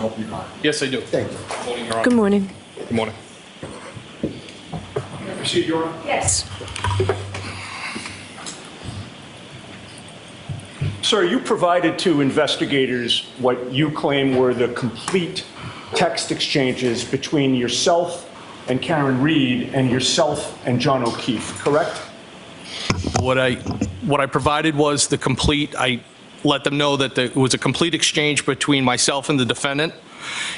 help you? Yes, I do. Thank you. Morning, Your Honor. Good morning. Good morning. Proceed, Your Honor. Yes. Sir, you provided to investigators what you claim were the complete text exchanges between yourself and Karen Reed and yourself and John O'Keefe, correct? What I provided was the complete, I let them know that it was a complete exchange between myself and the defendant,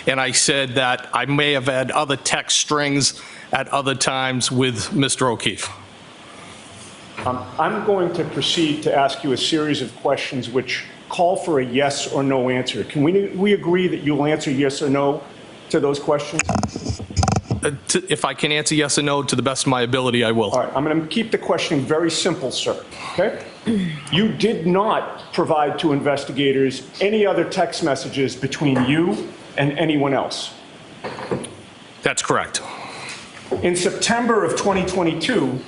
and I said that I may have had other text strings at other times with Mr. O'Keefe. I'm going to proceed to ask you a series of questions which call for a yes or no answer. Can we agree that you'll answer yes or no to those questions? If I can answer yes or no to the best of my ability, I will. All right, I'm going to keep the questioning very simple, sir, okay? You did not provide to investigators any other text messages between you and anyone else. That's correct. In September of 2022,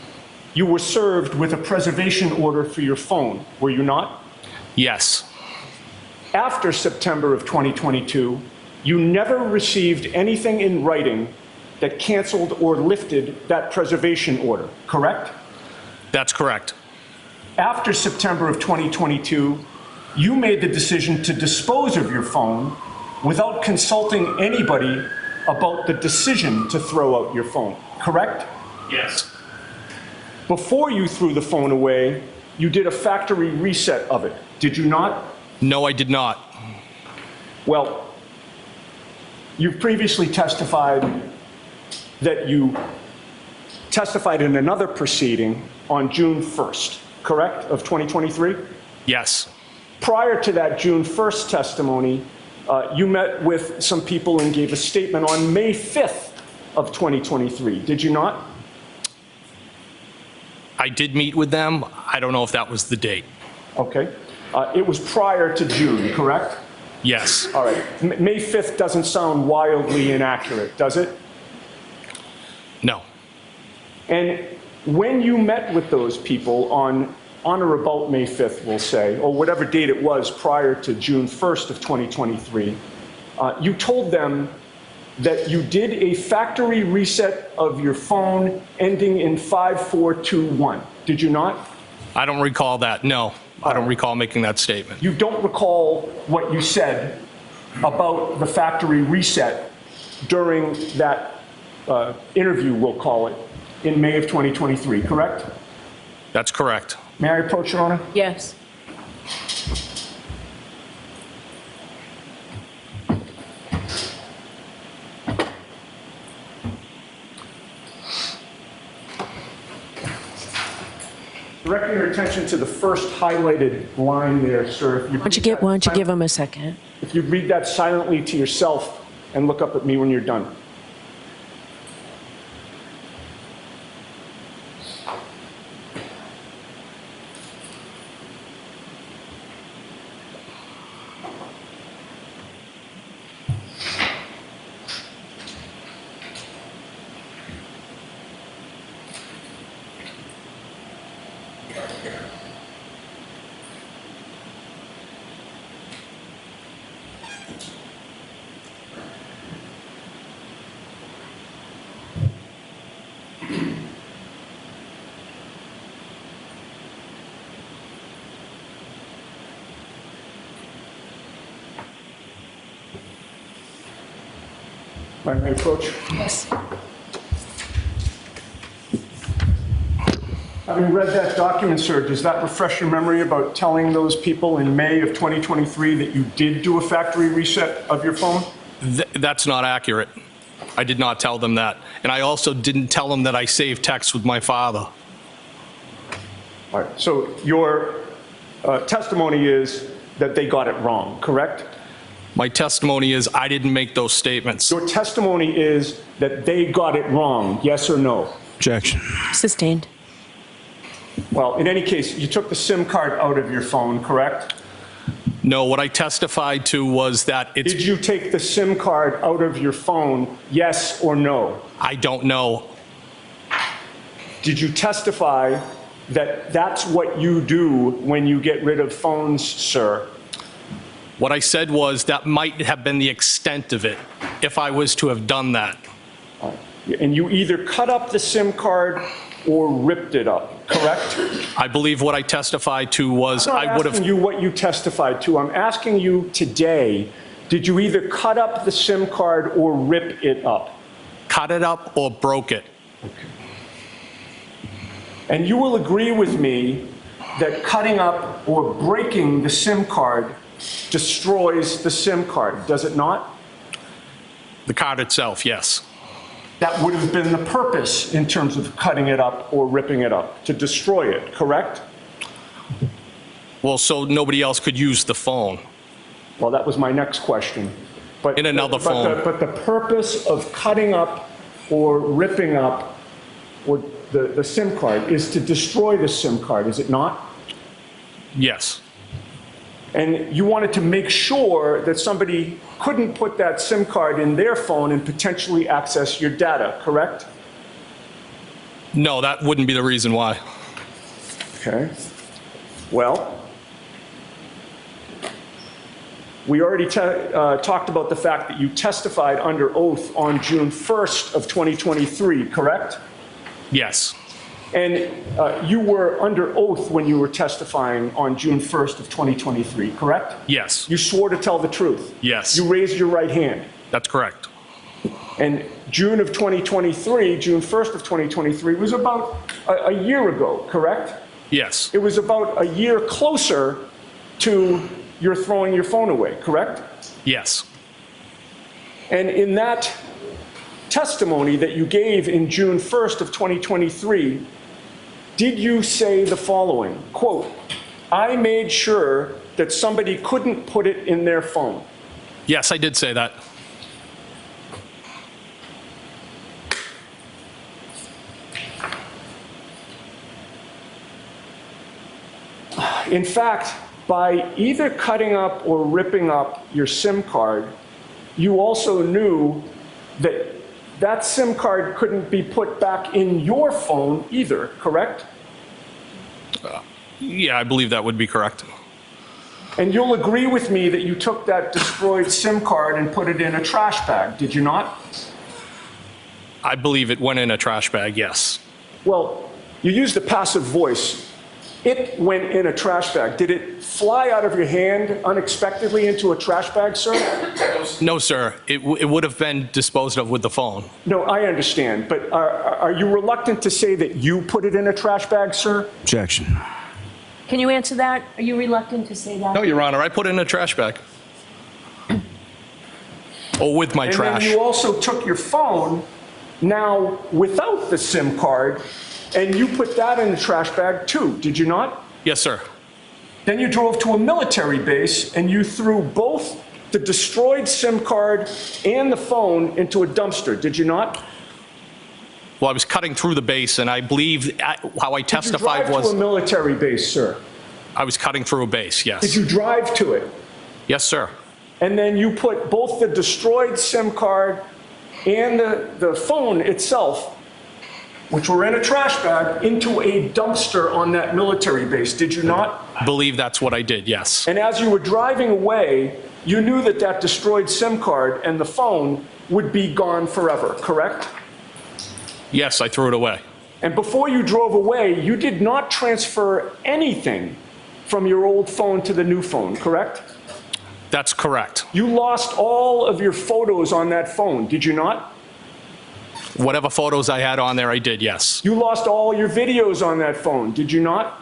you were served with a preservation order for your phone, were you not? Yes. After September of 2022, you never received anything in writing that canceled or lifted that preservation order, correct? That's correct. After September of 2022, you made the decision to dispose of your phone without consulting anybody about the decision to throw out your phone, correct? Yes. Before you threw the phone away, you did a factory reset of it, did you not? No, I did not. Well, you've previously testified that you testified in another proceeding on June 1st, correct, of 2023? Yes. Prior to that June 1st testimony, you met with some people and gave a statement on May 5th of 2023, did you not? I did meet with them. I don't know if that was the date. Okay. It was prior to June, correct? Yes. All right. May 5th doesn't sound wildly inaccurate, does it? No. And when you met with those people on or about May 5th, we'll say, or whatever date it was prior to June 1st of 2023, you told them that you did a factory reset of your phone ending in 5421. Did you not? I don't recall that. No. I don't recall making that statement. You don't recall what you said about the factory reset during that interview, we'll call it, in May of 2023, correct? That's correct. May I approach, Your Honor? Yes. Directing your attention to the first highlighted line there, sir. Why don't you give him a second? If you read that silently to yourself and look up at me when you're done. May I approach? Yes. Having read that document, sir, does that refresh your memory about telling those people in May of 2023 that you did do a factory reset of your phone? That's not accurate. I did not tell them that. And I also didn't tell them that I saved texts with my father. All right, so your testimony is that they got it wrong, correct? My testimony is I didn't make those statements. Your testimony is that they got it wrong, yes or no? Objection. Sustained. Well, in any case, you took the SIM card out of your phone, correct? No, what I testified to was that it's... Did you take the SIM card out of your phone, yes or no? I don't know. Did you testify that that's what you do when you get rid of phones, sir? What I said was that might have been the extent of it if I was to have done that. And you either cut up the SIM card or ripped it up, correct? I believe what I testified to was I'm I not would have. asking you what you testified to. I'm asking you today, did you either cut up the SIM card or rip it up? Cut it up or broke it. And you will agree with me that cutting up or breaking the SIM card destroys the SIM card, does it not? The card itself, yes. That would have been the purpose in terms of cutting it up or ripping it up, to destroy it, correct? Well, so nobody else could use the phone. Well, that was my next question. But In another phone. But the purpose of cutting up or ripping up or the SIM card is to destroy the SIM card, is it not? Yes. And you wanted to make sure that somebody couldn't put that SIM card in their phone and potentially access your data, correct? No, that wouldn't be the reason why. Okay. Well, we already talked about the fact that you testified under oath on June 1st of 2023, correct? Yes. And you were under oath when you were testifying on June 1st of 2023, correct? Yes. You swore to tell the truth. Yes. You raised your right hand. That's correct. And June of 2023, June 1st of 2023, was about a year ago, correct? Yes. It was about a year closer to your throwing your phone away, correct? Yes. And in that testimony that you gave in June 1st of 2023, did you say the following, quote, "I made sure that somebody couldn't put it in their phone"? Yes, I did say that. In fact, by either cutting up or ripping up your SIM card, you also knew that that SIM card couldn't be put back in your phone either, correct? Yeah, I believe that would be correct. And you'll agree with me that you took that destroyed SIM card and put it in a trash bag, did you not? I believe it went in a trash bag, yes. Well, you used a passive voice. It went in a trash bag. Did it fly out of your hand unexpectedly into a trash bag, sir? No, sir. It would have been disposed of with the phone. No, I understand, but are you reluctant to say that you put it in a trash bag, sir? Objection. Can you answer that? Are you reluctant to say that? No, Your Honor, I put it in a trash bag. Or with my And trash. then you also took your phone, now without the SIM card, and you put that in the trash bag too, did you not? Yes, sir. Then you drove to a military base and you threw both the destroyed SIM card and the phone into a dumpster, did you not? Well, I was cutting through the base, and I believe how I testified Did you drive was to a military base, sir? I was cutting through a base, yes. Did you drive to it? Yes, sir. And then you put both the destroyed SIM card and the phone itself, which were in a trash bag, into a dumpster on that military base, did you not? I believe that's what I did, yes. And as you were driving away, you knew that that destroyed SIM card and the phone would be gone forever, correct? Yes, I threw it away. And before you drove away, you did not transfer anything from your old phone to the new phone, correct? That's correct. You lost all of your photos on that phone, did you not? Whatever photos I had on there, I did, yes. You lost all your videos on that phone, did you not?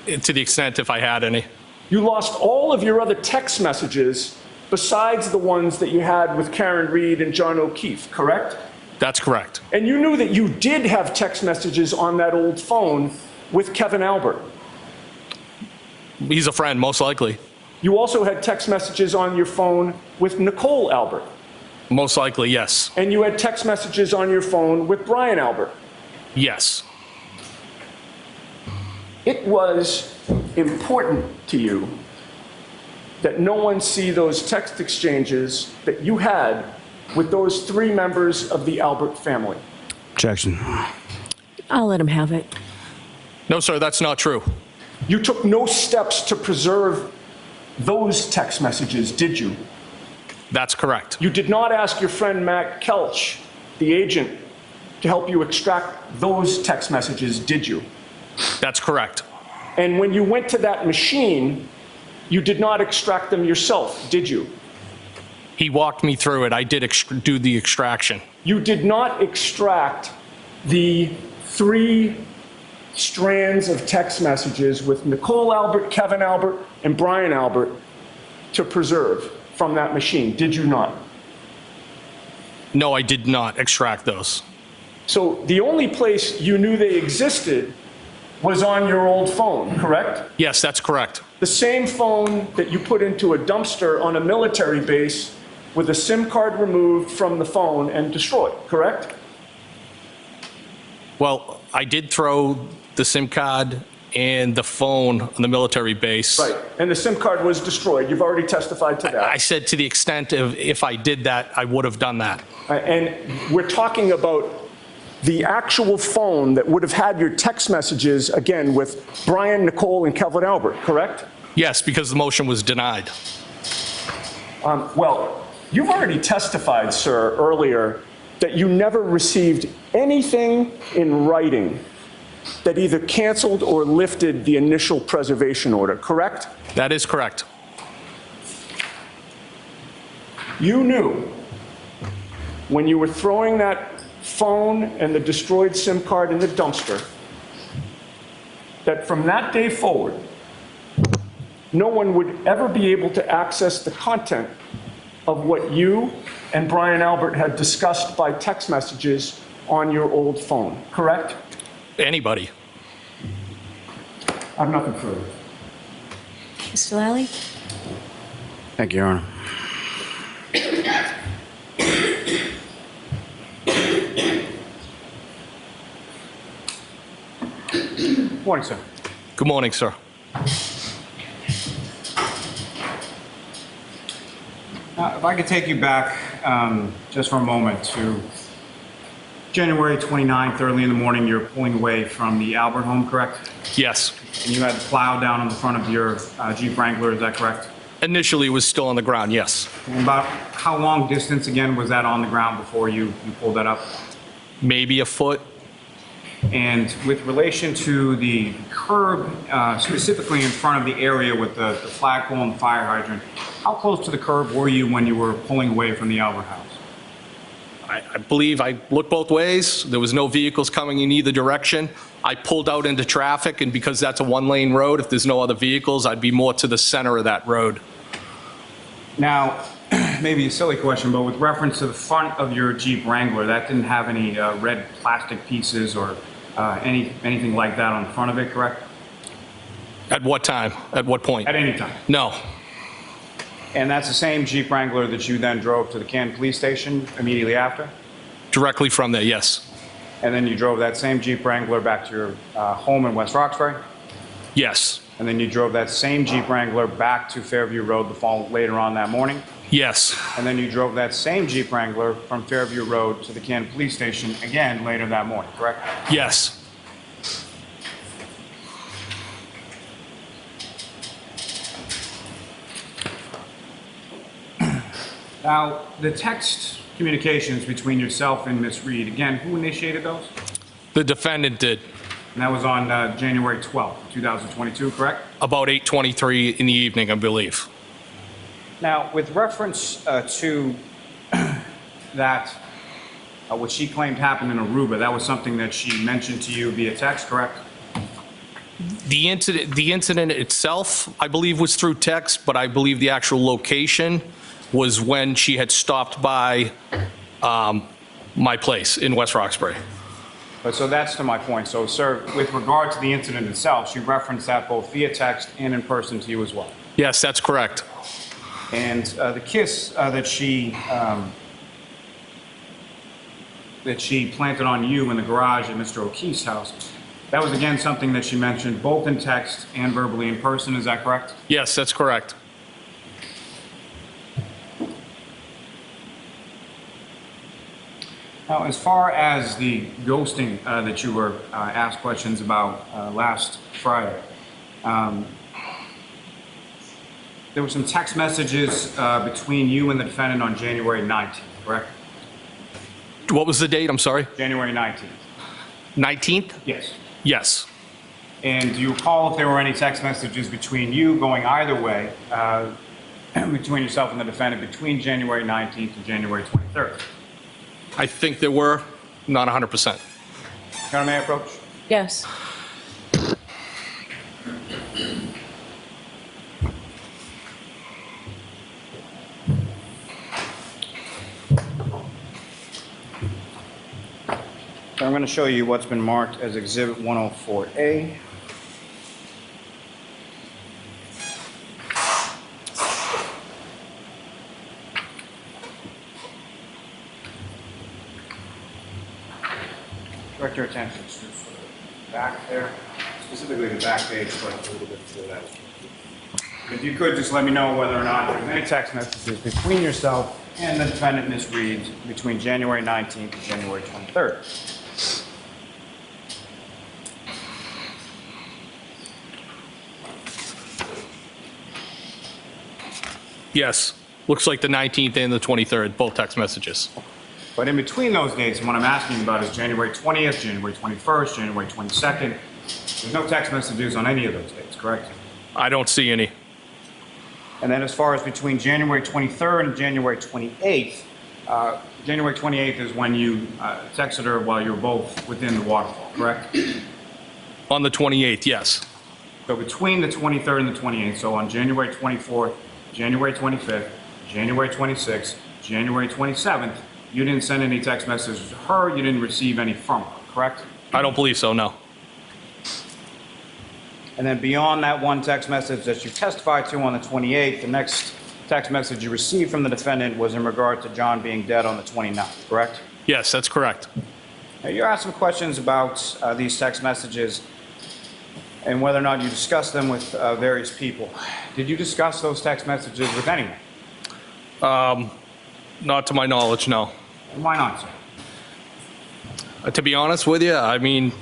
To the extent if I had any. You lost all of your other text messages besides the ones that you had with Karen Reed and John O'Keefe, correct? That's correct. And you knew that you did have text messages on that old phone with Kevin Albert. He's a friend, most likely. You also had text messages on your phone with Nicole Albert. Most likely, yes. And you had text messages on your phone with Brian Albert. Yes. It was important to you that no one see those text exchanges that you had with those three members of the Albert family. Objection. I'll let him have it. No, sir, that's not true. You took no steps to preserve those text messages, did you? That's correct. You did not ask your friend Matt Kelch, the agent, to help you extract those text messages, did you? That's correct. And when you went to that machine, you did not extract them yourself, did you? He walked me through it. I did do the extraction. You did not extract the 3 strands of text messages with Nicole Albert, Kevin Albert, and Brian Albert to preserve from that machine, did you not? No, I did not extract those. So the only place you knew they existed was on your old phone, correct? Yes, that's correct. The same phone that you put into a dumpster on a military base with a SIM card removed from the phone and destroyed, correct? Well, I did throw the SIM card and the phone on the military base. Right, and the SIM card was destroyed. You've already testified to that. I said to the extent of if I did that, I would have done that. And we're talking about the actual phone that would have had your text messages, again, with Brian, Nicole, and Kevin Albert, correct? Yes, because the motion was denied. Well, you've already testified, sir, earlier that you never received anything in writing that either canceled or lifted the initial preservation order, correct? That is correct. You knew when you were throwing that phone and the destroyed SIM card in the dumpster that from that day forward, no one would ever be able to access the content of what you and Brian Albert had discussed by text messages on your old phone, correct? Anybody. I have nothing further. Mr. Lally? Thank you, Your Honor. Morning, sir. Good morning, sir. If I could take you back just for a moment to January 29th, early in the morning, you're pulling away from the Albert home, correct? Yes. And you had the plow down on the front of your Jeep Wrangler, is that correct? Initially, it was still on the ground, yes. And about how long distance, again, was that on the ground before you pulled that up? Maybe a foot. And with relation to the curb, specifically in front of the area with the flagpole and the fire hydrant, how close to the curb were you when you were pulling away from the Albert house? I believe I looked both ways. There was no vehicles coming in either direction. I pulled out into traffic, and because that's a one-lane road, if there's no other vehicles, I'd be more to the center of that road. Now, maybe a silly question, but with reference to the front of your Jeep Wrangler, that didn't have any red plastic pieces or anything like that on the front of it, correct? At what time? At what point? At any time. No. And that's the same Jeep Wrangler that you then drove to the Canton Police Station immediately after? Directly from there, yes. And then you drove that same Jeep Wrangler back to your home in West Roxbury? Yes. And then you drove that same Jeep Wrangler back to Fairview Road later on that morning? Yes. And then you drove that same Jeep Wrangler from Fairview Road to the Canton Police Station again later that morning, correct? Yes. Now, the text communications between yourself and Ms. Reed, again, who initiated those? The defendant did. And that was on January 12th, 2022, correct? About 8:23 in the evening, I believe. Now, with reference to that, what she claimed happened in Aruba, that was something that she mentioned to you via text, correct? The incident itself, I believe, was through text, but I believe the actual location was when she had stopped by my place in West Roxbury. But so that's to my point. So, sir, with regard to the incident itself, she referenced that both via text and in person to you as well. Yes, that's correct. And the kiss that she planted on you in the garage at Mr. O'Keefe's house, that was again something that she mentioned both in text and verbally in person. Is that correct? Yes, that's correct. Now, as far as the ghosting that you were asked questions about last Friday, there were some text messages between you and the defendant on January 19th, correct? What was the date? I'm sorry. January 19th. 19th? Yes. Yes. And do you recall if there were any text messages between you going either way, between yourself and the defendant, between January 19th and January 23rd? I think there were, not 100%. Your Honor, may I approach? Yes. So I'm going to show you what's been marked as Exhibit 104A. Direct your attention to the back there, specifically the back page, but a little bit before that. If you could just let me know whether or not there's any text messages between yourself and the defendant, Ms. Reed, between January 19th and January 23rd. Yes. Looks like the 19th and the 23rd, both text messages. But in between those dates, and what I'm asking about is January 20th, January 21st, January 22nd. There's no text messages on any of those dates, correct? I don't see any. And then as far as between January 23rd and January 28th, January 28th is when you texted her while you were both within the waterfall, correct? On the 28th, yes. So between the 23rd and the 28th, so on January 24th, January 25th, January 26th, January 27th, you didn't send any text messages to her, you didn't receive any from her, correct? I don't believe so, no. And then beyond that one text message that you testified to on the 28th, the next text message you received from the defendant was in regard to John being dead on the 29th, correct? Yes, that's correct. Now, you asked some questions about these text messages and whether or not you discussed them with various people. Did you discuss those text messages with anyone? Not to my knowledge, no. And why not, sir? To be honest with you, I mean,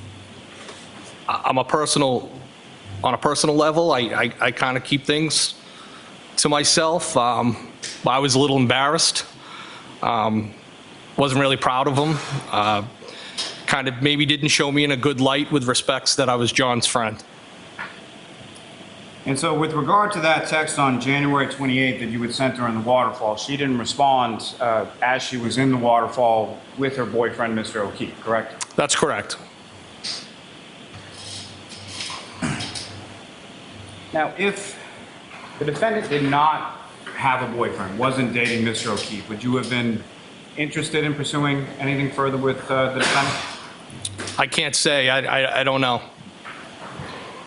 on a personal level, I kind of keep things to myself. I was a little embarrassed. Wasn't really proud of him. Kind of maybe didn't show me in a good light with respects that I was John's friend. And so with regard to that text on January 28th that you had sent her in the waterfall, she didn't respond as she was in the waterfall with her boyfriend, Mr. O'Keefe, correct? That's correct. Now, if the defendant did not have a boyfriend, wasn't dating Mr. O'Keefe, would you have been interested in pursuing anything further with the defendant? I can't say. I don't know.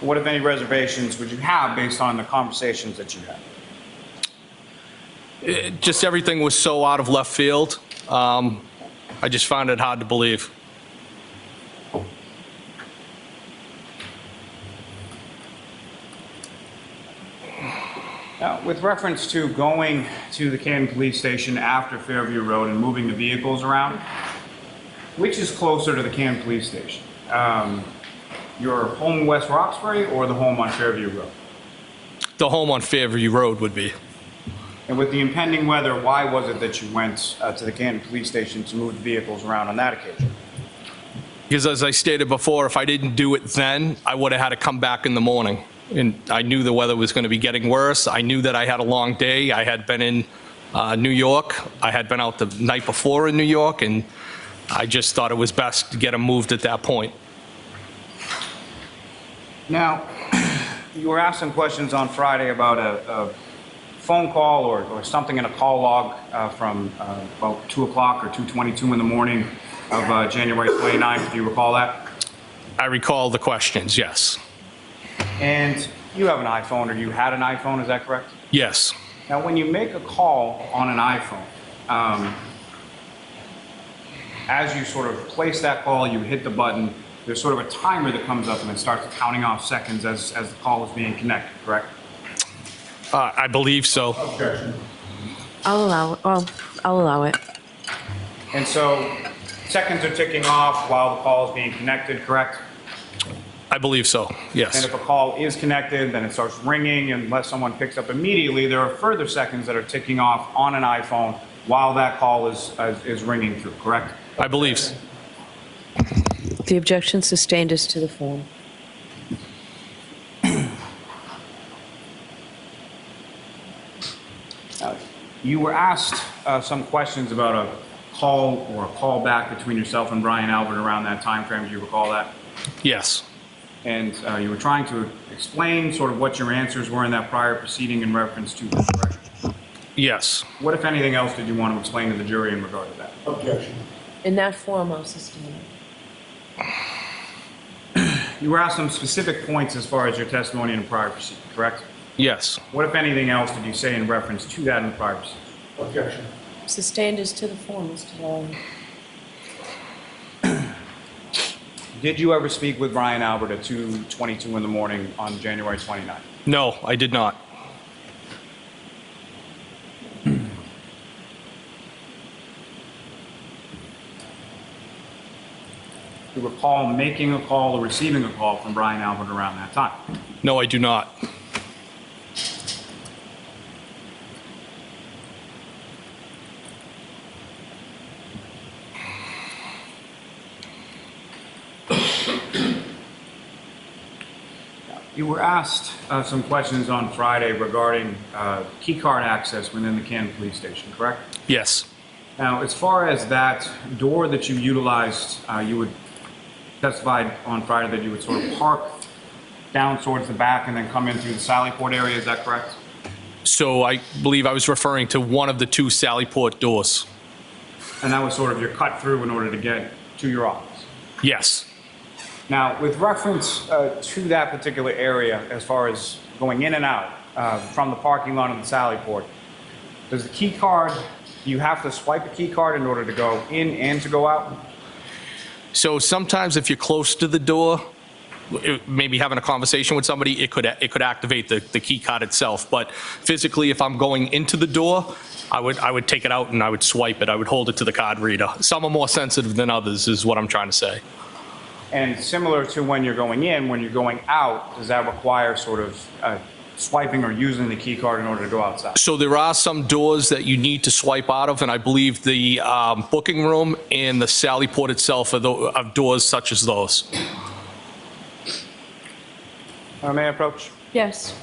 What, if any, reservations would you have based on the conversations that you had? Just everything was so out of left field. I just found it hard to believe. Now, with reference to going to the Canton Police Station after Fairview Road and moving the vehicles around, which is closer to the Canton Police Station? Your home in West Roxbury or the home on Fairview Road? The home on Fairview Road would be. And with the impending weather, why was it that you went to the Canton Police Station to move the vehicles around on that occasion? Because as I stated before, if I didn't do it then, I would have had to come back in the morning. And I knew the weather was going to be getting worse. I knew that I had a long day. I had been in New York. I had been out the night before in New York, and I just thought it was best to get them moved at that point. Now, you were asked some questions on Friday about a phone call or something in a call log from about 2 o'clock or 2:22 in the morning of January 29th. Do you recall that? I recall the questions, yes. And you have an iPhone, or you had an iPhone, is that correct? Yes. Now, when you make a call on an iPhone, as you sort of place that call, you hit the button, there's sort of a timer that comes up and it starts counting off seconds as the call is being connected, correct? I believe so. Objection. I'll allow it. And so seconds are ticking off while the call is being connected, correct? believe so, And yes. if a call is connected, then it starts ringing, and unless someone picks up immediately, there are further seconds that are ticking off on an iPhone while that call is ringing through, correct? I believe so. The objection sustained as to the form. You were asked some questions about a call or a call back between yourself and Brian Albert around that time frame. Do you recall that? Yes, And you were trying to explain sort of what your answers were in that prior proceeding in reference to this, correct? yes. What, if anything else, did you want to explain to the jury in regard to that? Objection. In that form, I'll sustain it. You were asked some specific points as far as your testimony in the prior proceeding, correct? Yes. What, if anything else, did you say in reference to that in the prior proceeding? Objection. Sustained as to the form, Mr. Lawler. Did you ever speak with Brian Albert at 2:22 in the morning on January 29th? No, I did not. Do you recall making a call or receiving a call from Brian Albert around that time? No, I do not. You were asked some questions on Friday regarding key card access within the Canton Police Station, correct? Yes. Now, as far as that door that you utilized, you would testified on Friday that you would sort of park down towards the back and then come in through the Sally Port area, is that correct? So I believe I was referring to one of the two Sallyport doors. And that was sort of your cut through in order to get to your office. Yes. Now, with reference to that particular area, as far as going in and out from the parking lot of the Sally Port, does the key card, do you have to swipe a key card in order to go in and to go out? So sometimes if you're close to the door, maybe having a conversation with somebody, it could activate the key card itself. But physically, if I'm going into the door, I would take it out and I would swipe it. I would hold it to the card reader. Some are more sensitive than others, is what I'm trying to say. And similar to when you're going in, when you're going out, does that require sort of swiping or using the key card in order to go outside? So there are some doors that you need to swipe out of, and I believe the booking room and the Sallyport itself are doors such as those. May I approach? Yes.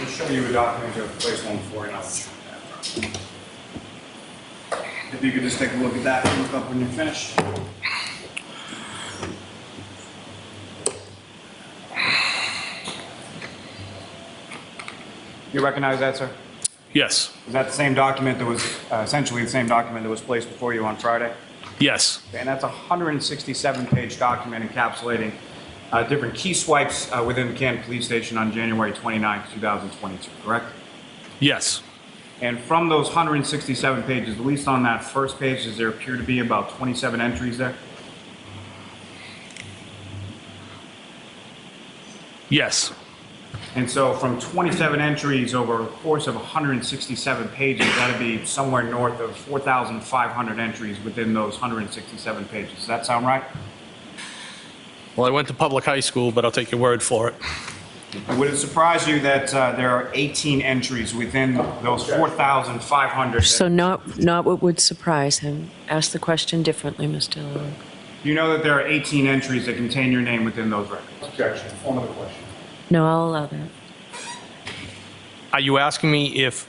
I'll show you a document to place one for you now. If you could just take a look at that and look up when you're finished. You recognize that, sir? Yes. Is that the same document that was, essentially the same document that was placed before you on Friday? Yes. And that's a 167-page document encapsulating different key swipes within the Canton Police Station on January 29th, 2022, correct? Yes. And from those 167 pages, at least on that first page, does there appear to be about 27 entries there? Yes. And so from 27 entries over a course of 167 pages, that'd be somewhere north of 4,500 entries within those 167 pages. Does that sound right? Well, I went to public high school, but I'll take your word for it. Would it surprise you that there are 18 entries within those 4,500? So not what would surprise him. Ask the question differently, Mr. Lawler. You know that there are 18 entries that contain your name within those records? Objection. Form of the question. No, I'll allow that. Are you asking me if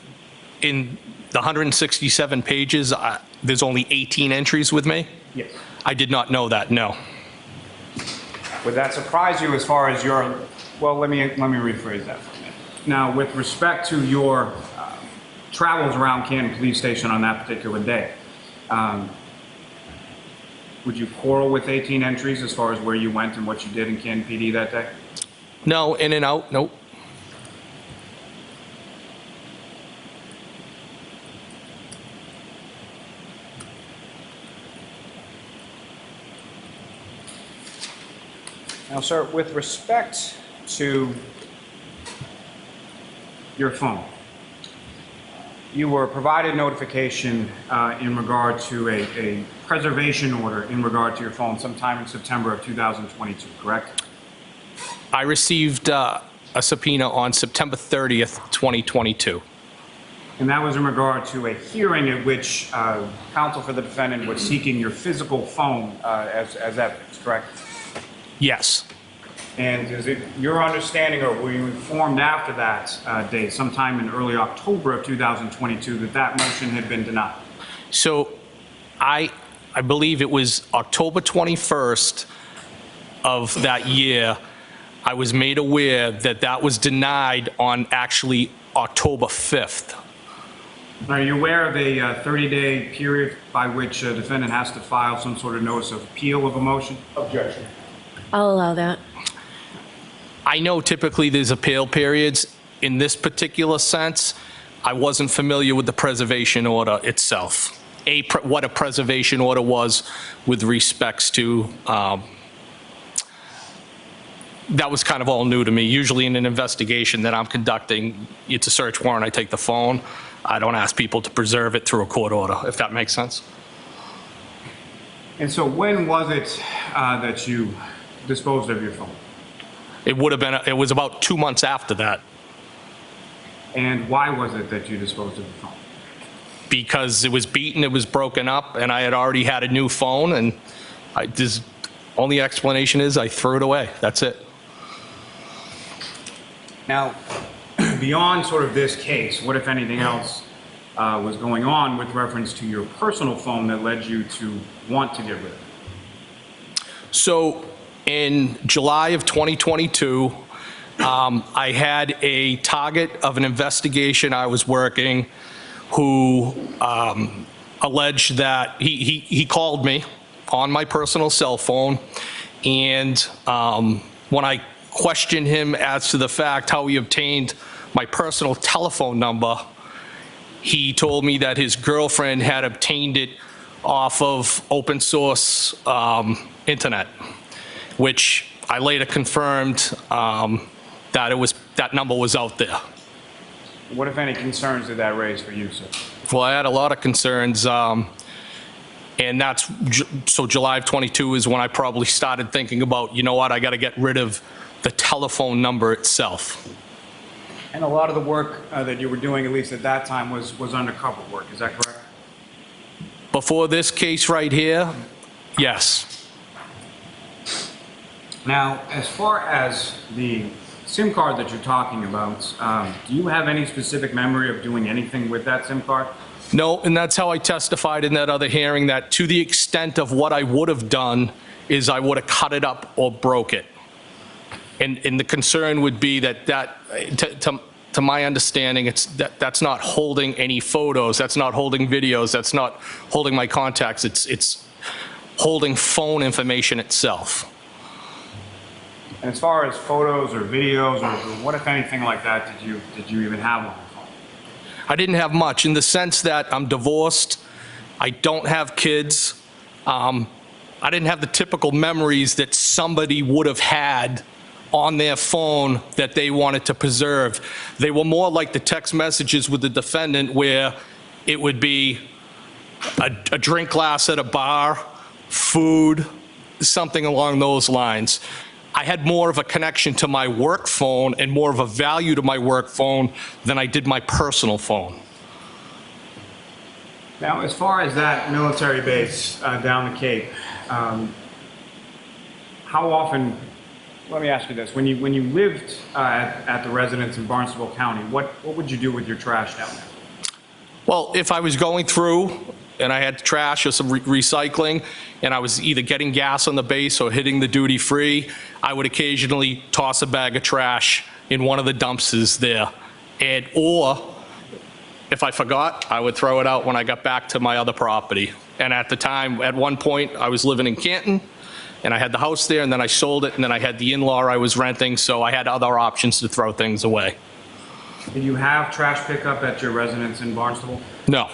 in the 167 pages, there's only 18 entries with me? Yes. I did not know that, no. Would that surprise you as far as your, well, let me rephrase that for a minute. Now, with respect to your travels around Canton Police Station on that particular day, would you quarrel with 18 entries as far as where you went and what you did in Canton PD that day? No, in and out, nope. Now, sir, with respect to your phone, you were provided notification in regard to a preservation order in regard to your phone sometime in September of 2022, correct? I received a subpoena on September 30th, 2022. And that was in regard to a hearing at which counsel for the defendant was seeking your physical phone as evidence, correct? Yes. And is it your understanding, or were you informed after that date, sometime in early October of 2022, that that motion had been denied? So I believe it was October 21st of that year, I was made aware that that was denied on actually October 5th. Are you aware of a 30-day period by which a defendant has to file some sort of notice of appeal of a motion? Objection. I'll allow that. I know typically there's appeal periods. In this particular sense, I wasn't familiar with the preservation order itself. What a preservation order was with respects to, that was kind of all new to me. Usually in an investigation that I'm conducting, it's a search warrant, I take the phone. I don't ask people to preserve it through a court order, if that makes sense. And so when was it that you disposed of your phone? It was about 2 months after that, And why was it that you disposed of the phone? because it was beaten, it was broken up, and I had already had a new phone, and this only explanation is I threw it away. That's it. Now, beyond sort of this case, what, if anything else, was going on with reference to your personal phone that led you to want to get rid of it? So in July of 2022, I had a target of an investigation I was working who alleged that he called me on my personal cell phone, and when I questioned him as to the fact how he obtained my personal telephone number, he told me that his girlfriend had obtained it off of open source internet, which I later confirmed that number was out there. What, if any, concerns did that raise for you, sir? Well, I had a lot of concerns, and so July of 22 is when I probably started thinking about, you know what, I got to get rid of the telephone number itself. And a lot of the work that you were doing, at least at that time, was undercover work, is that correct? Before this case right here, yes. Now, as far as the SIM card that you're talking about, do you have any specific memory of doing anything with that SIM card? No, and that's how I testified in that other hearing, that to the extent of what I would have done is I would have cut it up or broke it. And the concern would be that to my understanding, that's not holding any photos, that's not holding videos, that's not holding my contacts, it's holding phone information itself. And as far as photos or videos or what, if anything, like that, did you even have on your phone? I didn't have much in the sense that I'm divorced, I don't have kids, I didn't have the typical memories that somebody would have had on their phone that they wanted to preserve. They were more like the text messages with the defendant, where it would be a drink glass at a bar, food, something along those lines. I had more of a connection to my work phone and more of a value to my work phone than I did my personal phone. Now, as far as that military base down the Cape, how often, let me ask you this, when you lived at the residence in Barnstable County, what would you do with your trash down there? Well, if I was going through and I had trash or some recycling, and I was either getting gas on the base or hitting the duty free, I would occasionally toss a bag of trash in one of the dumpsters there. Or if I forgot, I would throw it out when I got back to my other property. And at the time, at one point, I was living in Canton, and I had the house there, and then I sold it, and then I had the in-law I was renting, so I had other options to throw things away. Did you have trash pickup at your residence in Barnstable? No.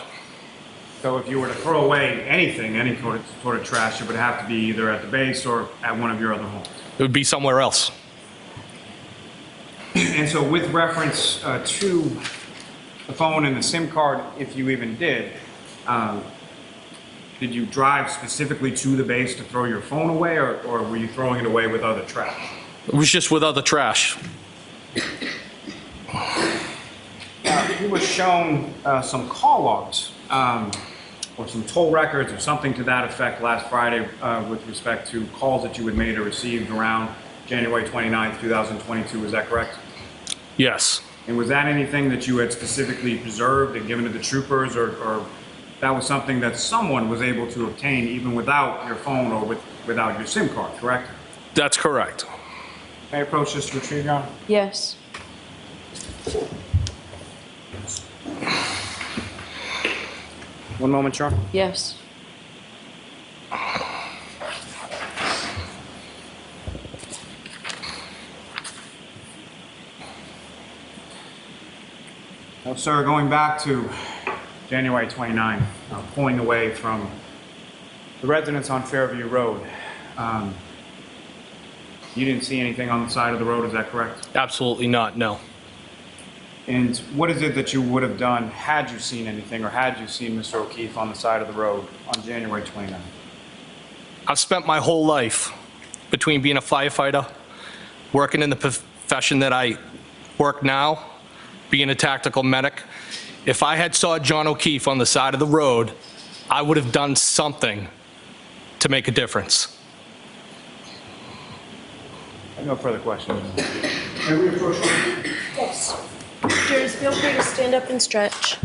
So if you were to throw away anything, any sort of trash, it would have to be either at the base or at one of your other homes? It would be somewhere else. And so with reference to the phone and the SIM card, if you even did you drive specifically to the base to throw your phone away, or were you throwing it away with other trash? It was just with other trash. You were shown some call logs or some toll records or something to that effect last Friday with respect to calls that you had made or received around January 29th, 2022. Is that correct? Yes. And was that anything that you had specifically preserved and given to the troopers, or that was something that someone was able to obtain even without your phone or without your SIM card, correct? That's correct. May I approach this to retrieve, Your Honor? Yes. One moment, Your Honor. Yes. Well, sir, going back to January 29, pulling away from the residence on Fairview Road, you didn't see anything on the side of the road, is that correct? Absolutely not, no. And what is it that you would have done had you seen anything, or had you seen Mr. O'Keefe on the side of the road on January 29? I've spent my whole life between being a firefighter, working in the profession that I work now, being a tactical medic. If I had saw John O'Keefe on the side of the road, I would have done something to make a difference. I have no further questions. Yes. Jurors, feel free to stand up and stretch.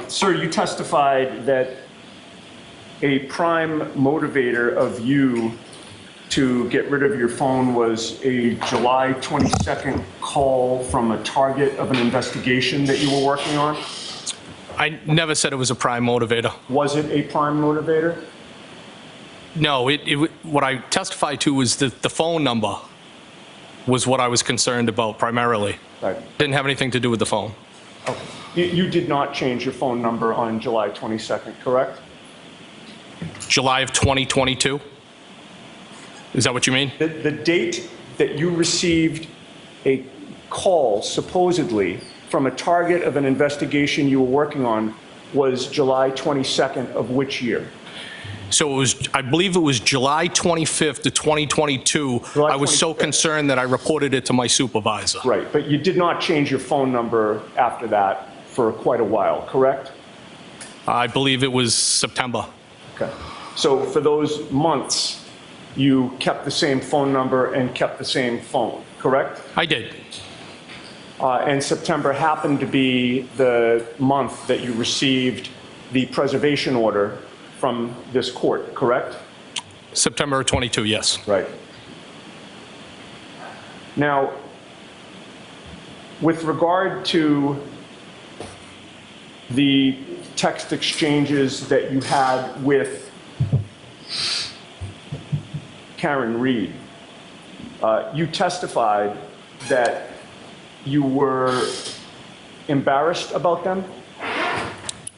Sir, you testified that a prime motivator of you to get rid of your phone was a July 22nd call from a target of an investigation that you were working on? I never said it was a prime motivator. Was it a prime motivator? No, what I testified to was that the phone number was what I was concerned about primarily. Right. Didn't have anything to do with the phone. Okay. You did not change your phone number on July 22nd, correct? July of 2022? Is that what you mean? The date that you received a call, supposedly, from a target of an investigation you were working on was July 22nd of which year? So it was, I believe it was July 25th of 2022. July I was so 25th. concerned that I reported it to my supervisor. Right, but you did not change your phone number after that for quite a while, correct? I believe it was September. Okay. So for those months, you kept the same phone number and kept the same phone, correct? I did. And September happened to be the month that you received the preservation order from this court, correct? September 22, yes. Right. Now, with regard to the text exchanges that you had with Karen Reed, you testified that you were embarrassed about them.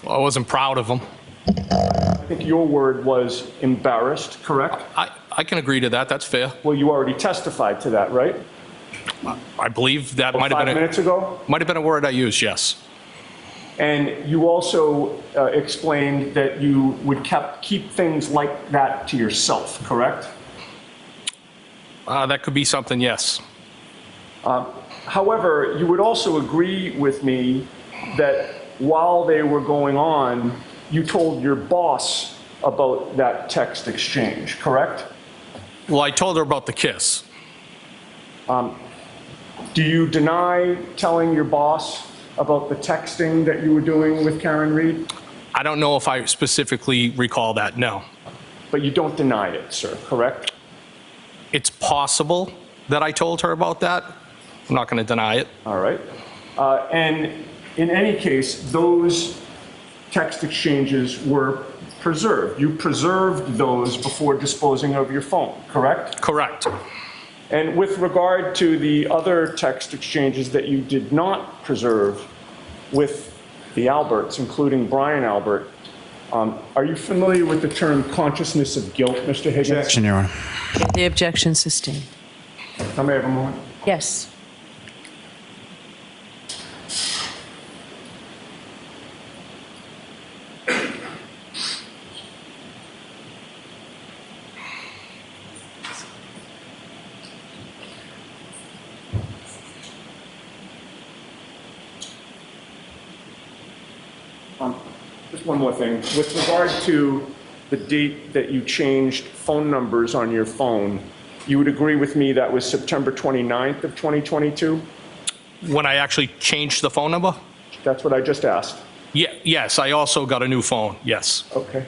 Well, I wasn't proud of them. I think your word was embarrassed, correct? I can agree to that. That's fair. Well, you already testified to that, right? I believe that might have 5 been minutes ago? might have been a word I used, yes. And you also explained that you would keep things like that to yourself, correct? That could be something, yes. However, you would also agree with me that while they were going on, you told your boss about that text exchange, correct? Well, I told her about the kiss. Do you deny telling your boss about the texting that you were doing with Karen Reed? I don't know if I specifically recall that, no. But you don't deny it, sir, correct? It's possible that I told her about that. I'm not going to deny it. All right. And in any case, those text exchanges were preserved. You preserved those before disposing of your phone, correct? Correct. And with regard to the other text exchanges that you did not preserve with the Alberts, including Brian Albert, are you familiar with the term consciousness of guilt, Mr. Higgins? Objection, Your Honor. The objection sustained. I may have a moment. Yes. Just one more thing. With regard to the date that you changed phone numbers on your phone, you would agree with me that was September 29th of 2022? When I actually changed the phone number? That's what I just asked. Yes, I also got a new phone, yes. Okay.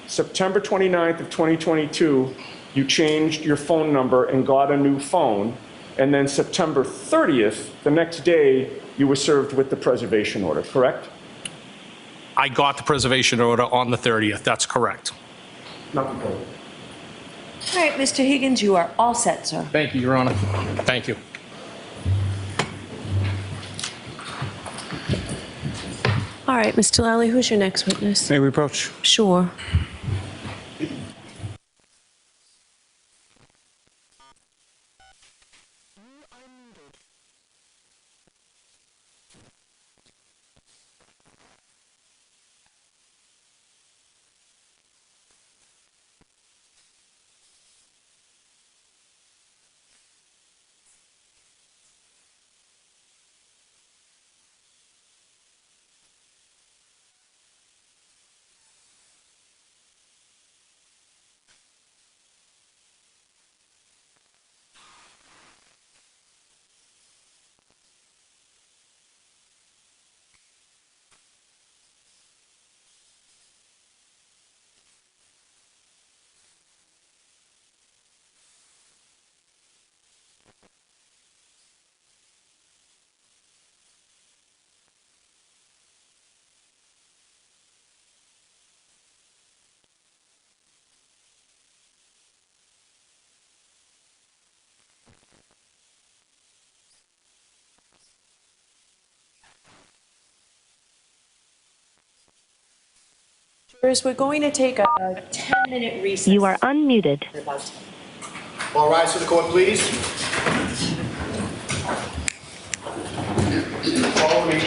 September 29th of 2022, you changed your phone number and got a new phone. And then September 30th, the next day, you were served with the preservation order, correct? I got the preservation order on the 30th, that's correct. Nothing further. All right, Mr. Higgins, you are all set, sir. Thank you, Your Honor. Thank you. All right, Mr. Lally, who's your next witness? May we approach? Sure. Jurors, we're going to take a 10-minute recess. You are unmuted. All rise to the court, please. Follow me.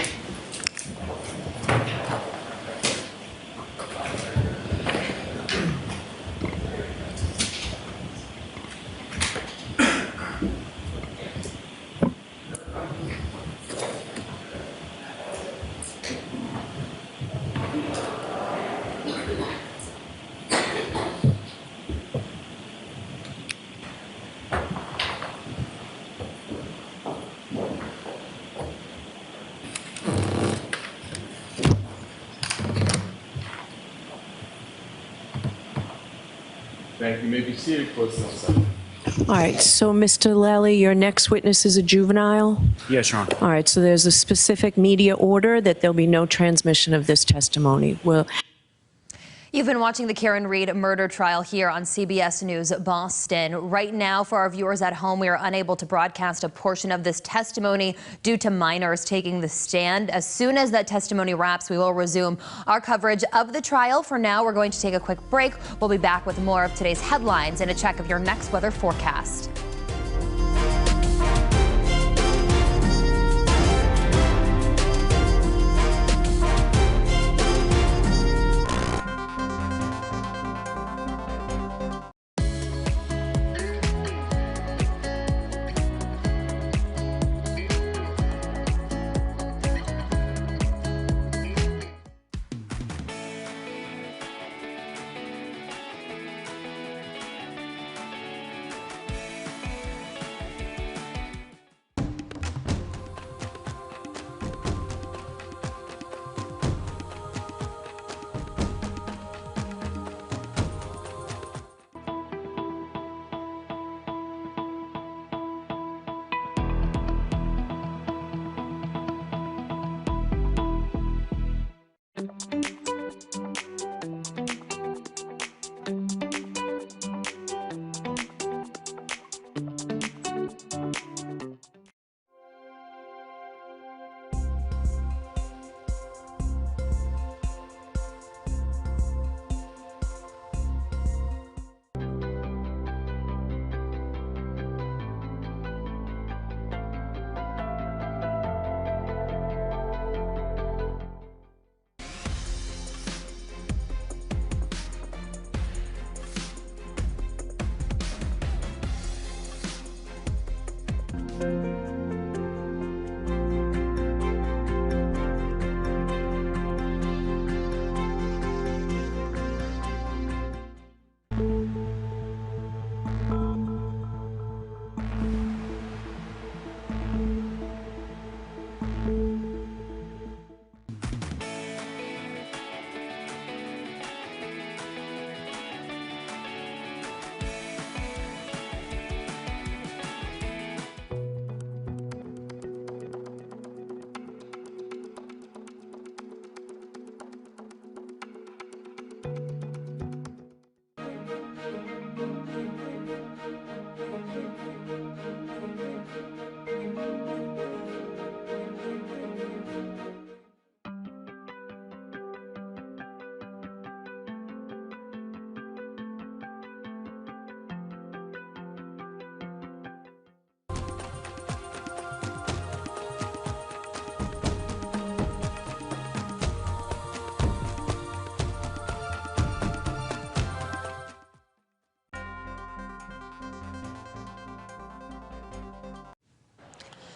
Thank you. You may be seated. Close to second. All right, so Mr. Lally, your next witness is a juvenile? Yes, Your Honor. All right, so there's a specific media order that there'll be no transmission of this testimony. Well, You've been watching the Karen Reed murder trial here on CBS News Boston. Right now, for our viewers at home, we are unable to broadcast a portion of this testimony due to minors taking the stand. As soon as that testimony wraps, we will resume our coverage of the trial. For now, we're going to take a quick break. We'll be back with more of today's headlines and a check of your next weather forecast.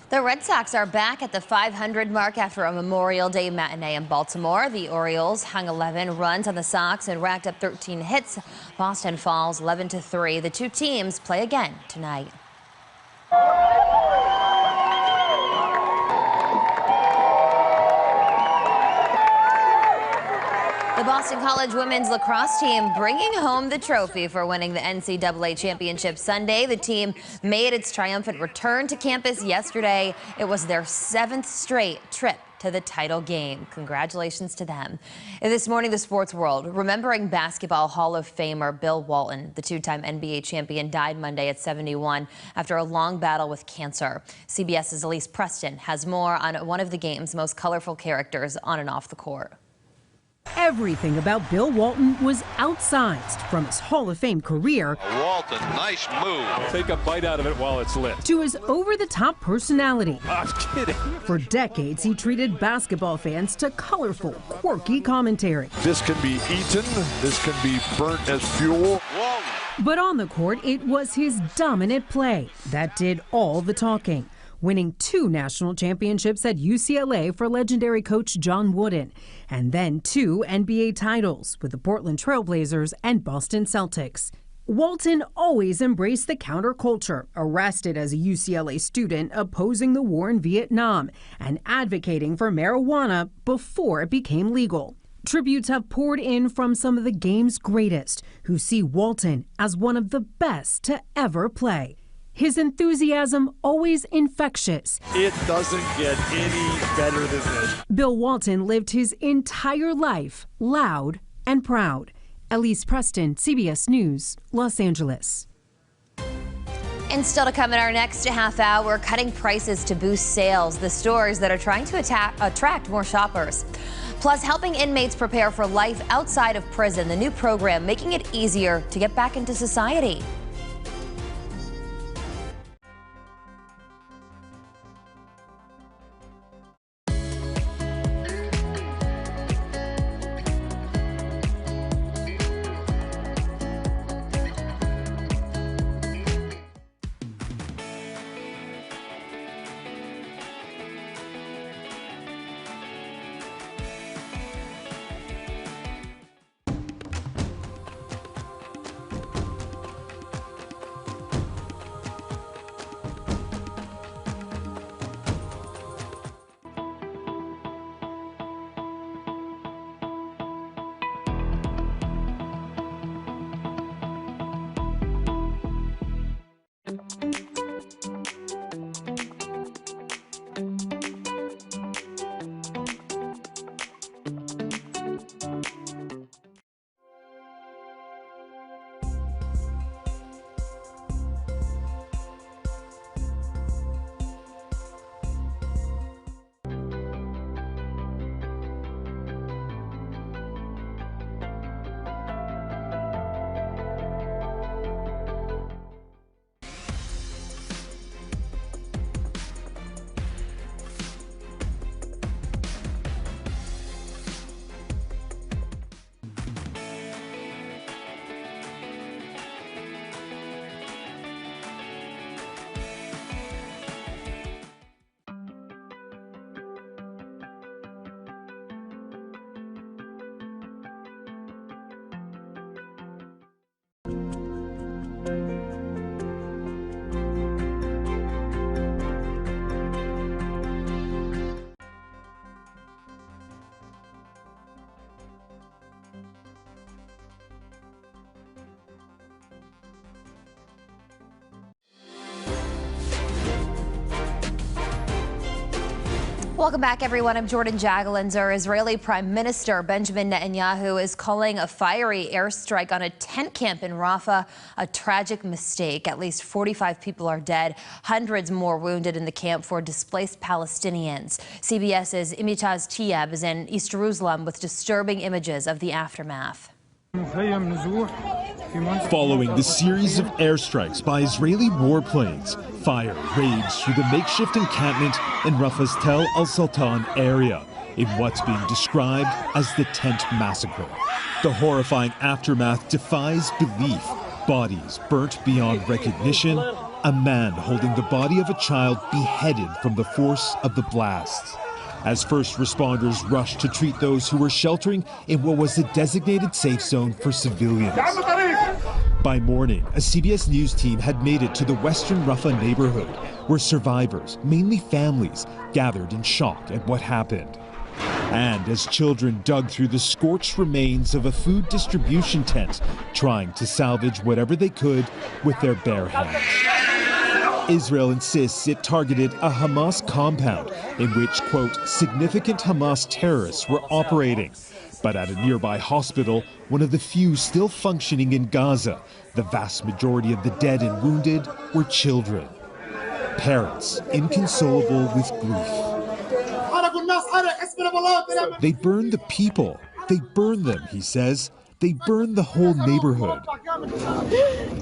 The Red Sox are back at the 500 mark after a Memorial Day matinee in Baltimore. The Orioles hung 11 runs on the Sox and racked up 13 hits. Boston falls 11-3. The two teams play again tonight. The Boston College women's lacrosse team bringing home the trophy for winning the NCAA championship Sunday. The team made its triumphant return to campus yesterday. It was their 7th straight trip to the title game. Congratulations to them. And this morning, the sports world, remembering basketball Hall of Famer Bill Walton. The two-time NBA champion died Monday at 71 after a long battle with cancer. CBS's Elise Preston has more on one of the game's most colorful characters on and off the court. Everything about Bill Walton was outsized, from his Hall of Fame career Walton, nice move. Take a bite out of it while it's lit. to his over-the-top personality. I'm kidding. For decades, he treated basketball fans to colorful, quirky commentary. This can be eaten. This can be burnt as fuel. Walton. But on the court, it was his dominant play that did all the talking, winning 2 national championships at UCLA for legendary coach John Wooden, and then 2 NBA titles with the Portland Trail Blazers and Boston Celtics. Walton always embraced the counterculture, arrested as a UCLA student opposing the war in Vietnam and advocating for marijuana before it became legal. Tributes have poured in from some of the game's greatest, who see Walton as one of the best to ever play. His enthusiasm always infectious. It doesn't get any better than this. Bill Walton lived his entire life loud and proud. Elise Preston, CBS News, Los Angeles. And still to come in our next half hour, cutting prices to boost sales, the stores that are trying to attract more shoppers. Plus, helping inmates prepare for life outside of prison, the new program making it easier to get back into society. Welcome back, everyone. I'm Jordan Jagelinzer. Israeli Prime Minister Benjamin Netanyahu is calling a fiery airstrike on a tent camp in Rafah a tragic mistake. At least 45 people are dead, hundreds more wounded in the camp for displaced Palestinians. CBS's Imitaz Tiab is in East Jerusalem with disturbing images of the aftermath. Following the series of airstrikes by Israeli warplanes, fire raged through the makeshift encampment in Rafah's Tel al-Sultan area in what's being described as the tent massacre. The horrifying aftermath defies belief. Bodies burnt beyond recognition, a man holding the body of a child beheaded from the force of the blasts. As first responders rushed to treat those who were sheltering in what was a designated safe zone for civilians. By morning, a CBS News team had made it to the western Rafah neighborhood, where survivors, mainly families, gathered in shock at what happened. And as children dug through the scorched remains of a food distribution tent, trying to salvage whatever they could with their bare hands. Israel insists it targeted a Hamas compound in which, quote, significant Hamas terrorists were operating. But at a nearby hospital, one of the few still functioning in Gaza, the vast majority of the dead and wounded were children. Parents, inconsolable with grief. They burned the people. They burned them, he says. They burned the whole neighborhood.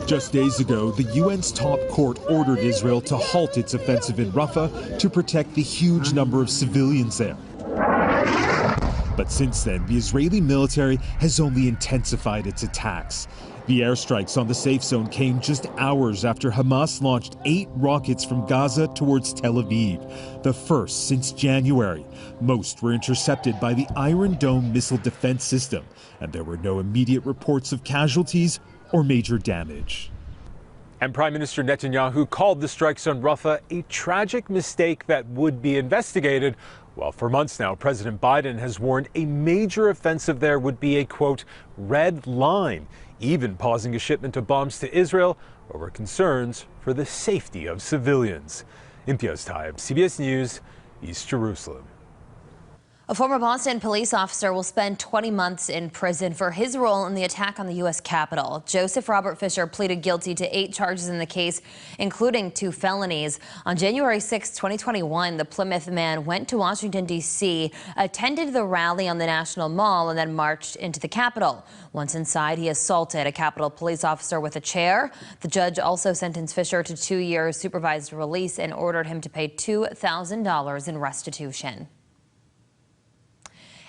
Just days ago, the UN's top court ordered Israel to halt its offensive in Rafah to protect the huge number of civilians there. But since then, the Israeli military has only intensified its attacks. The airstrikes on the safe zone came just hours after Hamas launched 8 rockets from Gaza towards Tel Aviv, the first since January. Most were intercepted by the Iron Dome missile defense system, and there were no immediate reports of casualties or major damage. And Prime Minister Netanyahu called the strikes on Rafah a tragic mistake that would be investigated, Well, for months now, President Biden has warned a major offensive there would be a, quote, red line, even pausing a shipment of bombs to Israel over concerns for the safety of civilians. Imtiaz Taib, CBS News, East Jerusalem. A former Boston police officer will spend 20 months in prison for his role in the attack on the U.S. Capitol. Joseph Robert Fisher pleaded guilty to 8 charges in the case, including 2 felonies. On January 6, 2021, the Plymouth man went to Washington, D.C., attended the rally on the National Mall, and then marched into the Capitol. Once inside, he assaulted a Capitol police officer with a chair. The judge also sentenced Fisher to 2 years supervised release and ordered him to pay $2,000 in restitution.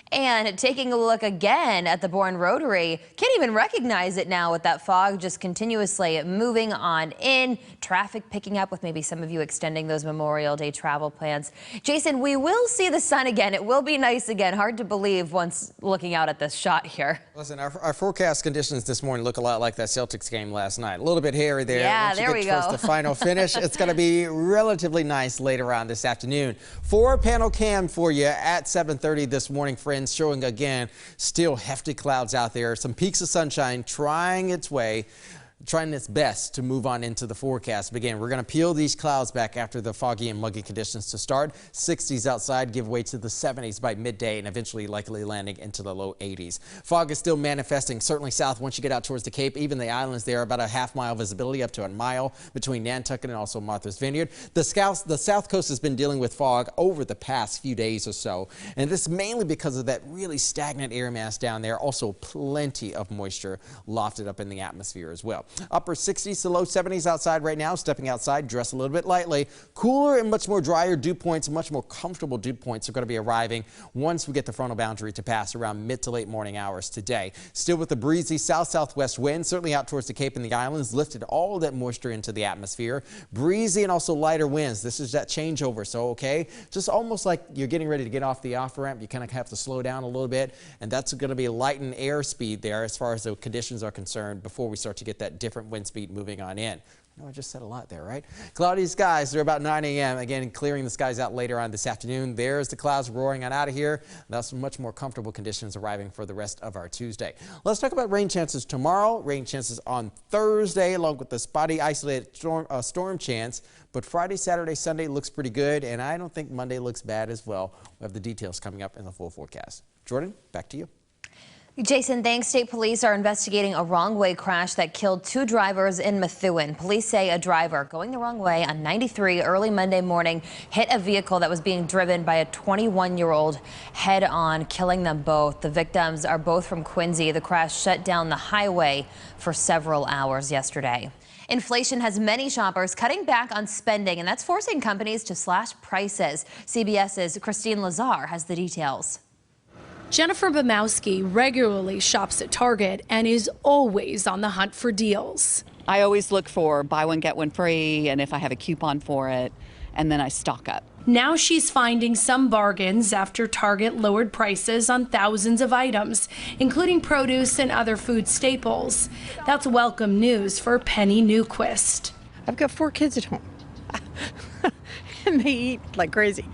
And taking a look again at the Bourne Rotary, can't even recognize it now with that fog just continuously moving on in. Traffic picking up with maybe some of you extending those Memorial Day travel plans. Jason, we will see the sun again. It will be nice again. Hard to believe once looking out at this shot here. Listen, our forecast conditions this morning look a lot like that Celtics game last night. A little bit hairy there. Yeah, once there we you get go. towards the final finish, it's going to be relatively nice later on this afternoon. 4-panel cam for you at 7:30 this morning, friends, showing again still hefty clouds out there. Some peaks of sunshine trying its best to move on into the forecast. But again, we're going to peel these clouds back after the foggy and muggy conditions to start. 60s outside, give way to the 70s by midday, and eventually likely landing into the low 80s. Fog is still manifesting, certainly south once you get out towards the Cape. Even the islands there, about a half-mile visibility up to a mile between Nantucket and also Martha's Vineyard. The south coast has been dealing with fog over the past few days or so, and this mainly because of that really stagnant air mass down there. Also plenty of moisture lofted up in the atmosphere as well. Upper 60s to low 70s outside right now. Stepping outside, dress a little bit lightly. Cooler and much more drier dew points, much more comfortable dew points are going to be arriving once we get the frontal boundary to pass around mid to late morning hours today. Still with the breezy south-southwest wind, certainly out towards the Cape and the islands, lifted all that moisture into the atmosphere. Breezy and also lighter winds. This is that changeover, so okay, just almost like you're getting ready to get off the off-ramp. You kind of have to slow down a little bit, and that's going to be lighten airspeed there as far as the conditions are concerned before we start to get that different wind speed moving on in. No, I just said a lot there, right? Cloudy skies, they're about 9 a.m. Again, clearing the skies out later on this afternoon. There's the clouds roaring on out of here. That's much more comfortable conditions arriving for the rest of our Tuesday. Let's talk about rain chances tomorrow. Rain chances on Thursday, along with the spotty isolated storm chance. But Friday, Saturday, Sunday looks pretty good, and I don't think Monday looks bad as well. We have the details coming up in the full forecast. Jordan, back to you. Jason, thanks. State police are investigating a wrong-way crash that killed 2 drivers in Methuen. Police say a driver going the wrong way on 93 early Monday morning hit a vehicle that was being driven by a 21-year-old head-on, killing them both. The victims are both from Quincy. The crash shut down the highway for several hours yesterday. Inflation has many shoppers cutting back on spending, and that's forcing companies to slash prices. CBS's Christine Lazar has the details. Jennifer Bumowski regularly shops at Target and is always on the hunt for deals. I always look for buy one, get one free, and if I have a coupon for it, and then I stock up. Now she's finding some bargains after Target lowered prices on thousands of items, including produce and other food staples. That's welcome news for Penny Newquist. I've got 4 kids at home, and they eat like crazy.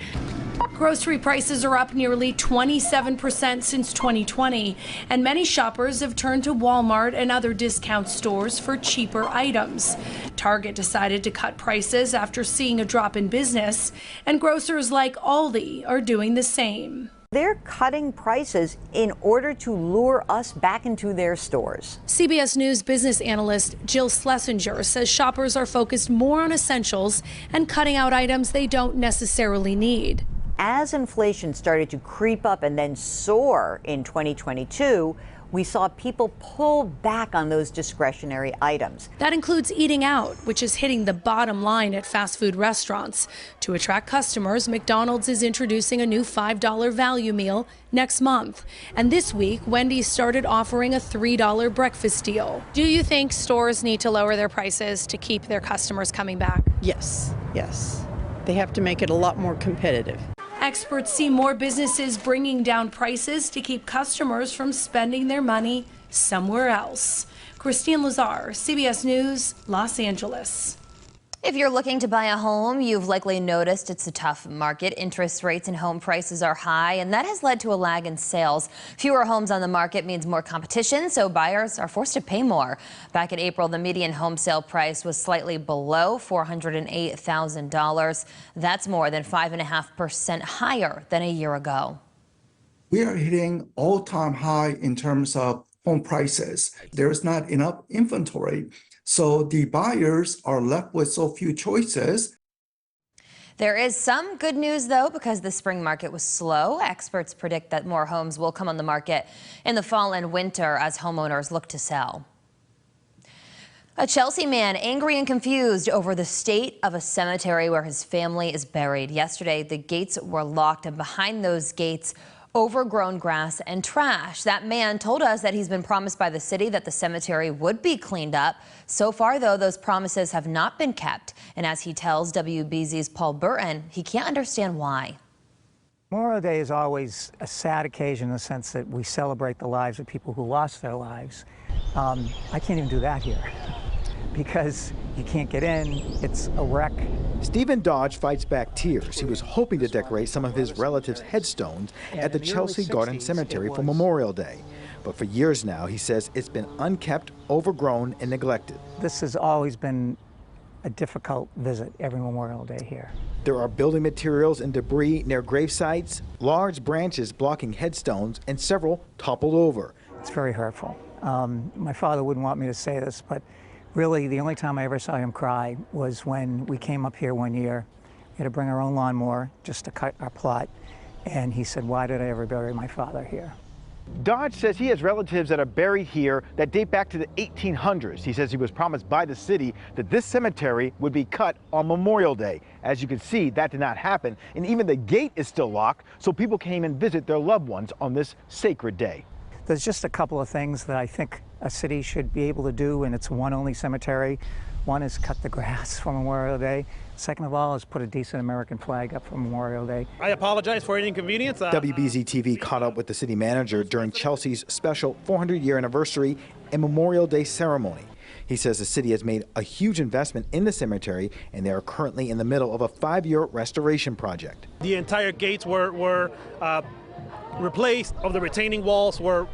Grocery prices are up nearly 27% since 2020, and many shoppers have turned to Walmart and other discount stores for cheaper items. Target decided to cut prices after seeing a drop in business, and grocers like Aldi are doing the same. They're cutting prices in order to lure us back into their stores. CBS News business analyst Jill Schlesinger says shoppers are focused more on essentials and cutting out items they don't necessarily need. As inflation started to creep up and then soar in 2022, we saw people pull back on those discretionary items. That includes eating out, which is hitting the bottom line at fast food restaurants. To attract customers, McDonald's is introducing a new $5 value meal next month. And this week, Wendy's started offering a $3 breakfast deal. Do you think stores need to lower their prices to keep their customers coming back? Yes, yes. They have to make it a lot more competitive. Experts see more businesses bringing down prices to keep customers from spending their money somewhere else. Christine Lazar, CBS News, Los Angeles. If you're looking to buy a home, you've likely noticed it's a tough market. Interest rates and home prices are high, and that has led to a lag in sales. Fewer homes on the market means more competition, so buyers are forced to pay more. Back in April, the median home sale price was slightly below $408,000. That's more than 5.5% higher than a year ago. We are hitting all-time high in terms of home prices. There is not enough inventory, so the buyers are left with so few choices. There is some good news, though, because the spring market was slow. Experts predict that more homes will come on the market in the fall and winter as homeowners look to sell. A Chelsea man angry and confused over the state of a cemetery where his family is buried. Yesterday, the gates were locked, and behind those gates, overgrown grass and trash. That man told us that he's been promised by the city that the cemetery would be cleaned up. So far, though, those promises have not been kept. And as he tells WBZ's Paul Burton, he can't understand why. Memorial Day is always a sad occasion in the sense that we celebrate the lives of people who lost their lives. I can't even do that here because you can't get in. It's a wreck. Stephen Dodge fights back tears. He was hoping to decorate some of his relatives' headstones at the Chelsea Garden Cemetery for Memorial Day. But for years now, he says it's been unkept, overgrown, and neglected. This has always been a difficult visit every Memorial Day here. There are building materials and debris near grave sites, large branches blocking headstones, and several toppled over. It's very hurtful. My father wouldn't want me to say this, but really, the only time I ever saw him cry was when we came up here one year. We had to bring our own lawnmower just to cut our plot. And he said, "Why did I ever bury my father here?" Dodge says he has relatives that are buried here that date back to the 1800s. He says he was promised by the city that this cemetery would be cut on Memorial Day. As you can see, that did not happen. And even the gate is still locked, so people came and visit their loved ones on this sacred day. There's just a couple of things that I think a city should be able to do, and it's one only cemetery. One is cut the grass for Memorial Day. Second of all is put a decent American flag up for Memorial Day. I apologize for any inconvenience. WBZ TV caught up with the city manager during Chelsea's special 400-year anniversary and Memorial Day ceremony. He says the city has made a huge investment in the cemetery, and they are currently in the middle of a 5-year restoration project. The entire gates were replaced. Of the retaining walls were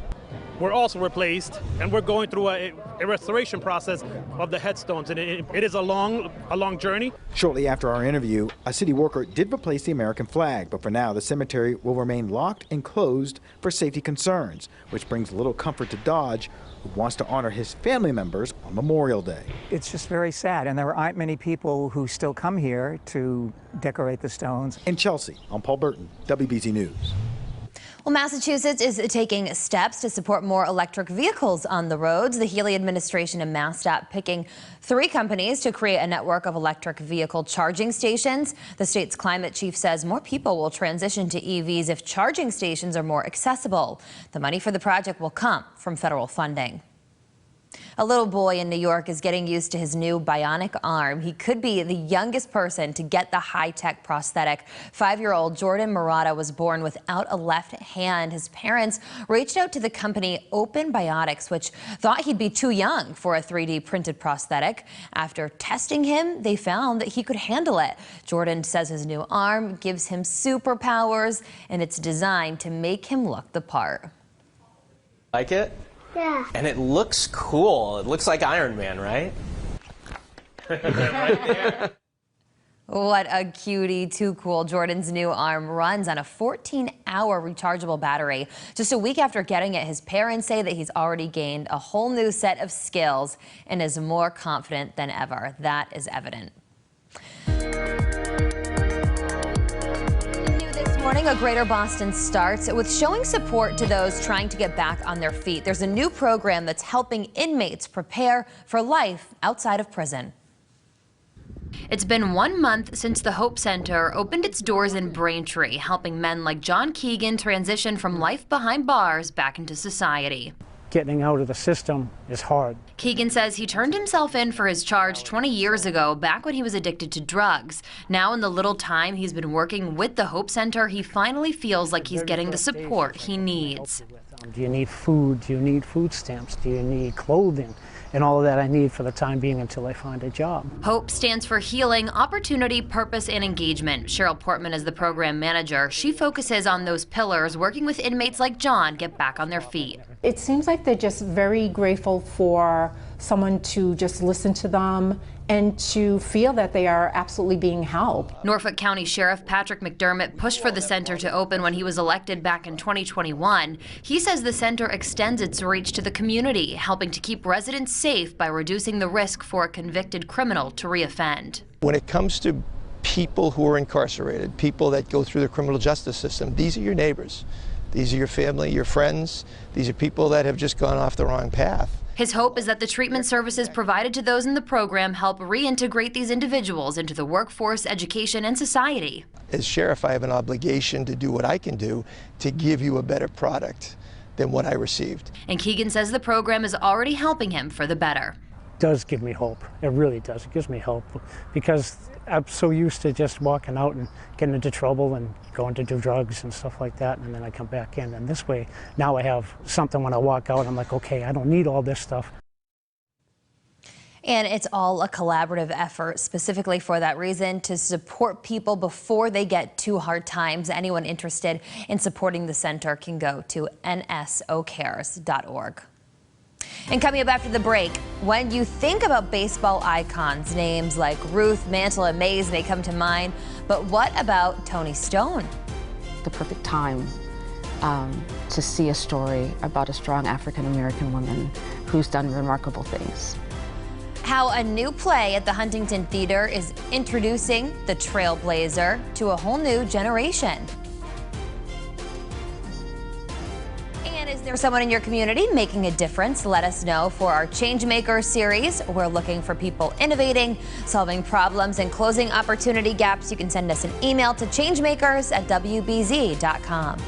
also replaced, and we're going through a restoration process of the headstones, and it is a long journey. Shortly after our interview, a city worker did replace the American flag, but for now the cemetery will remain locked and closed for safety concerns, which brings little comfort to Dodge, who wants to honor his family members on Memorial Day. It's just very sad, and there aren't many people who still come here to decorate the stones. In Chelsea, I'm Paul Burton, WBZ News. Well, Massachusetts is taking steps to support more electric vehicles on the roads. The Healy administration and MassDOT picking 3 companies to create a network of electric vehicle charging stations. The state's climate chief says more people will transition to EVs if charging stations are more accessible. The money for the project will come from federal funding. A little boy in New York is getting used to his new bionic arm. He could be the youngest person to get the high-tech prosthetic. 5-year-old Jordan Murata was born without a left hand. His parents reached out to the company Open Biotics, which thought he'd be too young for a 3D printed prosthetic. After testing him, they found that he could handle it. Jordan says his new arm gives him superpowers, and it's designed to make him look the part. Like it? Yeah. And it looks cool. It looks like Iron Man, right? What a cutie, too cool. Jordan's new arm runs on a 14-hour rechargeable battery. Just a week after getting it, his parents say that he's already gained a whole new set of skills and is more confident than ever. That is evident. Morning, a Greater Boston starts with showing support to those trying to get back on their feet. There's a new program that's helping inmates prepare for life outside of prison. It's been 1 month since the Hope Center opened its doors in Braintree, helping men like John Keegan transition from life behind bars back into society. Getting out of the system is hard. Keegan says he turned himself in for his charge 20 years ago, back when he was addicted to drugs. Now, in the little time he's been working with the Hope Center, he finally feels like he's getting the support he needs. Do you need food? Do you need food stamps? Do you need clothing? And all of that I need for the time being until I find a job. HOPE stands for Healing, Opportunity, Purpose, and Engagement. Cheryl Portman is the program manager. She focuses on those pillars, working with inmates like John get back on their feet. It seems like they're just very grateful for someone to just listen to them and to feel that they are absolutely being helped. Norfolk County Sheriff Patrick McDermott pushed for the center to open when he was elected back in 2021. He says the center extends its reach to the community, helping to keep residents safe by reducing the risk for a convicted criminal to reoffend. When it comes to people who are incarcerated, people that go through the criminal justice system, these are your neighbors. These are your family, your friends. These are people that have just gone off the wrong path. His hope is that the treatment services provided to those in the program help reintegrate these individuals into the workforce, education, and society. As sheriff, I have an obligation to do what I can do to give you a better product than what I received. And Keegan says the program is already helping him for the better. It does give me hope. It really does. It gives me hope because I'm so used to just walking out and getting into trouble and going to do drugs and stuff like that, and then I come back in. And this way, now I have something when I walk out, I'm like, okay, I don't need all this stuff. And it's all a collaborative effort specifically for that reason, to support people before they get to hard times. Anyone interested in supporting the center can go to nsocares.org. And coming up after the break, when you think about baseball icons, names like Ruth, Mantle, and Mays may come to mind. But what about Toni Stone? The perfect time to see a story about a strong African-American woman who's done remarkable things. How a new play at the Huntington Theater is introducing the Trailblazer to a whole new generation. Is there someone in your community making a difference? Let us know for our Changemakers series. We're looking for people innovating, solving problems, and closing opportunity gaps. You can send us an email to changemakers@wbz.com.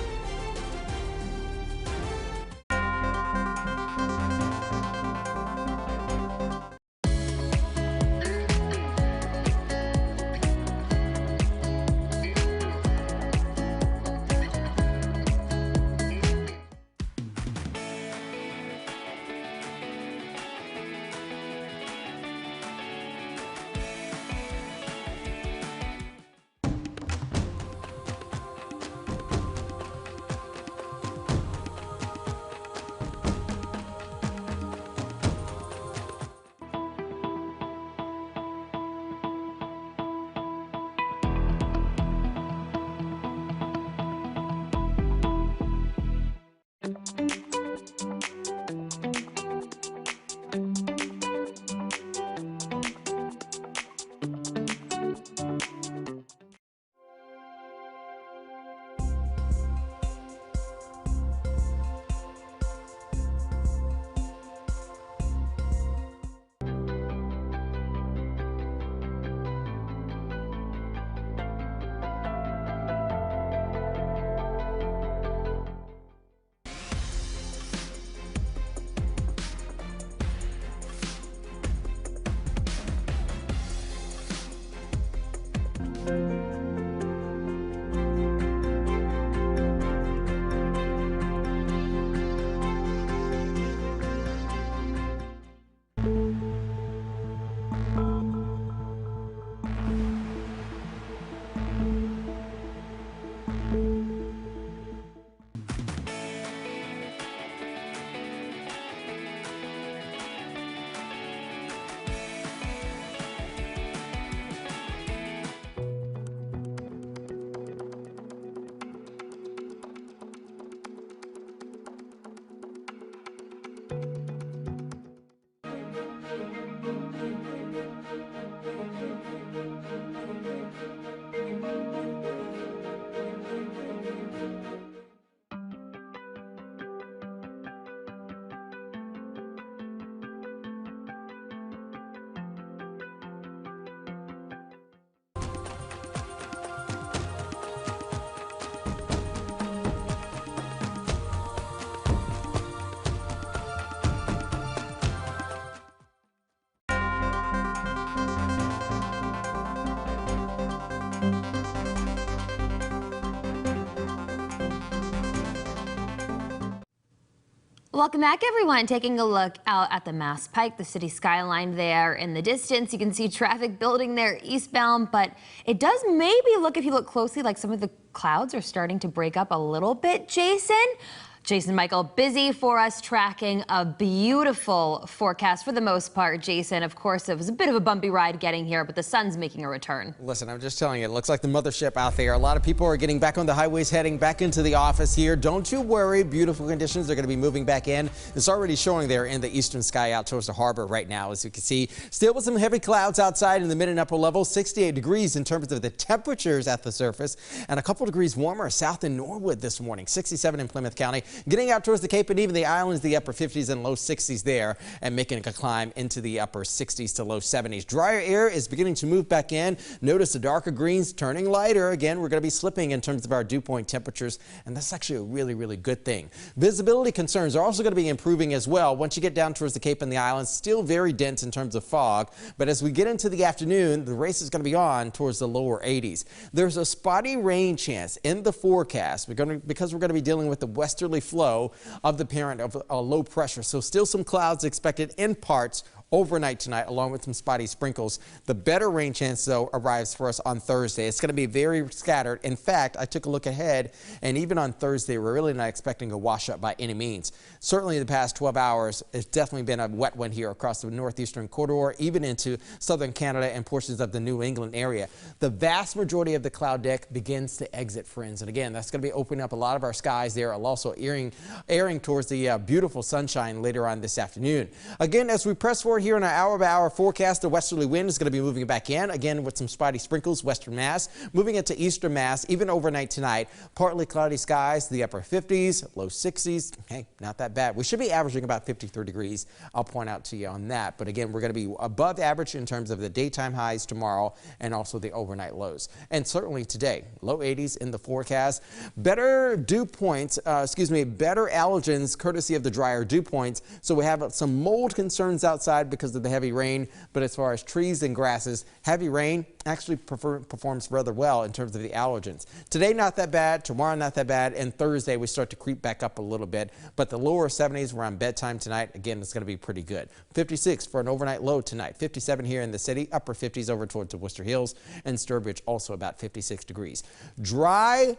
Welcome back, everyone. Taking a look out at the Mass Pike, the city skyline there in the distance. You can see traffic building there eastbound, but it does maybe look, if you look closely, like some of the clouds are starting to break up a little bit, Jason Michael, busy for us tracking a beautiful forecast for the most part. Jason, of course, it was a bit of a bumpy ride getting here, but the sun's making a return. Listen, I'm just telling you, it looks like the mothership out there. A lot of people are getting back on the highways, heading back into the office here. Don't you worry, beautiful conditions are going to be moving back in. It's already showing there in the eastern sky out towards the harbor right now, as you can see. Still with some heavy clouds outside in the mid and upper level, 68 degrees in terms of the temperatures at the surface, and a couple degrees warmer south in Norwood this morning, 67 in Plymouth County. Getting out towards the Cape and even the islands, the upper 50s and low 60s there, and making a climb into the upper 60s to low 70s. Drier air is beginning to move back in. Notice the darker greens turning lighter. Again, we're going to be slipping in terms of our dew point temperatures, and that's actually a really, really good thing. Visibility concerns are also going to be improving as well. Once you get down towards the Cape and the islands, still very dense in terms of fog, but as we get into the afternoon, the race is going to be on towards the lower 80s. There's a spotty rain chance in the forecast because we're going to be dealing with the westerly flow of the parent of low pressure. So still some clouds expected in parts overnight tonight, along with some spotty sprinkles. The better rain chance, though, arrives for us on Thursday. It's going to be very scattered. In fact, I took a look ahead, and even on Thursday, we're really not expecting a wash up by any means. Certainly the past 12 hours, it's definitely been a wet one here across the northeastern corridor, even into southern Canada and portions of the New England area. The vast majority of the cloud deck begins to exit, friends. And again, that's going to be opening up a lot of our skies there, also airing towards the beautiful sunshine later on this afternoon. Again, as we press forward here in our hour-by-hour forecast, the westerly wind is going to be moving back in, again with some spotty sprinkles, western Mass, moving into eastern Mass, even overnight tonight. Partly cloudy skies, the upper 50s, low 60s. Hey, not that bad. We should be averaging about 53 degrees. I'll point out to you on that. But again, we're going to be above average in terms of the daytime highs tomorrow and also the overnight lows. And certainly today, low 80s in the forecast. Better dew points, better allergens courtesy of the drier dew points. So we have some mold concerns outside because of the heavy rain, but as far as trees and grasses, heavy rain actually performs rather well in terms of the allergens. Today, not that bad. Tomorrow, not that bad. And Thursday, we start to creep back up a little bit, but the lower 70s around bedtime tonight, again, it's going to be pretty good. 56 for an overnight low tonight. 57 here in the city, upper 50s over towards the Worcester Hills, and Sturbridge also about 56 degrees. Dry,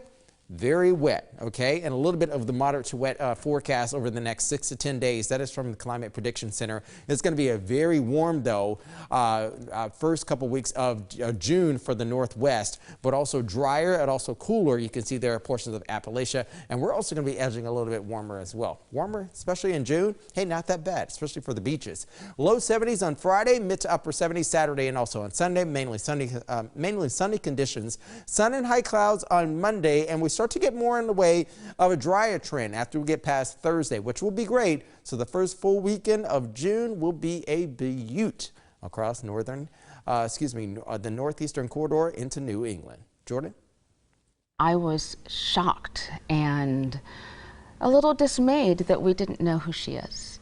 very wet, okay, and a little bit of the moderate to wet forecast over the next 6 to 10 days. That is from the Climate Prediction Center. It's going to be a very warm, though, first couple weeks of June for the Northwest, but also drier and also cooler. You can see there are portions of Appalachia, and we're also going to be edging a little bit warmer as well. Warmer, especially in June. Hey, not that bad, especially for the beaches. Low 70s on Friday, mid to upper 70s Saturday and also on Sunday. Mainly sunny conditions. Sun and high clouds on Monday, and we start to get more in the way of a drier trend after we get past Thursday, which will be great. So the first full weekend of June will be a beaut across the northeastern corridor into New England. Jordan? I was shocked and a little dismayed that we didn't know who she is.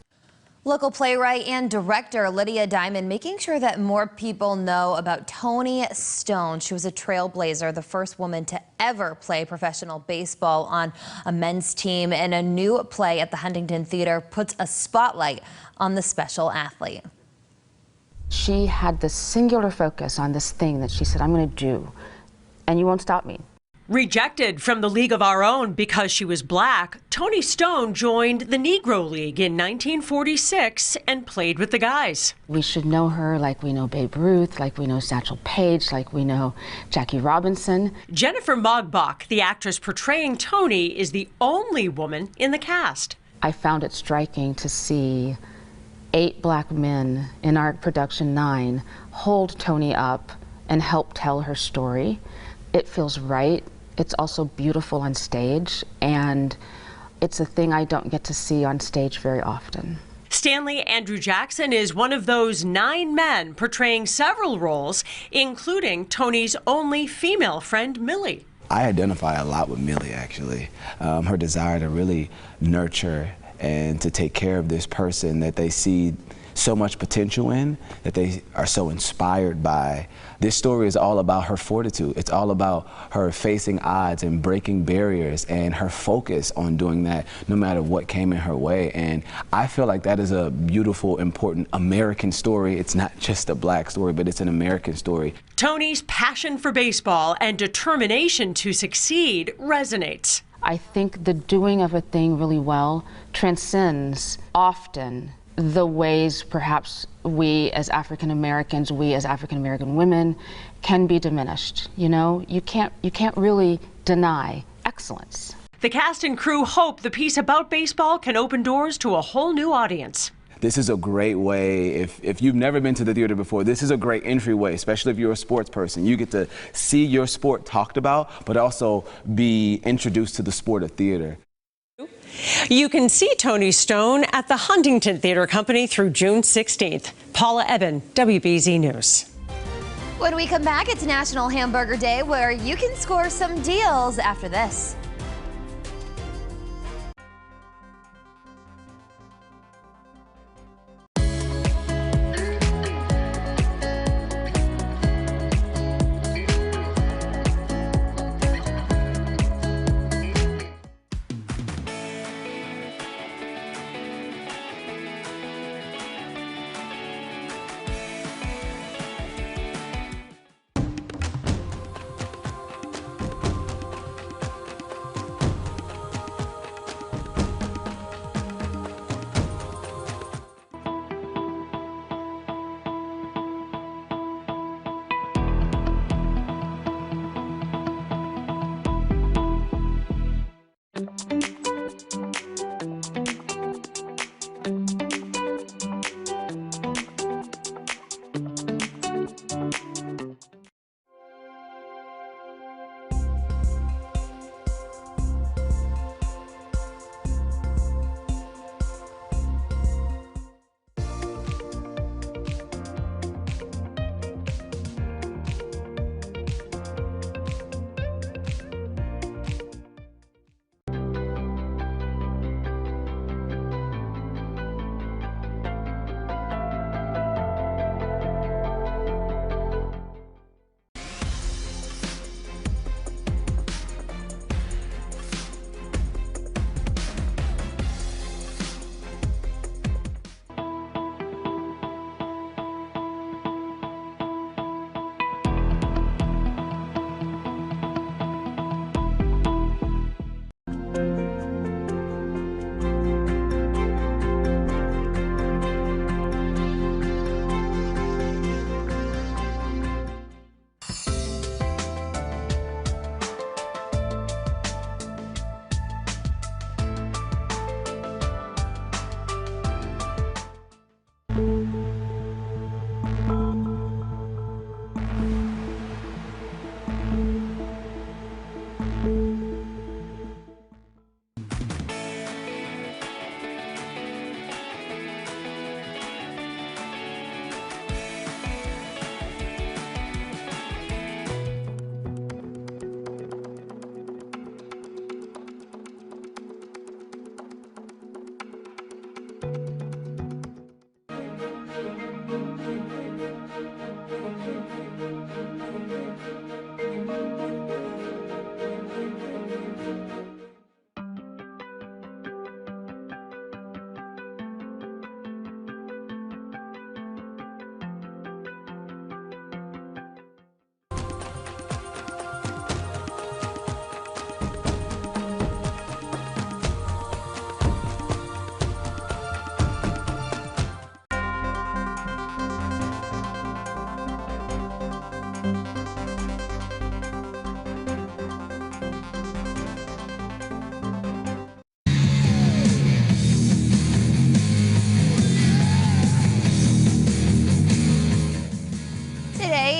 Local playwright and director Lydia Diamond making sure that more people know about Toni Stone. She was a trailblazer, the first woman to ever play professional baseball on a men's team, and a new play at the Huntington Theater puts a spotlight on the special athlete. She had this singular focus on this thing that she said, I'm going to do, and you won't stop me. Rejected from the League of Our Own because she was black, Toni Stone joined the Negro League in 1946 and played with the guys. We should know her like we know Babe Ruth, like we know Satchel Paige, like we know Jackie Robinson. Jennifer Mogbach, the actress portraying Toni, is the only woman in the cast. I found it striking to see 8 black men in our production 9 hold Toni up and help tell her story. It feels right. It's also beautiful on stage, and it's a thing I don't get to see on stage very often. Stanley Andrew Jackson is one of those 9 men portraying several roles, including Toni's only female friend, Millie. I identify a lot with Millie, actually. Her desire to really nurture and to take care of this person that they see so much potential in, that they are so inspired by. This story is all about her fortitude. It's all about her facing odds and breaking barriers and her focus on doing that no matter what came in her way. And I feel like that is a beautiful, important American story. It's not just a black story, but it's an American story. Tony's passion for baseball and determination to succeed resonates. I think the doing of a thing really well transcends often the ways perhaps we as African Americans, we as African American women can be diminished. You know, you can't really deny excellence. The cast and crew hope the piece about baseball can open doors to a whole new audience. This is a great way, if you've never been to the theater before, this is a great entryway, especially if you're a sports person. You get to see your sport talked about, but also be introduced to the sport of theater. You can see Tony Stone at the Huntington Theater Company through June 16th. Paula Eben, WBZ News. When we come back, it's National Hamburger Day, where you can score some deals after this.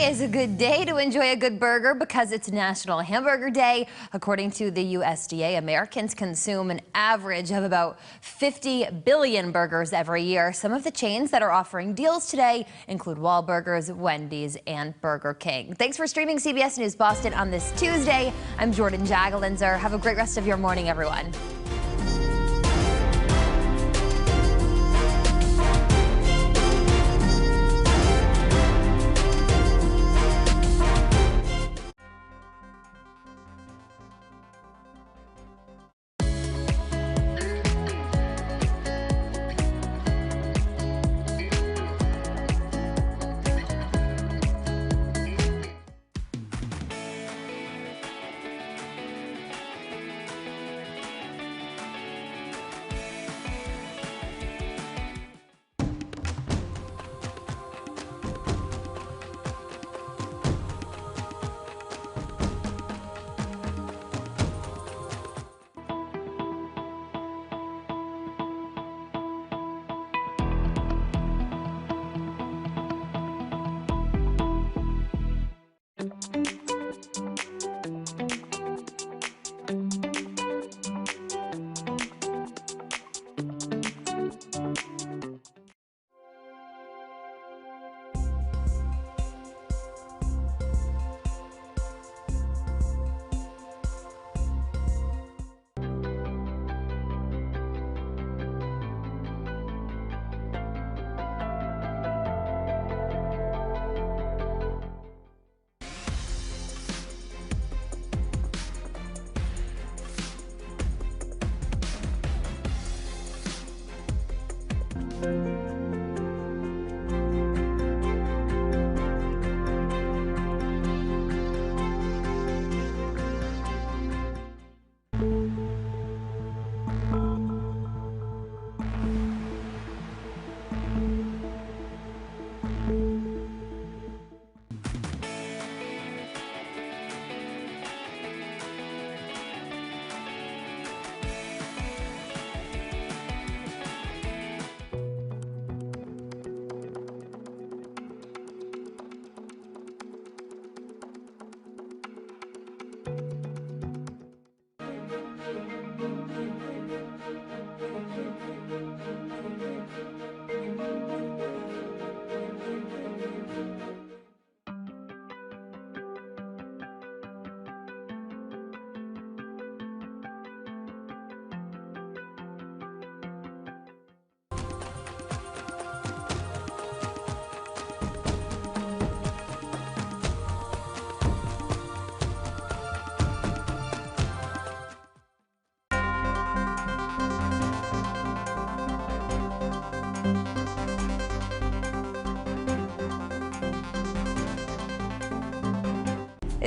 Is a good day to enjoy a good burger because it's National Hamburger Day. According to the USDA, Americans consume an average of about 50 billion burgers every year. Some of the chains that are offering deals today include Wahlburgers, Wendy's, and Burger King. Thanks for streaming CBS News Boston on this Tuesday. I'm Jordan Jagalinzer. Have a great rest of your morning, everyone.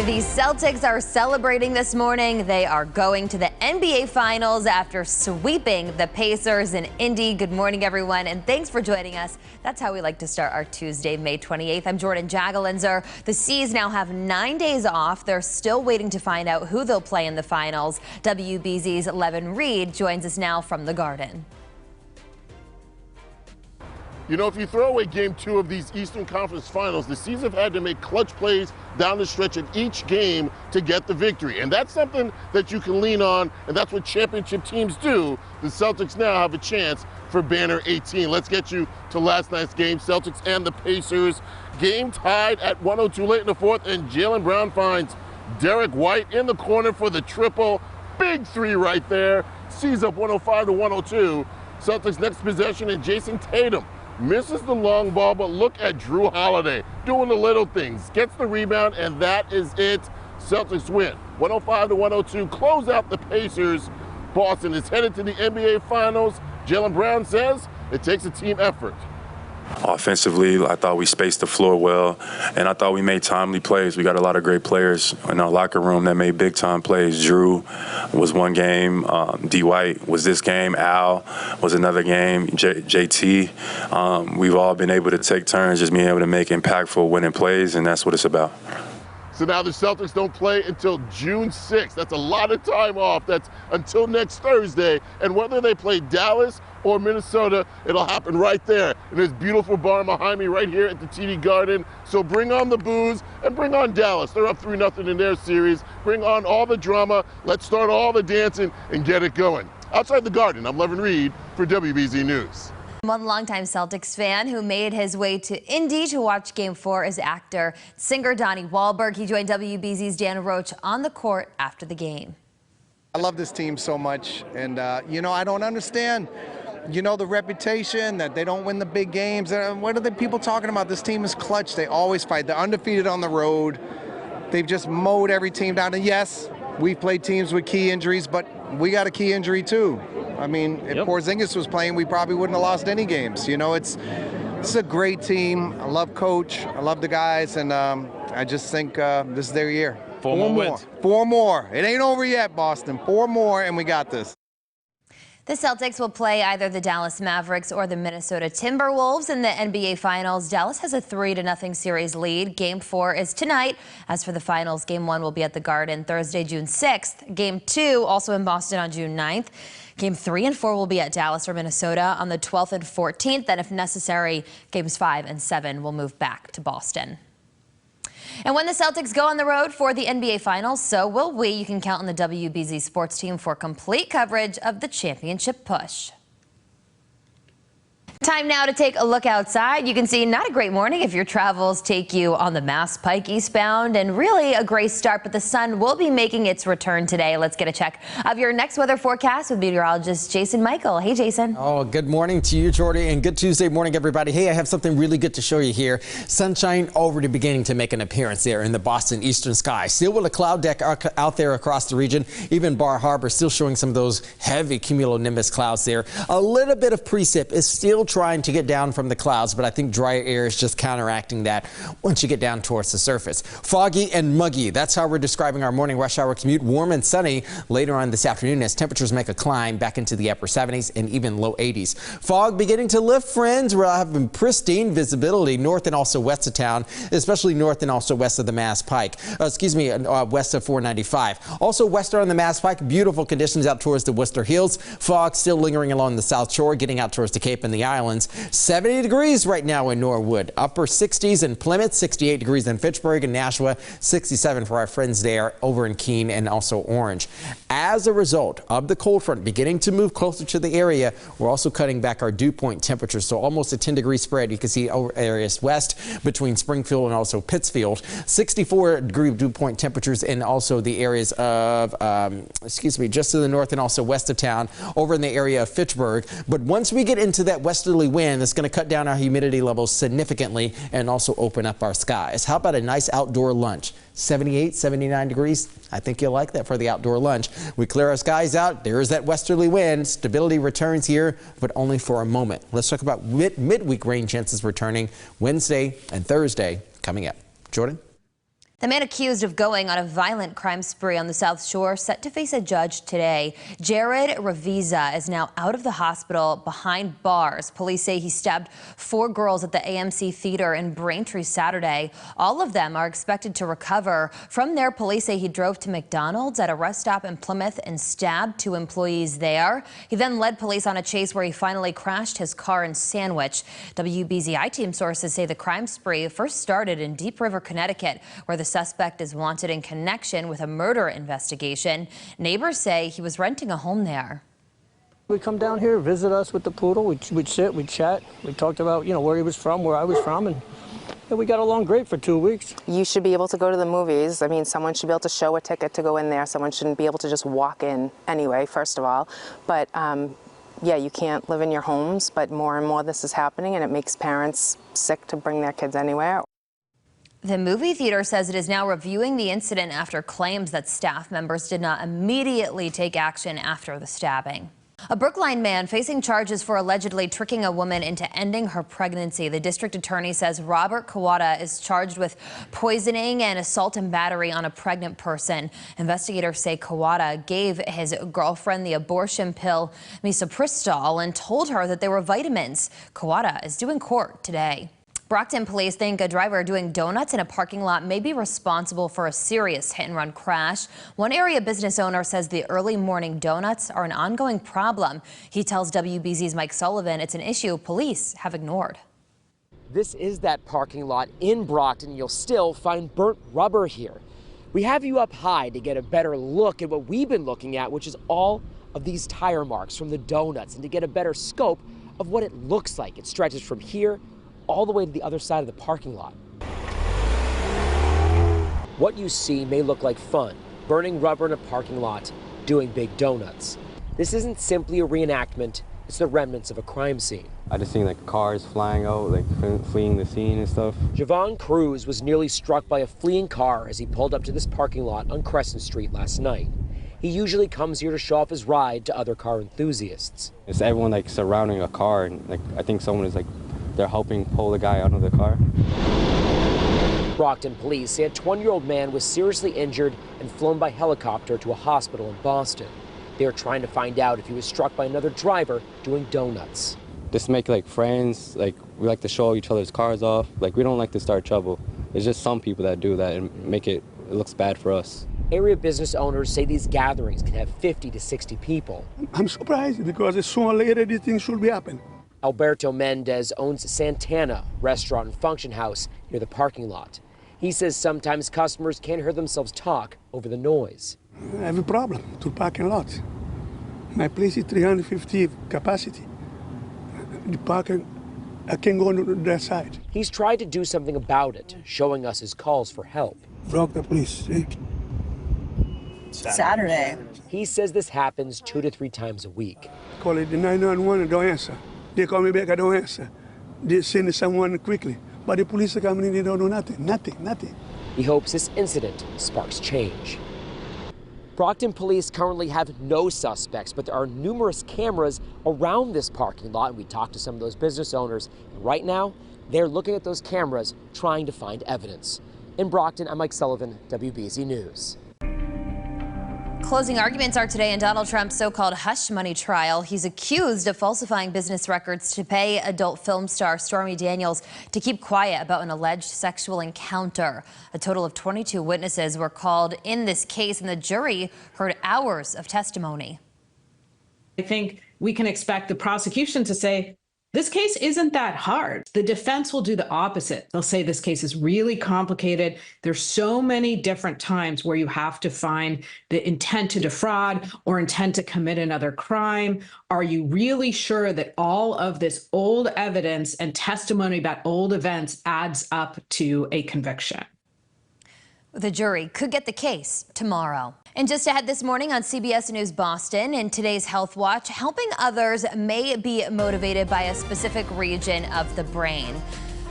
The Celtics are celebrating this morning. They are going to the NBA Finals after sweeping the Pacers in Indy. Good morning, everyone, and thanks for joining us. That's how we like to start our Tuesday, May 28th. I'm Jordan Jagalinzer. The C's now have 9 days off. They're still waiting to find out who they'll play in the finals. WBZ's Levin Reed joins us now from the Garden. You know, if you throw away Game 2 of these Eastern Conference Finals, the C's have had to make clutch plays down the stretch of each game to get the victory. And that's something that you can lean on, and that's what championship teams do. The Celtics now have a chance for Banner 18. Let's get you to last night's game, Celtics and the Pacers. Game tied at 102 late in the fourth, and Jaylen Brown finds Derek White in the corner for the triple. Big three right there. C's up 105 to 102. Celtics next possession, and Jason Tatum misses the long ball, but look at Drew Holiday doing the little things. Gets the rebound, and that is it. Celtics win 105 to 102. Close out the Pacers. Boston is headed to the NBA Finals. Jaylen Brown says it takes a team effort. Offensively, I thought we spaced the floor well, and I thought we made timely plays. We got a lot of great players in our locker room that made big-time plays. Drew was one game. D. White was this game. Al was another game. JT. We've all been able to take turns just being able to make impactful winning plays, and that's what it's about. So now the Celtics don't play until June 6th. That's a lot of time off. That's until next Thursday. And whether they play Dallas or Minnesota, it'll happen right there in this beautiful barn behind me right here at the TD Garden. So bring on the booze and bring on Dallas. They're up 3-0 in their series. Bring on all the drama. Let's start all the dancing and get it going. Outside the Garden, I'm Levin Reed for WBZ News. One longtime Celtics fan who made his way to Indy to watch Game 4 is actor, singer Donnie Wahlberg. He joined WBZ's Dan Roach on the court after the game. I love this team so much, and you know, I don't understand, you know, the reputation that they don't win the big games. What are the people talking about? This team is clutch. They always fight. They're undefeated on the road. They've just mowed every team down. And yes, we've played teams with key injuries, but we got a key injury too. I mean, if Porzingis was playing, we probably wouldn't have lost any games. You know, it's a great team. I love Coach. I love the guys, and I just think this is their year. Four more wins. 4 more. It ain't over yet, Boston. 4 more, and we got this. The Celtics will play either the Dallas Mavericks or the Minnesota Timberwolves in the NBA Finals. Dallas has a 3-0 series lead. Game 4 is tonight. As for the finals, Game 1 will be at the Garden Thursday, June 6th. Game 2 also in Boston on June 9th. Game 3 and 4 will be at Dallas or Minnesota on the 12th and 14th. And if necessary, Games 5 and 7 will move back to Boston. And when the Celtics go on the road for the NBA Finals, so will we. You can count on the WBZ sports team for complete coverage of the championship push. Time now to take a look outside. You can see not a great morning if your travels take you on the Mass Pike eastbound, and really a gray start, but the sun will be making its return today. Let's get a check of your next weather forecast with meteorologist Jason Michael. Hey, Jason. Oh, good morning to you, Jordy, and good Tuesday morning, everybody. Hey, I have something really good to show you here. Sunshine already beginning to make an appearance there in the Boston eastern sky. Still with a cloud deck out there across the region. Even Bar Harbor still showing some of those heavy cumulonimbus clouds there. A little bit of precip is still still trying to get down from the clouds, but I think drier air is just counteracting that once you get down towards the surface. Foggy and muggy. That's how we're describing our morning rush hour commute. Warm and sunny later on this afternoon as temperatures make a climb back into the upper 70s and even low 80s. Fog beginning to lift, friends. We're having pristine visibility north and also west of town, especially north and also west of the Mass Pike. West of 495. Also western on the Mass Pike, beautiful conditions out towards the Worcester Hills. Fog still lingering along the South Shore, getting out towards the Cape and the islands. 70 degrees right now in Norwood. Upper 60s in Plymouth, 68 degrees in Fitchburg and Nashua, 67 for our friends there over in Keene and also Orange. As a result of the cold front beginning to move closer to the area, we're also cutting back our dew point temperatures. So almost a 10-degree spread. You can see over areas west between Springfield and also Pittsfield. 64-degree dew point temperatures in also the areas of, just to the north and also west of town, over in the area of Fitchburg. But once we get into that westerly wind, it's going to cut down our humidity levels significantly and also open up our skies. How about a nice outdoor lunch? 78, 79 degrees. I think you'll like that for the outdoor lunch. We clear our skies out. There's that westerly wind. Stability returns here, but only for a moment. Let's talk about midweek rain chances returning Wednesday and Thursday coming up. Jordan? The man accused of going on a violent crime spree on the South Shore set to face a judge today. Jared Reviza is now out of the hospital behind bars. Police say he stabbed 4 girls at the AMC Theater in Braintree Saturday. All of them are expected to recover. From there, police say he drove to McDonald's at a rest stop in Plymouth and stabbed 2 employees there. He then led police on a chase where he finally crashed his car in Sandwich. WBZI team sources say the crime spree first started in Deep River, Connecticut, where the suspect is wanted in connection with a murder investigation. Neighbors say he was renting a home there. We'd come down here, visit us with the poodle. We'd sit, we'd chat. We talked about, where he was from, where I was from, and we got along great for 2 weeks. You should be able to go to the movies. I mean, someone should be able to show a ticket to go in there. Someone shouldn't be able to just walk in anyway, first of all. But yeah, you can't live in your homes, but more and more this is happening, and it makes parents sick to bring their kids anywhere. The movie theater says it is now reviewing the incident after claims that staff members did not immediately take action after the stabbing. A Brookline man facing charges for allegedly tricking a woman into ending her pregnancy. The district attorney says Robert Kawada is charged with poisoning and assault and battery on a pregnant person. Investigators say Kawada gave his girlfriend the abortion pill misoprostol and told her that they were vitamins. Kawada is due in court today. Brockton police think a driver doing donuts in a parking lot may be responsible for a serious hit-and-run crash. One area business owner says the early morning donuts are an ongoing problem. He tells WBZ's Mike Sullivan it's an issue police have ignored. This is that parking lot in Brockton. You'll still find burnt rubber here. We have you up high to get a better look at what we've been looking at, which is all of these tire marks from the donuts, and to get a better scope of what it looks like. It stretches from here all the way to the other side of the parking lot. What you see may look like fun, burning rubber in a parking lot, doing big donuts. This isn't simply a reenactment, it's the remnants of a crime scene. I just seen like cars flying out, like fleeing the scene and stuff. Javon Cruz was nearly struck by a fleeing car as he pulled up to this parking lot on Crescent Street last night. He usually comes here to show off his ride to other car enthusiasts. It's everyone like surrounding a car, and like I think someone is like they're helping pull the guy out of the car. Brockton police say a 20-year-old man was seriously injured and flown by helicopter to a hospital in Boston. They are trying to find out if he was struck by another driver doing donuts. Just make like friends, like we like to show each other's cars off. Like we don't like to start trouble. There's just some people that do that and make it looks bad for us. Area business owners say these gatherings can have 50 to 60 people. I'm surprised because sooner or later this thing should be happening. Alberto Mendez owns Santana restaurant and function house near the parking lot. He says sometimes customers can't hear themselves talk over the noise. I have a problem to parking lot. My place is 350 capacity. The parking, I can't go to that side. He's tried to do something about it, showing us his calls for help. Broke the police. Saturday. He says this happens 2 to 3 times a week. Call it the 911 and don't answer. They call me back, I don't answer. They send someone quickly. But the police are coming in, they don't do nothing. Nothing. He hopes this incident sparks change. Brockton police currently have no suspects, but there are numerous cameras around this parking lot, and we talked to some of those business owners. And right now, they're looking at those cameras, trying to find evidence. In Brockton, I'm Mike Sullivan, WBZ News. Closing arguments are today in Donald Trump's so-called hush money trial. He's accused of falsifying business records to pay adult film star Stormy Daniels to keep quiet about an alleged sexual encounter. A total of 22 witnesses were called in this case, and the jury heard hours of testimony. I think we can expect the prosecution to say, this case isn't that hard. The defense will do the opposite. They'll say this case is really complicated. There's so many different times where you have to find the intent to defraud or intent to commit another crime. Are you really sure that all of this old evidence and testimony about old events adds up to a conviction? The jury could get the case tomorrow. And just ahead this morning on CBS News Boston, in today's Health Watch, helping others may be motivated by a specific region of the brain.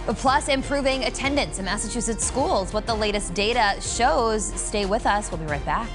Plus, improving attendance in Massachusetts schools. What the latest data shows. Stay with us. We'll be right back.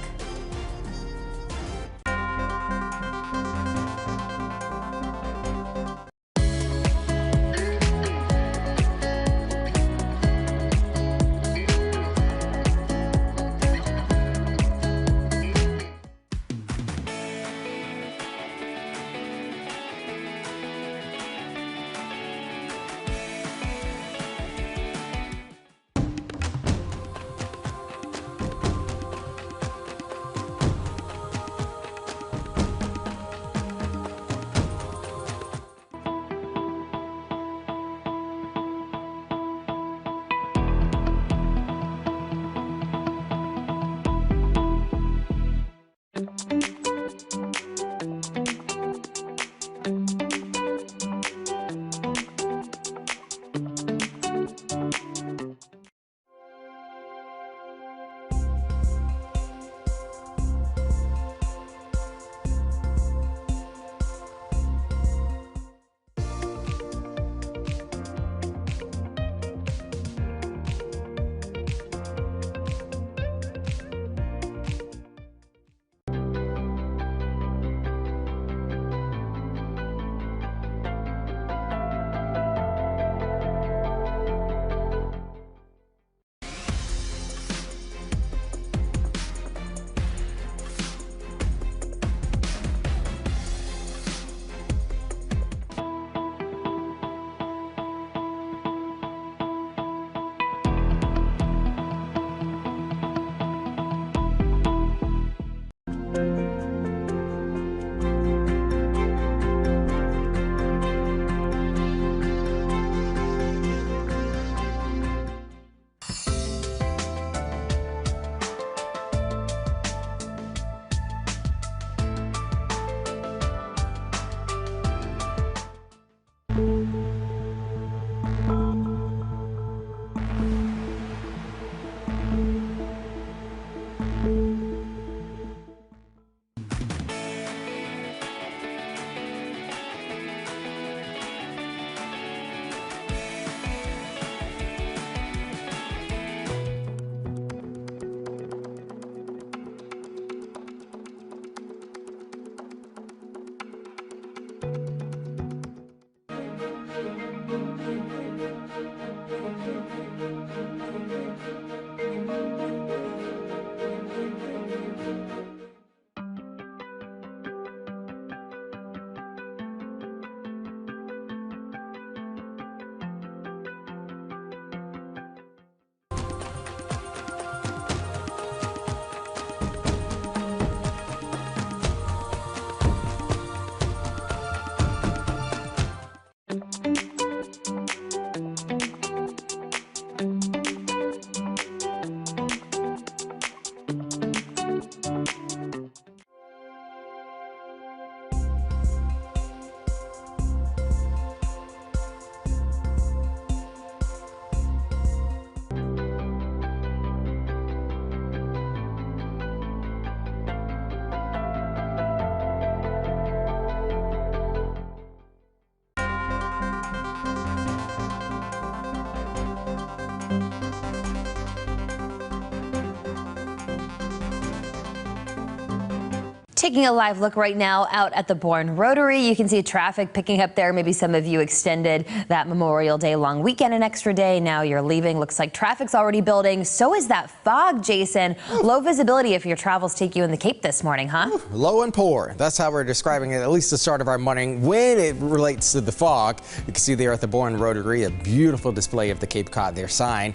Taking a live look right now out at the Bourne Rotary. You can see traffic picking up there. Maybe some of you extended that Memorial Day long weekend an extra day. Now you're leaving. Looks like traffic's already building. So is that fog, Jason. Low visibility if your travels take you in the Cape this morning, huh? Low and poor. That's how we're describing it, at least the start of our morning. When it relates to the fog, you can see there at the Bourne Rotary a beautiful display of the Cape Cod there sign.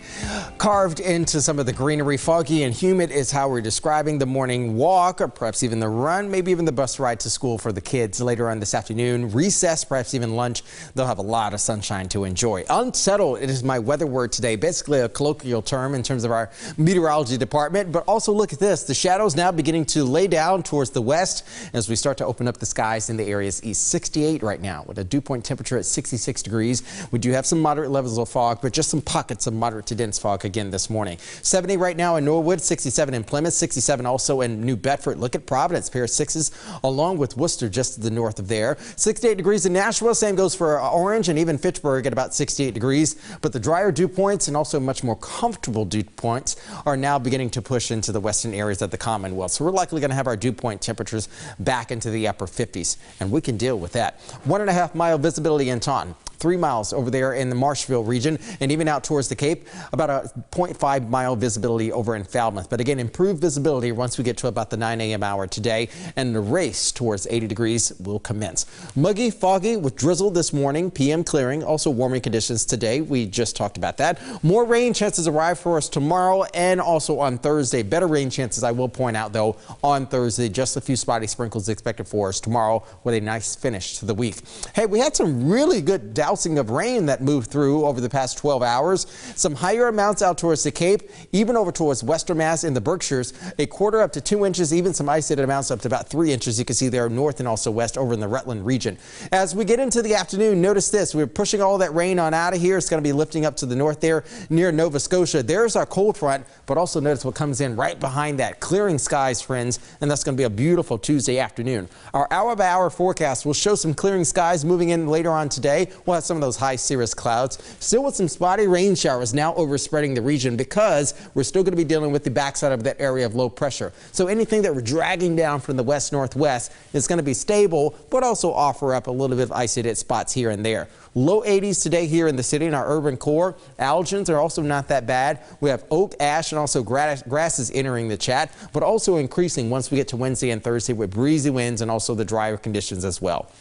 Carved into some of the greenery, foggy and humid is how we're describing the morning walk, or perhaps even the run, maybe even the bus ride to school for the kids later on this afternoon. Recess, perhaps even lunch. They'll have a lot of sunshine to enjoy. Unsettled, it is my weather word today. Basically a colloquial term in terms of our meteorology department. But also look at this. The shadows now beginning to lay down towards the west as we start to open up the skies in the areas east. 68 right now with a dew point temperature at 66 degrees. We do have some moderate levels of fog, but just some pockets of moderate to dense fog again this morning. 70 right now in Norwood, 67 in Plymouth, 67 also in New Bedford. Look at Providence, pair of sixes, along with Worcester just to the north of there. 68 degrees in Nashville. Same goes for Orange and even Fitchburg at about 68 degrees. But the drier dew points and also much more comfortable dew points are now beginning to push into the western areas of the Commonwealth. So we're likely going to have our dew point temperatures back into the upper 50s, and we can deal with that. 1.5 mile visibility in Taunton. 3 miles over there in the Marshville region, and even out towards the Cape, about a 0.5 mile visibility over in Falmouth. But again, improved visibility once we get to about the 9 a.m. hour today, and the race towards 80 degrees will commence. Muggy, foggy with drizzle this morning, PM clearing, also warming conditions today. We just talked about that. More rain chances arrive for us tomorrow and also on Thursday. Better rain chances, I will point out, though, on Thursday. Just a few spotty sprinkles expected for us tomorrow with a nice finish to the week. Hey, we had some really good dousing of rain that moved through over the past 12 hours. Some higher amounts out towards the Cape, even over towards Western Mass in the Berkshires, a quarter up to 2 inches, even some isolated amounts up to about 3 inches. You can see there north and also west over in the Rutland region. As we get into the afternoon, notice this. We're pushing all that rain on out of here. It's going to be lifting up to the north there near Nova Scotia. There's our cold front, but also notice what comes in right behind that. Clearing skies, friends, and that's going to be a beautiful Tuesday afternoon. Our hour-by-hour forecast will show some clearing skies moving in later on today. We'll have some of those high cirrus clouds, still with some spotty rain showers now overspreading the region because we're still going to be dealing with the backside of that area of low pressure. So anything that we're dragging down from the west-northwest is going to be stable, but also offer up a little bit of isolated spots here and there. Low 80s today here in the city in our urban core. Algens are also not that bad. We have oak, ash, and also grasses entering the chat, but also increasing once we get to Wednesday and Thursday with breezy winds and also the drier conditions as well.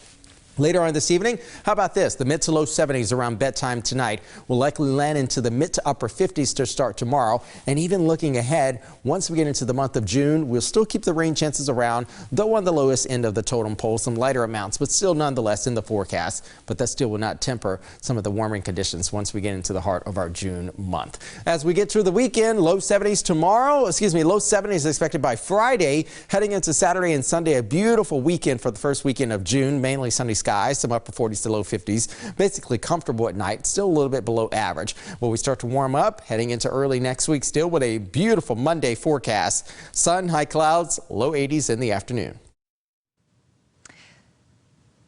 Later on this evening, how about this? The mid to low 70s around bedtime tonight will likely land into the mid to upper 50s to start tomorrow. And even looking ahead, once we get into the month of June, we'll still keep the rain chances around, though on the lowest end of the totem pole, some lighter amounts, but still nonetheless in the forecast. But that still will not temper some of the warming conditions once we get into the heart of our June month. As we get through the weekend, low 70s tomorrow, low 70s expected by Friday, heading into Saturday and Sunday, a beautiful weekend for the first weekend of June, mainly sunny skies, some upper 40s to low 50s, basically comfortable at night, still a little bit below average. Will we start to warm up heading into early next week, still with a beautiful Monday forecast. Sun, high clouds, low 80s in the afternoon.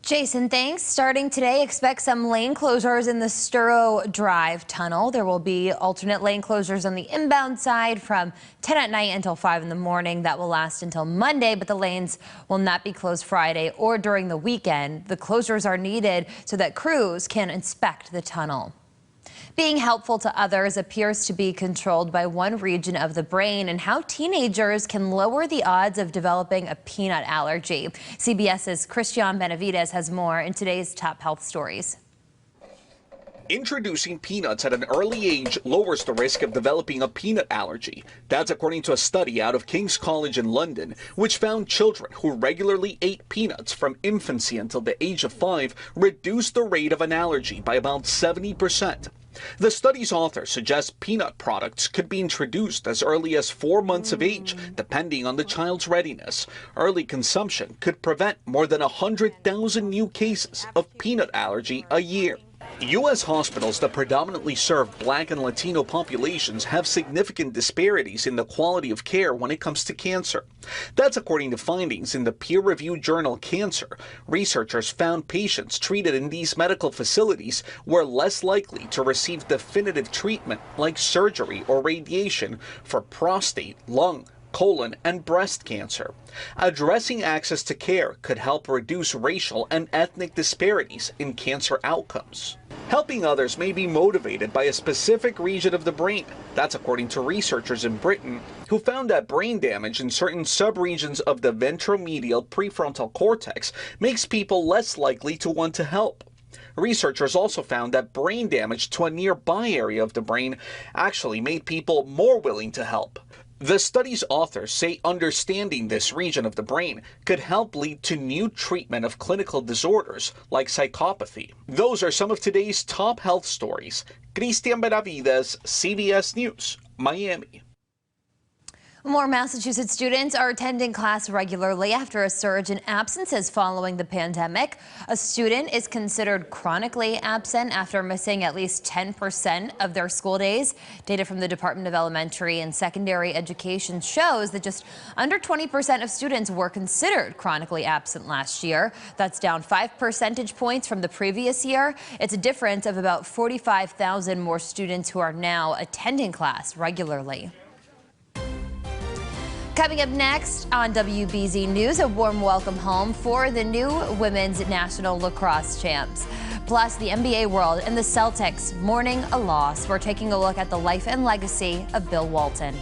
Jason, thanks. Starting today, expect some lane closures in the Sturo Drive tunnel. There will be alternate lane closures on the inbound side from 10 at night until 5 in the morning. That will last until Monday, but the lanes will not be closed Friday or during the weekend. The closures are needed so that crews can inspect the tunnel. Being helpful to others appears to be controlled by one region of the brain and how teenagers can lower the odds of developing a peanut allergy. CBS's Christian Benavides has more in today's Top Health Stories. Introducing peanuts at an early age lowers the risk of developing a peanut allergy. That's according to a study out of King's College in London, which found children who regularly ate peanuts from infancy until the age of 5 reduced the rate of an allergy by about 70%. The study's author suggests peanut products could be introduced as early as 4 months of age, depending on the child's readiness. Early consumption could prevent more than 100,000 new cases of peanut allergy a year. U.S. hospitals that predominantly serve Black and Latino populations have significant disparities in the quality of care when it comes to cancer. That's according to findings in the peer-reviewed journal Cancer. Researchers found patients treated in these medical facilities were less likely to receive definitive treatment like surgery or radiation for prostate, lung, colon, and breast cancer. Addressing access to care could help reduce racial and ethnic disparities in cancer outcomes. Helping others may be motivated by a specific region of the brain. That's according to researchers in Britain who found that brain damage in certain subregions of the ventromedial prefrontal cortex makes people less likely to want to help. Researchers also found that brain damage to a nearby area of the brain actually made people more willing to help. The study's authors say understanding this region of the brain could help lead to new treatment of clinical disorders like psychopathy. Those are some of today's top health stories. Cristian Benavides, CBS News, Miami. More Massachusetts students are attending class regularly after a surge in absences following the pandemic. A student is considered chronically absent after missing at least 10% of their school days. Data from the Department of Elementary and Secondary Education shows that just under 20% of students were considered chronically absent last year. That's down 5 percentage points from the previous year. It's a difference of about 45,000 more students who are now attending class regularly. Coming up next on WBZ News, a warm welcome home for the new women's national lacrosse champs. Plus, the NBA world and the Celtics mourning a loss. We're taking a look at the life and legacy of Bill Walton.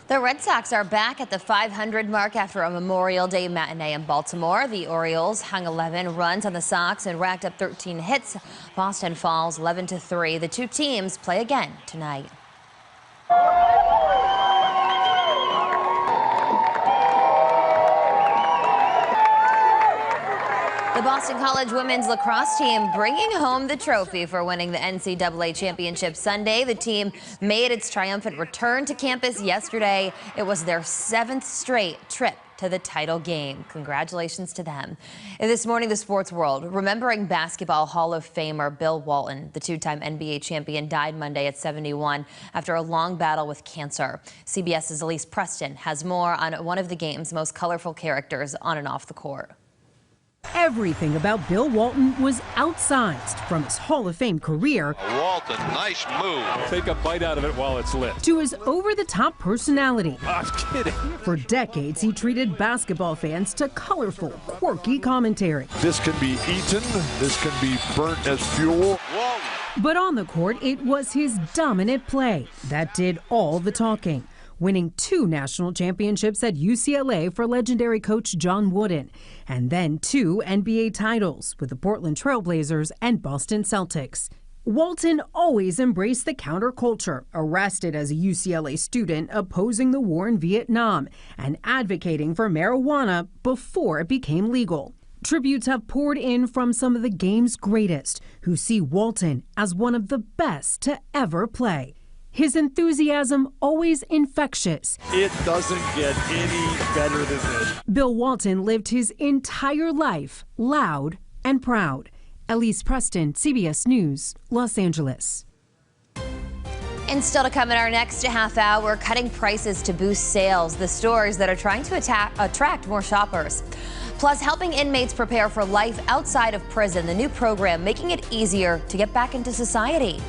The Red Sox are back at the 500 mark after a Memorial Day matinee in Baltimore. The Orioles hung 11 runs on the Sox and racked up 13 hits. Boston falls 11-3. The two teams play again tonight. The Boston College women's lacrosse team bringing home the trophy for winning the NCAA championship Sunday. The team made its triumphant return to campus yesterday. It was their 7th straight trip to the title game. Congratulations to them. And this morning, the sports world, remembering basketball Hall of Famer Bill Walton. The two-time NBA champion died Monday at 71 after a long battle with cancer. CBS's Elise Preston has more on one of the game's most colorful characters on and off the court. Everything about Bill Walton was outsized, from his Hall of Fame career Walton, nice move. Take a bite out of it while it's lit. to his over-the-top personality. I'm kidding. For decades, he treated basketball fans to colorful, quirky commentary. This can be eaten. This can be burnt as fuel. Walton. But on the court, it was his dominant play that did all the talking, winning 2 national championships at UCLA for legendary coach John Wooden, and then 2 NBA titles with the Portland Trail Blazers and Boston Celtics. Walton always embraced the counterculture, arrested as a UCLA student opposing the war in Vietnam and advocating for marijuana before it became legal. Tributes have poured in from some of the game's greatest, who see Walton as one of the best to ever play. His enthusiasm always infectious. It doesn't get any better than this. Bill Walton lived his entire life loud and proud. Elise Preston, CBS News, Los Angeles. And still to come in our next half hour, cutting prices to boost sales, the stores that are trying to attract more shoppers. Plus, helping inmates prepare for life outside of prison, the new program making it easier to get back into society.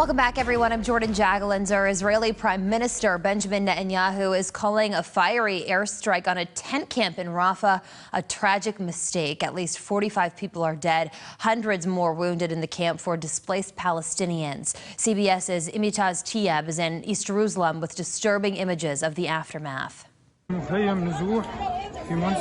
Welcome back, everyone. I'm Jordan Jagelinzer. Israeli Prime Minister Benjamin Netanyahu is calling a fiery airstrike on a tent camp in Rafah a tragic mistake. At least 45 people are dead, hundreds more wounded in the camp for displaced Palestinians. CBS's Imitaz Tiab is in East Jerusalem with disturbing images of the aftermath.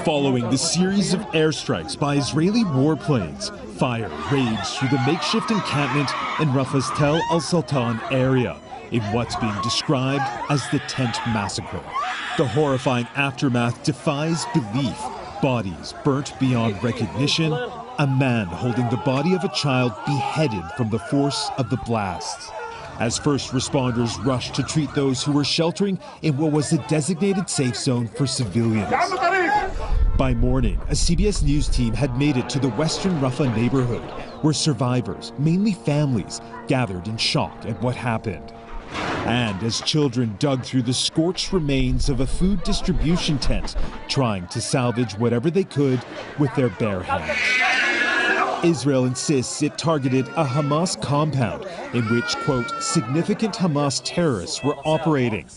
Following the series of airstrikes by Israeli warplanes, fire raged through the makeshift encampment in Rafah's Tel al-Sultan area in what's being described as the tent massacre. The horrifying aftermath defies belief. Bodies burnt beyond recognition, a man holding the body of a child beheaded from the force of the blasts. As first responders rushed to treat those who were sheltering in what was a designated safe zone for civilians. By morning, a CBS News team had made it to the western Rafah neighborhood, where survivors, mainly families, gathered in shock at what happened. And as children dug through the scorched remains of a food distribution tent, trying to salvage whatever they could with their bare hands. Israel insists it targeted a Hamas compound in which, quote, significant Hamas terrorists were operating.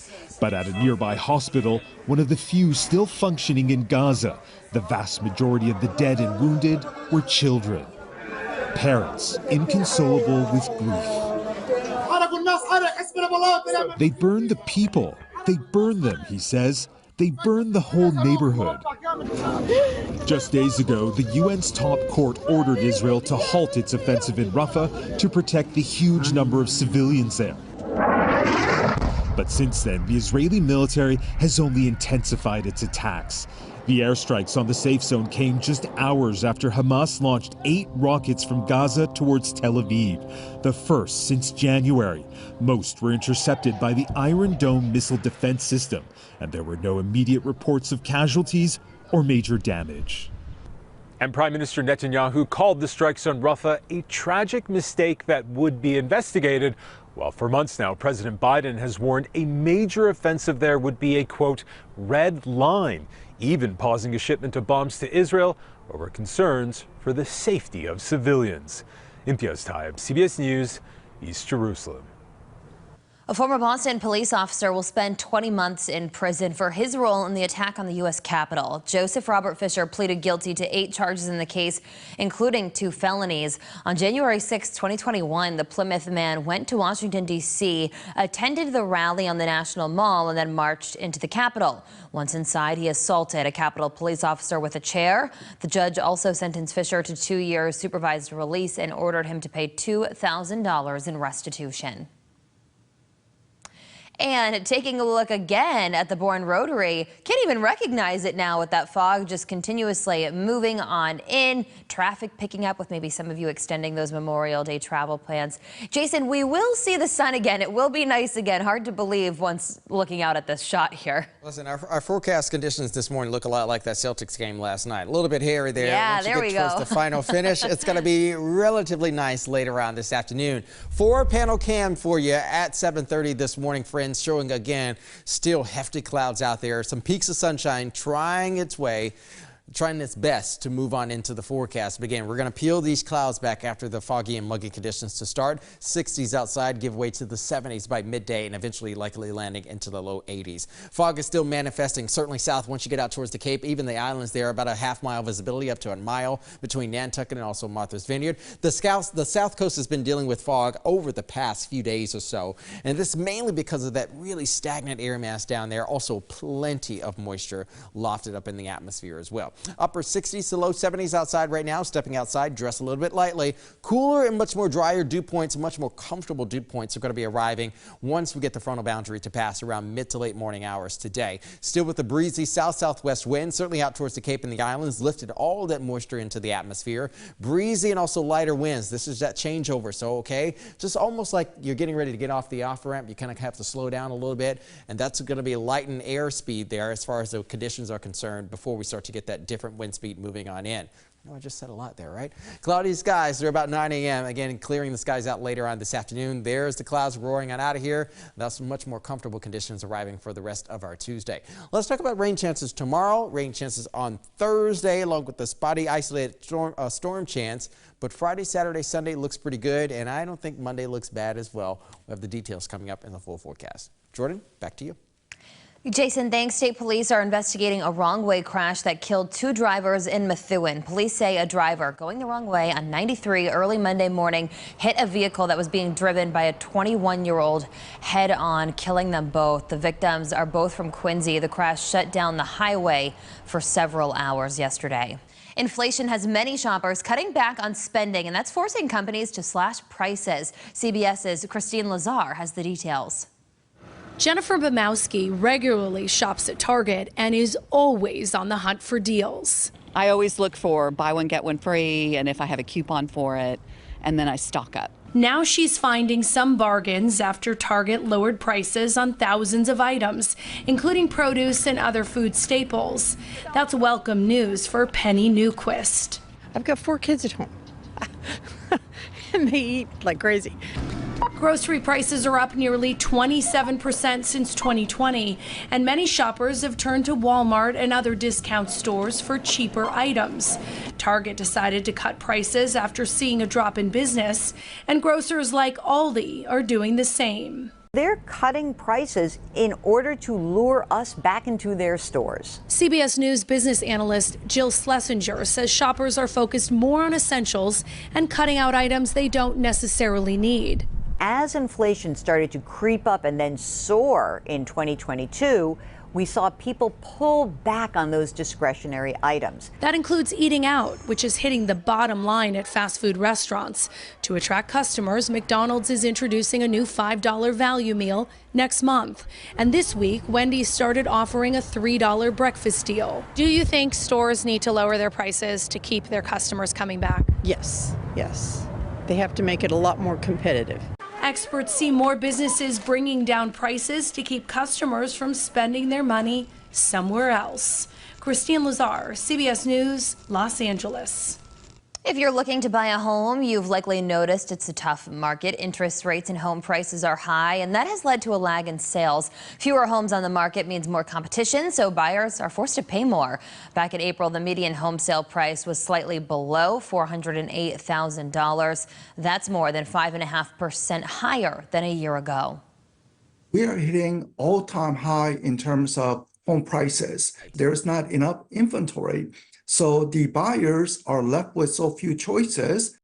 But at a nearby hospital, one of the few still functioning in Gaza, the vast majority of the dead and wounded were children. Parents inconsolable with grief. They burned the people. They burned them, he says. They burned the whole neighborhood. Just days ago, the UN's top court ordered Israel to halt its offensive in Rafah to protect the huge number of civilians there. But since then, the Israeli military has only intensified its attacks. The airstrikes on the safe zone came just hours after Hamas launched 8 rockets from Gaza towards Tel Aviv, the first since January. Most were intercepted by the Iron Dome missile defense system, and there were no immediate reports of casualties or major damage. And Prime Minister Netanyahu called the strikes on Rafah a tragic mistake that would be investigated. Well, for months now, President Biden has warned a major offensive there would be a, quote, red line, even pausing a shipment of bombs to Israel over concerns for the safety of civilians. Imtiaz Taib, CBS News, East Jerusalem. A former Boston police officer will spend 20 months in prison for his role in the attack on the U.S. Capitol. Joseph Robert Fisher pleaded guilty to 8 charges in the case, including 2 felonies. On January 6, 2021, the Plymouth man went to Washington, D.C., attended the rally on the National Mall, and then marched into the Capitol. Once inside, he assaulted a Capitol police officer with a chair. The judge also sentenced Fisher to 2 years supervised release and ordered him to pay $2,000 in restitution. And taking a look again at the Bourne Rotary, can't even recognize it now with that fog just continuously moving on in. Traffic picking up with maybe some of you extending those Memorial Day travel plans. Jason, we will see the sun again. It will be nice again. Hard to believe once looking out at this shot here. Listen, our forecast conditions this morning look a lot like that Celtics game last night. A little bit hairy there. Yeah, once there you we get go. towards the final finish, it's going to be relatively nice later on this afternoon. 4-panel cam for you at 7:30 this morning, friends, showing again still hefty clouds out there. Some peaks of sunshine trying its best to move on into the forecast. But again, we're going to peel these clouds back after the foggy and muggy conditions to start. 60s outside give way to the 70s by midday and eventually likely landing into the low 80s. Fog is still manifesting certainly south once you get out towards the Cape. Even the islands there, about a half-mile visibility up to a mile between Nantucket and also Martha's Vineyard. The south coast has been dealing with fog over the past few days or so, and this mainly because of that really stagnant air mass down there. Also plenty of moisture lofted up in the atmosphere as well. Upper 60s to low 70s outside right now. Stepping outside, dress a little bit lightly. Cooler and much more drier dew points, much more comfortable dew points are going to be arriving once we get the frontal boundary to pass around mid to late morning hours today. Still with the breezy south-southwest wind, certainly out towards the Cape and the islands, lifted all that moisture into the atmosphere. Breezy and also lighter winds. This is that changeover, so okay, just almost like you're getting ready to get off the off-ramp. You kind of have to slow down a little bit, and that's going to be lightened airspeed there as far as the conditions are concerned before we start to get that different wind speed moving on in. I just said a lot there, right? Cloudy skies, they're about 9 a.m. Again, clearing the skies out later on this afternoon. There's the clouds roaring on out of here. That's much more comfortable conditions arriving for the rest of our Tuesday. Let's talk about rain chances tomorrow. Rain chances on Thursday, along with the spotty isolated storm chance. But Friday, Saturday, Sunday looks pretty good, and I don't think Monday looks bad as well. We have the details coming up in the full forecast. Jordan, back to you. Jason, thanks. State police are investigating a wrong-way crash that killed 2 drivers in Methuen. Police say a driver going the wrong way on 93 early Monday morning hit a vehicle that was being driven by a 21-year-old head-on, killing them both. The victims are both from Quincy. The crash shut down the highway for several hours yesterday. Inflation has many shoppers cutting back on spending, and that's forcing companies to slash prices. CBS's Christine Lazar has the details. Jennifer Bumowski regularly shops at Target and is always on the hunt for deals. I always look for buy one, get one free, and if I have a coupon for it, and then I stock up. Now she's finding some bargains after Target lowered prices on thousands of items, including produce and other food staples. That's welcome news for Penny Newquist. I've got 4 kids at home, and they eat like crazy. Grocery prices are up nearly 27% since 2020, and many shoppers have turned to Walmart and other discount stores for cheaper items. Target decided to cut prices after seeing a drop in business, and grocers like Aldi are doing the same. They're cutting prices in order to lure us back into their stores. CBS News business analyst Jill Schlesinger says shoppers are focused more on essentials and cutting out items they don't necessarily need. As inflation started to creep up and then soar in 2022, we saw people pull back on those discretionary items. That includes eating out, which is hitting the bottom line at fast food restaurants. To attract customers, McDonald's is introducing a new $5 value meal next month. And this week, Wendy's started offering a $3 breakfast deal. Do you think stores need to lower their prices to keep their customers coming back? Yes, yes. They have to make it a lot more competitive. Experts see more businesses bringing down prices to keep customers from spending their money somewhere else. Christine Lazar, CBS News, Los Angeles. If you're looking to buy a home, you've likely noticed it's a tough market. Interest rates and home prices are high, and that has led to a lag in sales. Fewer homes on the market means more competition, so buyers are forced to pay more. Back in April, the median home sale price was slightly below $408,000. That's more than 5.5% higher than a year ago. We are hitting all-time high in terms of home prices. There's not enough inventory. So the buyers are left with so few choices.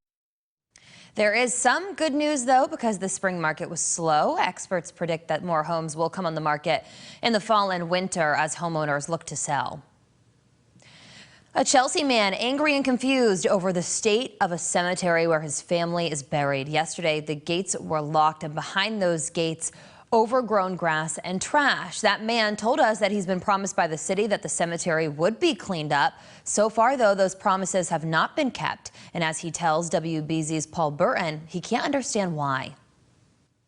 There is some good news, though, because the spring market was slow. Experts predict that more homes will come on the market in the fall and winter as homeowners look to sell. A Chelsea man angry and confused over the state of a cemetery where his family is buried. Yesterday, the gates were locked, and behind those gates, overgrown grass and trash. That man told us that he's been promised by the city that the cemetery would be cleaned up. So far, though, those promises have not been kept. And as he tells WBZ's Paul Burton, he can't understand why.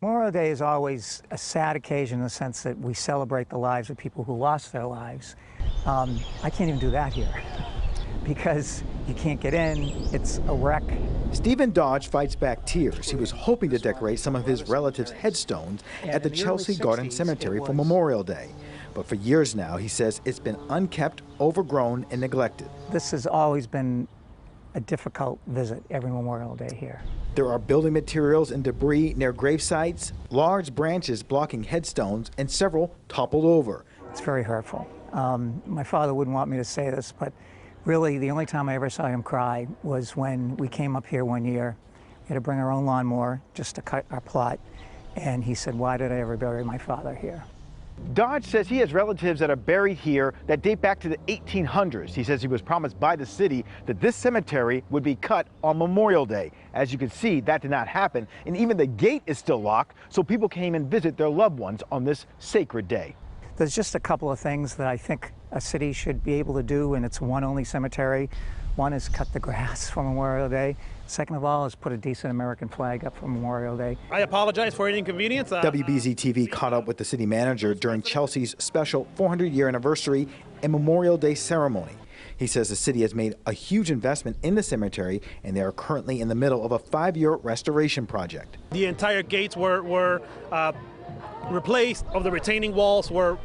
Memorial Day is always a sad occasion in the sense that we celebrate the lives of people who lost their lives. I can't even do that here because you can't get in. It's a wreck. Stephen Dodge fights back tears. He was hoping to decorate some of his relatives' headstones at the Chelsea Garden Cemetery for Memorial Day. But for years now, he says it's been unkept, overgrown, and neglected. This has always been a difficult visit every Memorial Day here. There are building materials and debris near grave sites, large branches blocking headstones, and several toppled over. It's very hurtful. My father wouldn't want me to say this, but really, the only time I ever saw him cry was when we came up here one year. We had to bring our own lawnmower just to cut our plot. And he said, "Why did I ever bury my father here?" Dodge says he has relatives that are buried here that date back to the 1800s. He says he was promised by the city that this cemetery would be cut on Memorial Day. As you can see, that did not happen. And even the gate is still locked, so people came and visit their loved ones on this sacred day. There's just a couple of things that I think a city should be able to do, and it's one only cemetery. One is cut the grass for Memorial Day. Second of all is put a decent American flag up for Memorial Day. I apologize for any inconvenience. WBZ TV caught up with the city manager during Chelsea's special 400-year anniversary and Memorial Day ceremony. He says the city has made a huge investment in the cemetery, and they are currently in the middle of a 5-year restoration project. The entire gates were replaced. Of the retaining walls were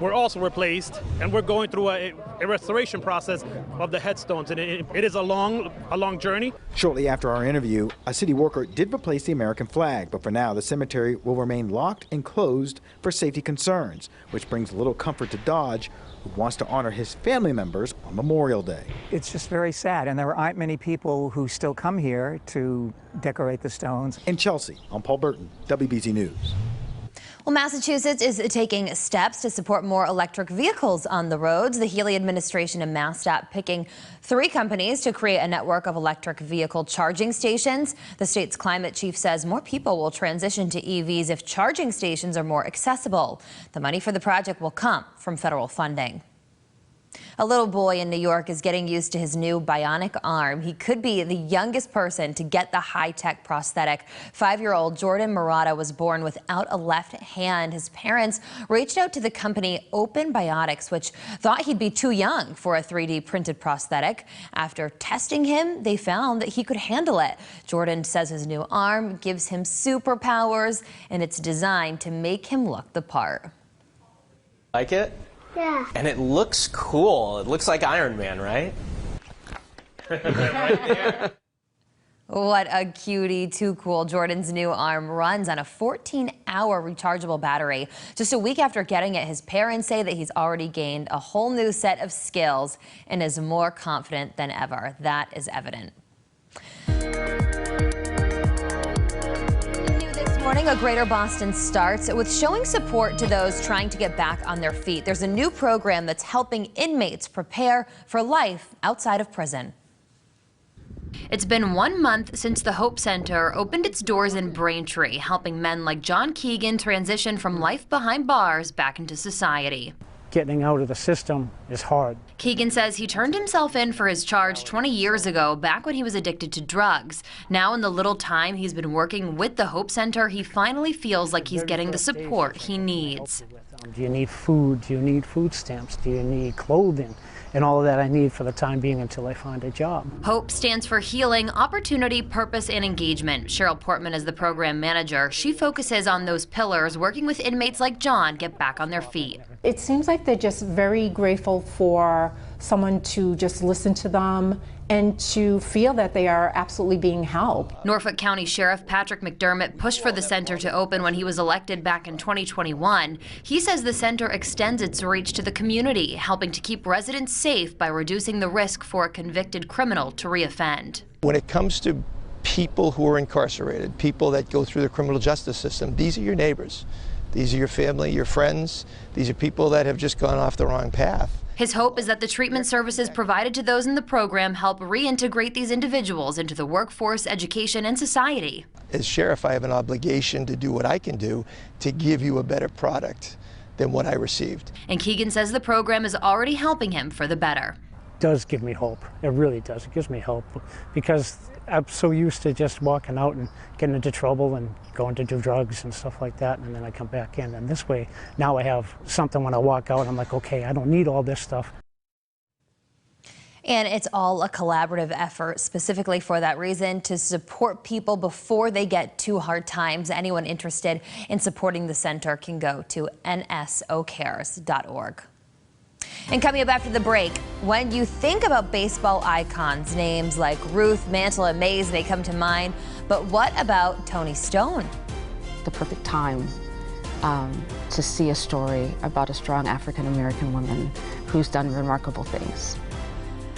also replaced, and we're going through a restoration process of the headstones, and it is a long journey. Shortly after our interview, a city worker did replace the American flag, but for now the cemetery will remain locked and closed for safety concerns, which brings little comfort to Dodge, who wants to honor his family members on Memorial Day. It's just very sad, and there aren't many people who still come here to decorate the stones. In Chelsea, I'm Paul Burton, WBZ News. Well, Massachusetts is taking steps to support more electric vehicles on the roads. The Healy administration and MassDOT picking 3 companies to create a network of electric vehicle charging stations. The state's climate chief says more people will transition to EVs if charging stations are more accessible. The money for the project will come from federal funding. A little boy in New York is getting used to his new bionic arm. He could be the youngest person to get the high-tech prosthetic. 5-year-old Jordan Murata was born without a left hand. His parents reached out to the company Open Biotics, which thought he'd be too young for a 3D printed prosthetic. After testing him, they found that he could handle it. Jordan says his new arm gives him superpowers, and it's designed to make him look the part. Like it? Yeah. And it looks cool. It looks like Iron Man, right? Right there. What a cutie, too cool. Jordan's new arm runs on a 14-hour rechargeable battery. Just a week after getting it, his parents say that he's already gained a whole new set of skills and is more confident than ever. That is evident. Morning, a Greater Boston starts with showing support to those trying to get back on their feet. There's a new program that's helping inmates prepare for life outside of prison. It's been 1 month since the Hope Center opened its doors in Braintree, helping men like John Keegan transition from life behind bars back into society. Getting out of the system is hard. Keegan says he turned himself in for his charge 20 years ago, back when he was addicted to drugs. Now, in the little time he's been working with the Hope Center, he finally feels like he's getting the support he needs. Do you need food? Do you need food stamps? Do you need clothing? And all of that I need for the time being until I find a job. HOPE stands for Healing, Opportunity, Purpose, and Engagement. Cheryl Portman is the program manager. She focuses on those pillars, working with inmates like John get back on their feet. It seems like they're just very grateful for someone to just listen to them and to feel that they are absolutely being helped. Norfolk County Sheriff Patrick McDermott pushed for the center to open when he was elected back in 2021. He says the center extends its reach to the community, helping to keep residents safe by reducing the risk for a convicted criminal to reoffend. When it comes to people who are incarcerated, people that go through the criminal justice system, these are your neighbors. These are your family, your friends. These are people that have just gone off the wrong path. His hope is that the treatment services provided to those in the program help reintegrate these individuals into the workforce, education, and society. As sheriff, I have an obligation to do what I can do to give you a better product than what I received. And Keegan says the program is already helping him for the better. It does give me hope. It really does. It gives me hope because I'm so used to just walking out and getting into trouble and going to do drugs and stuff like that, and then I come back in. And this way, now I have something when I walk out, I'm like, okay, I don't need all this stuff. And it's all a collaborative effort specifically for that reason, to support people before they get to hard times. Anyone interested in supporting the center can go to nsocares.org. And coming up after the break, when you think about baseball icons, names like Ruth, Mantle, and Mays may come to mind. But what about Toni Stone? The perfect time to see a story about a strong African-American woman who's done remarkable things.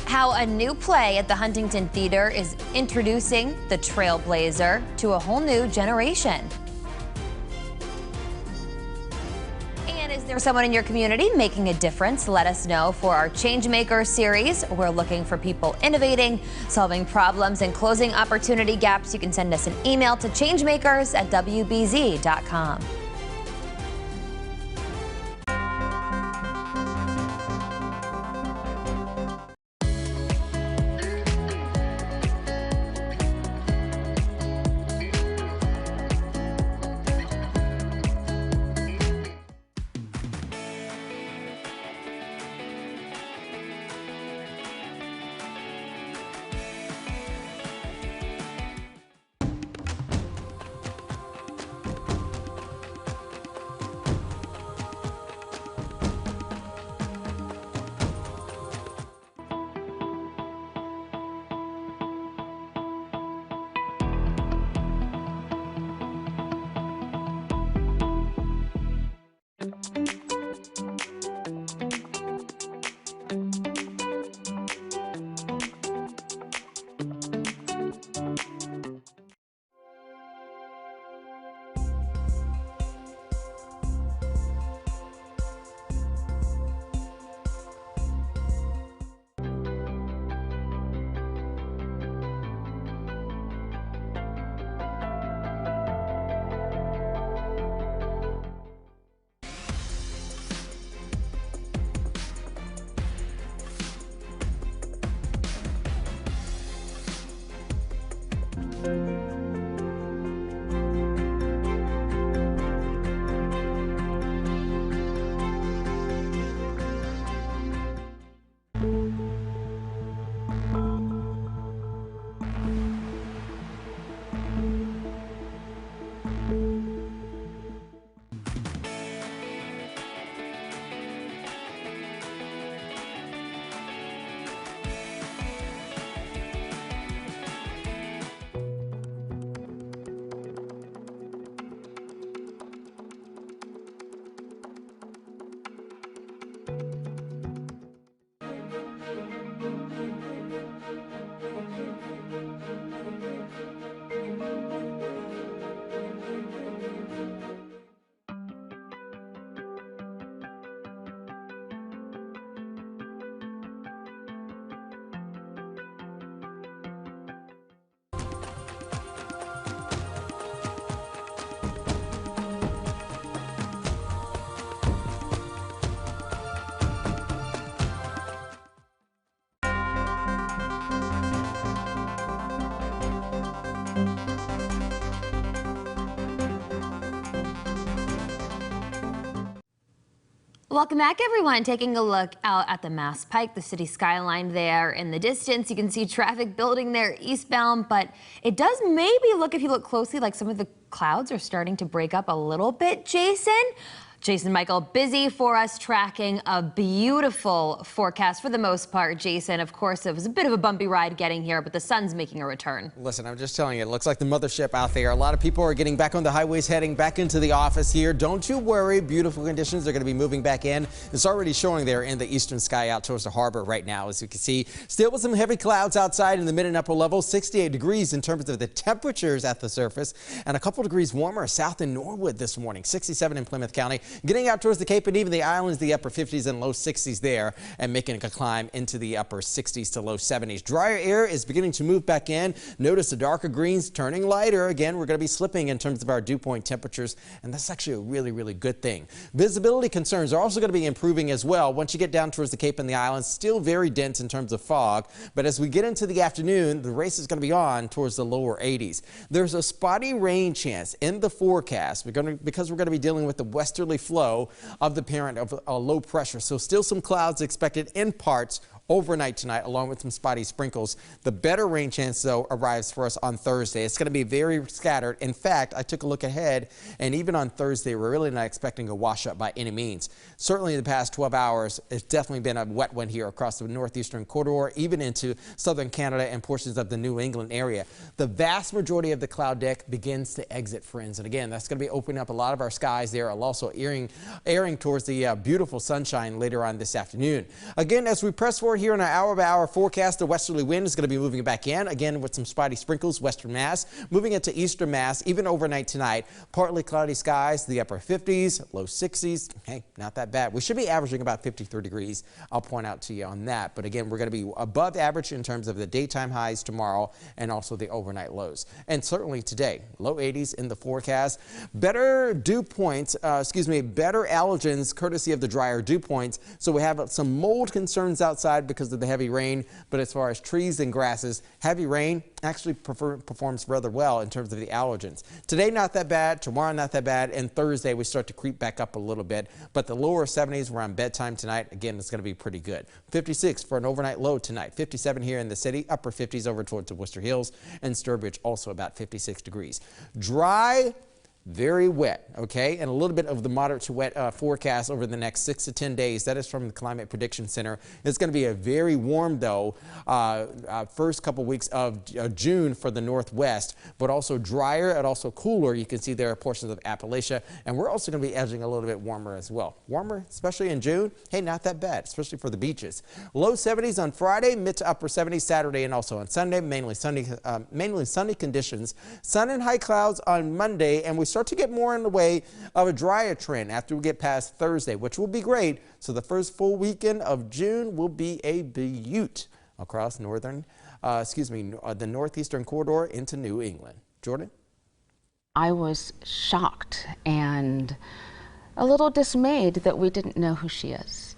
How a new play at the Huntington Theater is introducing the Trailblazer to a whole new generation. Is there someone in your community making a difference? Let us know for our Changemakers series. We're looking for people innovating, solving problems, and closing opportunity gaps. You can send us an email to changemakers@wbz.com. Welcome back, everyone. Taking a look out at the Mass Pike, the city skyline there in the distance. You can see traffic building there eastbound, but it does maybe look, if you look closely, like some of the clouds are starting to break up a little bit, Jason. Jason Michael, busy for us tracking a beautiful forecast for the most part. Jason, of course, it was a bit of a bumpy ride getting here, but the sun's making a return. Listen, I'm just telling you, it looks like the mothership out there. A lot of people are getting back on the highways, heading back into the office here. Don't you worry, beautiful conditions are going to be moving back in. It's already showing there in the eastern sky out towards the harbor right now, as you can see. Still with some heavy clouds outside in the mid and upper level, 68 degrees in terms of the temperatures at the surface, and a couple degrees warmer south in Norwood this morning, 67 in Plymouth County. Getting out towards the Cape and even the islands, the upper 50s and low 60s there, and making a climb into the upper 60s to low 70s. Drier air is beginning to move back in. Notice the darker greens turning lighter. Again, we're going to be slipping in terms of our dew point temperatures, and that's actually a really, really good thing. Visibility concerns are also going to be improving as well. Once you get down towards the Cape and the islands, still very dense in terms of fog, but as we get into the afternoon, the race is going to be on towards the lower 80s. There's a spotty rain chance in the forecast because we're going to be dealing with the westerly flow of the parent of low pressure. So still some clouds expected in parts overnight tonight, along with some spotty sprinkles. The better rain chance, though, arrives for us on Thursday. It's going to be very scattered. In fact, I took a look ahead, and even on Thursday, we're really not expecting a wash up by any means. Certainly in the past 12 hours, it's definitely been a wet one here across the northeastern corridor, even into southern Canada and portions of the New England area. The vast majority of the cloud deck begins to exit, friends. And again, that's going to be opening up a lot of our skies there, also airing towards the beautiful sunshine later on this afternoon. Again, as we press forward here in our hour-by-hour forecast, the westerly wind is going to be moving back in, again with some spotty sprinkles, western Mass, moving into eastern Mass, even overnight tonight. Partly cloudy skies, the upper 50s, low 60s. Hey, not that bad. We should be averaging about 53 degrees. I'll point out to you on that. But again, we're going to be above average in terms of the daytime highs tomorrow and also the overnight lows. And certainly today, low 80s in the forecast. Better dew points, better allergens courtesy of the drier dew points. So we have some mold concerns outside because of the heavy rain, but as far as trees and grasses, heavy rain actually performs rather well in terms of the allergens. Today, not that bad. Tomorrow, not that bad. And Thursday, we start to creep back up a little bit, but the lower 70s around bedtime tonight, again, it's going to be pretty good. 56 for an overnight low tonight. 57 here in the city, upper 50s over towards the Worcester Hills, and Sturbridge also about 56 degrees. Dry, very wet, okay, and a little bit of the moderate to wet forecast over the next 6 to 10 days. That is from the Climate Prediction Center. It's going to be a very warm, though, first couple weeks of June for the Northwest, but also drier and also cooler. You can see there are portions of Appalachia, and we're also going to be edging a little bit warmer as well. Warmer, especially in June. Hey, not that bad, especially for the beaches. Low 70s on Friday, mid to upper 70s Saturday, and also on Sunday. Mainly sunny conditions. Sun and high clouds on Monday, and we start to get more in the way of a drier trend after we get past Thursday, which will be great. So the first full weekend of June will be a beaut across the northeastern corridor into New England. Jordan? I was shocked and a little dismayed that we didn't know who she is.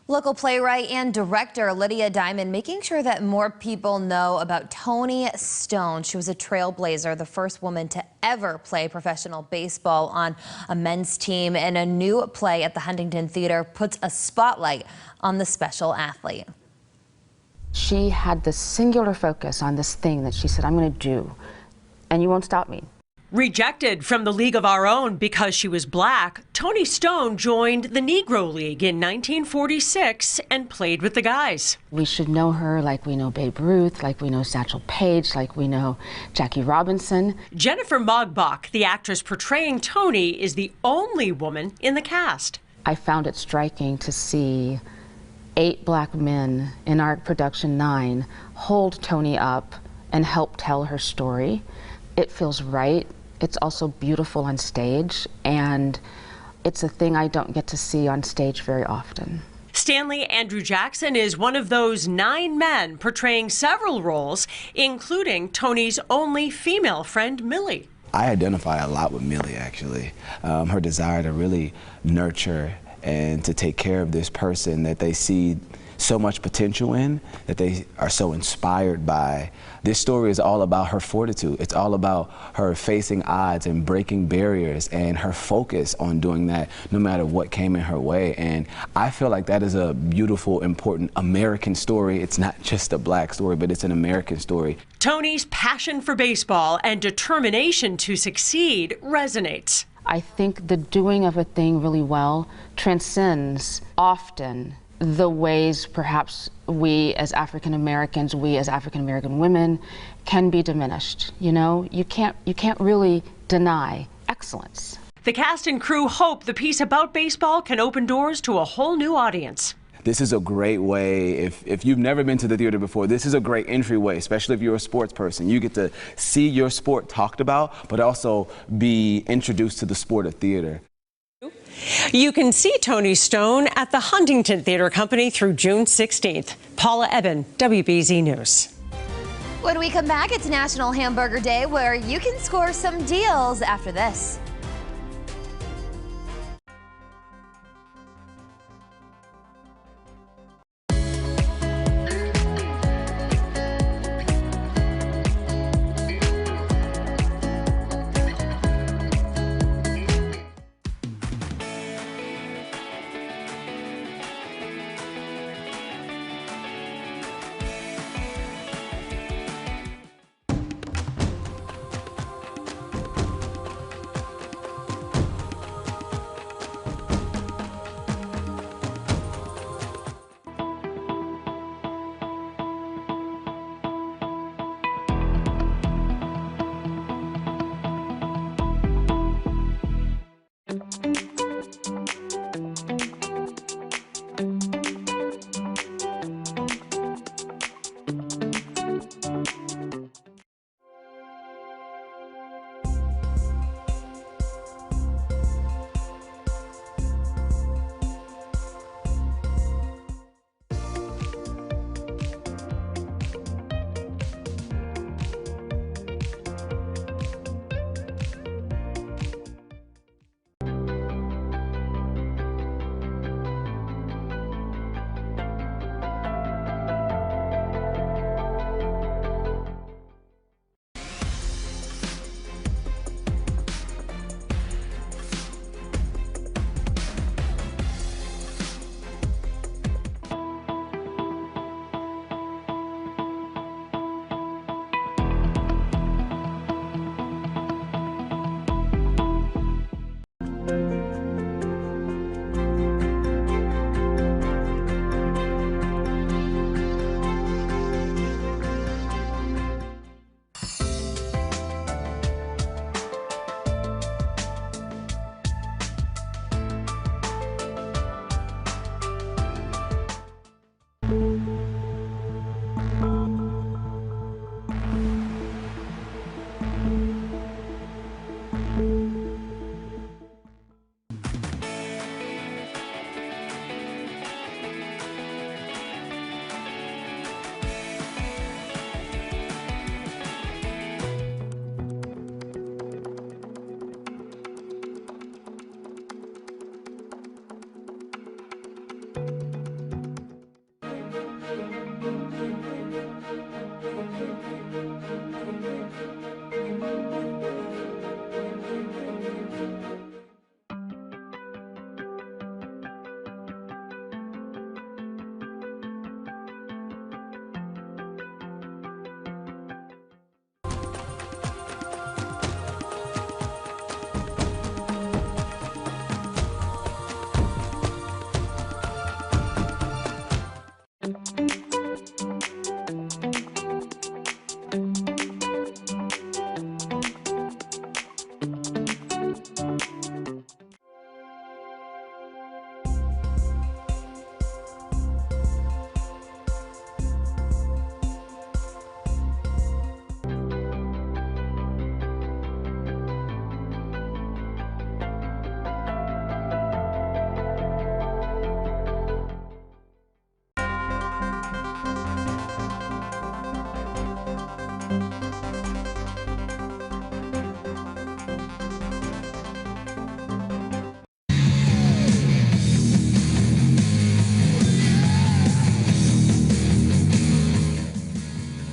Local playwright and director Lydia Diamond making sure that more people know about Toni Stone. She was a trailblazer, the first woman to ever play professional baseball on a men's team, and a new play at the Huntington Theater puts a spotlight on the special athlete. She had this singular focus on this thing that she said, I'm going to do, and you won't stop me. Rejected from the League of Our Own because she was black, Toni Stone joined the Negro League in 1946 and played with the guys. We should know her like we know Babe Ruth, like we know Satchel Paige, like we know Jackie Robinson. Jennifer Mogbach, the actress portraying Toni, is the only woman in the cast. I found it striking to see 8 black men in our production 9 hold Toni up and help tell her story. It feels right. It's also beautiful on stage, and it's a thing I don't get to see on stage very often. Stanley Andrew Jackson is one of those 9 men portraying several roles, including Toni's only female friend, Millie. I identify a lot with Millie, actually. Her desire to really nurture and to take care of this person that they see so much potential in, that they are so inspired by. This story is all about her fortitude. It's all about her facing odds and breaking barriers, and her focus on doing that no matter what came in her way. And I feel like that is a beautiful, important American story. It's not just a black story, but it's an American story. Toni's passion for baseball and determination to succeed resonates. I think the doing of a thing really well transcends often the ways perhaps we as African Americans, we as African American women can be diminished. You know, you can't really deny excellence. The cast and crew hope the piece about baseball can open doors to a whole new audience. This is a great way, if you've never been to the theater before, this is a great entryway, especially if you're a sports person. You get to see your sport talked about, but also be introduced to the sport of theater. You can see Toni Stone at the Huntington Theater Company through June 16th. Paula Eben, WBZ News. When we come back, it's National Hamburger Day, where you can score some deals after this.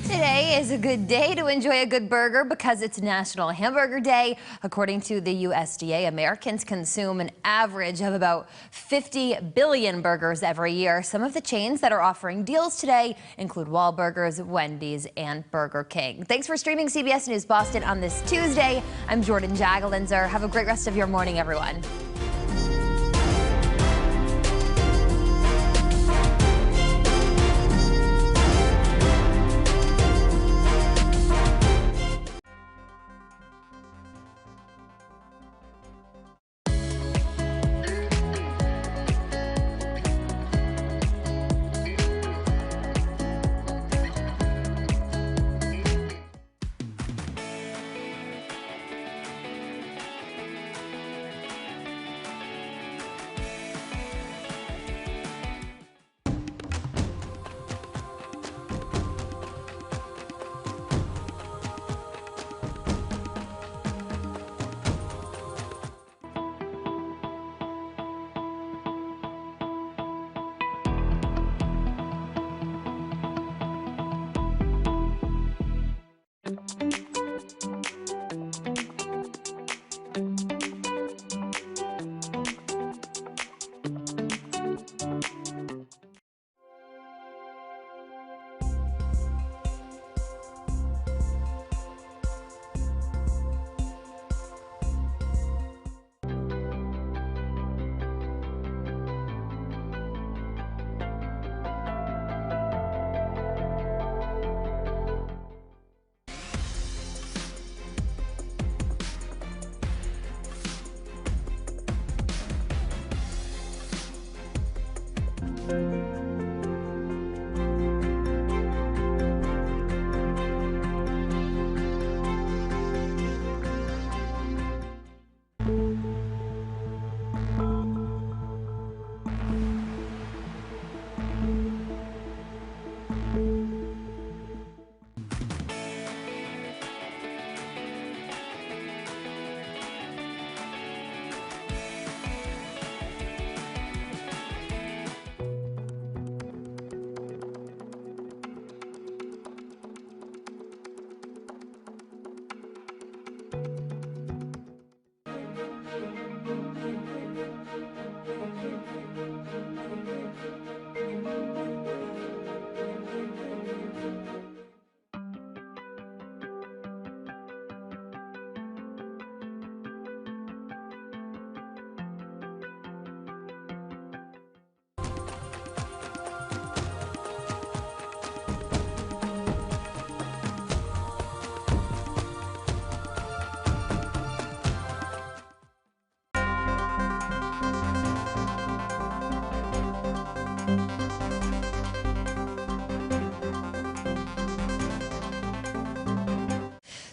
Today is a good day to enjoy a good burger because it's National Hamburger Day. According to the USDA, Americans consume an average of about 50 billion burgers every year. Some of the chains that are offering deals today include Wahlburgers, Wendy's, and Burger King. Thanks for streaming CBS News Boston on this Tuesday. I'm Jordan Jagalinzer. Have a great rest of your morning, everyone.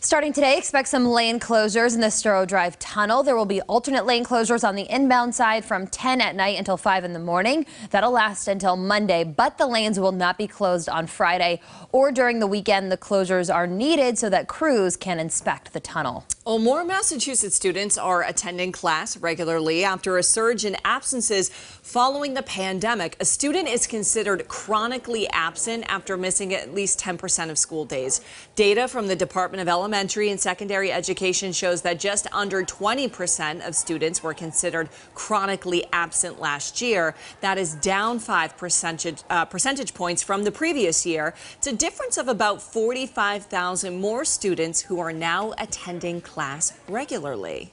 Starting today, expect some lane closures in the Stroh Drive tunnel. There will be alternate lane closures on the inbound side from 10 at night until 5 in the morning. That'll last until Monday, but the lanes will not be closed on Friday or during the weekend. The closures are needed so that crews can inspect the tunnel. Well, more Massachusetts students are attending class regularly after a surge in absences following the pandemic. A student is considered chronically absent after missing at least 10% of school days. Data from the Department of Elementary and Secondary Education shows that just under 20% of students were considered chronically absent last year. That is down 5 percentage points from the previous year. It's a difference of about 45,000 more students who are now attending class regularly.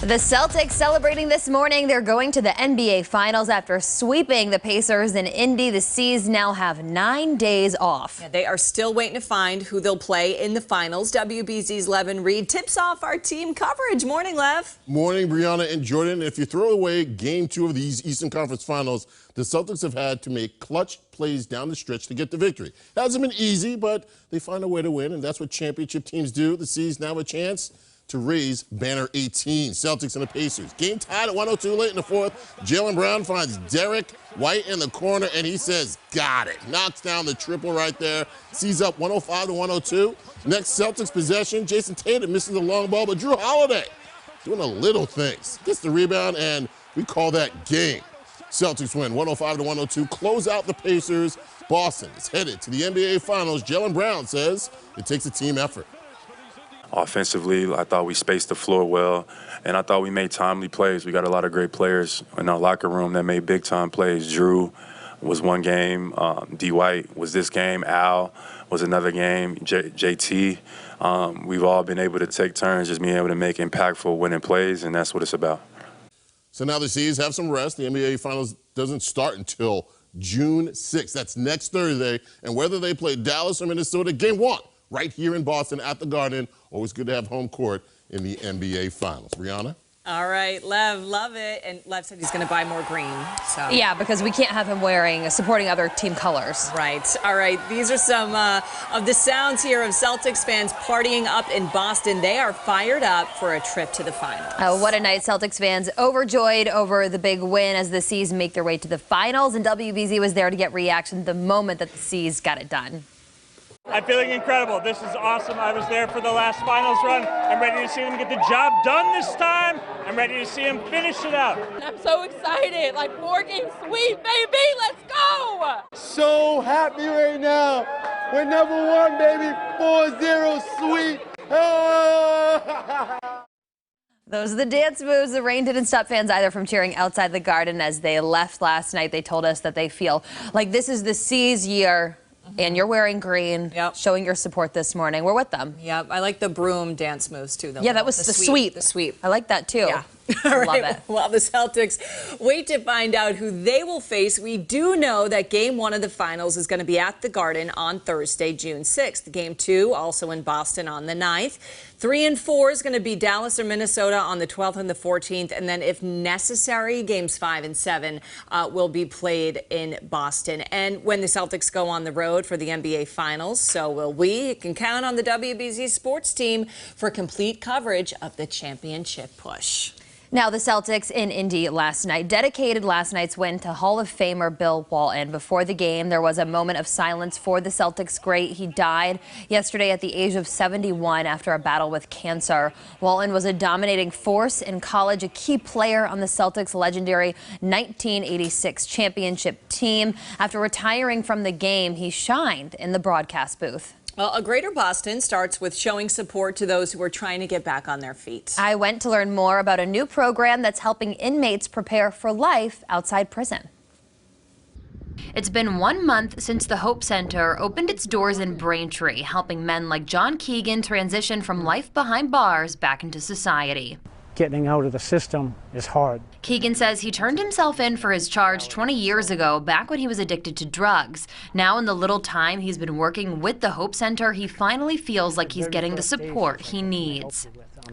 The Celtics celebrating this morning. They're going to the NBA Finals after sweeping the Pacers in Indy. The C's now have 9 days off. Yeah, they are still waiting to find who they'll play in the finals. WBZ's Levin Reed tips off our team coverage. Morning, Lev. Morning, Brianna and Jordan. If you throw away Game 2 of these Eastern Conference Finals, the Celtics have had to make clutch plays down the stretch to get the victory. It hasn't been easy, but they find a way to win, and that's what championship teams do. The C's now have a chance to raise banner 18. Celtics and the Pacers. Game tied at 102 late in the fourth. Jaylen Brown finds Derek White in the corner, and he says, got it. Knocks down the triple right there. Sees up 105-102. Next Celtics possession, Jason Tatum misses the long ball, but Drew Holiday doing the little things. Gets the rebound, and we call that game. Celtics win 105-102, close out the Pacers. Boston is headed to the NBA Finals. Jaylen Brown says it takes a team effort. Offensively, I thought we spaced the floor well, and I thought we made timely plays. We got a lot of great players in our locker room that made big-time plays. Drew was one game. D. White was this game. Al was another game. JT. We've all been able to take turns just being able to make impactful winning plays, and that's what it's about. So now the C's have some rest. The NBA Finals doesn't start until June 6th. That's next Thursday. And whether they play Dallas or Minnesota, game one, right here in Boston at the Garden. Always good to have home court in the NBA Finals. Brianna? All right, Lev, love it. And Lev said he's going to buy more green. So yeah, because we can't have him supporting other team colors. Right. All right. These are some of the sounds here of Celtics fans partying up in Boston. They are fired up for a trip to the finals. Oh, what a night. Celtics fans overjoyed over the big win as the C's make their way to the finals. And WBZ was there to get reaction the moment that the C's got it done. I'm feeling incredible. This is awesome. I was there for the last finals run. I'm ready to see them get the job done this time. I'm ready to see them finish it out. I'm so excited. Like 4-game sweep, baby. Let's go. So happy right now. We're #1, baby. 4-0 sweep. Those are the dance moves. The rain didn't stop fans either from cheering outside the Garden as they left last night. They told us that they feel like this is the C's year. And you're wearing green, showing your support this morning. We're with them. Yep, I like the broom dance moves, too. Yeah, that was the sweep. The sweep. I like that, too. Yeah. All right. Love it. While the Celtics wait to find out who they will face, we do know that Game 1 of the finals is going to be at the Garden on Thursday, June 6th. Game 2 also in Boston on the 9th. 3 and 4 is going to be Dallas or Minnesota on the 12th and the 14th. And then if necessary, Games 5 and 7 will be played in Boston. And when the Celtics go on the road for the NBA Finals, so will we. You can count on the WBZ sports team for complete coverage of the championship push. Now, the Celtics in Indy last night dedicated last night's win to Hall of Famer Bill Walton. Before the game, there was a moment of silence for the Celtics great. He died yesterday at the age of 71 after a battle with cancer. Walton was a dominating force in college, a key player on the Celtics' legendary 1986 championship team. After retiring from the game, he shined in the broadcast booth. Well, a Greater Boston starts with showing support to those who are trying to get back on their feet. I went to learn more about a new program that's helping inmates prepare for life outside prison. It's been 1 month since the Hope Center opened its doors in Braintree, helping men like John Keegan transition from life behind bars back into society. Getting out of the system is hard. Keegan says he turned himself in for his charge 20 years ago, back when he was addicted to drugs. Now, in the little time he's been working with the Hope Center, he finally feels like he's getting the support he needs.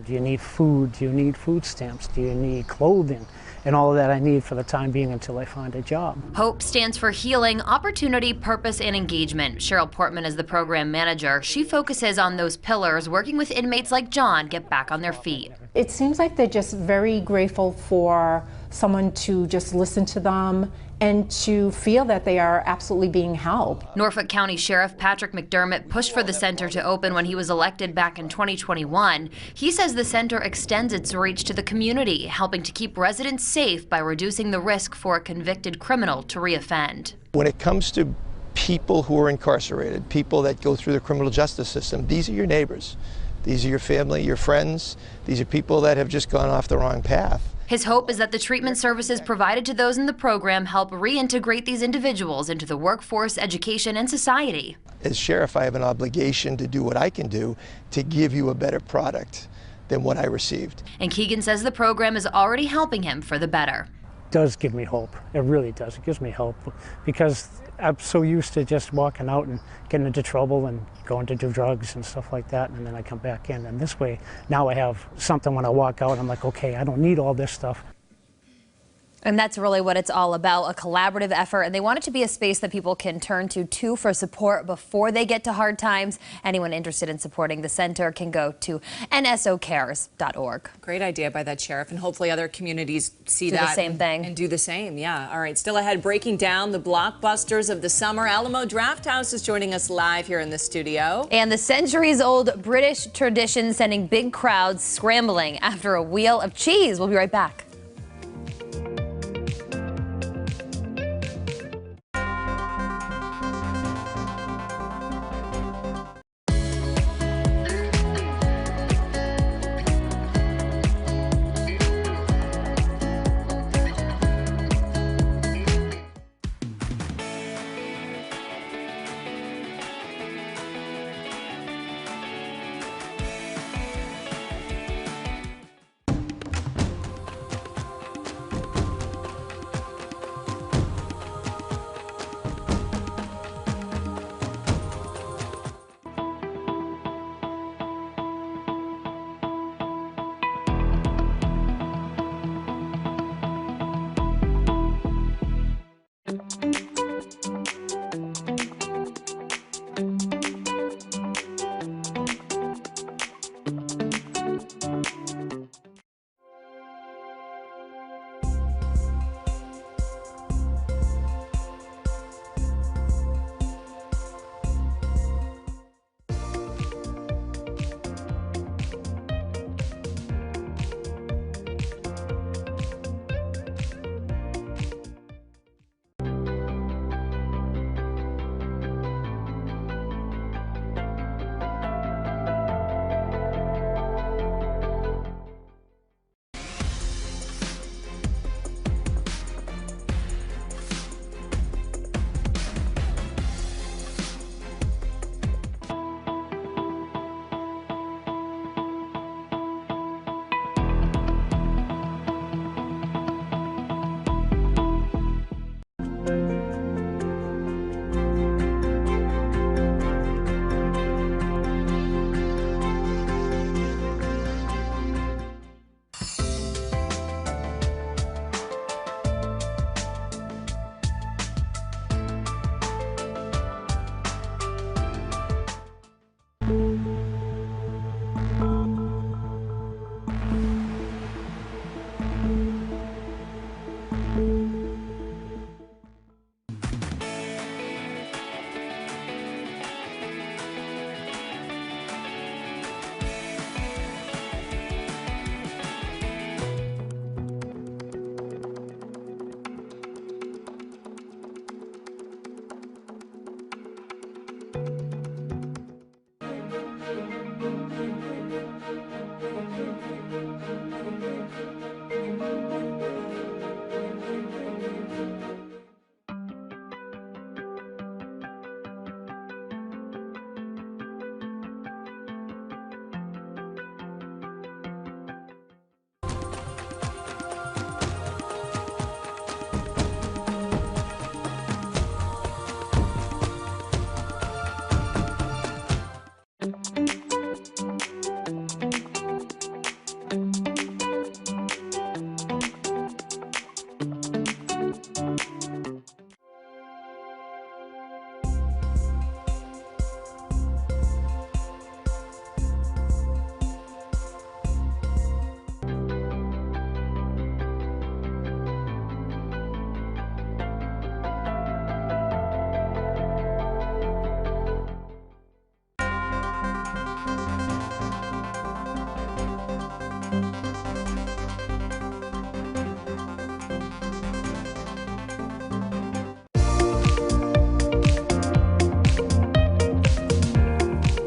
Do you need food? Do you need food stamps? Do you need clothing? And all of that I need for the time being until I find a job. HOPE stands for Healing, Opportunity, Purpose, and Engagement. Cheryl Portman is the program manager. She focuses on those pillars, working with inmates like John get back on their feet. It seems like they're just very grateful for someone to just listen to them and to feel that they are absolutely being helped. Norfolk County Sheriff Patrick McDermott pushed for the center to open when he was elected back in 2021. He says the center extends its reach to the community, helping to keep residents safe by reducing the risk for a convicted criminal to reoffend. When it comes to people who are incarcerated, people that go through the criminal justice system, these are your neighbors. These are your family, your friends. These are people that have just gone off the wrong path. His hope is that the treatment services provided to those in the program help reintegrate these individuals into the workforce, education, and society. As sheriff, I have an obligation to do what I can do to give you a better product than what I received. And Keegan says the program is already helping him for the better. It does give me hope. It really does. It gives me hope because I'm so used to just walking out and getting into trouble and going to do drugs and stuff like that, and then I come back in. And this way, now I have something when I walk out, I'm like, okay, I don't need all this stuff. And that's really what it's all about, a collaborative effort. And they want it to be a space that people can turn to for support before they get to hard times. Anyone interested in supporting the center can go to nsocares.org. Great idea by that sheriff, and hopefully other communities see Do that the same thing. and do the same. Yeah. All right. Still ahead, breaking down the blockbusters of the summer. Alamo Drafthouse is joining us live here in the studio. And the centuries-old British tradition sending big crowds scrambling after a wheel of cheese. We'll be right back.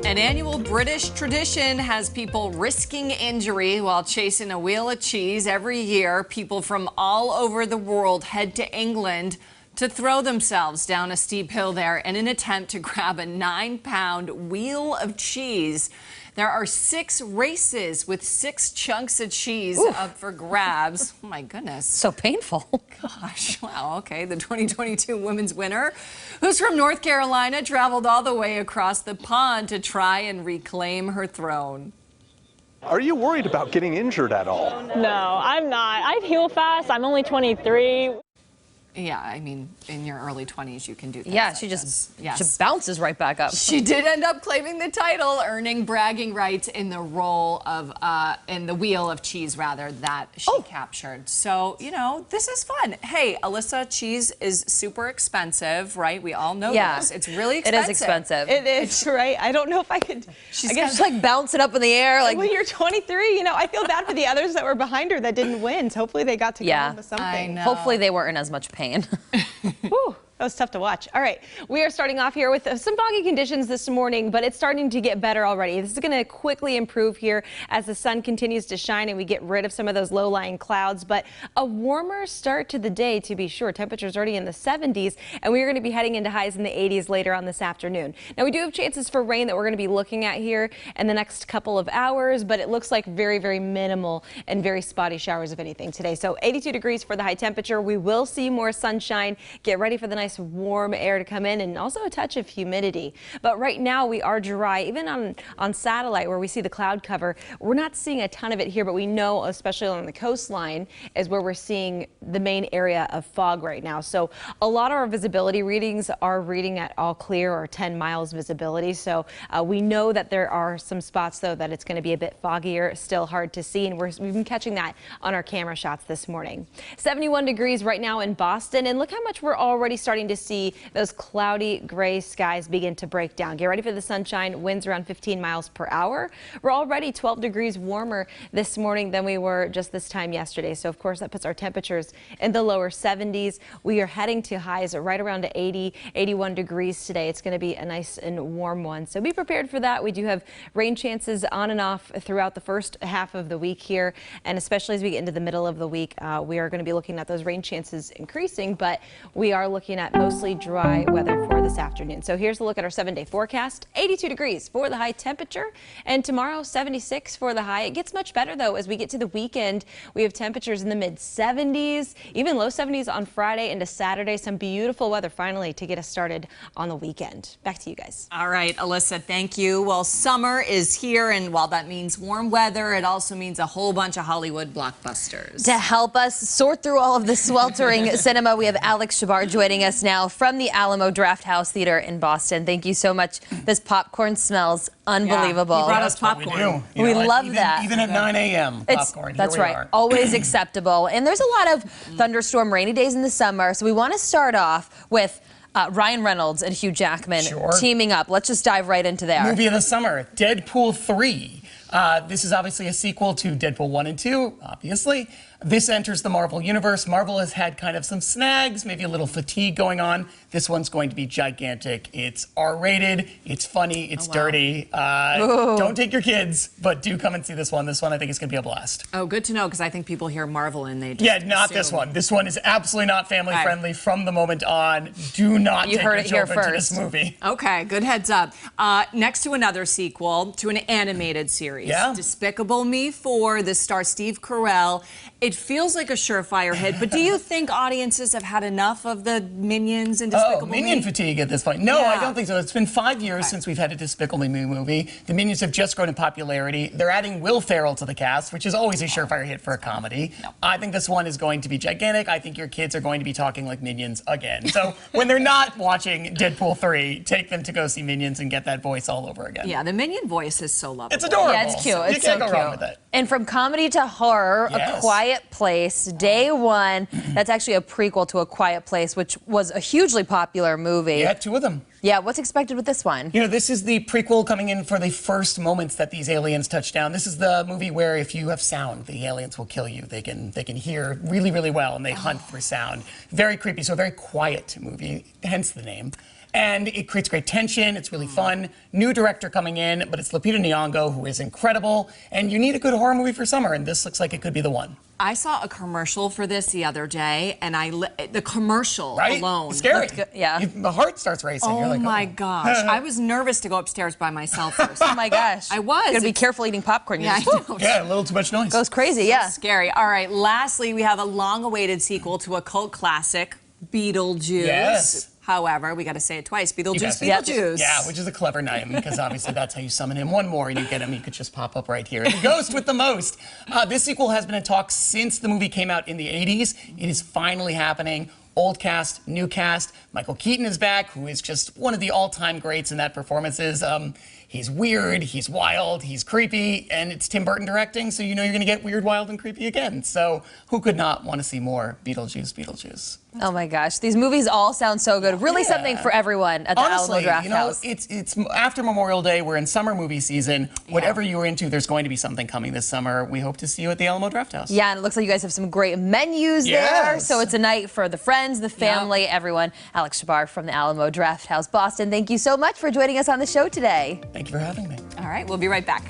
An annual British tradition has people risking injury while chasing a wheel of cheese. Every year, people from all over the world head to England to throw themselves down a steep hill there in an attempt to grab a 9-pound wheel of cheese. There are 6 races with 6 chunks of cheese up for grabs. Oh my goodness. So painful. Gosh, wow, okay. The 2022 women's winner, who's from North Carolina, traveled all the way across the pond to try and reclaim her throne. Are you worried about getting injured at all? No, I'm not. I heal fast. I'm only 23. Yeah, I mean, in your early 20s, you can do things Yeah, like she just this. she bounces right back up. She did end up claiming the title, earning bragging rights in the role of, in the wheel of cheese, rather, that she captured. So, you know, this is fun. Hey, Alyssa, cheese is super expensive, right? We all know this. It's really expensive. It is expensive. It is, right? I don't know if I could. I guess she's like bouncing up in the air. Like when you're 23, you know, I feel bad for the others that were behind her that didn't win. So hopefully they got to go home with something. I know. Hopefully they weren't in as much pain. Whew, that was tough to watch. All right, we are starting off here with some foggy conditions this morning, but it's starting to get better already. This is going to quickly improve here as the sun continues to shine and we get rid of some of those low-lying clouds, but a warmer start to the day, to be sure. Temperatures already in the 70s, and we are going to be heading into highs in the 80s later on this afternoon. Now, we do have chances for rain that we're going to be looking at here in the next couple of hours, but it looks like very, very minimal and very spotty showers, if anything, today. So 82 degrees for the high temperature. We will see more sunshine. Get ready for the nice warm air to come in and also a touch of humidity. But right now we are dry. Even on satellite where we see the cloud cover, we're not seeing a ton of it here, but we know, especially on the coastline, is where we're seeing the main area of fog right now. So a lot of our visibility readings are reading at all clear or 10 miles visibility. So we know that there are some spots, though, that it's going to be a bit foggier, still hard to see, and we've been catching that on our camera shots this morning. 71 degrees right now in Boston, and look how much we're already starting to see those cloudy gray skies begin to break down. Get ready for the sunshine. Winds around 15 miles per hour. We're already 12 degrees warmer this morning than we were just this time yesterday. So of course that puts our temperatures in the lower 70s. We are heading to highs right around 80, 81 degrees today. It's going to be a nice and warm one. So be prepared for that. We do have rain chances on and off throughout the first half of the week here. And especially as we get into the middle of the week, we are going to be looking at those rain chances increasing, but we are looking at mostly dry weather for this afternoon. So here's a look at our 7-day forecast. 82 degrees for the high temperature, and tomorrow 76 for the high. It gets much better though as we get to the weekend. We have temperatures in the mid 70s, even low 70s on Friday into Saturday. Some beautiful weather finally to get us started on the weekend. Back to you guys. All right, Alyssa, thank you. Well, summer is here, and while that means warm weather, it also means a whole bunch of Hollywood blockbusters. To help us sort through all of the sweltering cinema, we have Alex Shabar joining us now from the Alamo Drafthouse Theater in Boston. Thank you so much. This popcorn smells unbelievable. Yeah, he brought us popcorn. We love that. Even at 9 a.m. popcorn. That's right. Always acceptable. And there's a lot of thunderstorm, rainy days in the summer. So we want to start off with Ryan Reynolds and Hugh Jackman teaming up. Let's just dive right into there. Movie of the summer, Deadpool 3. This is obviously a sequel to Deadpool 1 and 2, obviously. This enters the Marvel universe. Marvel has had kind of some snags, maybe a little fatigue going on. This one's going to be gigantic. It's R-rated, it's funny, it's dirty. Don't take your kids, but do come and see this one. This one I think is going to be a blast. Oh, good to know, because I think people hear Marvel and they just not this one. This one is absolutely not family friendly from the moment on. Do not take your children to this movie. Okay, good heads up. Next to another sequel to an animated series. Despicable Me 4. This stars Steve Carell. It feels like a surefire hit, but do you think audiences have had enough of the Minions and Despicable Me? Minion fatigue at this point. No, I don't think so. It's been 5 years since we've had a Despicable Me movie. The Minions have just grown in popularity. They're adding Will Ferrell to the cast, which is always a surefire hit for a comedy. I think this one is going to be gigantic. I think your kids are going to be talking like Minions again. So when they're not watching Deadpool 3, take them to go see Minions and get that voice all over again. Yeah, the Minion voice is so lovable. It's adorable. Yeah, it's cute. It's you can't so go cute. wrong with it. And from comedy to horror, A Quiet Place, day one. That's actually a prequel to A Quiet Place, which was a hugely popular movie. Yeah, 2 of them. Yeah, what's expected with this one? You know, this is the prequel coming in for the first moments that these aliens touch down. This is the movie where if you have sound, the aliens will kill you. They can hear really, really well, and they hunt for sound. Very creepy, so a very quiet movie, hence the name. And it creates great tension. It's really fun. New director coming in, but it's Lupita Nyong'o, who is incredible. And you need a good horror movie for summer, and this looks like it could be the one. I saw a commercial for this the other day, and the commercial alone. It's scary. Yeah. The heart starts racing. Oh, You're like, my gosh. I was nervous to go upstairs by myself first. Oh my gosh. I was. You gotta be careful eating popcorn. Yeah, a little too much noise. Goes crazy, yeah. Scary. All right, lastly, we have a long-awaited sequel to a cult classic, Beetlejuice. Yes. however, we got to say it twice. Beetlejuice, Yep. Beetlejuice. Yeah, which is a clever name because obviously that's how you summon him. One more and you get him. He could just pop up right here. The ghost with the most. This sequel has been in talks since the movie came out in the 80s. It is finally happening. Old cast, new cast. Michael Keaton is back, who is just one of the all-time greats in that performances. He's weird, he's wild, he's creepy, and it's Tim Burton directing, so you know you're going to get weird, wild, and creepy again. So who could not want to see more Beetlejuice, Beetlejuice? Oh my gosh, these movies all sound so good. Really something for everyone at the Alamo Draft House. It's after Memorial Day. We're in summer movie season. Whatever you're into, there's going to be something coming this summer. We hope to see you at the Alamo Draft House. Yeah, and it looks like you guys have some great menus there. So it's a night for the friends, the family, everyone. Alex Shabar from the Alamo Draft House, Boston. Thank you so much for joining us on the show today. Thank you for having me. All right, we'll be right back.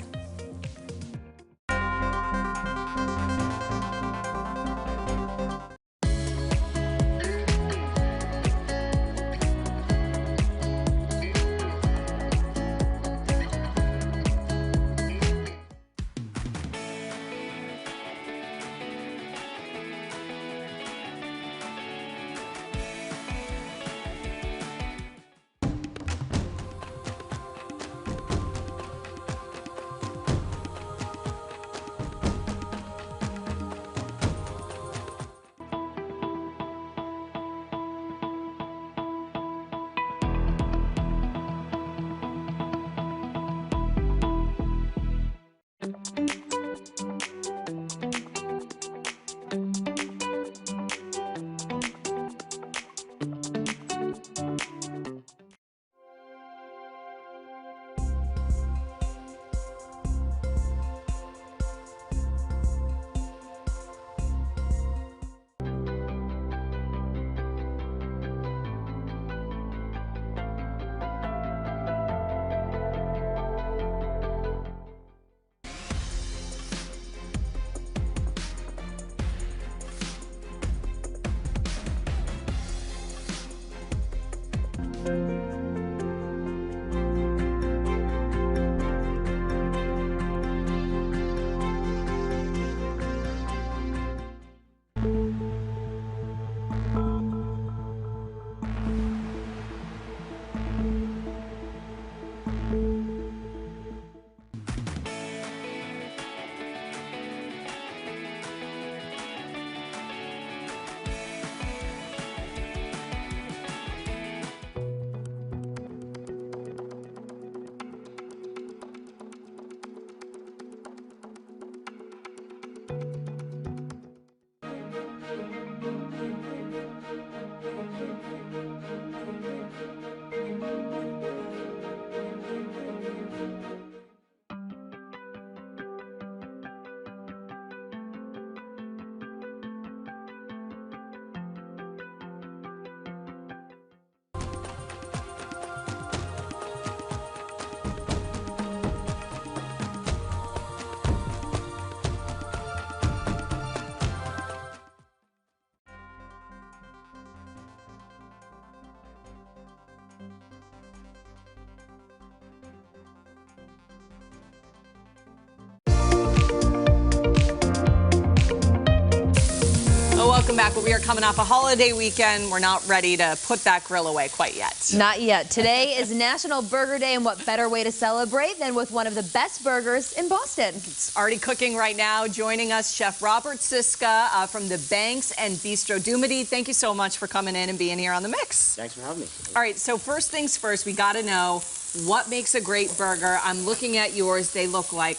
Welcome back. But we are coming off a holiday weekend. We're not ready to put that grill away quite yet. Not yet. Today is National Burger Day, and what better way to celebrate than with one of the best burgers in Boston? It's already cooking right now. Joining us, Chef Robert Siska from the Banks and Bistro Dumity. Thank you so much for coming in and being here on The Mix. Thanks for having me. All right, so first things first, we got to know what makes a great burger. I'm looking at yours. They look like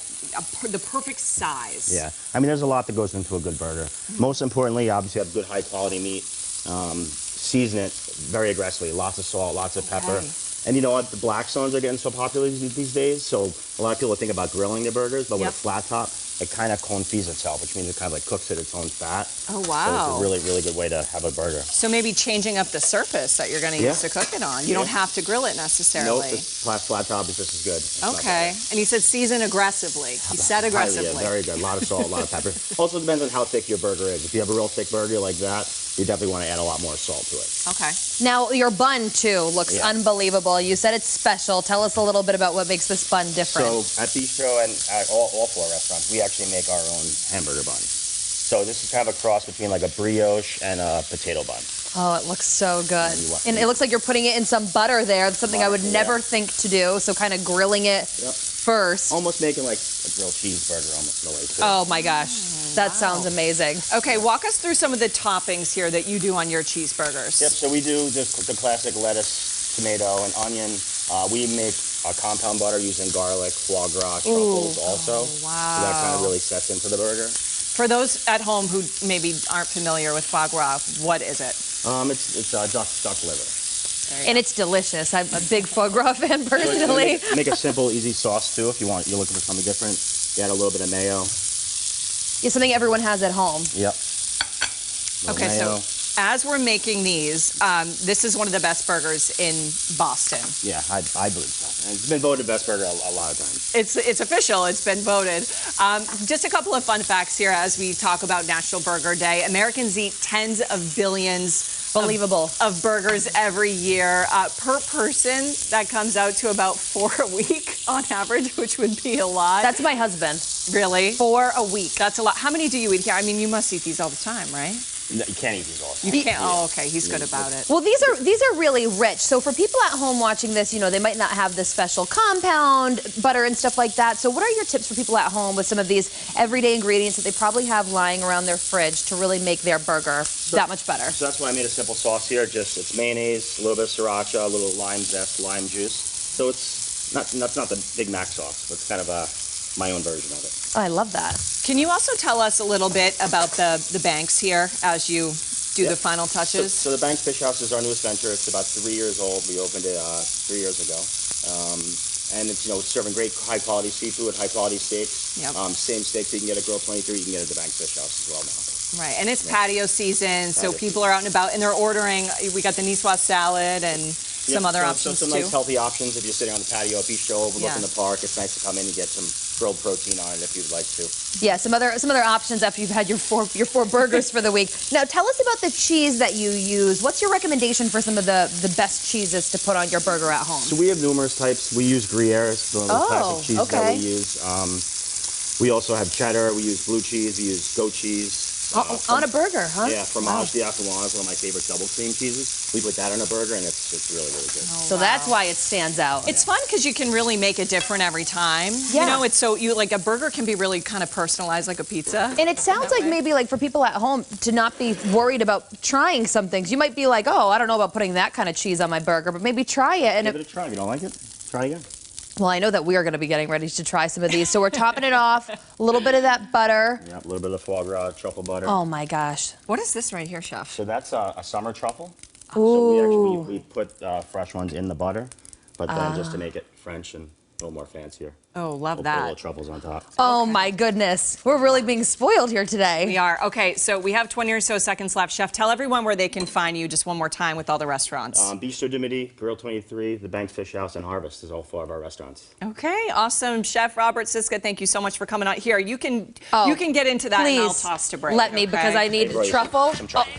the perfect size. Yeah, I mean, there's a lot that goes into a good burger. Most importantly, obviously, have good high-quality meat. Season it very aggressively. Lots of salt, lots of pepper. And you know what? The black stones are getting so popular these days, so a lot of people think about grilling their burgers, but with a flat top, it kind of confits itself, which means it kind of like cooks at its own fat. Oh, wow. So it's a really, really good way to have a burger. So maybe changing up the surface that you're going to use to cook it on. You don't have to grill it necessarily. Nope, the flat top is just as good. It's okay. And you said season aggressively. You said aggressively. Yeah, very good. A lot of salt, a lot of pepper. Also depends on how thick your burger is. If you have a real thick burger like that, you definitely want to add a lot more salt to it. Okay. Now, your bun, too, looks unbelievable. You said it's special. Tell us a little bit about what makes this bun different. So, at Bistro and at all four restaurants, we actually make our own hamburger bun. So this is kind of a cross between like a brioche and a potato bun. Oh, it looks so good. And it looks like you're putting it in some butter there. That's something I would never think to do. So kind of grilling it first. Almost making like a grilled cheeseburger almost in a way too. Oh my gosh. That sounds amazing. Okay, walk us through some of the toppings here that you do on your cheeseburgers. Yep, so we do just the classic lettuce, tomato, and onion. We make a compound butter using garlic, foie gras, truffles also. Wow. So that kind of really sets into the burger. For those at home who maybe aren't familiar with foie gras, what is it? It's duck liver. And it's delicious. I'm a big foie gras fan personally. Make a simple, easy sauce too if you want. You're looking for something different. You add a little bit of mayo. Yeah, something everyone has at home. Yep. Okay, mayo. so as we're making these, this is one of the best burgers in Boston. Yeah, I believe so. And it's been voted best burger a lot of times. It's official. It's been voted. Just a couple of fun facts here as we talk about National Burger Day. Americans eat tens of billions of burgers every year. Per person, that comes out to about 4 a week on average, which would be a lot. That's my husband. Really? 4 a week. That's a lot. How many do you eat here? I mean, you must eat these all the time, right? No, you can't eat these all. You can't. Oh, okay. He's good about it. Well, these are really rich. So for people at home watching this, they might not have the special compound butter and stuff like that. So what are your tips for people at home with some of these everyday ingredients that they probably have lying around their fridge to really make their burger that much better? So that's why I made a simple sauce here. It's mayonnaise, a little bit of sriracha, a little lime zest, lime juice. So it's not the Big Mac sauce, but it's kind of my own version of it. Oh, I love that. Can you also tell us a little bit about the banks here as you do the final touches? So the Banks Fish House is our newest venture. It's about 3 years old. We opened it 3 years ago. And it's serving great high quality seafood, high quality steaks. Yep. Same steaks you can get at Grill 23, you can get at the Banks Fish House as well now. Right, and it's patio season, so people are out and about and they're ordering. We got the Niçoise salad and some other options some too. nice healthy options if you're sitting on the patio at Bistro overlooking the park. It's nice to come in and get some grilled protein on it if you'd like to. Yeah, some other options after you've had your four burgers for the week. Now tell us about the cheese that you use. What's your recommendation for some of the best cheeses to put on your burger at home? So we have numerous types. We use Gruyere, it's the classic cheese that we use. We also have cheddar, we use blue cheese, we use goat cheese. On a burger, huh? Yeah, Fromage d'Aquilon is one of my favorite double cream cheeses. We put that on a burger and it's really, really good. So that's why it stands out. It's fun because you can really make it different every time. Yeah. It's so like a burger can be really kind of personalized like a pizza. And it sounds like maybe like for people at home to not be worried about trying some things. You might be like, oh, I don't know about putting that kind of cheese on my burger, but maybe try it. And give it a try. If you don't like it, try again. Well, I know that we are going to be getting ready to try some of these. So we're topping it off, a little bit of that butter. Yeah, a little bit of foie gras, truffle butter. Oh my gosh. What is this right here, Chef? So that's a summer truffle. Ooh. So we put fresh ones in the butter, but then just to make it French and a little more fancier. Oh, love Put that. little truffles on top. Oh my goodness. We're really being spoiled here today. We are. Okay, so we have 20 or so seconds left. Chef, tell everyone where they can find you just one more time with all the restaurants. Bistro du Midi, Grill 23, the Banks Fish House, and Harvest is all 4 of our restaurants. Okay, awesome. Chef Robert Siska, thank you so much for coming out here. You can get into that and I'll toss to break. Let me, because I need truffle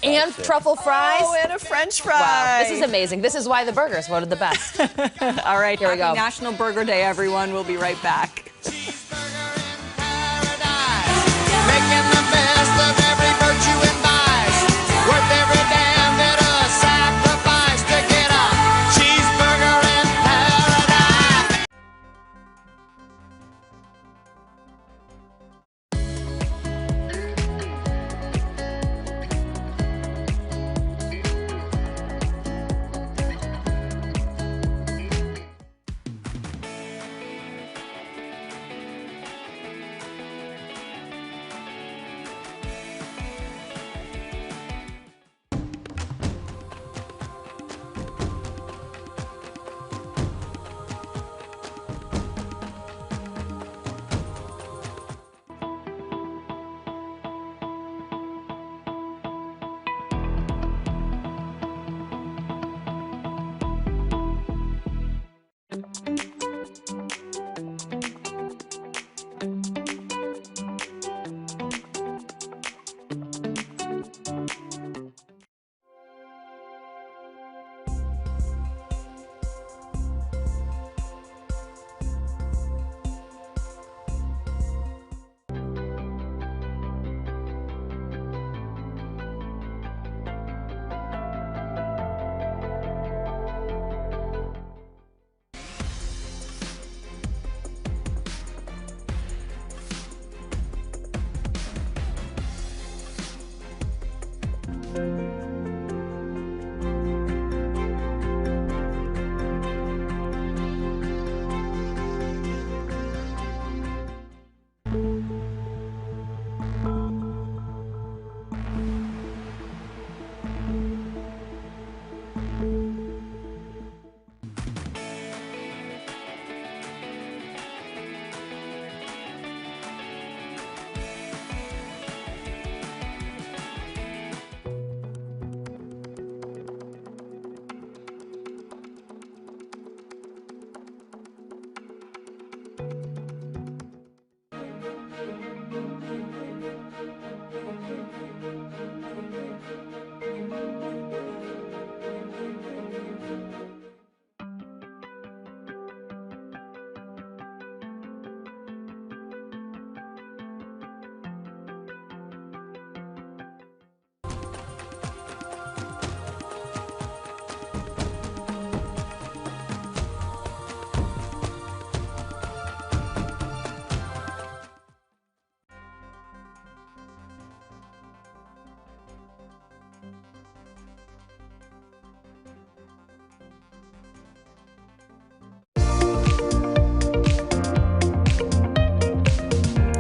and truffle fries. Oh, and a French fry. Wow, this is amazing. This is why the burgers voted the best. All right, here we go. National Burger Day, everyone. We'll be right back. Making the best of every virtue and vice, worth every damn bit of sacrifice to get a cheeseburger in paradise.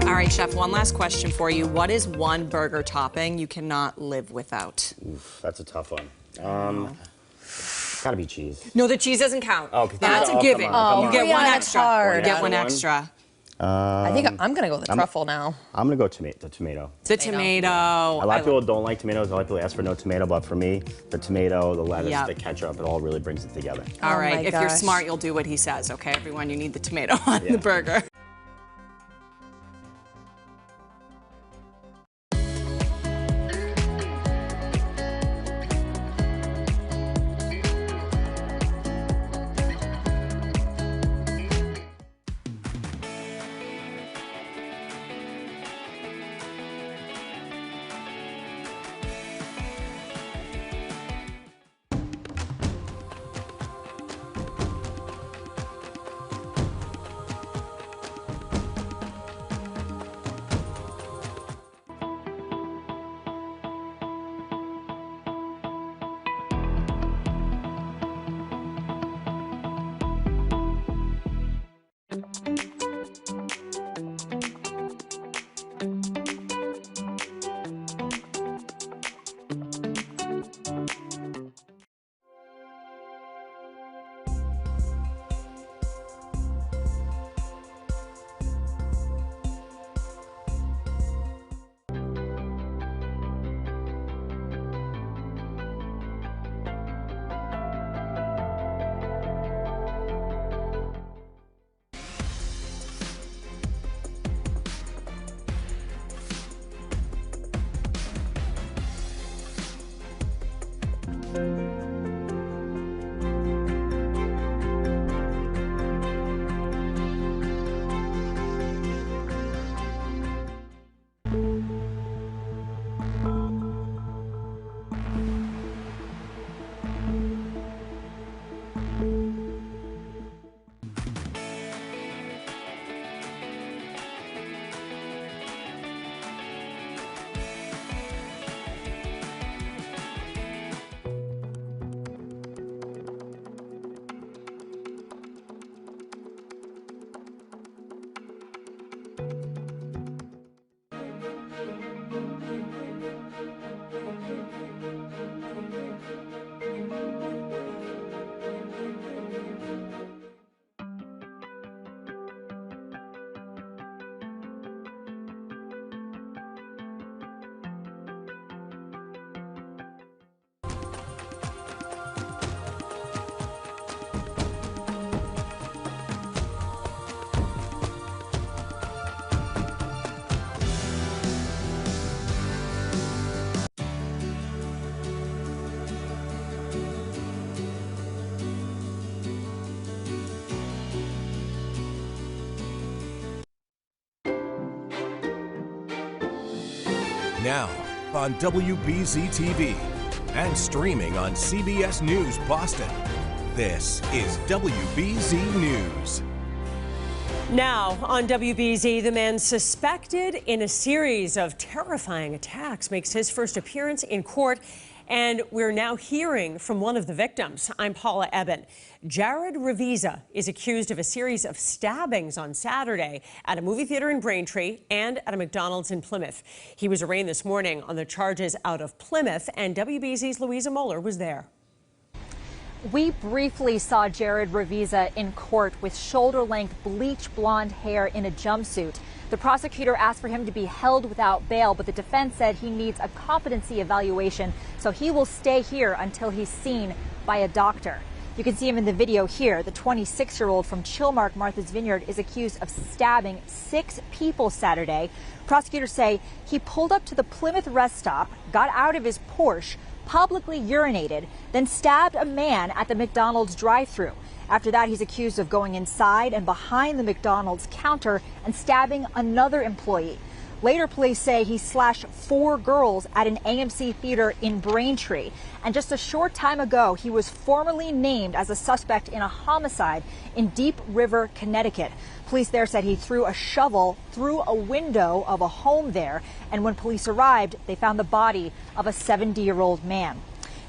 All right, Chef, one last question for you. What is one burger topping you cannot live without? Oof, that's a tough one. Gotta be cheese. No, the cheese doesn't count. Oh, that's a given. You get one extra. You get one extra. I think I'm going to go with the truffle now. I'm gonna go the tomato. The tomato. A lot of people don't like tomatoes. A lot of people ask for no tomato, but for me, the tomato, the lettuce, Yep. the ketchup, it all really brings it together. All right, my if you're gosh. smart, you'll do what he says, okay, everyone? You need the tomato on the burger. Now on WBZ-TV and streaming on CBS News Boston. This is WBZ News. Now, on WBZ, the man suspected in a series of terrifying attacks makes his first appearance in court, and we're now hearing from one of the victims. I'm Paula Eben. Jared Revisa is accused of a series of stabbings on Saturday at a movie theater in Braintree and at a McDonald's in Plymouth. He was arraigned this morning on the charges out of Plymouth, and WBZ's Louisa Moeller was there. We briefly saw Jared Revisa in court with shoulder-length bleach blonde hair in a jumpsuit. The prosecutor asked for him to be held without bail, but the defense said he needs a competency evaluation, so he will stay here until he's seen by a doctor. You can see him in the video here. The 26-year-old from Chilmark, Martha's Vineyard, is accused of stabbing 6 people Saturday. Prosecutors say he pulled up to the Plymouth rest stop, got out of his Porsche, publicly urinated, then stabbed a man at the McDonald's drive-thru. After that, he's accused of going inside and behind the McDonald's counter and stabbing another employee. Later, police say he slashed 4 girls at an AMC theater in Braintree. And just a short time ago, he was formally named as a suspect in a homicide in Deep River, Connecticut. Police there said he threw a shovel through a window of a home there. And when police arrived, they found the body of a 70-year-old man.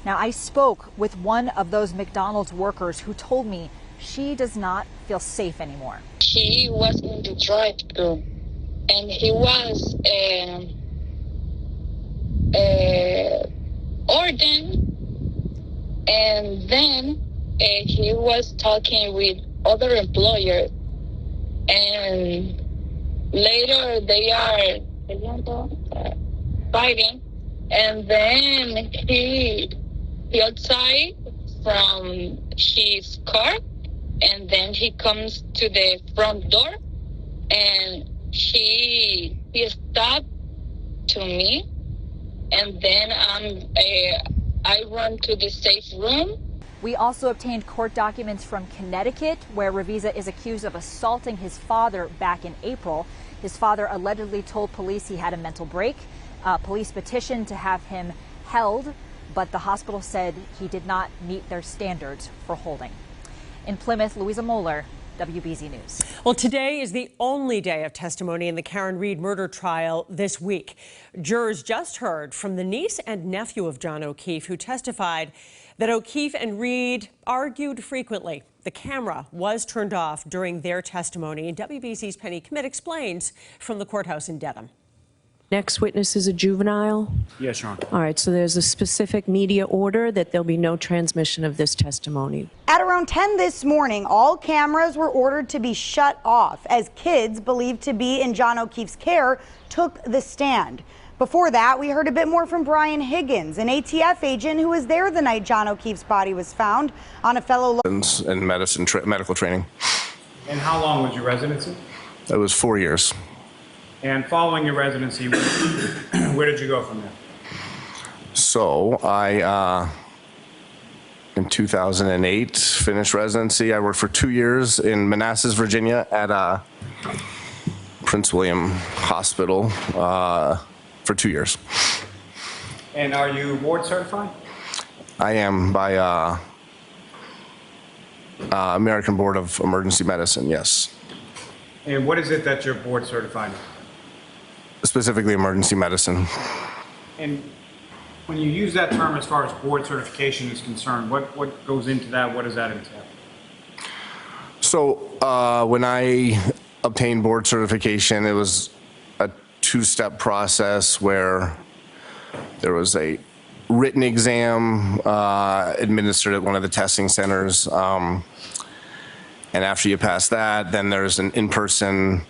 Now, I spoke with one of those McDonald's workers who told me she does not feel safe anymore. He was in the drive-thru. And he was ordained, and then he was talking with other employers, and later they are fighting, and then he outside from his car, and then he comes to the front door, and he stopped to me, and then I run to the safe room. We also obtained court documents from Connecticut, where Revisa is accused of assaulting his father back in April. His father allegedly told police he had a mental break. Police petitioned to have him held, but the hospital said he did not meet their standards for holding. In Plymouth, Louisa Moeller, WBZ News. Well, today is the only day of testimony in the Karen Reed murder trial this week. Jurors just heard from the niece and nephew of John O'Keefe, who testified that O'Keefe and Reed argued frequently. The camera was turned off during their testimony, and WBZ's Penny Kmitt explains from the courthouse in Dedham. Next witness is a juvenile? Yes, Your Honor. All right, so there's a specific media order that there'll be no transmission of this testimony. At around 10 this morning, all cameras were ordered to be shut off as kids believed to be in John O'Keefe's care took the stand. Before that, we heard a bit more from Brian Higgins, an ATF agent who was there the night John O'Keefe's body was found on a fellow and medical training. And how long was your residency? It was 4 years. And following your residency, where did you go from there? So I, in 2008, finished residency. I worked for 2 years in Manassas, Virginia at Prince William Hospital for 2 years. And are you board certified? I am by American Board of Emergency Medicine, yes. And what is it that you're board certified in? Specifically emergency medicine. And when you use that term as far as board certification is concerned, what goes into that? What does that entail? So when I obtained board certification, it was a 2-step process where there was a written exam administered at one of the testing centers. And after you pass that, then there's an in-person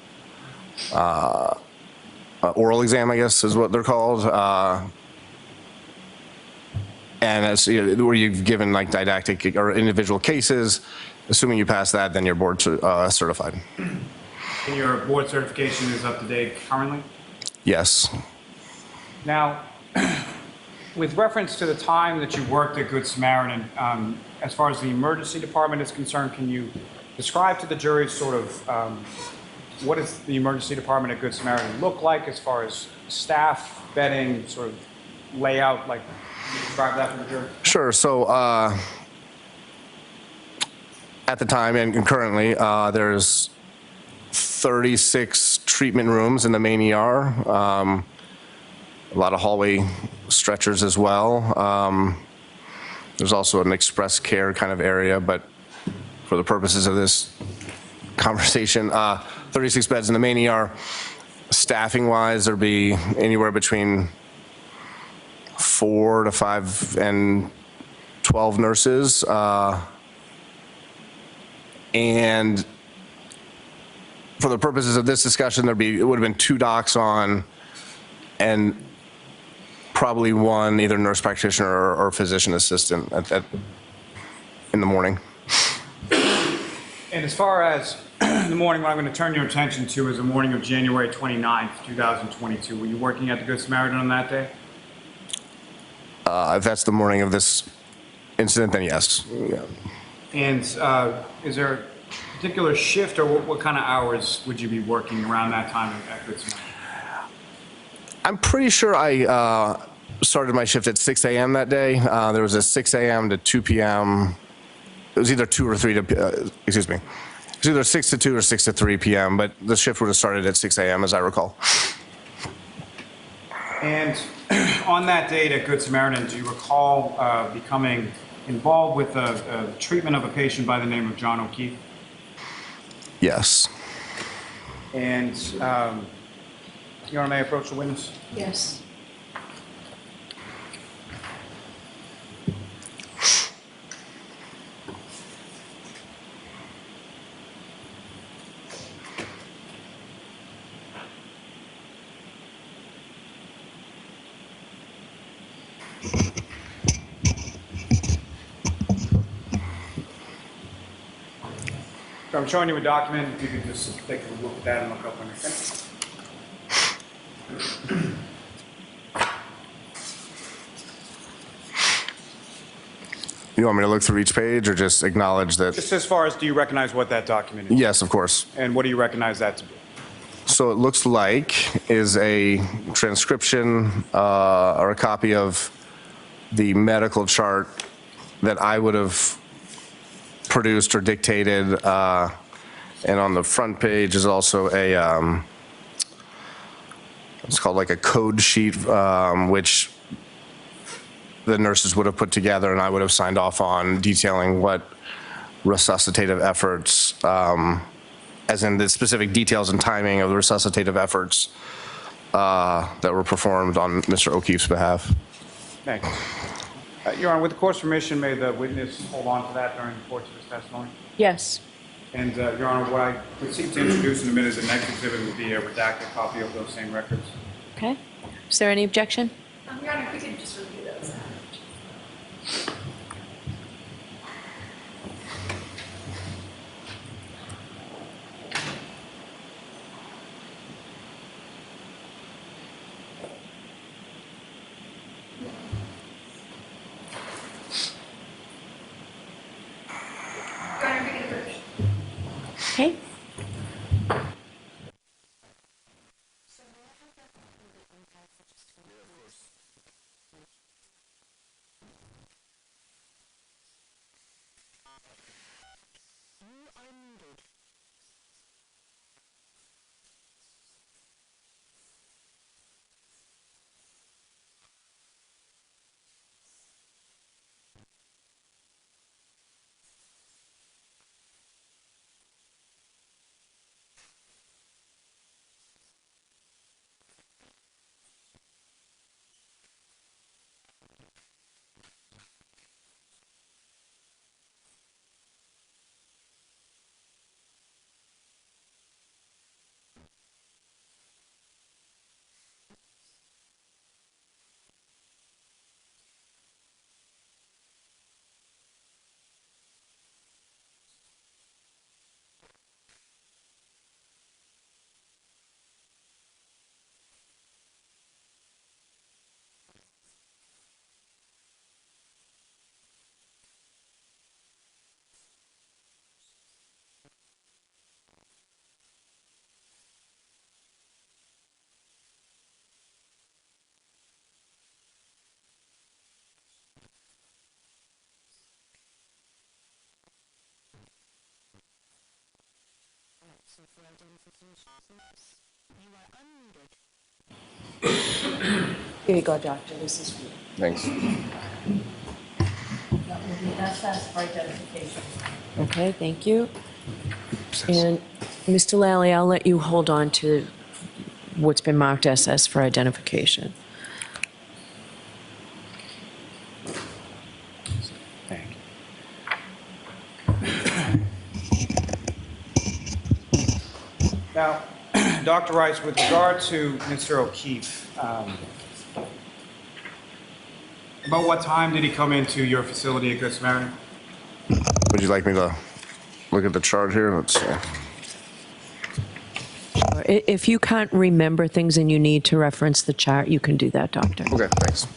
oral exam, I guess is what they're called. And as where you've given like didactic or individual cases, assuming you pass that, then you're board certified. And your board certification is up to date currently? Yes. Now, with reference to the time that you worked at Good Samaritan, as far as the emergency department is concerned, can you describe to the jury sort of what does the emergency department at Good Samaritan look like as far as staff, bedding, sort of layout, like describe that for the jury? Sure. So at the time and currently, there's 36 treatment rooms in the main ER. A lot of hallway stretchers as well. There's also an express care kind of area, but for the purposes of this conversation, 36 beds in the main ER. Staffing wise, there'd be anywhere between 4 to 5 and 12 nurses. And for the purposes of this discussion, it would have been 2 docs on, and probably 1 either nurse practitioner or physician assistant in the morning. And as far as the morning, what I'm going to turn your attention to is the morning of January 29th, 2022. Were you working at the Good Samaritan on that day? If that's the morning of this incident, then yes. Yeah. And is there a particular shift, or what kind of hours would you be working around that time at Good Samaritan? I'm pretty sure I started my shift at 6 a.m. that day. There was a 6 a.m. to 2 p.m. It was either 2 or 3 to, excuse me. It was either 6 to 2 or 6 to 3 p.m., but the shift would have started at 6 a.m. as I recall. And on that date at Good Samaritan, do you recall becoming involved with the treatment of a patient by the name of John O'Keefe? Yes. And Your Honor, may I approach the witness? Yes. So I'm showing you a document. If you could just take a look at that and look up on your thing. You want me to look through each page or just acknowledge that? Just as far as, do you recognize what that document is? Yes, of course. And what do you recognize that to be? So it looks like is a transcription or a copy of the medical chart that I would have produced or dictated. And on the front page is also a, it's called like a code sheet, which the nurses would have put together and I would have signed off on, detailing what resuscitative efforts, as in the specific details and timing of the resuscitative efforts that were performed on Mr. O'Keefe's behalf. Thank you. Your Honor, with the court's permission, may the witness hold on to that during the course of his testimony? Yes. And Your Honor, what I would seek to introduce in a minute as the next exhibit would be a redacted copy of those same records. Okay. Is there any objection? Your Honor, if we could just review those. Okay. Here you go, doctor. This is for you. Thanks. That will be SS for identification. Okay, thank you. And Mr. Lally, I'll let you hold on to what's been marked SS for identification. Now, Dr. Rice, with regard to Mr. O'Keefe, about what time did he come into your facility at Good Samaritan? Would you like me to look at the chart here? Let's see. If you can't remember things and you need to reference the chart, you can do that, doctor. Okay, thanks.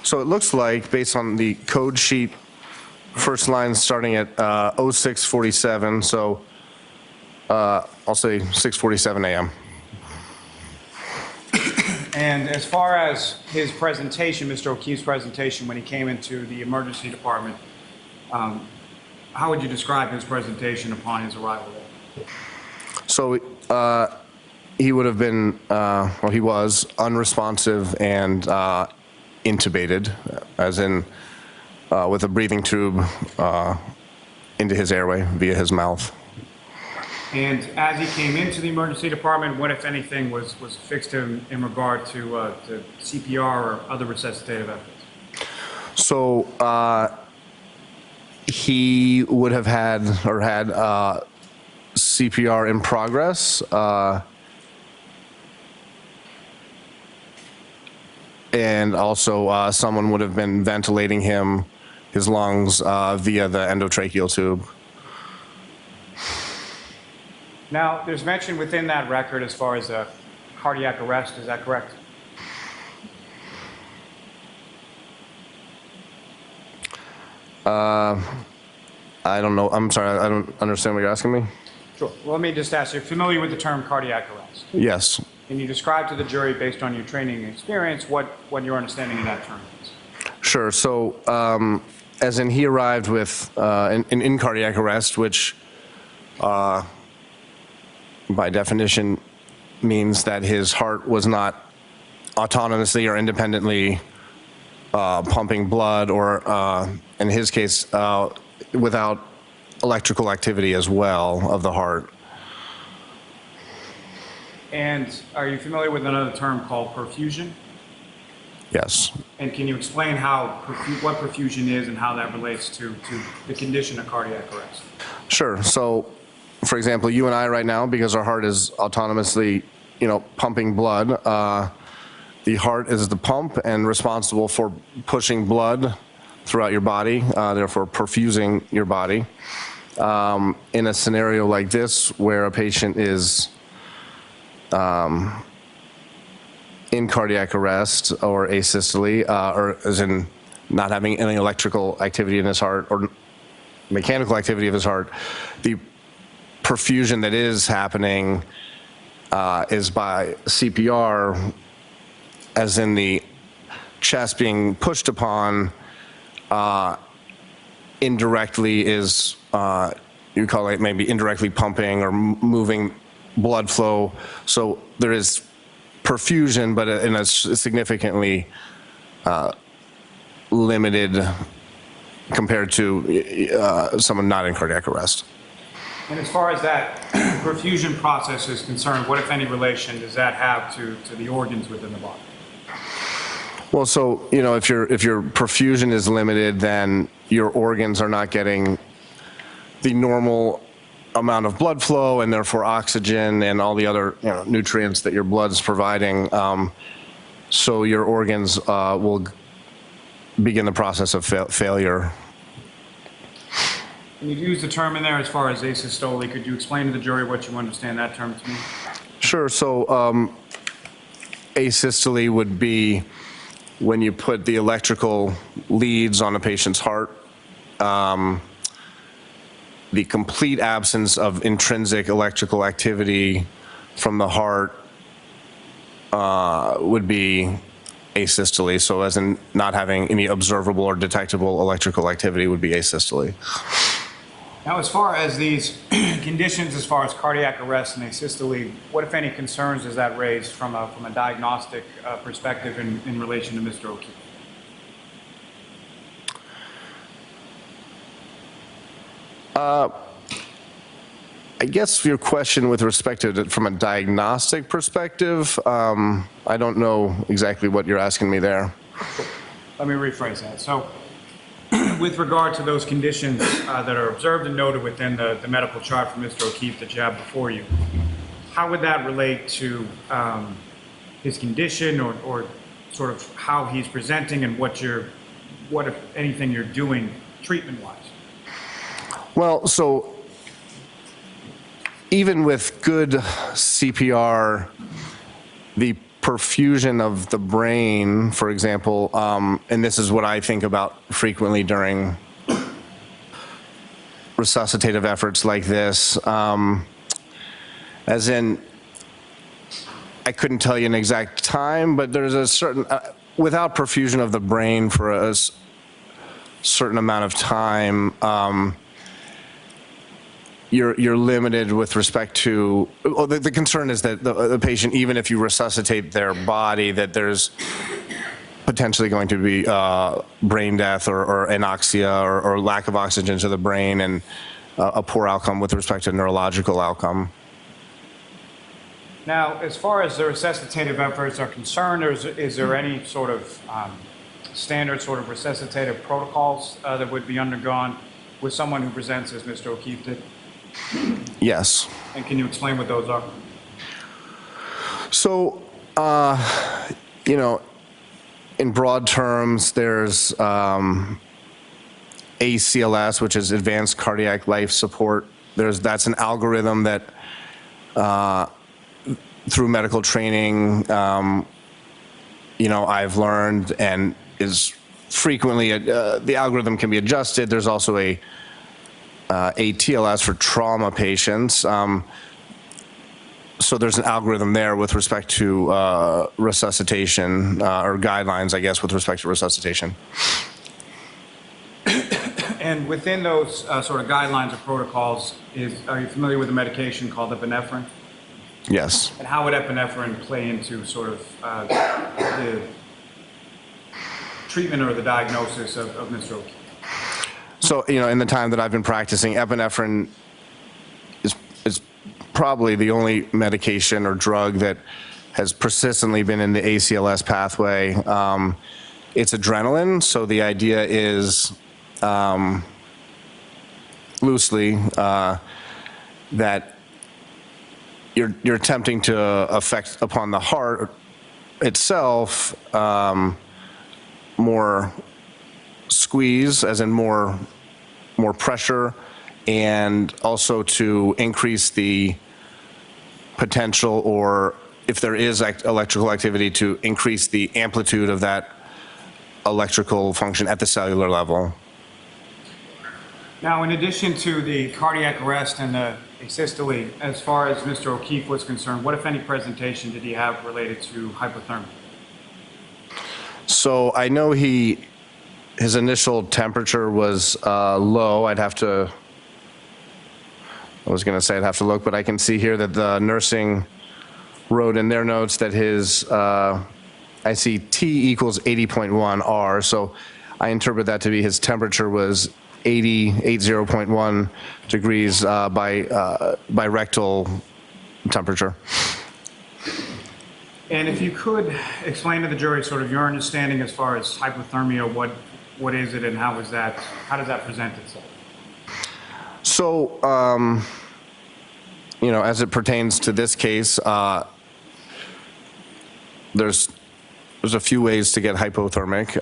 So it looks like, based on the code sheet, first line starting at 0647, so I'll say 6:47 a.m. And as far as his presentation, Mr. O'Keefe's presentation, when he came into the emergency department, how would you describe his presentation upon his arrival there? So he would have been, well, he was unresponsive and intubated, as in with a breathing tube into his airway via his mouth. And as he came into the emergency department, what, if anything, was fixed to him in regard to CPR or other resuscitative efforts? So he would have had CPR in progress, and also someone would have been ventilating his lungs via the endotracheal tube. Now, there's mention within that record as far as a cardiac arrest, is that correct? I don't know. I'm sorry, I don't understand what you're asking me. Sure. Well, let me just ask, you're familiar with the term cardiac arrest? Yes. Can you describe to the jury, based on your training and experience, what your understanding of that term is? Sure. So, as in he arrived with in cardiac arrest, which by definition means that his heart was not autonomously or independently pumping blood, or in his case, without electrical activity as well of the heart. And are you familiar with another term called perfusion? Yes. And can you explain what perfusion is and how that relates to the condition of cardiac arrest? Sure. So, for example, you and I right now, because our heart is autonomously, pumping blood, the heart is the pump and responsible for pushing blood throughout your body, therefore perfusing your body. In a scenario like this, where a patient is in cardiac arrest or asystole, or as in not having any electrical activity in his heart or mechanical activity of his heart, the perfusion that is happening is by CPR, as in the chest being pushed upon, indirectly is, you call it maybe indirectly pumping or moving blood flow. So there is perfusion, but in a significantly limited compared to someone not in cardiac arrest. And as far as that perfusion process is concerned, what, if any, relation does that have to the organs within the body? Well, so, if your perfusion is limited, then your organs are not getting the normal amount of blood flow and therefore oxygen and all the other nutrients that your blood's providing. So your organs will begin the process of failure. And you've used the term in there as far as asystole. Could you explain to the jury what you understand that term to mean? Sure. So asystole would be when you put the electrical leads on a patient's heart. The complete absence of intrinsic electrical activity from the heart would be asystole. So as in not having any observable or detectable electrical activity would be asystole. Now, as far as these conditions, as far as cardiac arrest and asystole, what, if any, concerns does that raise from a diagnostic perspective in relation to Mr. O'Keefe? I guess your question with respect to it from a diagnostic perspective, I don't know exactly what you're asking me there. Let me rephrase that. So, with regard to those conditions that are observed and noted within the medical chart for Mr. O'Keefe that you have before you, how would that relate to his condition or sort of how he's presenting and what if anything you're doing treatment-wise? Well, so even with good CPR, the perfusion of the brain, for example, and this is what I think about frequently during resuscitative efforts like this, as in, I couldn't tell you an exact time, but there's a certain, without perfusion of the brain for a certain amount of time, you're limited with respect to, well, the concern is that the patient, even if you resuscitate their body, that there's potentially going to be brain death or anoxia or lack of oxygen to the brain and a poor outcome with respect to neurological outcome. Now, as far as the resuscitative efforts are concerned, is there any sort of standard sort of resuscitative protocols that would be undergone with someone who presents as Mr. O'Keefe did? Yes. And can you explain what those are? So, you know, in broad terms, there's ACLS, which is Advanced Cardiac Life Support. That's an algorithm that, through medical training, you know, I've learned and is frequently, the algorithm can be adjusted. There's also a TLS for trauma patients. So there's an algorithm there with respect to resuscitation, or guidelines, I guess, with respect to resuscitation. And within those sort of guidelines or protocols, are you familiar with a medication called epinephrine? Yes. And how would epinephrine play into sort of the treatment or the diagnosis of Mr. O'Keefe? So, you know, in the time that I've been practicing, epinephrine is probably the only medication or drug that has persistently been in the ACLS pathway. It's adrenaline, so the idea is, loosely, that you're attempting to affect upon the heart itself more squeeze, as in more pressure, and also to increase the potential, or if there is electrical activity, to increase the amplitude of that electrical function at the cellular level. Now, in addition to the cardiac arrest and the asystole, as far as Mr. O'Keefe was concerned, what, if any, presentation did he have related to hypothermia? So I know his initial temperature was low. I'd have to look, but I can see here that the nursing wrote in their notes that his, I see T equals 80.1 R, so I interpret that to be his temperature was 80.1 degrees by rectal temperature. And if you could explain to the jury sort of your understanding as far as hypothermia, what is it and how does that present itself? So, you know, as it pertains to this case, there's a few ways to get hypothermic.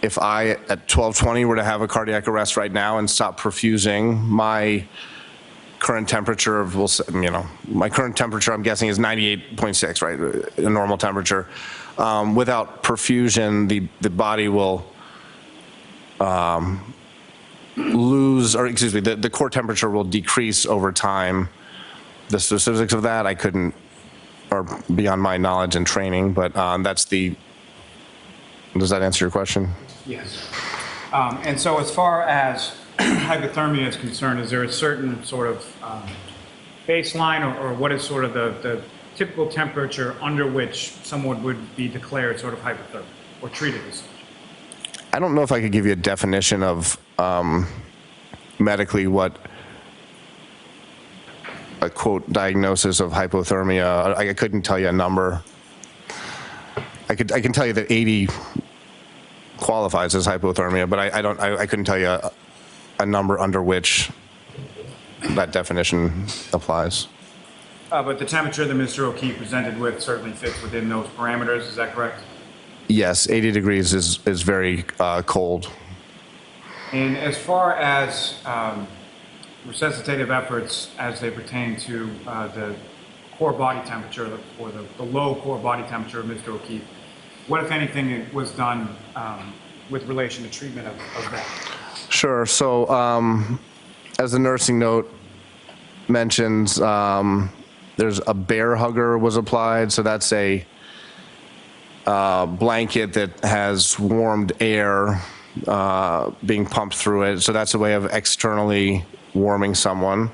If I, at 12:20, were to have a cardiac arrest right now and stop perfusing, my current temperature of, my current temperature, I'm guessing, is 98.6, right? A normal temperature. Without perfusion, the body will lose, or excuse me, the core temperature will decrease over time. The specifics of that I couldn't, or beyond my knowledge and training, but does that answer your question? Yes. And so as far as hypothermia is concerned, is there a certain sort of baseline or what is sort of the typical temperature under which someone would be declared sort of hypothermic or treated as such? I don't know if I could give you a definition of medically what a quote diagnosis of hypothermia. I couldn't tell you a number. I can tell you that 80 qualifies as hypothermia, but I couldn't tell you a number under which that definition applies. But the temperature that Mr. O'Keefe presented with certainly fits within those parameters, is that correct? Yes, 80 degrees is very cold. And as far as resuscitative efforts as they pertain to the core body temperature or the low core body temperature of Mr. O'Keefe, what, if anything, was done with relation to treatment of that? Sure. So as the nursing note mentions, there's a bear hugger was applied. So that's a blanket that has warmed air being pumped through it. So that's a way of externally warming someone.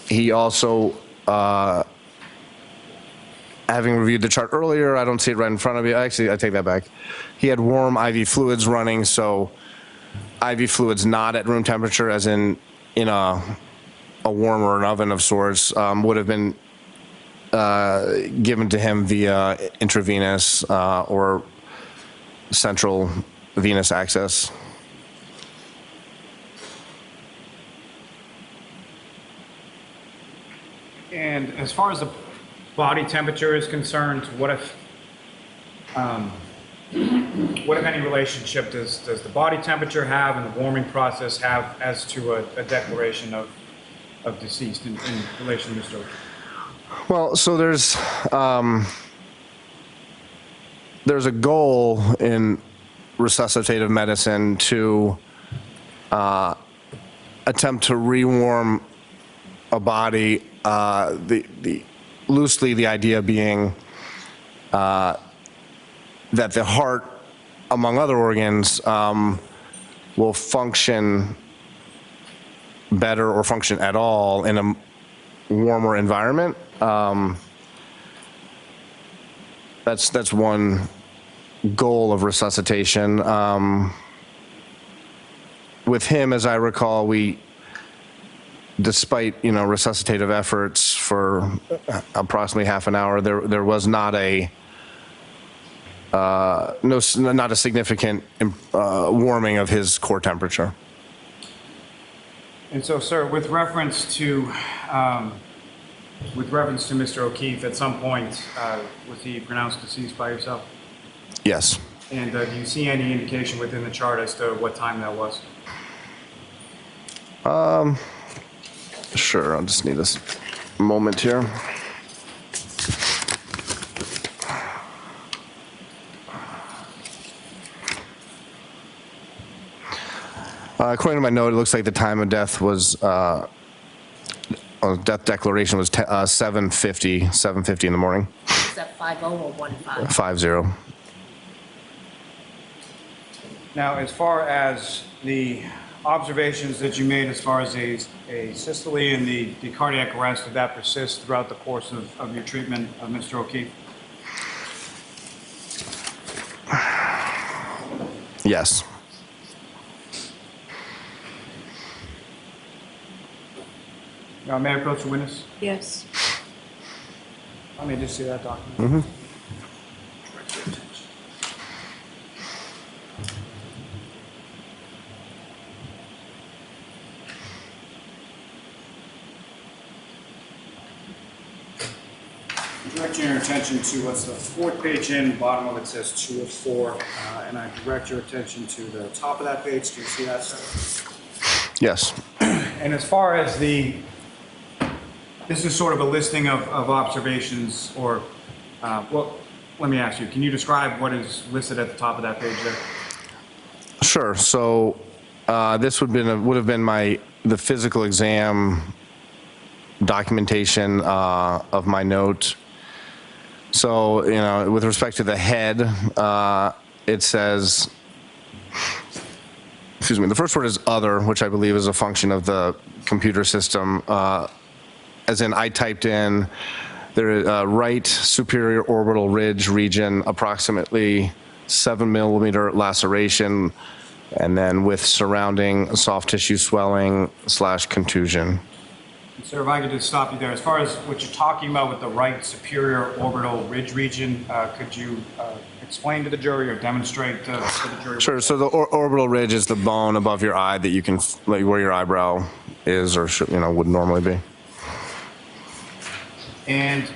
He also, having reviewed the chart earlier, I don't see it right in front of you. Actually, I take that back. He had warm IV fluids running, so IV fluids not at room temperature, as in a warm or an oven of sorts, would have been given to him via intravenous or central venous access. And as far as the body temperature is concerned, what if any relationship does the body temperature have and the warming process have as to a declaration of deceased in relation to Mr. O'Keefe? Well, so there's a goal in resuscitative medicine to attempt to rewarm a body. Loosely, the idea being that the heart, among other organs, will function better or function at all in a warmer environment. That's one goal of resuscitation. With him, as I recall, despite resuscitative efforts for approximately half an hour, there was not a significant warming of his core temperature. And so, sir, with reference to Mr. O'Keefe, at some point, was he pronounced deceased by yourself? Yes. And do you see any indication within the chart as to what time that was? Sure, I'll just need this moment here. According to my note, it looks like the time of death was, death declaration was 7:50 in the morning. Is that 50 or 15? 50. Now, as far as the observations that you made as far as a systole and the cardiac arrest, did that persist throughout the course of your treatment of Mr. O'Keefe? Yes. May I approach the witness? Yes. Let me just see that document. Mm-hmm. Direct your attention to what's the fourth page in, bottom of it says 2 of 4, and I direct your attention to the top of that page. Do you see that, sir? Yes. And as far as this is sort of a listing of observations, or, well, let me ask you, can you describe what is listed at the top of that page there? Sure. So this would have been the physical exam documentation of my note. So, with respect to the head, it says excuse me, the first word is other, which I believe is a function of the computer system. As in, I typed in there is right superior orbital ridge region, approximately 7 millimeter laceration, and then with surrounding soft tissue swelling / contusion. Sir, if I could just stop you there. As far as what you're talking about with the right superior orbital ridge region, could you explain to the jury or demonstrate to the jury? Sure. So the orbital ridge is the bone above your eye that you can, like, where your eyebrow is or should, would normally be. And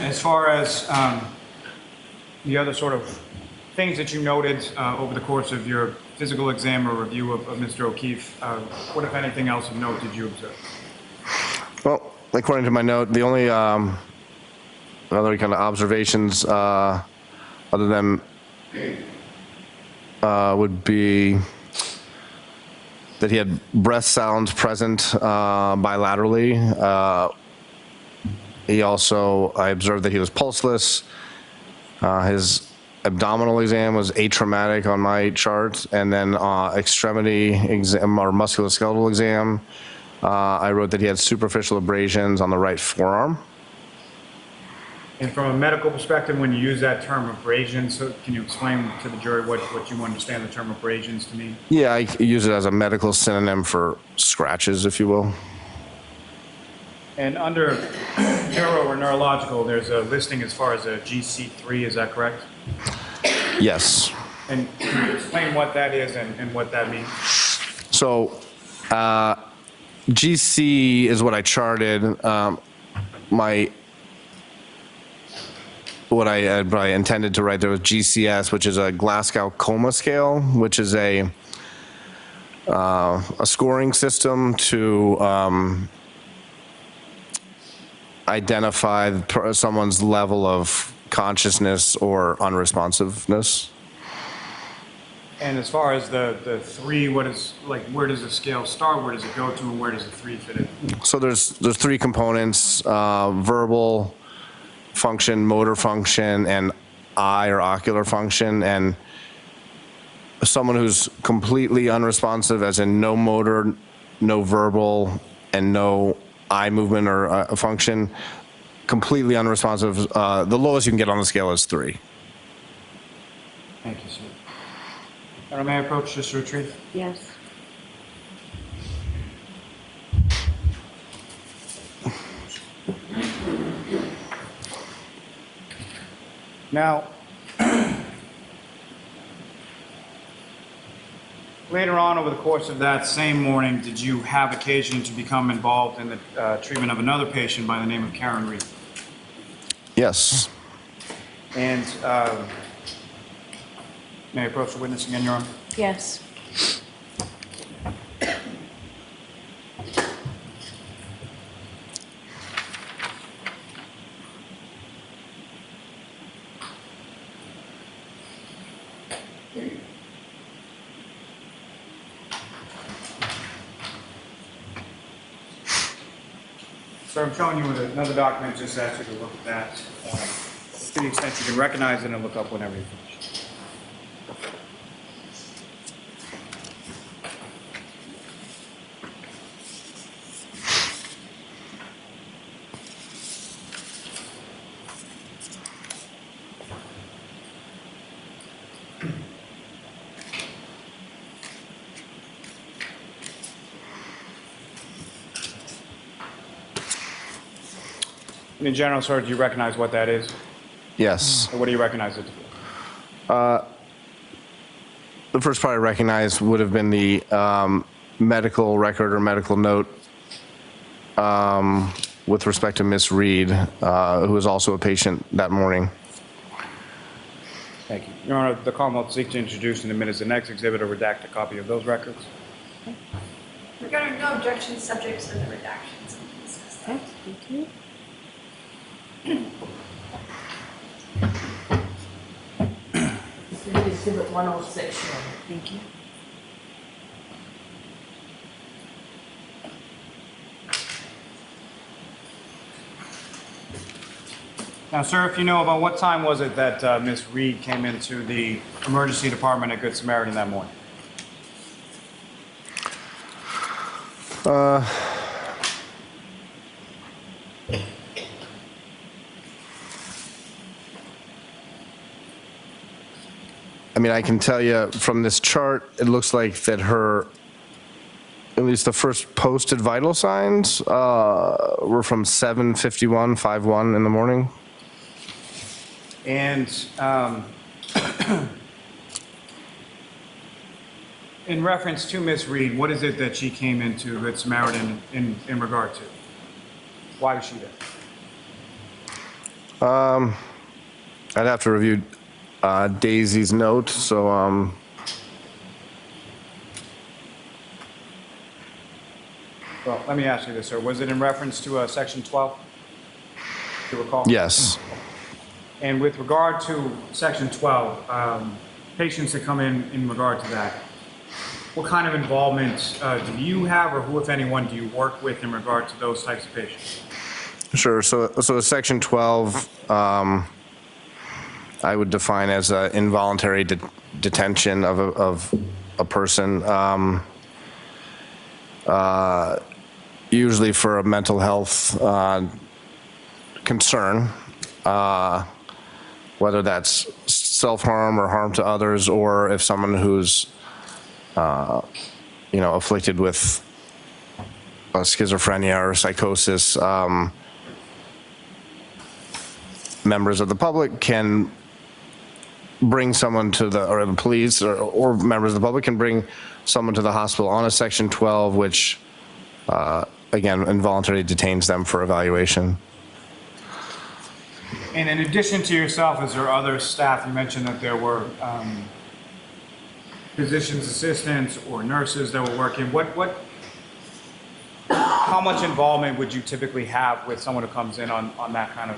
as far as the other sort of things that you noted over the course of your physical exam or review of Mr. O'Keefe, what, if anything else of note, did you observe? Well, according to my note, the only other kind of observations other than would be that he had breath sounds present bilaterally. He also, I observed that he was pulseless. His abdominal exam was atraumatic on my chart, and then extremity exam or musculoskeletal exam, I wrote that he had superficial abrasions on the right forearm. And from a medical perspective, when you use that term abrasions, so can you explain to the jury what you understand the term abrasions to mean? Yeah, I use it as a medical synonym for scratches, if you will. And under neuro or neurological, there's a listing as far as a GC3, is that correct? Yes. And can you explain what that is and what that means? So, GC is what I charted. What I intended to write there was GCS, which is a Glasgow Coma Scale, which is a scoring system to identify someone's level of consciousness or unresponsiveness. And as far as the three, what is, like, where does the scale start, where does it go to, and where does the three fit in? So there's three components: verbal function, motor function, and eye or ocular function. And someone who's completely unresponsive, as in no motor, no verbal, and no eye movement or function, completely unresponsive, the lowest you can get on the scale is 3. Thank you, sir. May I approach this retrieve? Yes. Now, later on over the course of that same morning, did you have occasion to become involved in the treatment of another patient by the name of Karen Reed? Yes. And may I approach the witness again, Your Honor? Yes. So I'm showing you another document, just ask you to look at that to the extent you can recognize it and look up whenever you finish. In general, sir, do you recognize what that is? Yes. Or what do you recognize it The first part I recognized would have been the medical record or medical note with respect to Miss Reed, who was also a patient that morning. Thank you. Your Honor, the Commonwealth seeks to introduce in a minute the next exhibit, a redacted copy of those records. Regarding no objections, subject to the redactions. Okay, thank you. Exhibit 106. Thank you. Now, sir, if you know, about what time was it that Miss Reed came into the emergency department at Good Samaritan that morning? I mean, I can tell you from this chart, it looks like that her, at least the first posted vital signs were from 7:51 in the morning. And in reference to Miss Reed, what is it that she came into Good Samaritan in regard to? Why was she there? I'd have to review Daisy's note, so Well, let me ask you this, sir. Was it in reference to Section 12? Do you recall? yes. And with regard to Section 12, patients that come in regard to that, what kind of involvement do you have, or who, if anyone, do you work with in regard to those types of patients? Sure. So Section 12, I would define as an involuntary detention of a person, usually for a mental health concern, whether that's self-harm or harm to others, or if someone who's afflicted with schizophrenia or psychosis, members of the public can bring someone to or the police or members of the public can bring someone to the hospital on a Section 12, which, again, involuntarily detains them for evaluation. And in addition to yourself, is there other staff? You mentioned that there were physician's assistants or nurses that were working. How much involvement would you typically have with someone who comes in on that kind of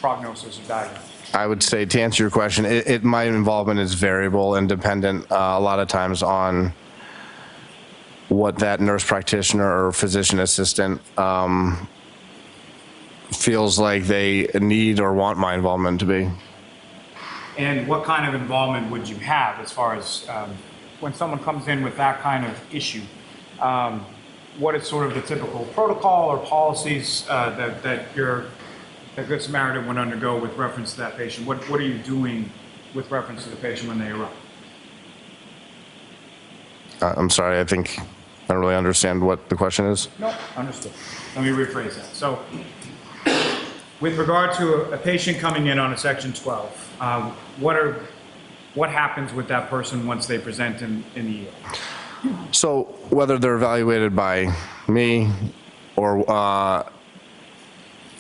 prognosis or diagnosis? I would say, to answer your question, my involvement is variable and dependent a lot of times on what that nurse practitioner or physician assistant feels like they need or want my involvement to be. And what kind of involvement would you have as far as when someone comes in with that kind of issue? What is sort of the typical protocol or policies that Good Samaritan would undergo with reference to that patient? What are you doing with reference to the patient when they arrive? I'm sorry, I think I don't really understand what the question is. No, understood. Let me rephrase that. So, with regard to a patient coming in on a Section 12, what happens with that person once they present in the ER? So whether they're evaluated by me or a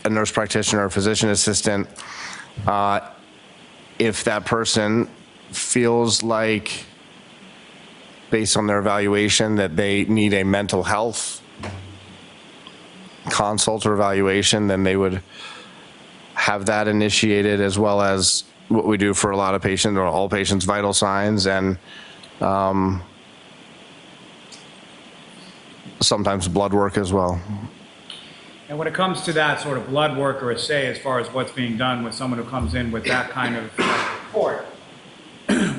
nurse practitioner or physician assistant, if that person feels like, based on their evaluation, that they need a mental health consult or evaluation, then they would have that initiated, as well as what we do for a lot of patients, or all patients, vital signs, and sometimes blood work as well. And when it comes to that sort of blood work or assay, as far as what's being done with someone who comes in with that kind of report,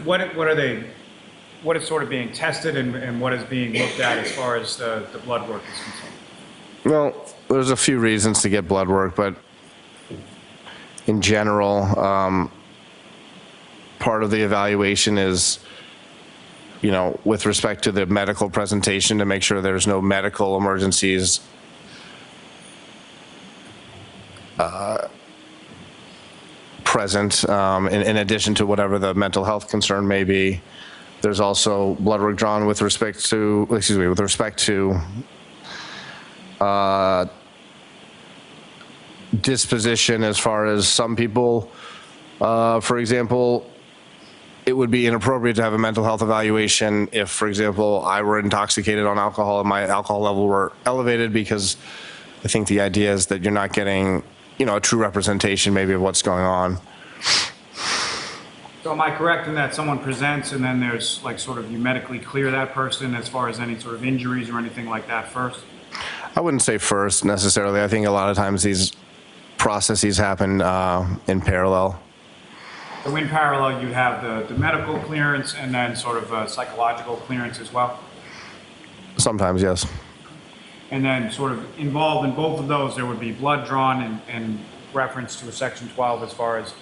what is sort of being tested and what is being looked at as far as the blood work is concerned? Well, there's a few reasons to get blood work, but in general, part of the evaluation is, with respect to the medical presentation, to make sure there's no medical emergencies present, in addition to whatever the mental health concern may be. There's also blood work drawn with respect to, disposition, as far as some people, for example, it would be inappropriate to have a mental health evaluation if, for example, I were intoxicated on alcohol and my alcohol level were elevated, because I think the idea is that you're not getting, a true representation maybe of what's going on. So am I correct in that someone presents and then there's you medically clear that person as far as any sort of injuries or anything like that first? I wouldn't say first necessarily. I think a lot of times these processes happen in parallel. So in parallel, you have the medical clearance and then sort of psychological clearance as well? Sometimes, yes. And then sort of involved in both of those, there would be blood drawn and reference to a section 12 as far as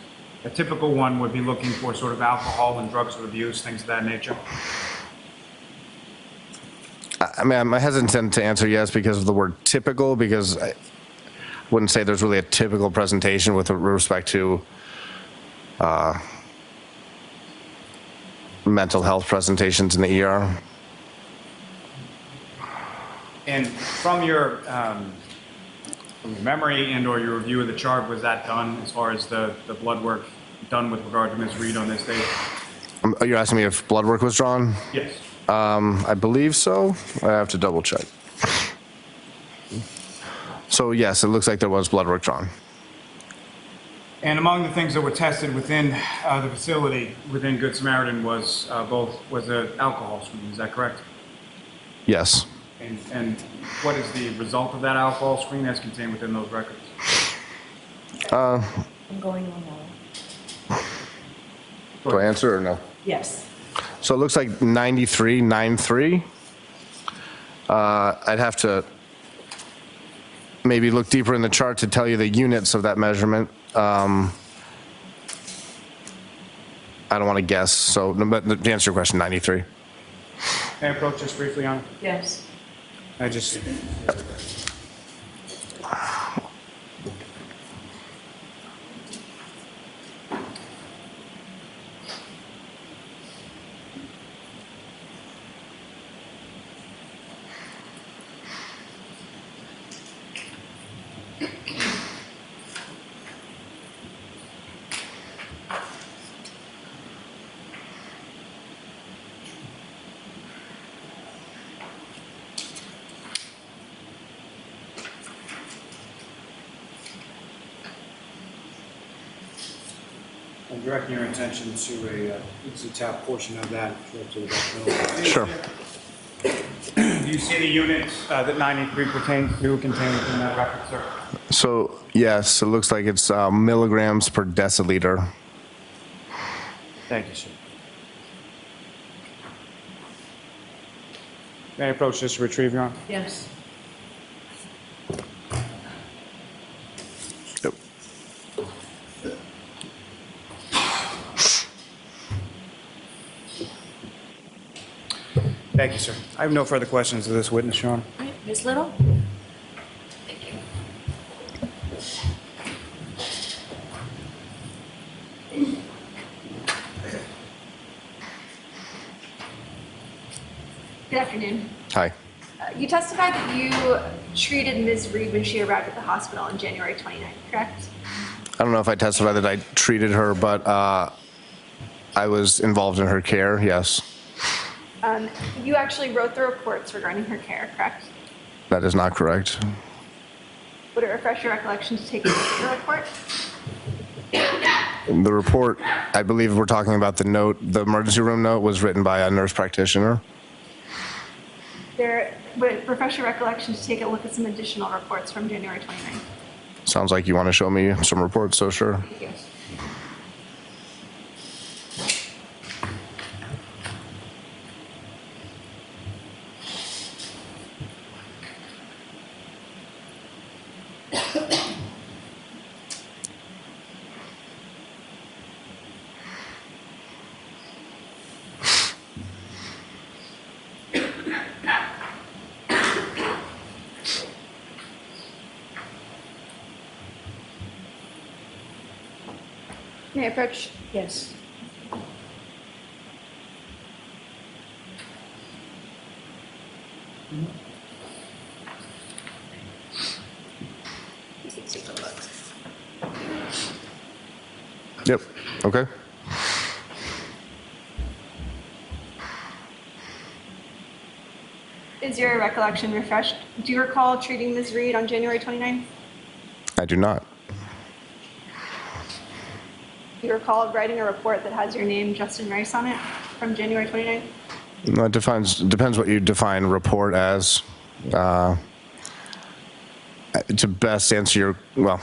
a typical one would be looking for sort of alcohol and drugs of abuse, things of that nature. I mean, I'm hesitant to answer yes because of the word typical, because I wouldn't say there's really a typical presentation with respect to mental health presentations in the ER. And from your memory and or your review of the chart, was that done as far as the blood work done with regard to Ms. Reed on this day? Are you asking me if blood work was drawn? Yes. I believe so. I have to double check. So yes, it looks like there was blood work drawn. And among the things that were tested within the facility, within Good Samaritan, was the alcohol screen. Is that correct? Yes. And what is the result of that alcohol screen as contained within those records? I'm going on now. Do I answer or no? Yes. So it looks like 93.93. I'd have to maybe look deeper in the chart to tell you the units of that measurement. I don't want to guess. So, but to answer your question, 93. May I approach this briefly, Anna? Yes. I just. I'm directing your attention to a easy tap portion of that. Sure. Do you see the units that 93 pertains to contained within that record, sir? So yes, it looks like it's milligrams per deciliter. Thank you, sir. May I approach this to retrieve, Your Honor? Yes. Yep. Thank you, sir. I have no further questions of this witness, Your Honor. All right, Ms. Little? Thank you. Good afternoon. Hi. You testified that you treated Ms. Reed when she arrived at the hospital on January 29th, correct? I don't know if I testified that I treated her, but I was involved in her care, yes. You actually wrote the reports regarding her care, correct? That is not correct. Would it refresh your recollection to take a look at your report? The report, I believe we're talking about the note, the emergency room note was written by a nurse practitioner. Would it refresh your recollection to take a look at some additional reports from January 29th? Sounds like you want to show me some reports, so sure. Thank you. May I approach? Yes. Take a look. Yep, okay. Is your recollection refreshed? Do you recall treating Ms. Reed on January 29th? I do not. Do you recall writing a report that has your name, Justin Rice, on it from January 29th? No, it depends what you define report as. To best answer your, well,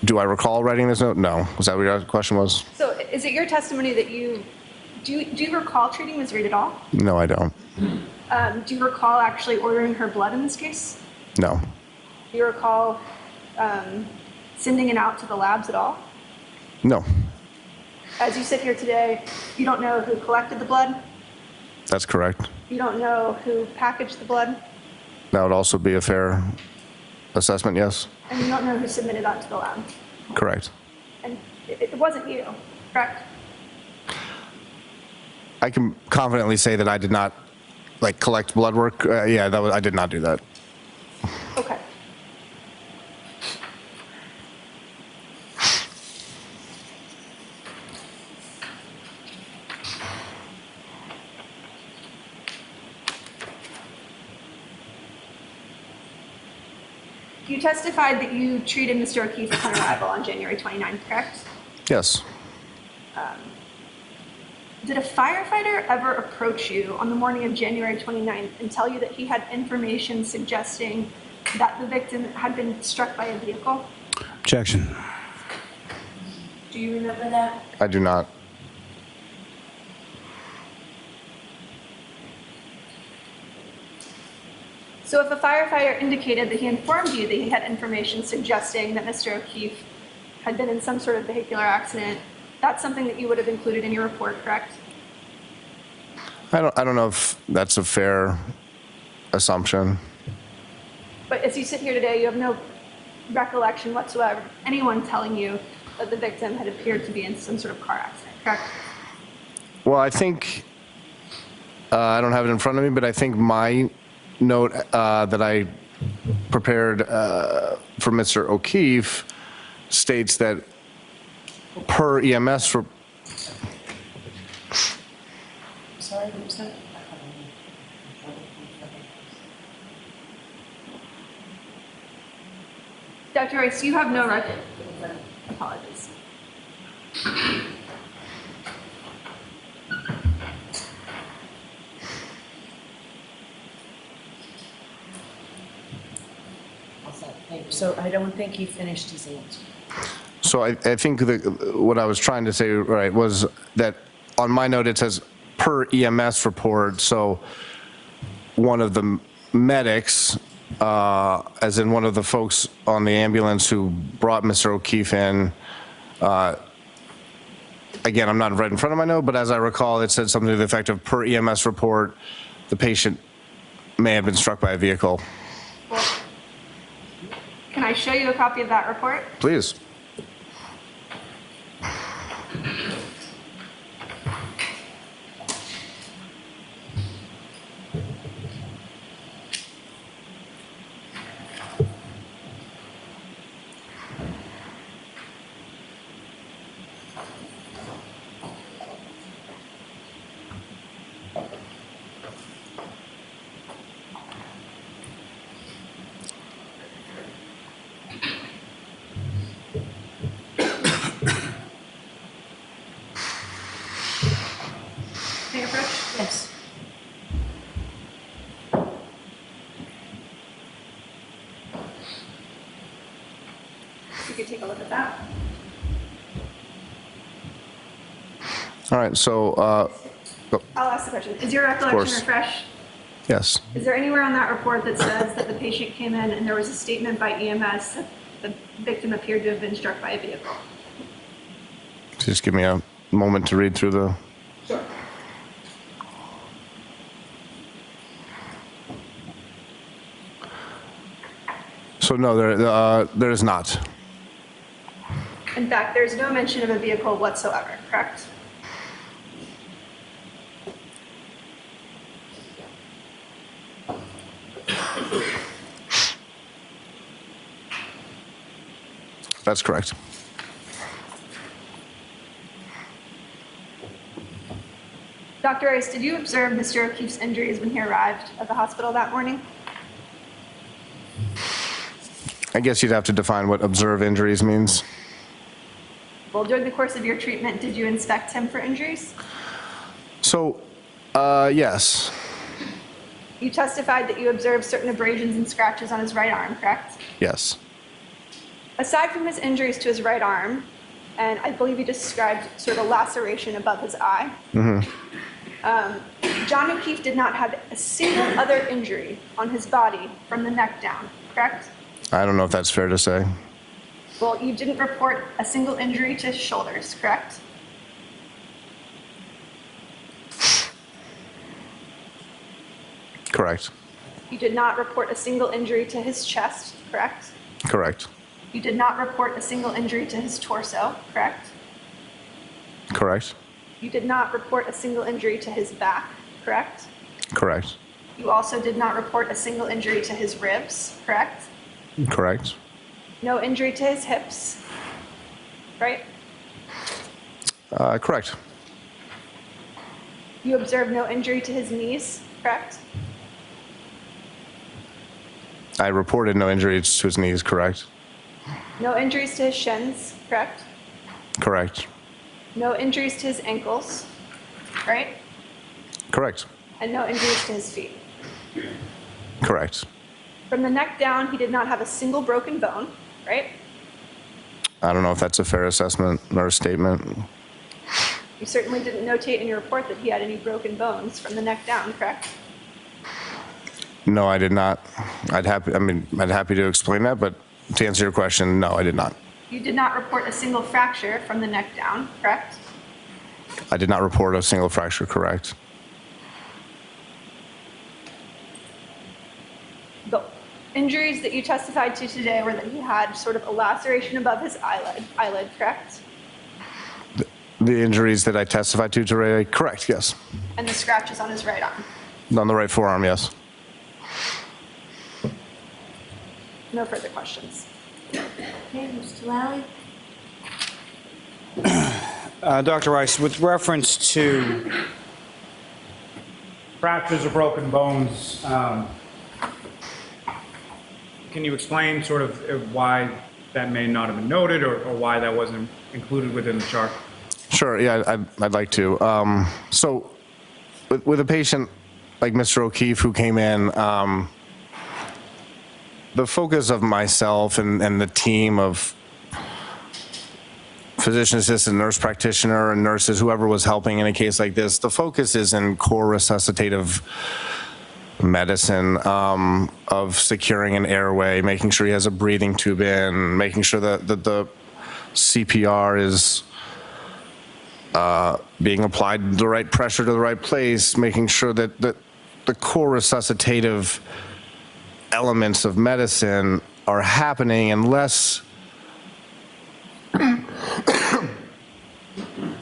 do I recall writing this note? No. Was that what your question was? So is it your testimony that you Do you recall treating Ms. Reed at all? No, I don't. Do you recall actually ordering her blood in this case? No. Do you recall sending it out to the labs at all? No. As you sit here today, you don't know who collected the blood? That's correct. You don't know who packaged the blood? That would also be a fair assessment, yes. And you don't know who submitted that to the lab? Correct. And it wasn't you, correct? I can confidently say that I did not collect blood work. Yeah, I did not do that. Okay. You testified that you treated Mr. O'Keefe upon arrival on January 29th, correct? Yes. Did a firefighter ever approach you on the morning of January 29th and tell you that he had information suggesting that the victim had been struck by a vehicle? Objection. Do you remember that? I do not. So if a firefighter indicated that he informed you that he had information suggesting that Mr. O'Keefe had been in some sort of vehicular accident, that's something that you would have included in your report, correct? I don't know if that's a fair assumption. But as you sit here today, you have no recollection whatsoever of anyone telling you that the victim had appeared to be in some sort of car accident, correct? Well, I think, I don't have it in front of me, but I think my note that I prepared for Mr. O'Keefe states that per EMS for... Sorry, what was that? Dr. Rice, you have no record. Apologies. So I don't think he finished his answer. So I think what I was trying to say, right, was that on my note it says per EMS report, so one of the medics, as in one of the folks on the ambulance who brought Mr. O'Keefe in, again, I'm not right in front of my note, but as I recall, it said something to the effect of per EMS report, the patient may have been struck by a vehicle. Can I show you a copy of that report? Please. Yes. You could take a look at that. All right, so, I'll ask the question. Is your recollection fresh? yes. Is there anywhere on that report that says that the patient came in and there was a statement by EMS that the victim appeared to have been struck by a vehicle? Just give me a moment to read through the... Sure. So no, there is not. In fact, there's no mention of a vehicle whatsoever, correct? That's correct. Dr. Rice, did you observe Mr. O'Keefe's injuries when he arrived at the hospital that morning? I guess you'd have to define what observe injuries means. Well, during the course of your treatment, did you inspect him for injuries? So, yes. You testified that you observed certain abrasions and scratches on his right arm, correct? Yes. Aside from his injuries to his right arm, and I believe you described sort of a laceration above his eye. John O'Keefe did not have a single other injury on his body from the neck down, correct? I don't know if that's fair to say. Well, you didn't report a single injury to his shoulders, correct? Correct. You did not report a single injury to his chest, correct? Correct. You did not report a single injury to his torso, correct? Correct. You did not report a single injury to his back, correct? Correct. You also did not report a single injury to his ribs, correct? Correct. No injury to his hips, right? Correct. You observed no injury to his knees, correct? I reported no injuries to his knees, correct? No injuries to his shins, correct? Correct. No injuries to his ankles, right? Correct. And no injuries to his feet. Correct. From the neck down, he did not have a single broken bone, right? I don't know if that's a fair assessment or statement. You certainly didn't notate in your report that he had any broken bones from the neck down, correct? No, I did not. I'd happy to explain that, but to answer your question, no, I did not. You did not report a single fracture from the neck down, correct? I did not report a single fracture, correct? The injuries that you testified to today were that he had sort of a laceration above his eyelid, correct? The injuries that I testified to today, correct, yes. And the scratches on his right arm. On the right forearm, yes. No further questions. Okay, Mr. Lally. Dr. Rice, with reference to fractures or broken bones, can you explain sort of why that may not have been noted or why that wasn't included within the chart? Sure, yeah, I'd like to. So with a patient like Mr. O'Keefe who came in, the focus of myself and the team of physician assistant, nurse practitioner, and nurses, whoever was helping in a case like this, the focus is in core resuscitative medicine, of securing an airway, making sure he has a breathing tube in, making sure that the CPR is being applied the right pressure to the right place, making sure that the core resuscitative elements of medicine are happening, unless,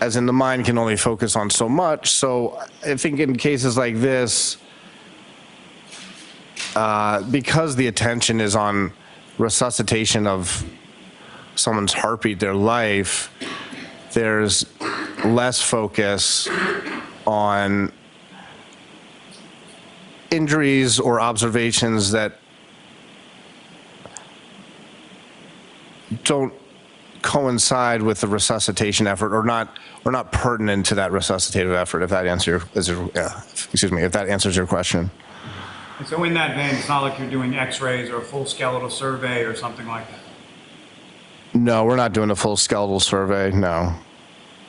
as in the mind can only focus on so much. So I think in cases like this, because the attention is on resuscitation of someone's heartbeat, their life, there's less focus on injuries or observations that don't coincide with the resuscitation effort or not pertinent to that resuscitative effort, if that answers your question. And so in that vein, it's not like you're doing x-rays or a full skeletal survey or something like that? No, we're not doing a full skeletal survey, no.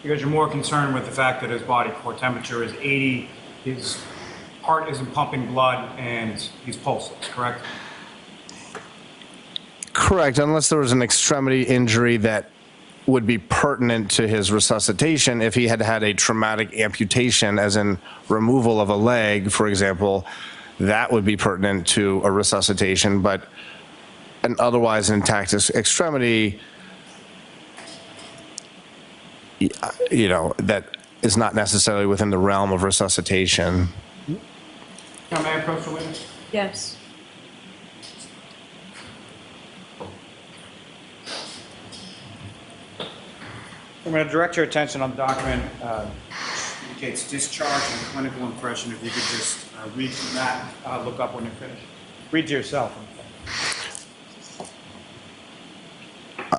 Because you're more concerned with the fact that his body core temperature is 80, his heart isn't pumping blood, and he's pulseless, correct? Correct, unless there was an extremity injury that would be pertinent to his resuscitation. If he had had a traumatic amputation, as in removal of a leg, for example, that would be pertinent to a resuscitation, but an otherwise intact extremity, that is not necessarily within the realm of resuscitation. Now, may I approach the witness? Yes. I'm going to direct your attention on the document. Indicates discharge and clinical impression. If you could just read from that, look up when you're finished. Read to yourself.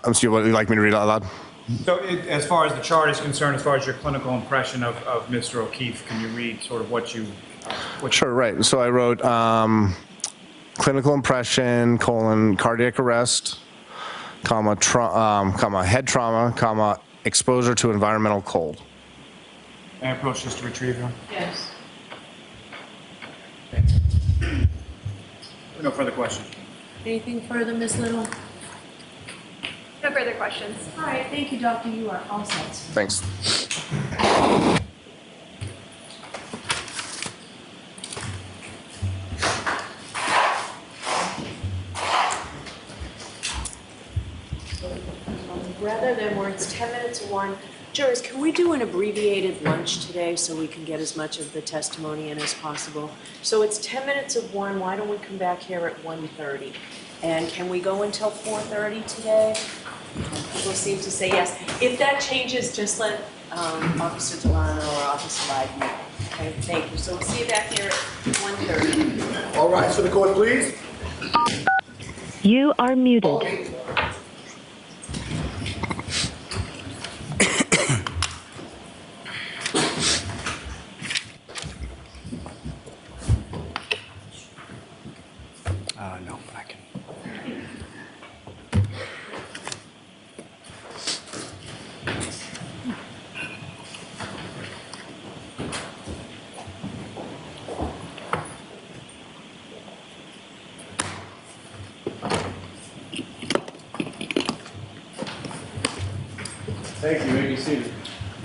I'm sorry, would you like me to read it out loud? So as far as the chart is concerned, as far as your clinical impression of Mr. O'Keefe, can you read sort of what you... Sure, right. So I wrote clinical impression, cardiac arrest, head trauma, exposure to environmental cold. And approach this to retrieval. Yes. No further questions. Anything further, Ms. Little? No further questions. All right, thank you, doctor. You are all set. Thanks. Rather than where it's 10 minutes of one, jurors, can we do an abbreviated lunch today so we can get as much of the testimony in as possible? So it's 10 minutes of one. Why don't we come back here at 1:30? And can we go until 4:30 today? People seem to say yes. If that changes, just let Officer Delano or Officer Lyden know. Okay, thank you. So we'll see you back here at 1:30. All right, so the court, please. You are muted. No, but I can. Thank you. You may be seated.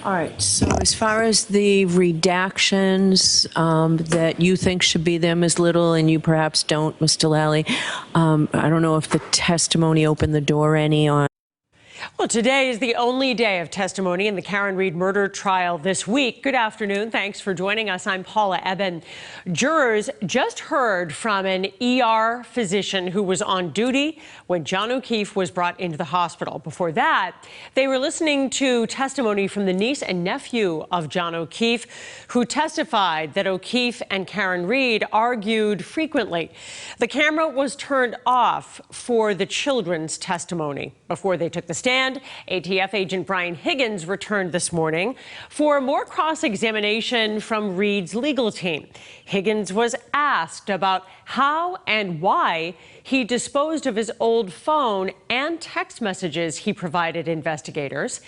All right, so as far as the redactions that you think should be there, Ms. Little, and you perhaps don't, Mr. Lally, I don't know if the testimony opened the door any on. Well, today is the only day of testimony in the Karen Reed murder trial this week. Good afternoon. Thanks for joining us. I'm Paula Eben. Jurors just heard from an ER physician who was on duty when John O'Keefe was brought into the hospital. Before that, they were listening to testimony from the niece and nephew of John O'Keefe, who testified that O'Keefe and Karen Reed argued frequently. The camera was turned off for the children's testimony before they took the stand. ATF agent Brian Higgins returned this morning for more cross-examination from Reed's legal team. Higgins was asked about how and why he disposed of his old phone and text messages he provided investigators,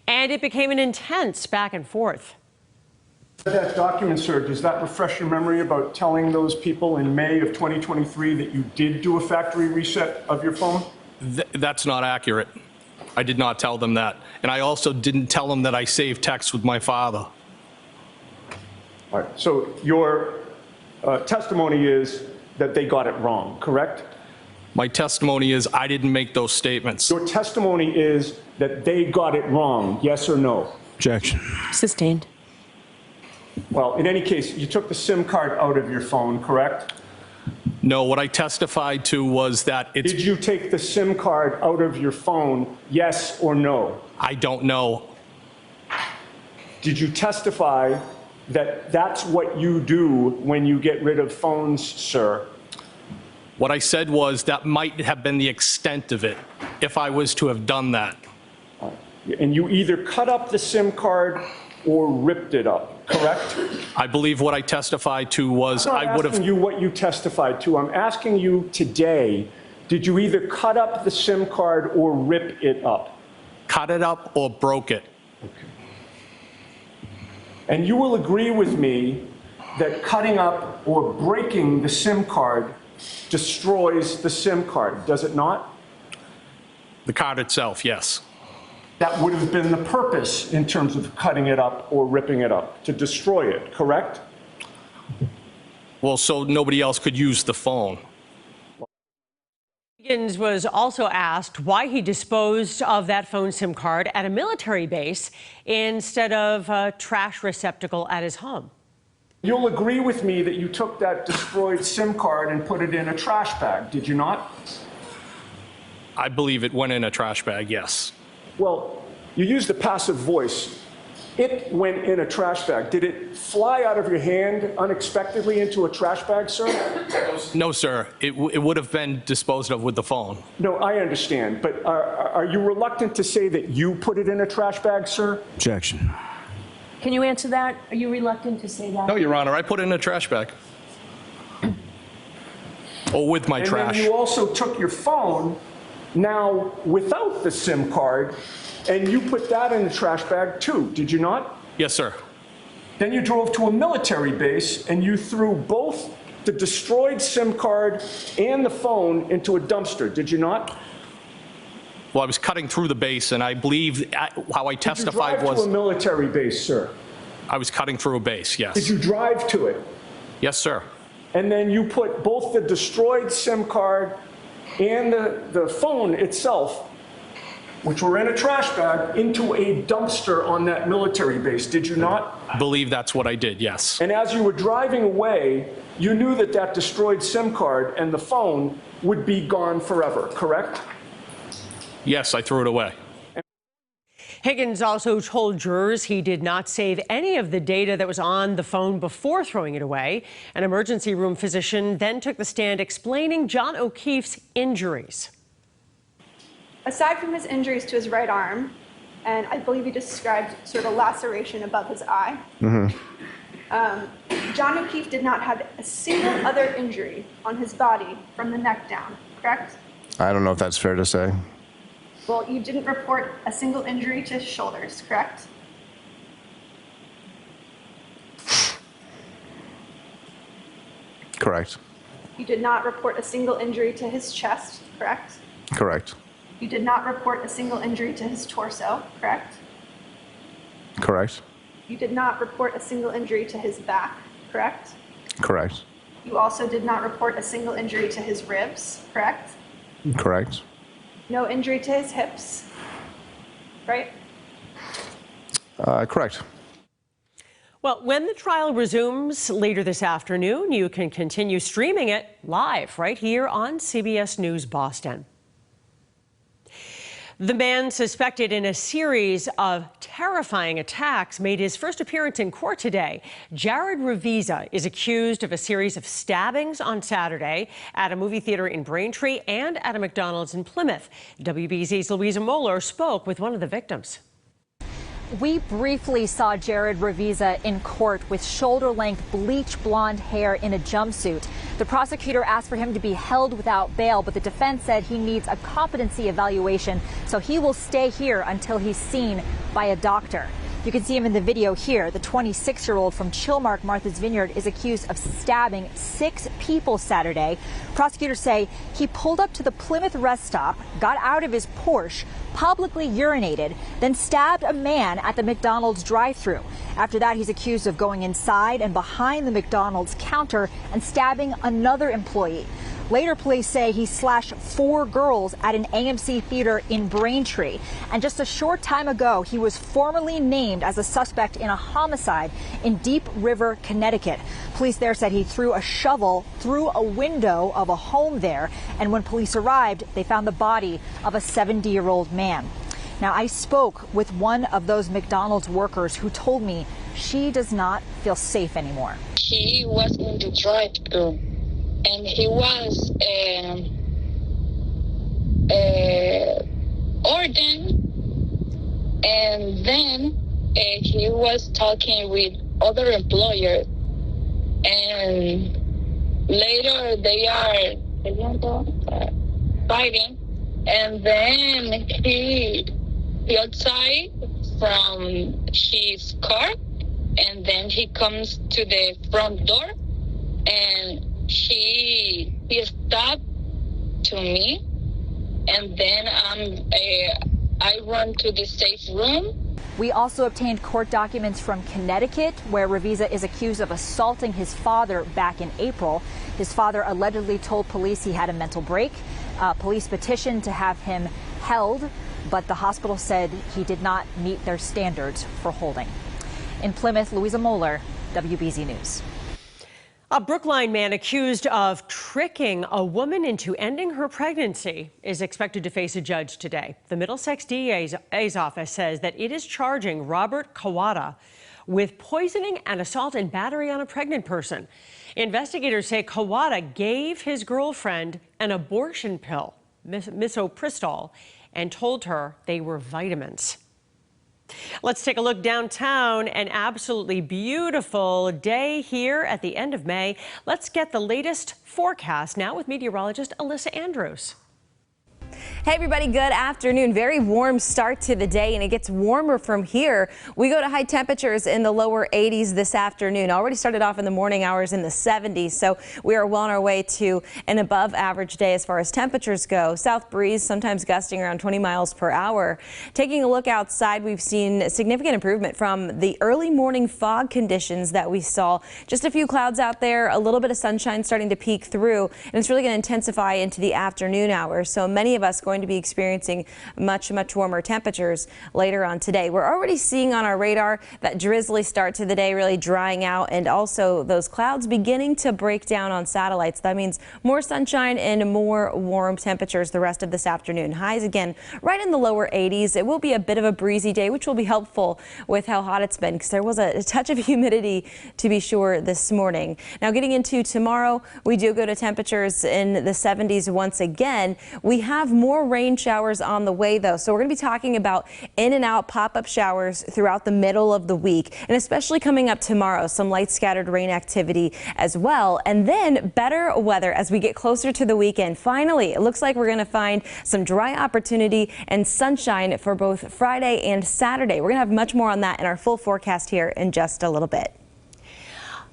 and it became an intense back and forth. That document, sir, does that refresh your memory about telling those people in May of 2023 that you did do a factory reset of your phone? That's not accurate. I did not tell them that. And I also didn't tell them that I saved texts with my father. All right, so your testimony is that they got it wrong, correct? My testimony is I didn't make those statements. Your testimony is that they got it wrong, yes or no? Objection. Sustained. Well, in any case, you took the SIM card out of your phone, correct? No, what I testified to was that it's... Did you take the SIM card out of your phone, yes or no? I don't know. Did you testify that that's what you do when you get rid of phones, sir? What I said was that might have been the extent of it if I was to have done that. And you either cut up the SIM card or ripped it up, correct? I believe what I testified to was I would have... I'm not asking you what you testified to. I'm asking you today, did you either cut up the SIM card or rip it up? Cut it up or broke it. Okay. And you will agree with me that cutting up or breaking the SIM card destroys the SIM card, does it not? The card itself, yes. That would have been the purpose in terms of cutting it up or ripping it up, to destroy it, correct? Well, so nobody else could use the phone. Higgins was also asked why he disposed of that phone SIM card at a military base instead of a trash receptacle at his home. You'll agree with me that you took that destroyed SIM card and put it in a trash bag, did you not? I believe it went in a trash bag, yes. Well, you used a passive voice. It went in a trash bag. Did it fly out of your hand unexpectedly into a trash bag, sir? No, sir. It would have been disposed of with the phone. No, I understand. But are you reluctant to say that you put it in a trash bag, sir? Objection. Can you answer that? Are you reluctant to say that? No, Your Honor. I put it in a trash bag. Or with my trash. And then you also took your phone, now without the SIM card, And you put that in the trash bag too, did you not? Yes, sir. Then you drove to a military base and you threw both the destroyed SIM card and the phone into a dumpster, did you not? Well, I was cutting through the base, and I believe how I testified Did you drive was... to a military base, sir? I was cutting through a base, yes. Did you drive to it? Yes, sir. And then you put both the destroyed SIM card and the phone itself, which were in a trash bag, into a dumpster on that military base, did you not? I believe that's what I did, yes. And as you were driving away, you knew that that destroyed SIM card and the phone would be gone forever, correct? Yes, I threw it away. Higgins also told jurors he did not save any of the data that was on the phone before throwing it away. An emergency room physician then took the stand explaining John O'Keefe's injuries. Aside from his injuries to his right arm, and I believe he described sort of a laceration above his eye, John O'Keefe did not have a single other injury on his body from the neck down, correct? I don't know if that's fair to say. Well, you didn't report a single injury to his shoulders, correct? Correct. You did not report a single injury to his chest, correct? Correct. You did not report a single injury to his torso, correct? Correct. You did not report a single injury to his back, correct? Correct. You also did not report a single injury to his ribs, correct? Correct. No injury to his hips, right? Correct. Well, when the trial resumes later this afternoon, you can continue streaming it live right here on CBS News Boston. The man suspected in a series of terrifying attacks made his first appearance in court today. Jared Revisa is accused of a series of stabbings on Saturday at a movie theater in Braintree and at a McDonald's in Plymouth. WBZ's Louisa Moeller spoke with one of the victims. We briefly saw Jared Revisa in court with shoulder-length bleach blonde hair in a jumpsuit. The prosecutor asked for him to be held without bail, but the defense said he needs a competency evaluation, so he will stay here until he's seen by a doctor. You can see him in the video here. The 26-year-old from Chilmark, Martha's Vineyard, is accused of stabbing 6 people Saturday. Prosecutors say he pulled up to the Plymouth rest stop, got out of his Porsche, publicly urinated, then stabbed a man at the McDonald's drive-thru. After that, he's accused of going inside and behind the McDonald's counter and stabbing another employee. Later, police say he slashed 4 girls at an AMC theater in Braintree. And just a short time ago, he was formally named as a suspect in a homicide in Deep River, Connecticut. Police there said he threw a shovel through a window of a home there. And when police arrived, they found the body of a 70-year-old man. Now, I spoke with one of those McDonald's workers who told me she does not feel safe anymore. He was going to drive through. And he was ordained, and then he was talking with other employers, and later they are fighting, and then he outside from his car, and then he comes to the front door, and he stopped to me, and then I run to the safe room. We also obtained court documents from Connecticut, where Revisa is accused of assaulting his father back in April. His father allegedly told police he had a mental break. Police petitioned to have him held, but the hospital said he did not meet their standards for holding. In Plymouth, Louisa Moeller, WBZ News. A Brookline man accused of tricking a woman into ending her pregnancy is expected to face a judge today. The Middlesex DA's office says that it is charging Robert Kawada with poisoning and assault and battery on a pregnant person. Investigators say Kawada gave his girlfriend an abortion pill, misoprostol, and told her they were vitamins. Let's take a look downtown. An absolutely beautiful day here at the end of May. Let's get the latest forecast now with meteorologist Alyssa Andrews. Hey everybody, good afternoon. Very warm start to the day, and it gets warmer from here. We go to high temperatures in the lower 80s this afternoon. Already started off in the morning hours in the 70s, so we are well on our way to an above average day as far as temperatures go. South breeze sometimes gusting around 20 miles per hour. Taking a look outside, we've seen significant improvement from the early morning fog conditions that we saw. Just a few clouds out there, a little bit of sunshine starting to peek through, and it's really going to intensify into the afternoon hours. So many of us going to be experiencing much warmer temperatures later on today. We're already seeing on our radar that drizzly start to the day, really drying out, and also those clouds beginning to break down on satellites. That means more sunshine and more warm temperatures the rest of this afternoon. Highs again right in the lower 80s. It will be a bit of a breezy day, which will be helpful with how hot it's been, because there was a touch of humidity to be sure this morning. Now getting into tomorrow, we do go to temperatures in the 70s once again. We have more rain showers on the way though, so we're going to be talking about in and out pop-up showers throughout the middle of the week, and especially coming up tomorrow, some light scattered rain activity as well, and then better weather as we get closer to the weekend. Finally, it looks like we're going to find some dry opportunity and sunshine for both Friday and Saturday. We're going to have much more on that in our full forecast here in just a little bit.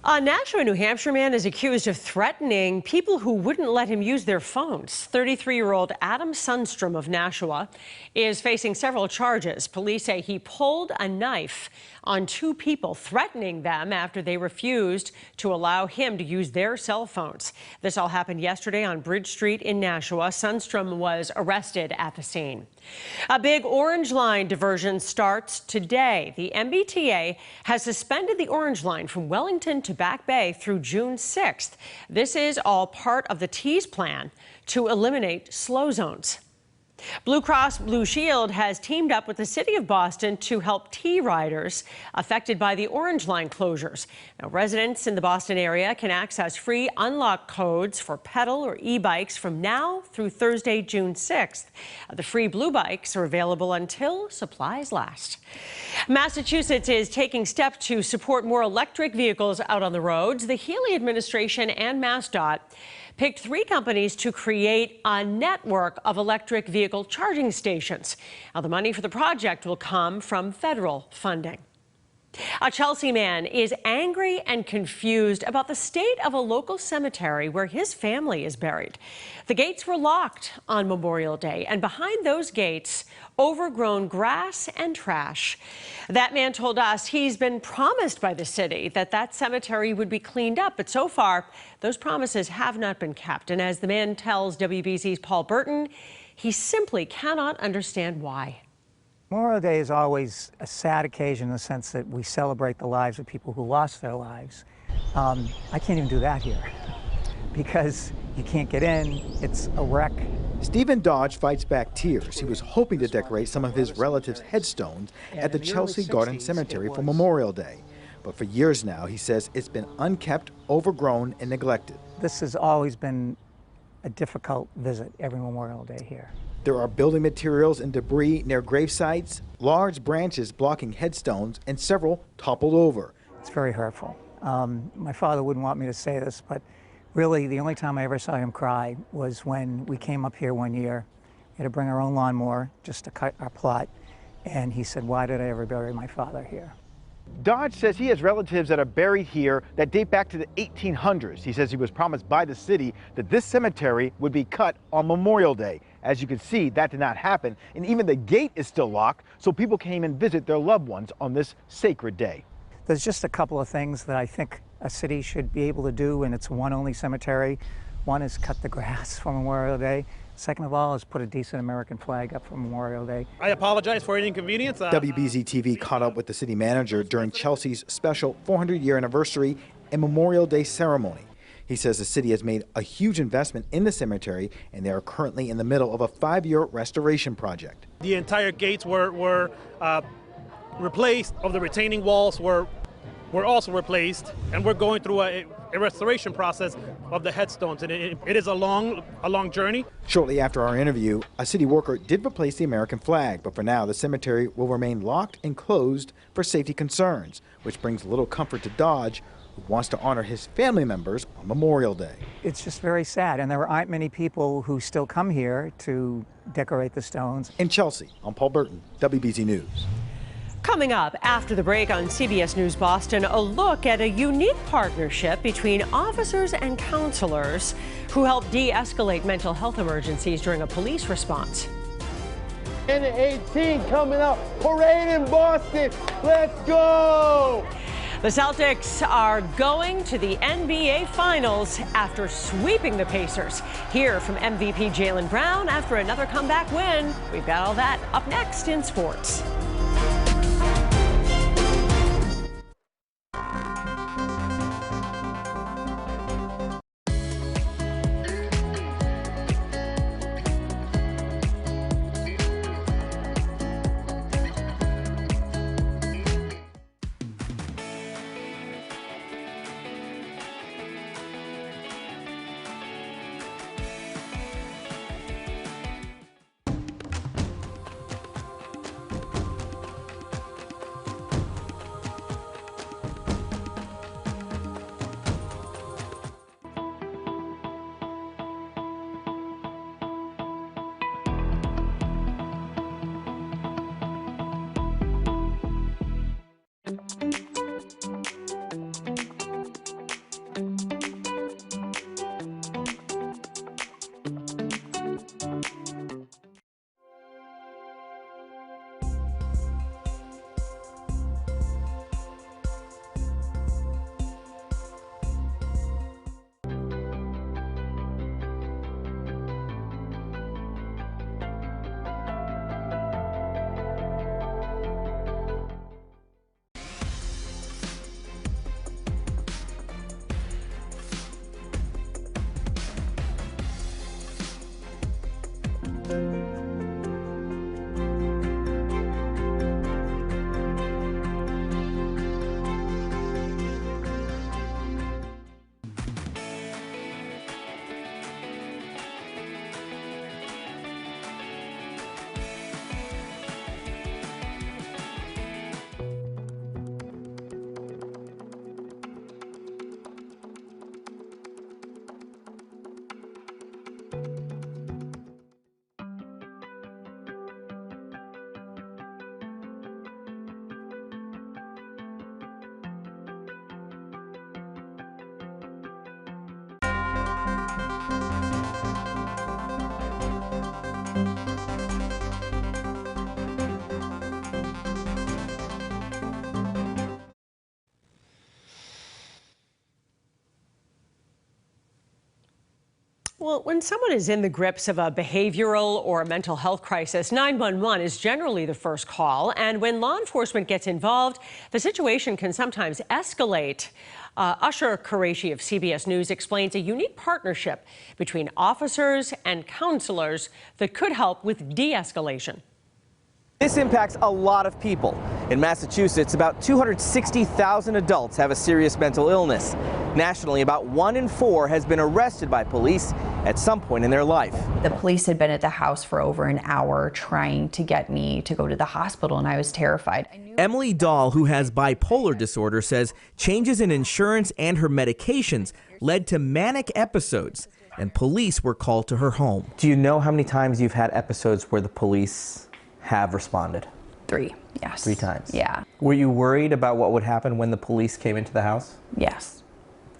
A Nashua, New Hampshire man is accused of threatening people who wouldn't let him use their phones. 33-year-old Adam Sundstrom of Nashua is facing several charges. Police say he pulled a knife on two people, threatening them after they refused to allow him to use their cell phones. This all happened yesterday on Bridge Street in Nashua. Sundstrom was arrested at the scene. A big Orange Line diversion starts today. The MBTA has suspended the Orange Line from Wellington to Back Bay through June 6th. This is all part of the T's plan to eliminate slow zones. Blue Cross Blue Shield has teamed up with the city of Boston to help T riders affected by the Orange Line closures. Now, residents in the Boston area can access free unlock codes for pedal or e-bikes from now through Thursday, June 6th. The free blue bikes are available until supplies last. Massachusetts is taking steps to support more electric vehicles out on the roads. The Healey administration and MassDOT picked 3 companies to create a network of electric vehicle charging stations. Now, the money for the project will come from federal funding. A Chelsea man is angry and confused about the state of a local cemetery where his family is buried. The gates were locked on Memorial Day, and behind those gates, overgrown grass and trash. That man told us he's been promised by the city that that cemetery would be cleaned up, but so far, those promises have not been kept. And as the man tells WBZ's Paul Burton, he simply cannot understand why. Memorial Day is always a sad occasion in the sense that we celebrate the lives of people who lost their lives. I can't even do that here because you can't get in. It's a wreck. Stephen Dodge fights back tears. He was hoping to decorate some of his relatives' headstones at the Chelsea Garden Cemetery for Memorial Day. But for years now, he says it's been unkept, overgrown, and neglected. This has always been a difficult visit every Memorial Day here. There are building materials and debris near grave sites, large branches blocking headstones, and several toppled over. It's very hurtful. My father wouldn't want me to say this, but really the only time I ever saw him cry was when we came up here one year. We had to bring our own lawnmower just to cut our plot, and he said, "Why did I ever bury my father here?" Dodge says he has relatives that are buried here that date back to the 1800s. He says he was promised by the city that this cemetery would be cut on Memorial Day. As you can see, that did not happen, and even the gate is still locked, so people came and visit their loved ones on this sacred day. There's just a couple of things that I think a city should be able to do, and it's one only cemetery. One is cut the grass for Memorial Day. Second of all is put a decent American flag up for Memorial Day. I apologize for any inconvenience. WBZ-TV caught up with the city manager during Chelsea's special 400-year anniversary and Memorial Day ceremony. He says the city has made a huge investment in the cemetery, and they are currently in the middle of a 5-year restoration project. The entire gates were replaced. Of the retaining walls were also replaced, and we're going through a restoration process of the headstones, and it is a long journey. Shortly after our interview, a city worker did replace the American flag, but for now the cemetery will remain locked and closed for safety concerns, which brings little comfort to Dodge, who wants to honor his family members on Memorial Day. It's just very sad, and there aren't many people who still come here to decorate the stones. In Chelsea, I'm Paul Burton, WBZ News. Coming up after the break on CBS News Boston, a look at a unique partnership between officers and counselors who help de-escalate mental health emergencies during a police response. And 18 coming up, parade in Boston, let's go! The Celtics are going to the NBA Finals after sweeping the Pacers. Hear from MVP Jaylen Brown after another comeback win. We've got all that up next in sports. Well, when someone is in the grips of a behavioral or a mental health crisis, 911 is generally the first call. And when law enforcement gets involved, the situation can sometimes escalate. Usher Qureshi of CBS News explains a unique partnership between officers and counselors that could help with de-escalation. This impacts a lot of people. In Massachusetts, about 260,000 adults have a serious mental illness. Nationally, about 1 in 4 has been arrested by police at some point in their life. The police had been at the house for over an hour trying to get me to go to the hospital, and I was terrified. Emily Dahl, who has bipolar disorder, says changes in insurance and her medications led to manic episodes, and police were called to her home. Do you know how many times you've had episodes where the police have responded? 3, yes. 3 times? Yeah. Were you worried about what would happen when the police came into the house? Yes.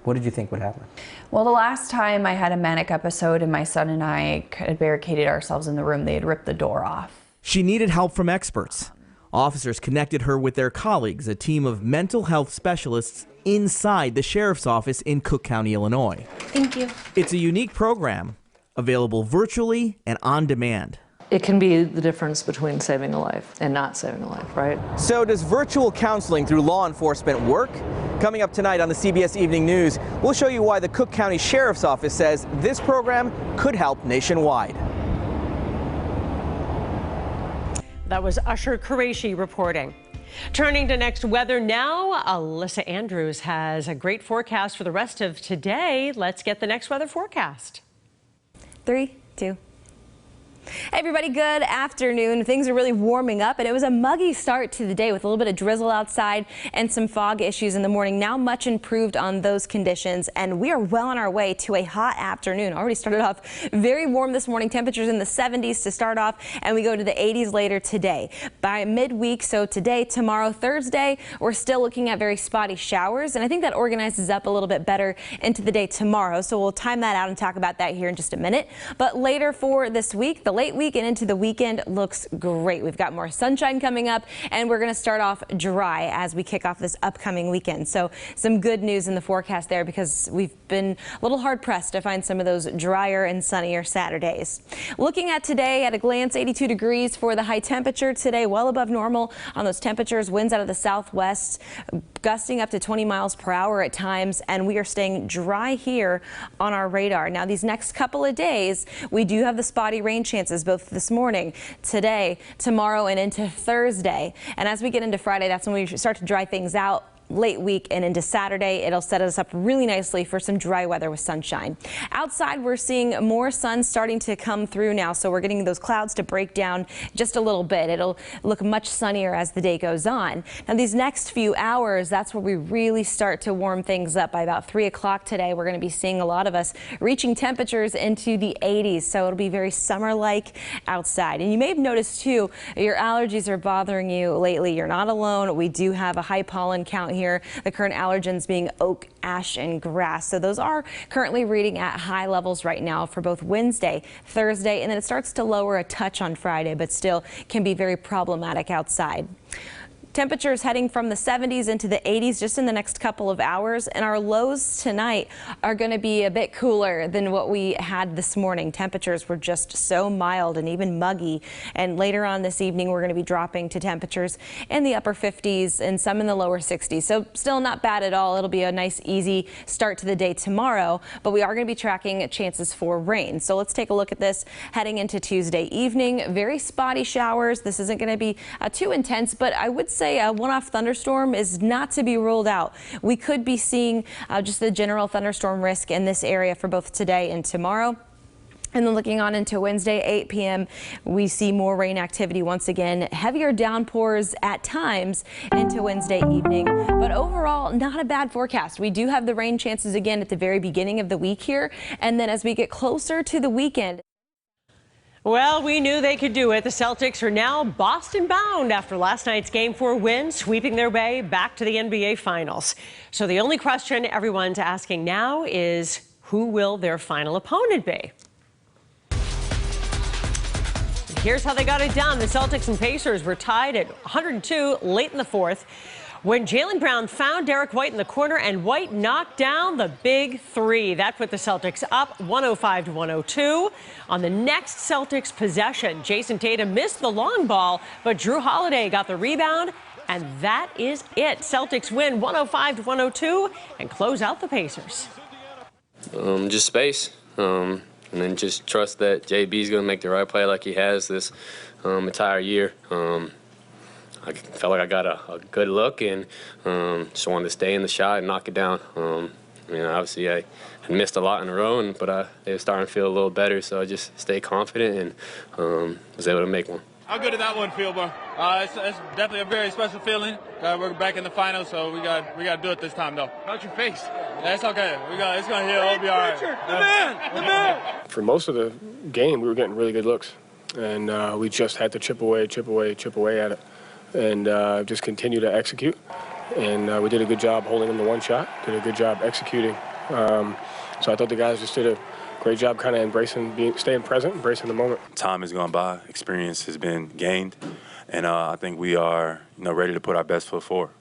What did you think would happen? Well, the last time I had a manic episode and my son and I had barricaded ourselves in the room, they had ripped the door off. She needed help from experts. Officers connected her with their colleagues, a team of mental health specialists inside the sheriff's office in Cook County, Illinois. Thank you. It's a unique program, available virtually and on demand. It can be the difference between saving a life and not saving a life, right? So does virtual counseling through law enforcement work? Coming up tonight on the CBS Evening News, we'll show you why the Cook County Sheriff's Office says this program could help nationwide. That was Usher Qureshi reporting. Turning to next weather now, Alyssa Andrews has a great forecast for the rest of today. Let's get the next weather forecast. 3, 2. Hey everybody, good afternoon. Things are really warming up, and it was a muggy start to the day with a little bit of drizzle outside and some fog issues in the morning. Now much improved on those conditions, and we are well on our way to a hot afternoon. Already started off very warm this morning, temperatures in the 70s to start off, and we go to the 80s later today. By midweek, so today, tomorrow, Thursday, we're still looking at very spotty showers, and I think that organizes up a little bit better into the day tomorrow, so we'll time that out and talk about that here in just a minute. But later for this week, the late week and into the weekend looks great. We've got more sunshine coming up, and we're going to start off dry as we kick off this upcoming weekend. So some good news in the forecast there, because we've been a little hard pressed to find some of those drier and sunnier Saturdays. Looking at today at a glance, 82 degrees for the high temperature today, well above normal on those temperatures. Winds out of the southwest gusting up to 20 miles per hour at times, and we are staying dry here on our radar. Now these next couple of days, we do have the spotty rain chances both this morning, today, tomorrow, and into Thursday. And as we get into Friday, that's when we start to dry things out. Late week and into Saturday, it'll set us up really nicely for some dry weather with sunshine. Outside, we're seeing more sun starting to come through now, so we're getting those clouds to break down just a little bit. It'll look much sunnier as the day goes on. Now, these next few hours, that's where we really start to warm things up. By about 3 o'clock today, we're going to be seeing a lot of us reaching temperatures into the 80s, so it'll be very summer-like outside. And you may have noticed, too, your allergies are bothering you lately. You're not alone. We do have a high pollen count here. The current allergens being oak, ash, and grass. So those are currently reading at high levels right now for both Wednesday, Thursday, and then it starts to lower a touch on Friday, but still can be very problematic outside. Temperatures heading from the 70s into the 80s just in the next couple of hours, and our lows tonight are going to be a bit cooler than what we had this morning. Temperatures were just so mild and even muggy, and later on this evening we're going to be dropping to temperatures in the upper 50s and some in the lower 60s. So still not bad at all. It'll be a nice easy start to the day tomorrow, but we are going to be tracking chances for rain. So let's take a look at this heading into Tuesday evening. Very spotty showers. This isn't going to be too intense, but I would say a one-off thunderstorm is not to be ruled out. We could be seeing just the general thunderstorm risk in this area for both today and tomorrow. And then looking on into Wednesday, 8 p.m., we see more rain activity once again. Heavier downpours at times into Wednesday evening. But overall, not a bad forecast. We do have the rain chances again at the very beginning of the week here. And then as we get closer to the weekend. Well, we knew they could do it. The Celtics are now Boston bound after last night's Game 4 win, sweeping their way back to the NBA Finals. So the only question everyone's asking now is, who will their final opponent be? Here's how they got it done. The Celtics and Pacers were tied at 102 late in the fourth, when Jaylen Brown found Derek White in the corner, and White knocked down the big three. That put the Celtics up 105-102. On the next Celtics possession, Jason Tatum missed the long ball, but Drew Holiday got the rebound, and that is it. Celtics win 105-102 and close out the Pacers. Just space, and then just trust that JB's going to make the right play like he has this entire year. I felt like I got a good look, and just wanted to stay in the shot and knock it down. Obviously I had missed a lot in a row, but they were starting to feel a little better, so I just stayed confident and was able to make one. How good did that one feel, bro? It's definitely a very special feeling. We're back in the finals, so we got to do it this time, though. How's your face? Yeah, it's okay. It's going to heal. It'll be all right. The man! For most of the game, we were getting really good looks, and we just had to chip away at it. And just continue to execute. And we did a good job holding them to one shot, did a good job executing. So I thought the guys just did a great job kind of embracing, staying present, embracing the moment. Time has gone by, experience has been gained, and I think we are ready to put our best foot forward.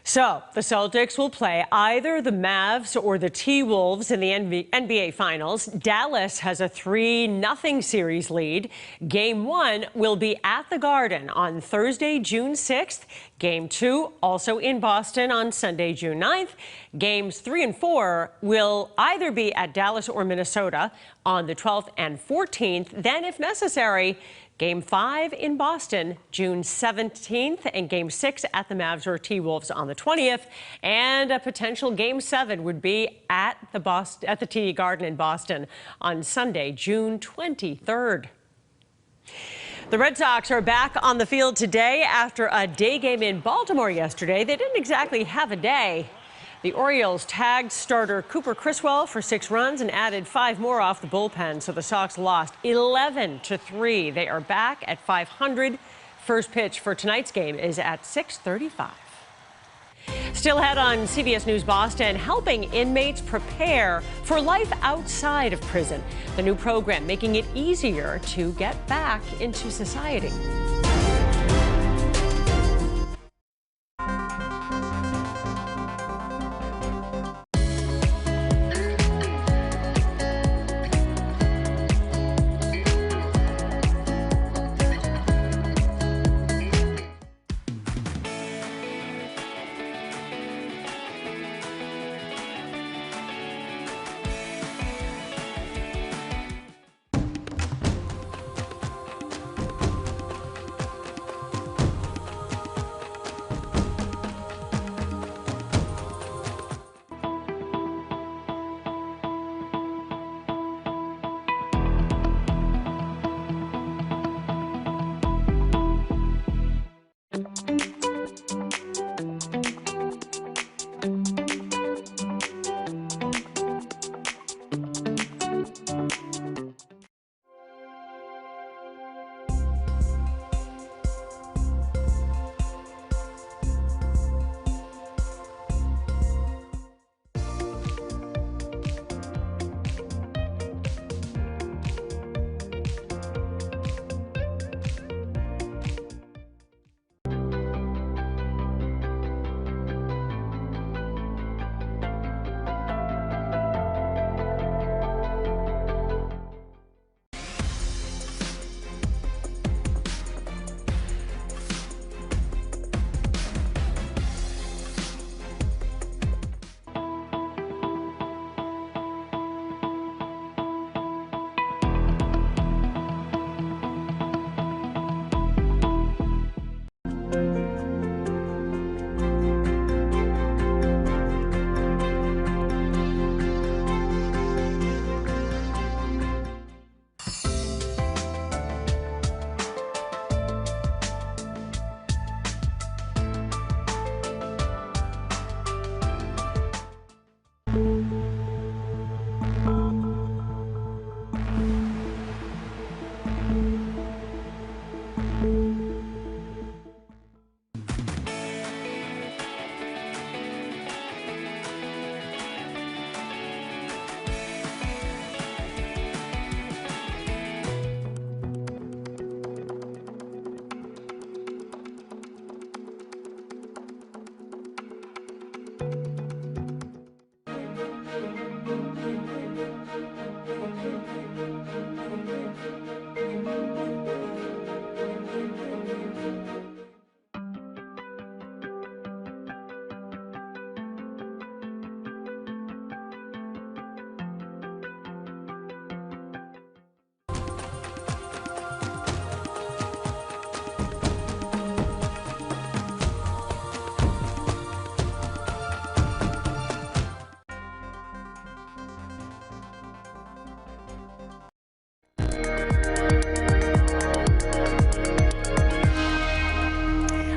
So the Celtics will play either the Mavs or the T-Wolves in the NBA Finals. Dallas has a 3-0 series lead. Game 1 will be at the Garden on Thursday, June 6th. Game 2 also in Boston on Sunday, June 9th. Games 3 and 4 will either be at Dallas or Minnesota on the 12th and 14th. Then, if necessary, Game 5 in Boston, June 17th, and Game 6 at the Mavs or T-Wolves on the 20th. And a potential Game 7 would be at the TD Garden in Boston on Sunday, June 23rd. The Red Sox are back on the field today after a day game in Baltimore yesterday. They didn't exactly have a day. The Orioles tagged starter Cooper Criswell for 6 runs and added 5 more off the bullpen, so the Sox lost 11-3. They are back at 500. First pitch for tonight's game is at 6:35. Still ahead on CBS News Boston, helping inmates prepare for life outside of prison. The new program making it easier to get back into society.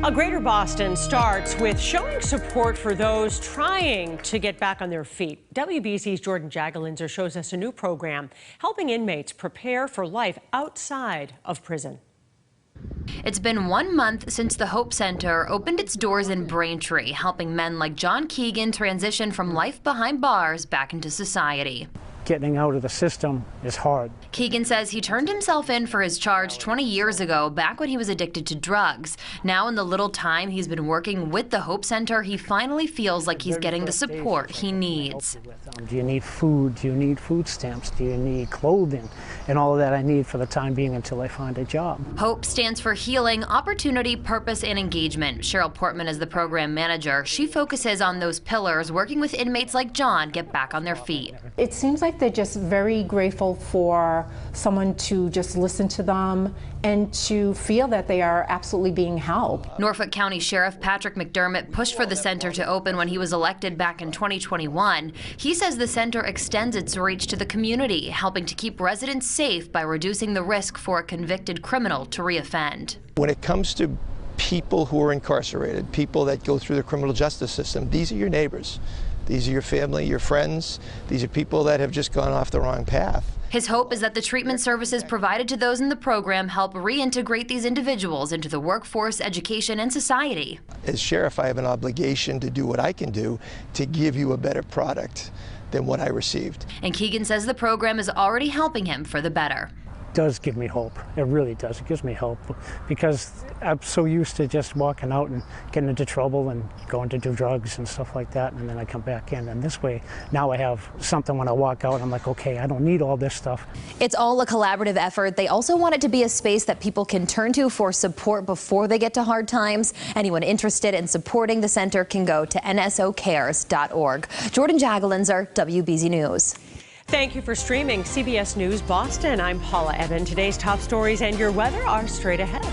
A Greater Boston starts with showing support for those trying to get back on their feet. WBC's Jordan Jagalinzer shows us a new program helping inmates prepare for life outside of prison. It's been 1 month since the Hope Center opened its doors in Braintree, helping men like John Keegan transition from life behind bars back into society. Getting out of the system is hard. Keegan says he turned himself in for his charge 20 years ago, back when he was addicted to drugs. Now, in the little time he's been working with the Hope Center, he finally feels like he's getting the support he needs. Do you need food? Do you need food stamps? Do you need clothing? And all of that I need for the time being until I find a job. HOPE stands for Healing, Opportunity, Purpose, and Engagement. Cheryl Portman is the program manager. She focuses on those pillars, working with inmates like John get back on their feet. It seems like think they're just very grateful for someone to just listen to them and to feel that they are absolutely being helped. Norfolk County Sheriff Patrick McDermott pushed for the center to open when he was elected back in 2021. He says the center extends its reach to the community, helping to keep residents safe by reducing the risk for a convicted criminal to reoffend. When it comes to people who are incarcerated, people that go through the criminal justice system, these are your neighbors. These are your family, your friends. These are people that have just gone off the wrong path. His hope is that the treatment services provided to those in the program help reintegrate these individuals into the workforce, education, and society. As sheriff, I have an obligation to do what I can do to give you a better product than what I received. And Keegan says the program is already helping him for the better. Does give me hope. It really does. It gives me hope because I'm so used to just walking out and getting into trouble and going to do drugs and stuff like that, and then I come back in. And this way, now I have something when I walk out. I'm like, okay, I don't need all this stuff. It's all a collaborative effort. They also want it to be a space that people can turn to for support before they get to hard times. Anyone interested in supporting the center can go to nsocares.org. Jordan Jagalinzer, WBZ News. Thank you for streaming CBS News Boston. I'm Paula Eben. Today's top stories and your weather are straight ahead.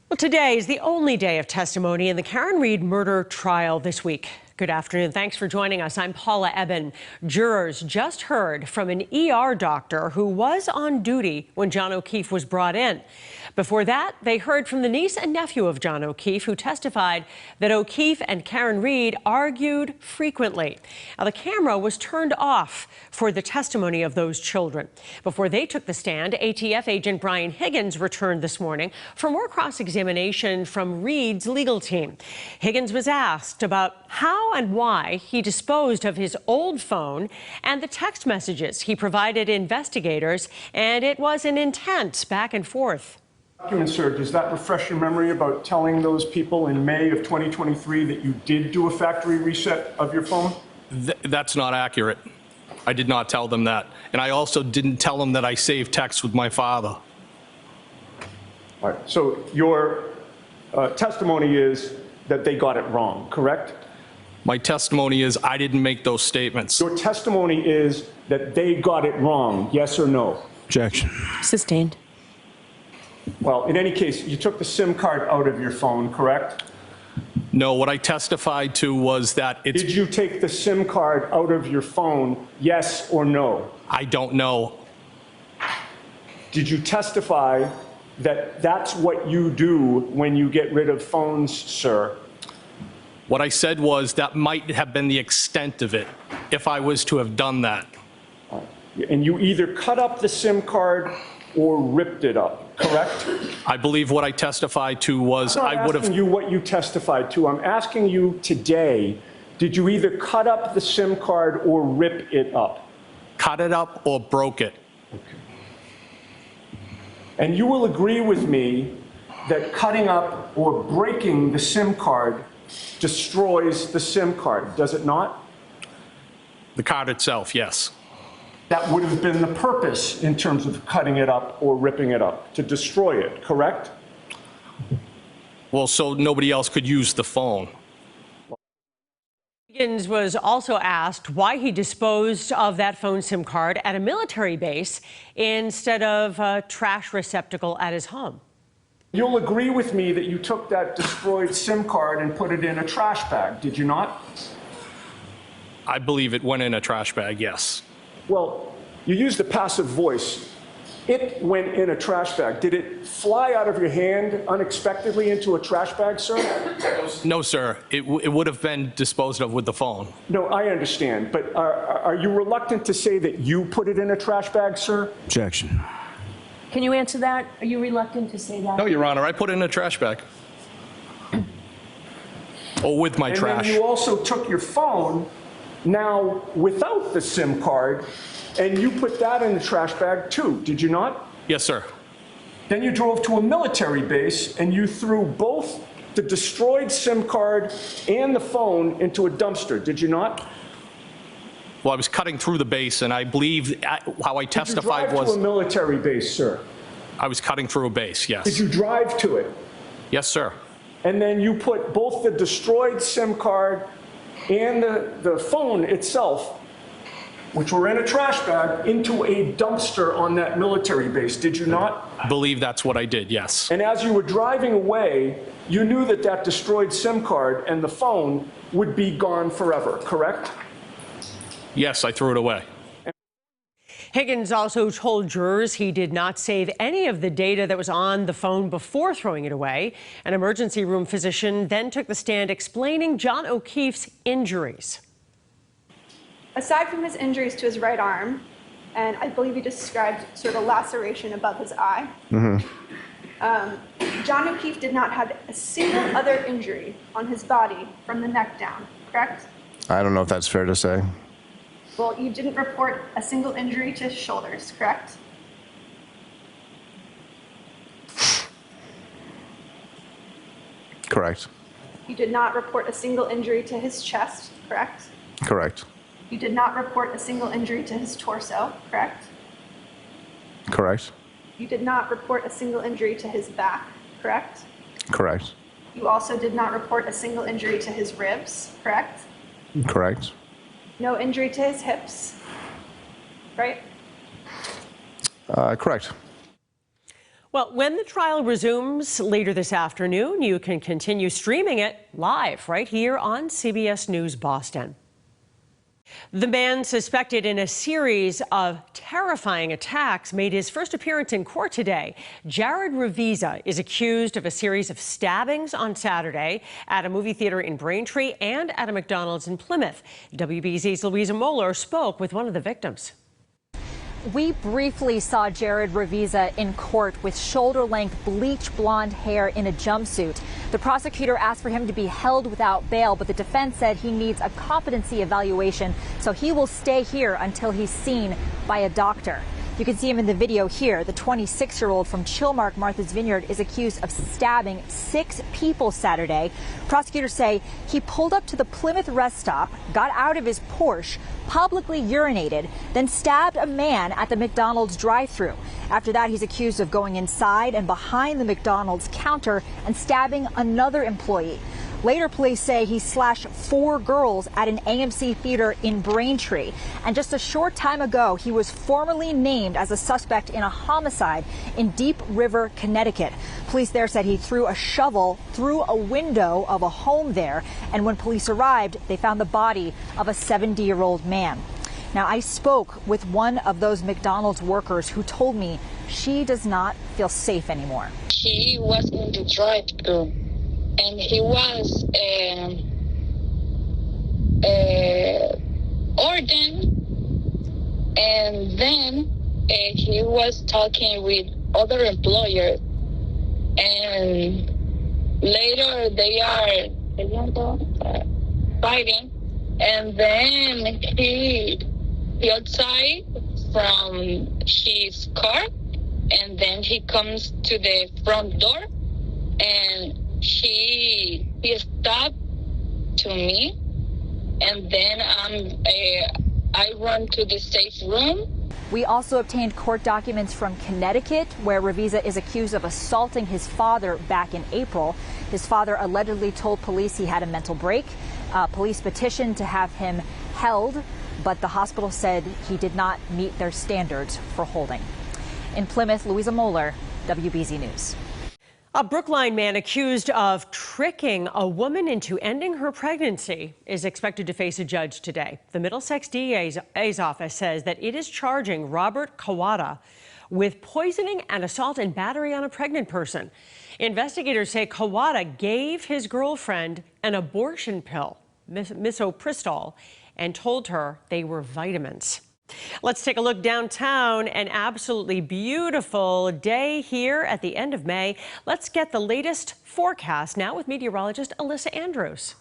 Well, today is the only day of testimony in the Karen Read murder trial this week. Good afternoon. Thanks for joining us. I'm Paula Eben. Jurors just heard from an ER doctor who was on duty when John O'Keefe was brought in. Before that, they heard from the niece and nephew of John O'Keefe, who testified that O'Keefe and Karen Read argued frequently. Now, the camera was turned off for the testimony of those children. Before they took the stand, ATF agent Brian Higgins returned this morning for more cross-examination from Read's legal team. Higgins was asked about how and why he disposed of his old phone and the text messages he provided investigators, and it was an intense back and forth. Document, sir, does that refresh your memory about telling those people in May of 2023 that you did do a factory reset of your phone? That's not accurate. I did not tell them that. And I also didn't tell them that I saved texts with my father. All right, so your testimony is that they got it wrong, correct? My testimony is I didn't make those statements. Your testimony is that they got it wrong, yes or no? Objection. Sustained. Well, in any case, you took the SIM card out of your phone, correct? No, what I testified to was that it's... Did you take the SIM card out of your phone, yes or no? I don't know. Did you testify that that's what you do when you get rid of phones, sir? What I said was that might have been the extent of it if I was to have done that. And you either cut up the SIM card or ripped it up, correct? I believe what I testified to was I would have... I'm not asking you what you testified to. I'm asking you today, did you either cut up the SIM card or rip it up? Cut it up or broke it. Okay. And you will agree with me that cutting up or breaking the SIM card destroys the SIM card, does it not? The card itself, yes. That would have been the purpose in terms of cutting it up or ripping it up, to destroy it, correct? Well, so nobody else could use the phone. Higgins was also asked why he disposed of that phone SIM card at a military base instead of a trash receptacle at his home. You'll agree with me that you took that destroyed SIM card and put it in a trash bag, did you not? I believe it went in a trash bag, yes. Well, you used a passive voice. It went in a trash bag. Did it fly out of your hand unexpectedly into a trash bag, sir? No, sir. It would have been disposed of with the phone. No, I understand. But are you reluctant to say that you put it in a trash bag, sir? Objection. Can you answer that? Are you reluctant to say that? No, Your Honor. I put it in a trash bag. Or with my trash. And then you also took your phone, now without the SIM card, and you put that in the trash bag too, did you not? Yes, sir. Then you drove to a military base and you threw both the destroyed SIM card and the phone into a dumpster, did you not? Well, I was cutting through the base, and I believe how I testified was... Did you drive to a military base, sir? I was cutting through a base, yes. Did you drive to it? Yes, sir. And then you put both the destroyed SIM card and the phone itself, which were in a trash bag, into a dumpster on that military base, did you not? I believe that's what I did, yes. And as you were driving away, you knew that that destroyed SIM card and the phone would be gone forever, correct? Yes, I threw it away. Higgins also told jurors he did not save any of the data that was on the phone before throwing it away. An emergency room physician then took the stand explaining John O'Keefe's injuries. Aside from his injuries to his right arm, and I believe he described sort of a laceration above his eye, John O'Keefe did not have a single other injury on his body from the neck down, correct? I don't know if that's fair to say. Well, you didn't report a single injury to his shoulders, correct? Correct. You did not report a single injury to his chest, correct? Correct. You did not report a single injury to his torso, correct? Correct. You did not report a single injury to his back, correct? Correct. You also did not report a single injury to his ribs, correct? Correct. No injury to his hips, right? Correct. Well, when the trial resumes later this afternoon, you can continue streaming it live right here on CBS News Boston. The man suspected in a series of terrifying attacks made his first appearance in court today. Jared Revisa is accused of a series of stabbings on Saturday at a movie theater in Braintree and at a McDonald's in Plymouth. WBZ's Louisa Moeller spoke with one of the victims. We briefly saw Jared Revisa in court with shoulder-length bleach blonde hair in a jumpsuit. The prosecutor asked for him to be held without bail, but the defense said he needs a competency evaluation, so he will stay here until he's seen by a doctor. You can see him in the video here. The 26-year-old from Chilmark, Martha's Vineyard, is accused of stabbing 6 people Saturday. Prosecutors say he pulled up to the Plymouth rest stop, got out of his Porsche, publicly urinated, then stabbed a man at the McDonald's drive-thru. After that, he's accused of going inside and behind the McDonald's counter and stabbing another employee. Later, police say he slashed 4 girls at an AMC theater in Braintree. And just a short time ago, he was formally named as a suspect in a homicide in Deep River, Connecticut. Police there said he threw a shovel through a window of a home there. And when police arrived, they found the body of a 70-year-old man. Now, I spoke with one of those McDonald's workers who told me she does not feel safe anymore. He was in the drive-thru. And he was ordained, and then he was talking with other employers, and later they are fighting, and then he outside from his car, and then he comes to the front door, and he stopped to me, and then I run to the safe room. We also obtained court documents from Connecticut, where Revisa is accused of assaulting his father back in April. His father allegedly told police he had a mental break. Police petitioned to have him held, but the hospital said he did not meet their standards for holding. In Plymouth, Louisa Moeller, WBZ News. A Brookline man accused of tricking a woman into ending her pregnancy is expected to face a judge today. The Middlesex DA's office says that it is charging Robert Kawada with poisoning and assault and battery on a pregnant person. Investigators say Kawada gave his girlfriend an abortion pill, misoprostol, and told her they were vitamins. Let's take a look downtown. An absolutely beautiful day here at the end of May. Let's get the latest forecast now with meteorologist Alyssa Andrews.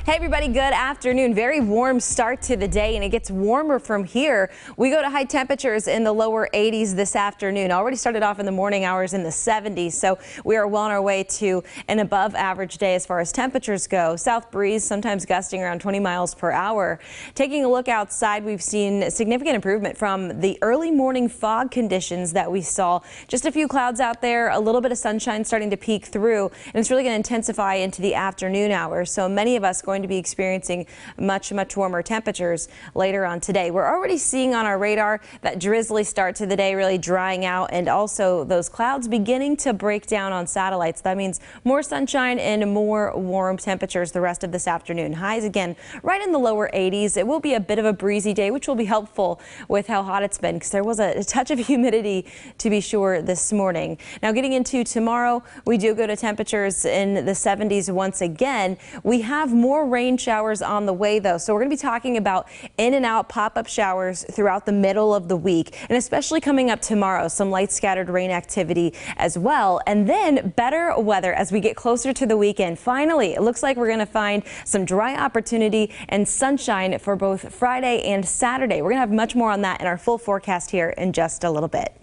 Hey everybody, good afternoon. Very warm start to the day, and it gets warmer from here. We go to high temperatures in the lower 80s this afternoon. Already started off in the morning hours in the 70s, so we are well on our way to an above average day as far as temperatures go. South breeze sometimes gusting around 20 miles per hour. Taking a look outside, we've seen significant improvement from the early morning fog conditions that we saw. Just a few clouds out there, a little bit of sunshine starting to peek through, and it's really going to intensify into the afternoon hours. So many of us going to be experiencing much warmer temperatures later on today. We're already seeing on our radar that drizzly start to the day, really drying out, and also those clouds beginning to break down on satellites. That means more sunshine and more warm temperatures the rest of this afternoon. Highs again right in the lower 80s. It will be a bit of a breezy day, which will be helpful with how hot it's been, because there was a touch of humidity to be sure this morning. Now getting into tomorrow, we do go to temperatures in the 70s once again. We have more rain showers on the way, though, so we're going to be talking about in and out pop-up showers throughout the middle of the week, and especially coming up tomorrow, some light scattered rain activity as well, and then better weather as we get closer to the weekend. Finally, it looks like we're going to find some dry opportunity and sunshine for both Friday and Saturday. We're going to have much more on that in our full forecast here in just a little bit.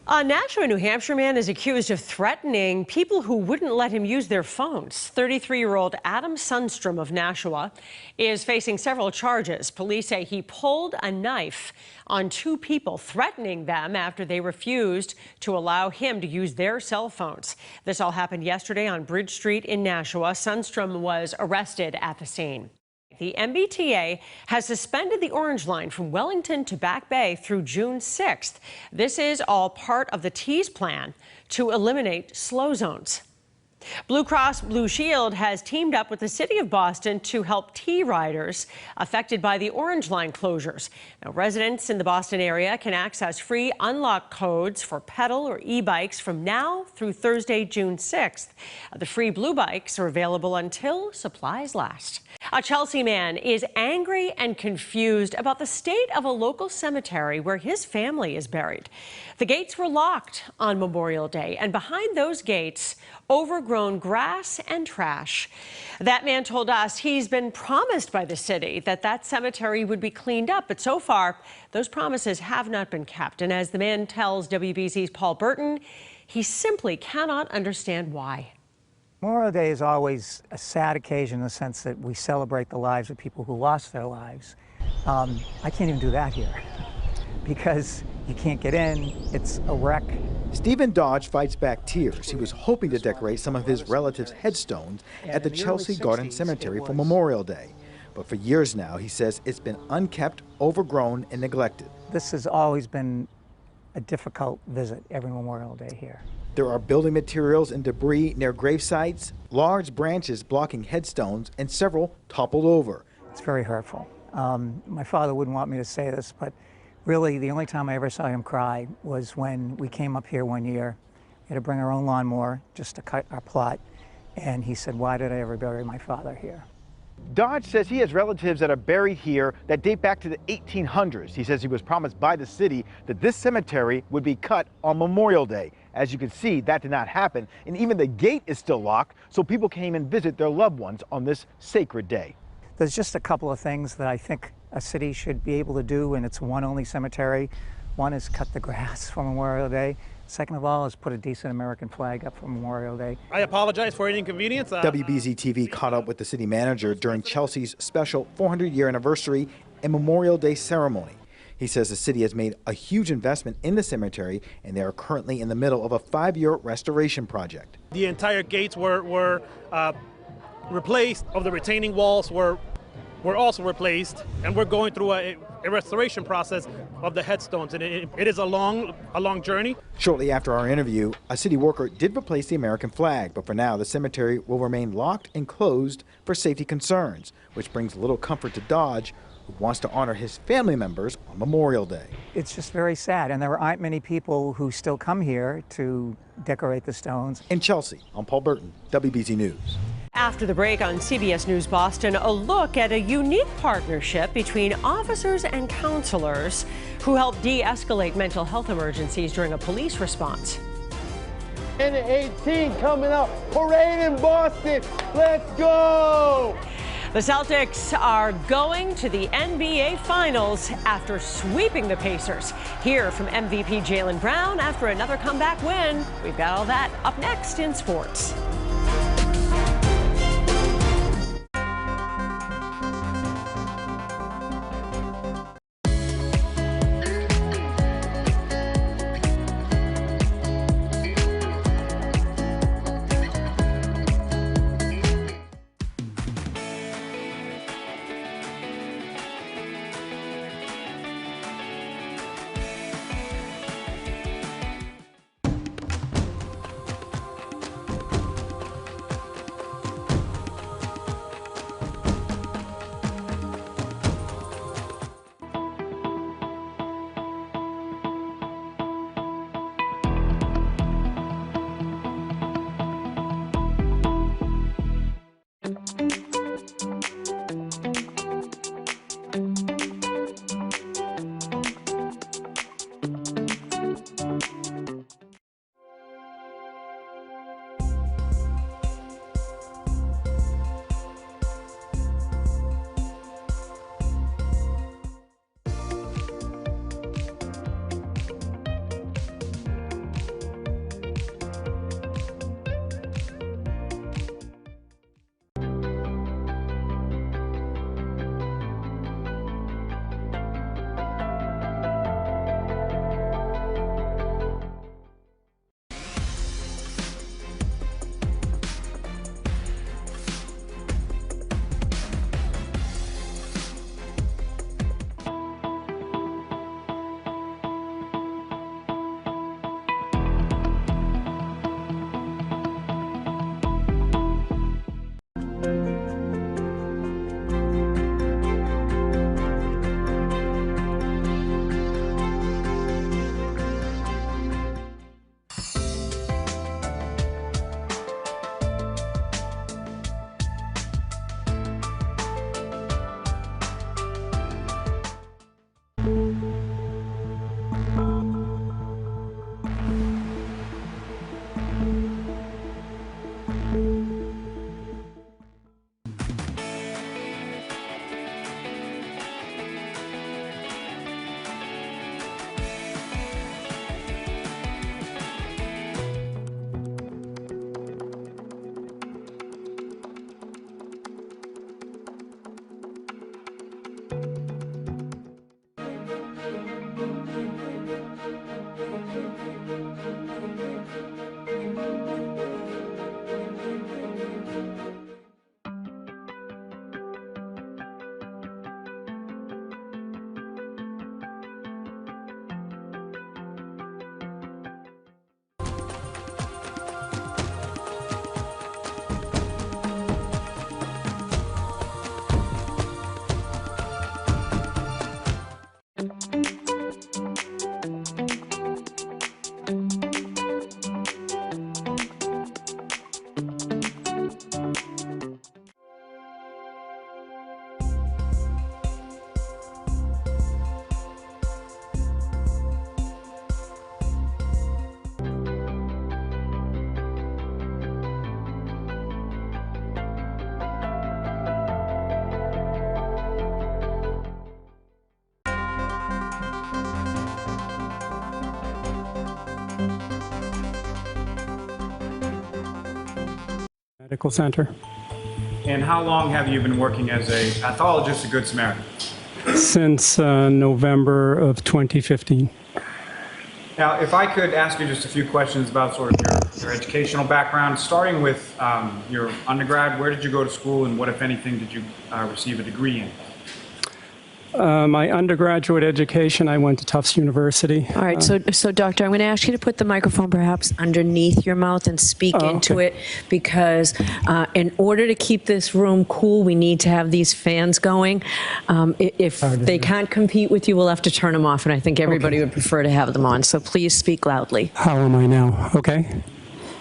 A Nashua, New Hampshire man is accused of threatening people who wouldn't let him use their phones. 33-year-old Adam Sundstrom of Nashua is facing several charges. Police say he pulled a knife on 2 people, threatening them after they refused to allow him to use their cell phones. This all happened yesterday on Bridge Street in Nashua. Sundstrom was arrested at the scene. The MBTA has suspended the Orange Line from Wellington to Back Bay through June 6th. This is all part of the T's plan to eliminate slow zones. Blue Cross Blue Shield has teamed up with the City of Boston to help T riders affected by the Orange Line closures. Now, residents in the Boston area can access free unlock codes for pedal or e-bikes from now through Thursday, June 6th. The free blue bikes are available until supplies last. A Chelsea man is angry and confused about the state of a local cemetery where his family is buried. The gates were locked on Memorial Day, and behind those gates, overgrown grass and trash. That man told us he's been promised by the city that that cemetery would be cleaned up, but so far, those promises have not been kept. And as the man tells WBZ's Paul Burton, he simply cannot understand why. Memorial Day is always a sad occasion in the sense that we celebrate the lives of people who lost their lives. I can't even do that here because you can't get in, it's a wreck. Stephen Dodge fights back tears. He was hoping to decorate some of his relatives' headstones at the Chelsea Garden Cemetery for Memorial Day. But for years now, he says it's been unkept, overgrown, and neglected. This has always been a difficult visit every Memorial Day here. There are building materials and debris near grave sites, large branches blocking headstones, and several toppled over. It's very hurtful. My father wouldn't want me to say this, but really the only time I ever saw him cry was when we came up here one year. We had to bring our own lawnmower just to cut our plot, and he said, "Why did I ever bury my father here?" Dodge says he has relatives that are buried here that date back to the 1800s. He says he was promised by the city that this cemetery would be cut on Memorial Day. As you can see, that did not happen, and even the gate is still locked, so people came and visit their loved ones on this sacred day. There's just a couple of things that I think a city should be able to do, and it's one only cemetery. One is cut the grass for Memorial Day. Second of all is put a decent American flag up for Memorial Day. I apologize for any inconvenience. WBZ TV caught up with the city manager during Chelsea's special 400-year anniversary and Memorial Day ceremony. He says the city has made a huge investment in the cemetery, and they are currently in the middle of a 5-year restoration project. The entire gates were replaced. Of the retaining walls were also replaced, and we're going through a restoration process of the headstones, and it is a long journey. Shortly after our interview, a city worker did replace the American flag, but for now the cemetery will remain locked and closed for safety concerns, which brings little comfort to Dodge, who wants to honor his family members on Memorial Day. It's just very sad, and there aren't many people who still come here to decorate the stones. In Chelsea, I'm Paul Burton, WBZ News. After the break on CBS News Boston, a look at a unique partnership between officers and counselors who help de-escalate mental health emergencies during a police response. And 18 coming up, parade in Boston, let's go! The Celtics are going to the NBA Finals after sweeping the Pacers. Hear from MVP Jaylen Brown after another comeback win. We've got all that up next in sports. Medical Center. And how long have you been working as a pathologist at Good Samaritan? Since November of 2015. Now, if I could ask you just a few questions about sort of your educational background, starting with your undergrad, where did you go to school and what, if anything, did you receive a degree in? My undergraduate education, I went to Tufts University. All right, so doctor, I'm going to ask you to put the microphone perhaps underneath your mouth and speak into it, because in order to keep this room cool, we need to have these fans going. If they can't compete with you, we'll have to turn them off, and I think everybody would prefer to have them on. So please speak loudly. How am I now? Okay.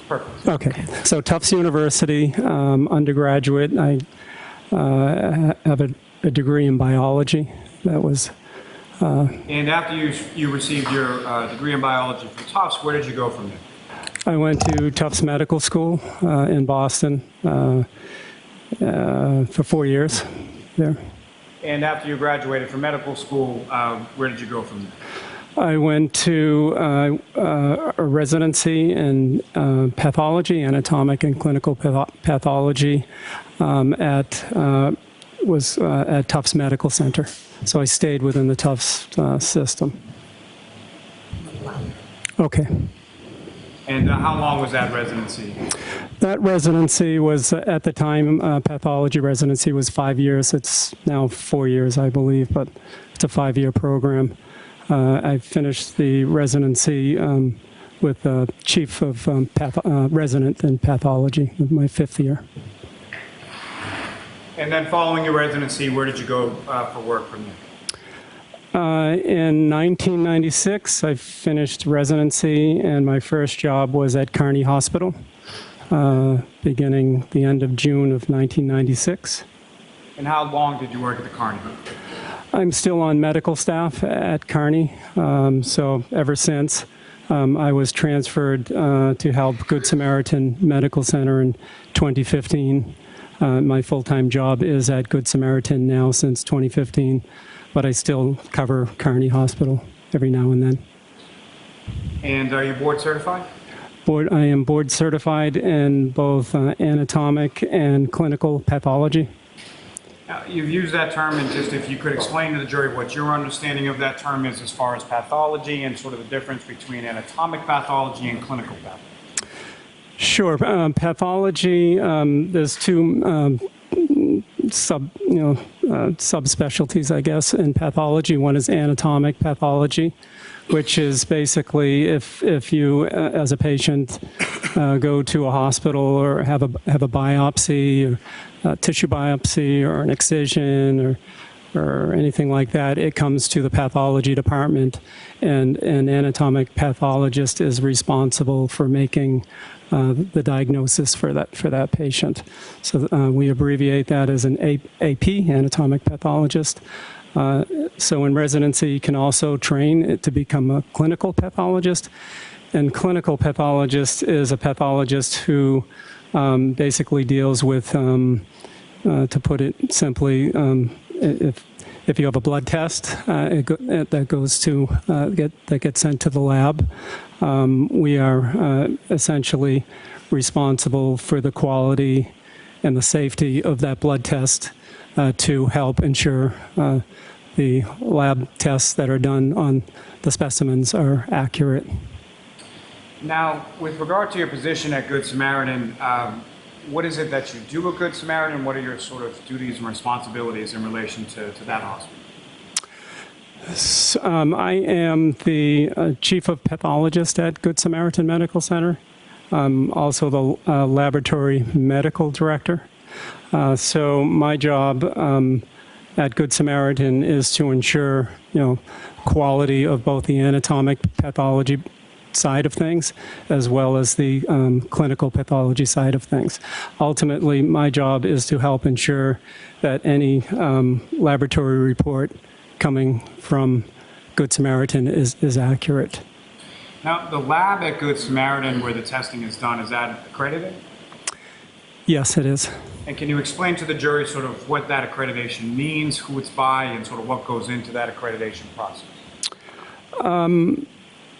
Perfect. Okay. So Tufts University, undergraduate. I have a degree in biology. That was. And after you received your degree in biology from Tufts, where did you go from there? I went to Tufts Medical School in Boston for 4 years there. And after you graduated from medical school, where did you go from there? I went to a residency in pathology, anatomic and clinical pathology at Tufts Medical Center. So I stayed within the Tufts system. Okay. And how long was that residency? That residency was, at the time, pathology residency was 5 years. It's now 4 years, I believe, but it's a 5-year program. I finished the residency with chief of resident in pathology in my 5th year. And then following your residency, where did you go for work from there? In 1996, I finished residency, and my first job was at Kearney Hospital, beginning the end of June of 1996. And how long did you work at the Kearney? I'm still on medical staff at Kearney, so ever since. I was transferred to help Good Samaritan Medical Center in 2015. My full-time job is at Good Samaritan now since 2015, but I still cover Kearney Hospital every now and then. And are you board certified? I am board certified in both anatomic and clinical pathology. Now, you've used that term, and just if you could explain to the jury what your understanding of that term is as far as pathology and sort of the difference between anatomic pathology and clinical pathology. Sure. Pathology, there's two subspecialties, I guess, in pathology. One is anatomic pathology, which is basically if you, as a patient, go to a hospital or have a biopsy, or a tissue biopsy, or an excision, or anything like that, it comes to the pathology department, and an anatomic pathologist is responsible for making the diagnosis for that patient. So we abbreviate that as an AP, anatomic pathologist. So in residency, you can also train to become a clinical pathologist. And clinical pathologist is a pathologist who basically deals with, to put it simply, if you have a blood test that gets sent to the lab, we are essentially responsible for the quality and the safety of that blood test to help ensure the lab tests that are done on the specimens are accurate. Now, with regard to your position at Good Samaritan, what is it that you do at Good Samaritan? What are your sort of duties and responsibilities in relation to that hospital? I am the chief of pathologist at Good Samaritan Medical Center. I'm also the laboratory medical director. So my job at Good Samaritan is to ensure, quality of both the anatomic pathology side of things as well as the clinical pathology side of things. Ultimately, my job is to help ensure that any laboratory report coming from Good Samaritan is accurate. Now, the lab at Good Samaritan where the testing is done, is that accredited? Yes, it is. And can you explain to the jury sort of what that accreditation means, who it's by, and sort of what goes into that accreditation process?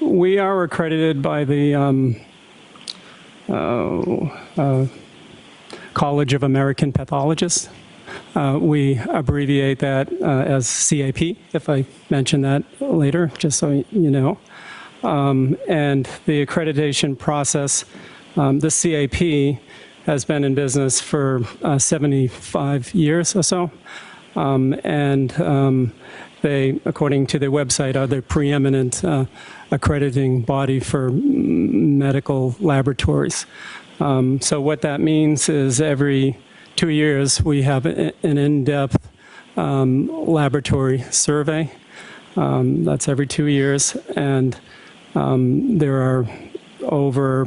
We are accredited by the College of American Pathologists. We abbreviate that as CAP, if I mention that later, just so you know. And the accreditation process, the CAP has been in business for 75 years or so. They, according to their website, are the preeminent accrediting body for medical laboratories. So what that means is every 2 years we have an in-depth laboratory survey. That's every 2 years, and there are over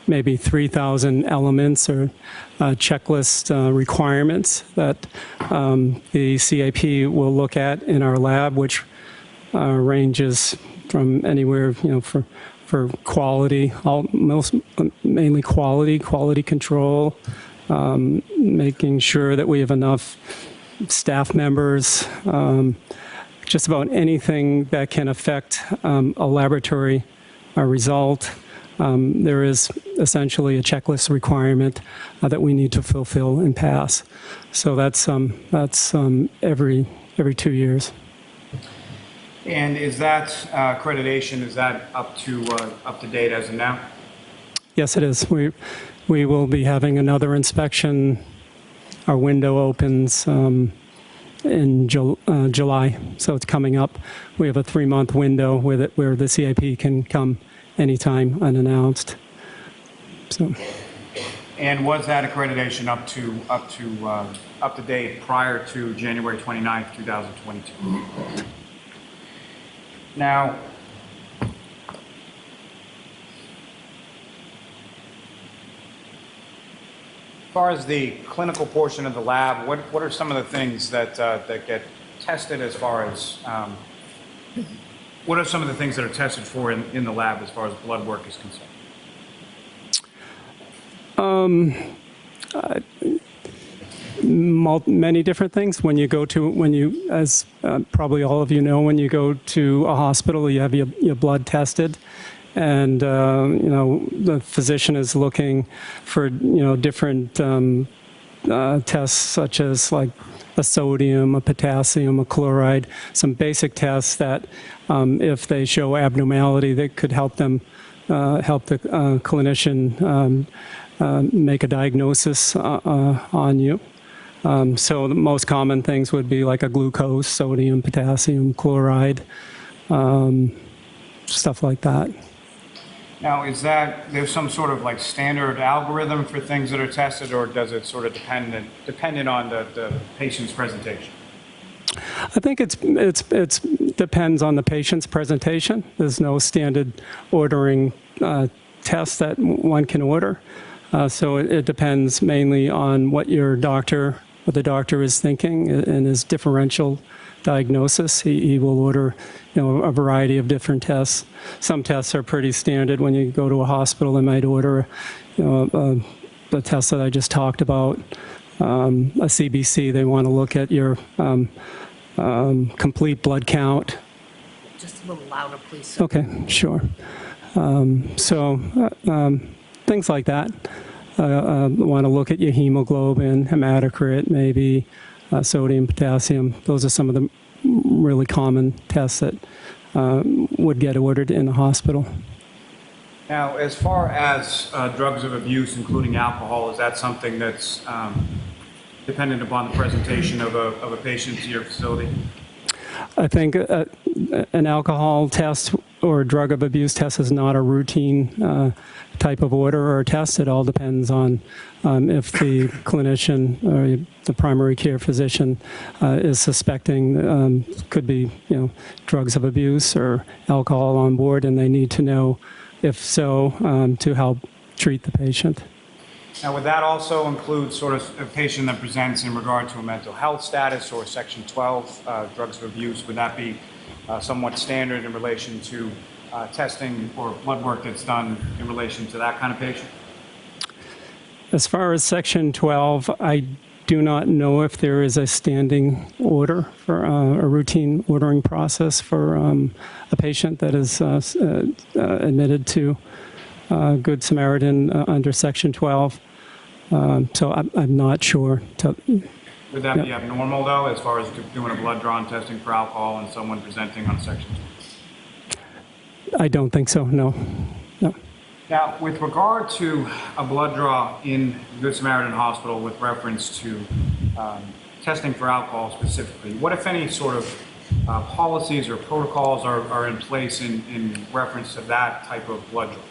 maybe 3,000 elements or checklist requirements that the CAP will look at in our lab, which ranges from anywhere, for quality, mainly quality control, making sure that we have enough staff members, just about anything that can affect a laboratory result. There is essentially a checklist requirement that we need to fulfill and pass. So that's every 2 years. And is that accreditation, is that up to date as of now? Yes, it is. We will be having another inspection. Our window opens in July, so it's coming up. We have a 3-month window where the CAP can come anytime unannounced. So. And was that accreditation up to date prior to January 29th, 2022? Now, as far as the clinical portion of the lab, what are some of the things that get tested as far as what are some of the things that are tested for in the lab as far as blood work is concerned? Many different things. As probably all of you know, when you go to a hospital, you have your blood tested, and the physician is looking for different tests such as like a sodium, a potassium, a chloride, some basic tests that if they show abnormality, that could help them help the clinician make a diagnosis on you. So the most common things would be like a glucose, sodium, potassium, chloride, stuff like that. Now, there's some sort of like standard algorithm for things that are tested, or does it sort of dependent on the patient's presentation? I think it depends on the patient's presentation. There's no standard ordering test that one can order. So it depends mainly on what the doctor is thinking and his differential diagnosis. He will order, a variety of different tests. Some tests are pretty standard. When you go to a hospital, they might order, the test that I just talked about, a CBC. They want to look at your complete blood count. Just a little louder, please. Okay, sure. Things like that. Want to look at your hemoglobin, hematocrit, maybe sodium, potassium. Those are some of the really common tests that would get ordered in a hospital. Now, as far as drugs of abuse, including alcohol, is that something that's dependent upon the presentation of a patient to your facility? I think an alcohol test or a drug of abuse test is not a routine type of order or test. It all depends on if the clinician or the primary care physician is suspecting could be drugs of abuse or alcohol on board, and they need to know if so to help treat the patient. Now, would that also include sort of a patient that presents in regard to a mental health status or Section 12 drugs of abuse? Would that be somewhat standard in relation to testing or blood work that's done in relation to that kind of patient? As far as Section 12, I do not know if there is a standing order for a routine ordering process for a patient that is admitted to Good Samaritan under Section 12. So I'm not sure. Would that be abnormal, though, as far as doing a blood draw and testing for alcohol and someone presenting on Section 2? I don't think so, no. Now, with regard to a blood draw in Good Samaritan Hospital with reference to testing for alcohol specifically, what, if any, sort of policies or protocols are in place in reference to that type of blood draw?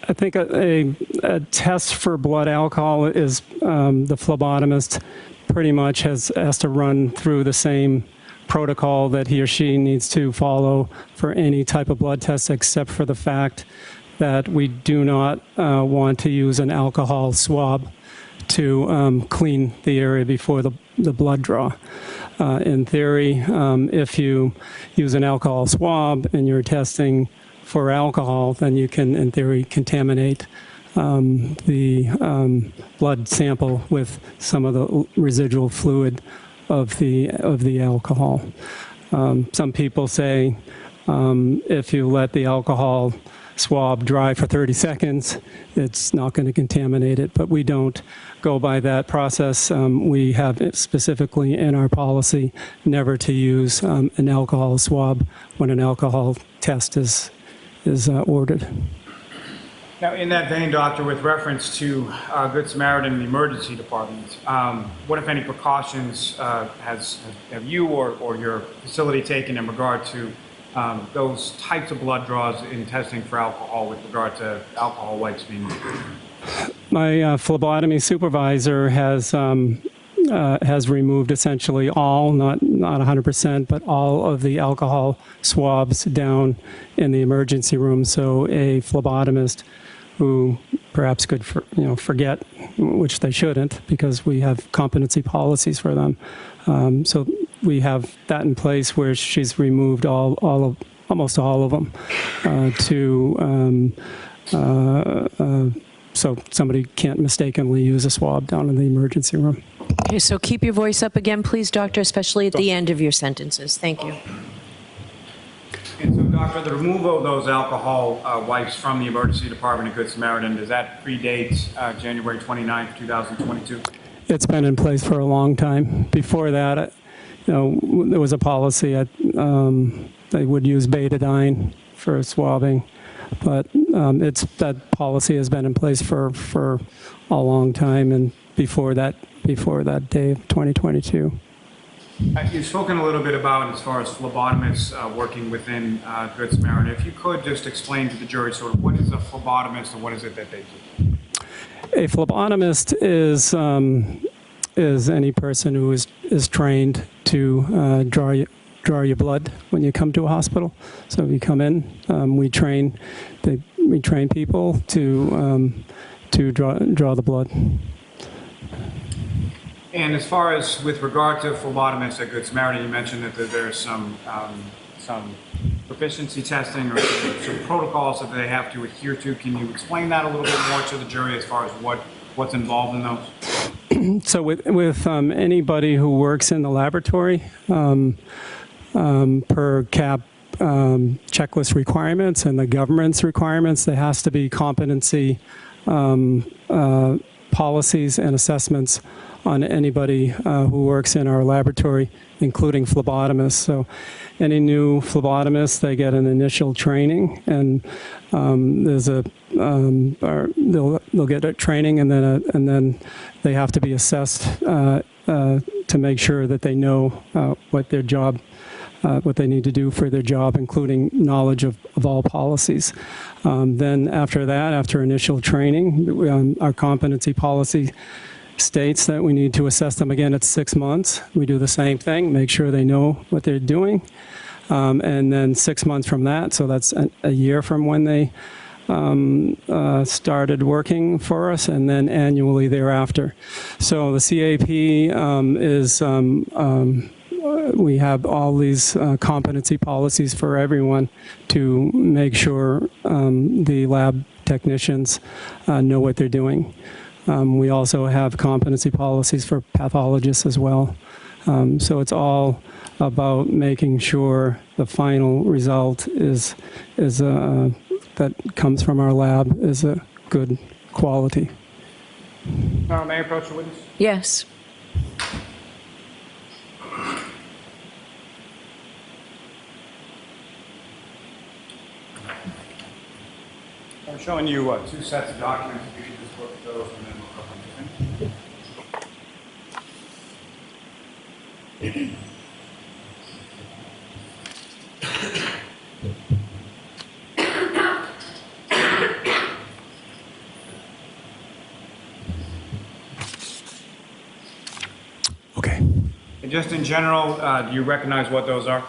I think a test for blood alcohol is the phlebotomist pretty much has to run through the same protocol that he or she needs to follow for any type of blood test, except for the fact that we do not want to use an alcohol swab to clean the area before the blood draw. In theory, if you use an alcohol swab and you're testing for alcohol, then you can, in theory, contaminate the blood sample with some of the residual fluid of the alcohol. Some people say if you let the alcohol swab dry for 30 seconds, it's not going to contaminate it, but we don't go by that process. We have it specifically in our policy never to use an alcohol swab when an alcohol test is ordered. Now, in that vein, Doctor, with reference to Good Samaritan and the emergency department, what, if any, precautions have you or your facility taken in regard to those types of blood draws in testing for alcohol with regard to alcohol wipes being used? My phlebotomy supervisor has removed essentially all, not 100%, but all of the alcohol swabs down in the emergency room. So a phlebotomist who perhaps could forget, which they shouldn't, because we have competency policies for them. So we have that in place where she's removed almost all of them so somebody can't mistakenly use a swab down in the emergency room. Okay, so keep your voice up again, please, Doctor, especially at the end of your sentences. Thank you. And so, Doctor, the removal of those alcohol wipes from the emergency department at Good Samaritan, does that predate January 29th, 2022? It's been in place for a long time. Before that, there was a policy they would use betadine for swabbing, but that policy has been in place for a long time, and before that day of 2022. You've spoken a little bit about, as far as phlebotomists working within Good Samaritan. If you could just explain to the jury sort of what is a phlebotomist and what is it that they do? A phlebotomist is any person who is trained to draw your blood when you come to a hospital. So you come in, we train people to draw the blood. And as far as with regard to phlebotomists at Good Samaritan, you mentioned that there's some proficiency testing or some protocols that they have to adhere to. Can you explain that a little bit more to the jury as far as what's involved in those? So with anybody who works in the laboratory, per CAP checklist requirements and the government's requirements, there has to be competency policies and assessments on anybody who works in our laboratory, including phlebotomists. So any new phlebotomist, they get an initial training, and they'll get a training, and then they have to be assessed to make sure that they know what they need to do for their job, including knowledge of all policies. Then after that, after initial training, our competency policy states that we need to assess them again at 6 months. We do the same thing, make sure they know what they're doing. And then 6 months from that, so that's a year from when they started working for us, and then annually thereafter. So the CAP we have all these competency policies for everyone to make sure the lab technicians know what they're doing. We also have competency policies for pathologists as well. So it's all about making sure the final result that comes from our lab is a good quality. May I approach the witness? Yes. I'm showing you 2 sets of documents. If you could just look at those and then look up on Okay. And just in general, do you recognize what those are?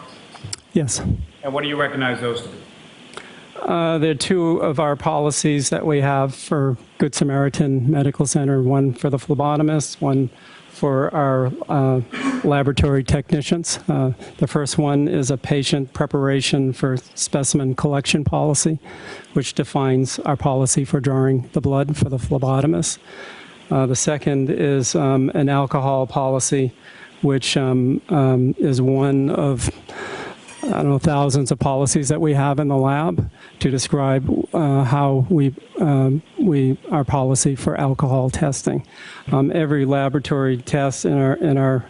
Yes. And what do you recognize those to be? There are 2 of our policies that we have for Good Samaritan Medical Center, one for the phlebotomists, one for our laboratory technicians. The first one is a patient preparation for specimen collection policy, which defines our policy for drawing the blood for the phlebotomist. The second is an alcohol policy, which is one of, I don't know, thousands of policies that we have in the lab to describe how our policy for alcohol testing. Every laboratory test in our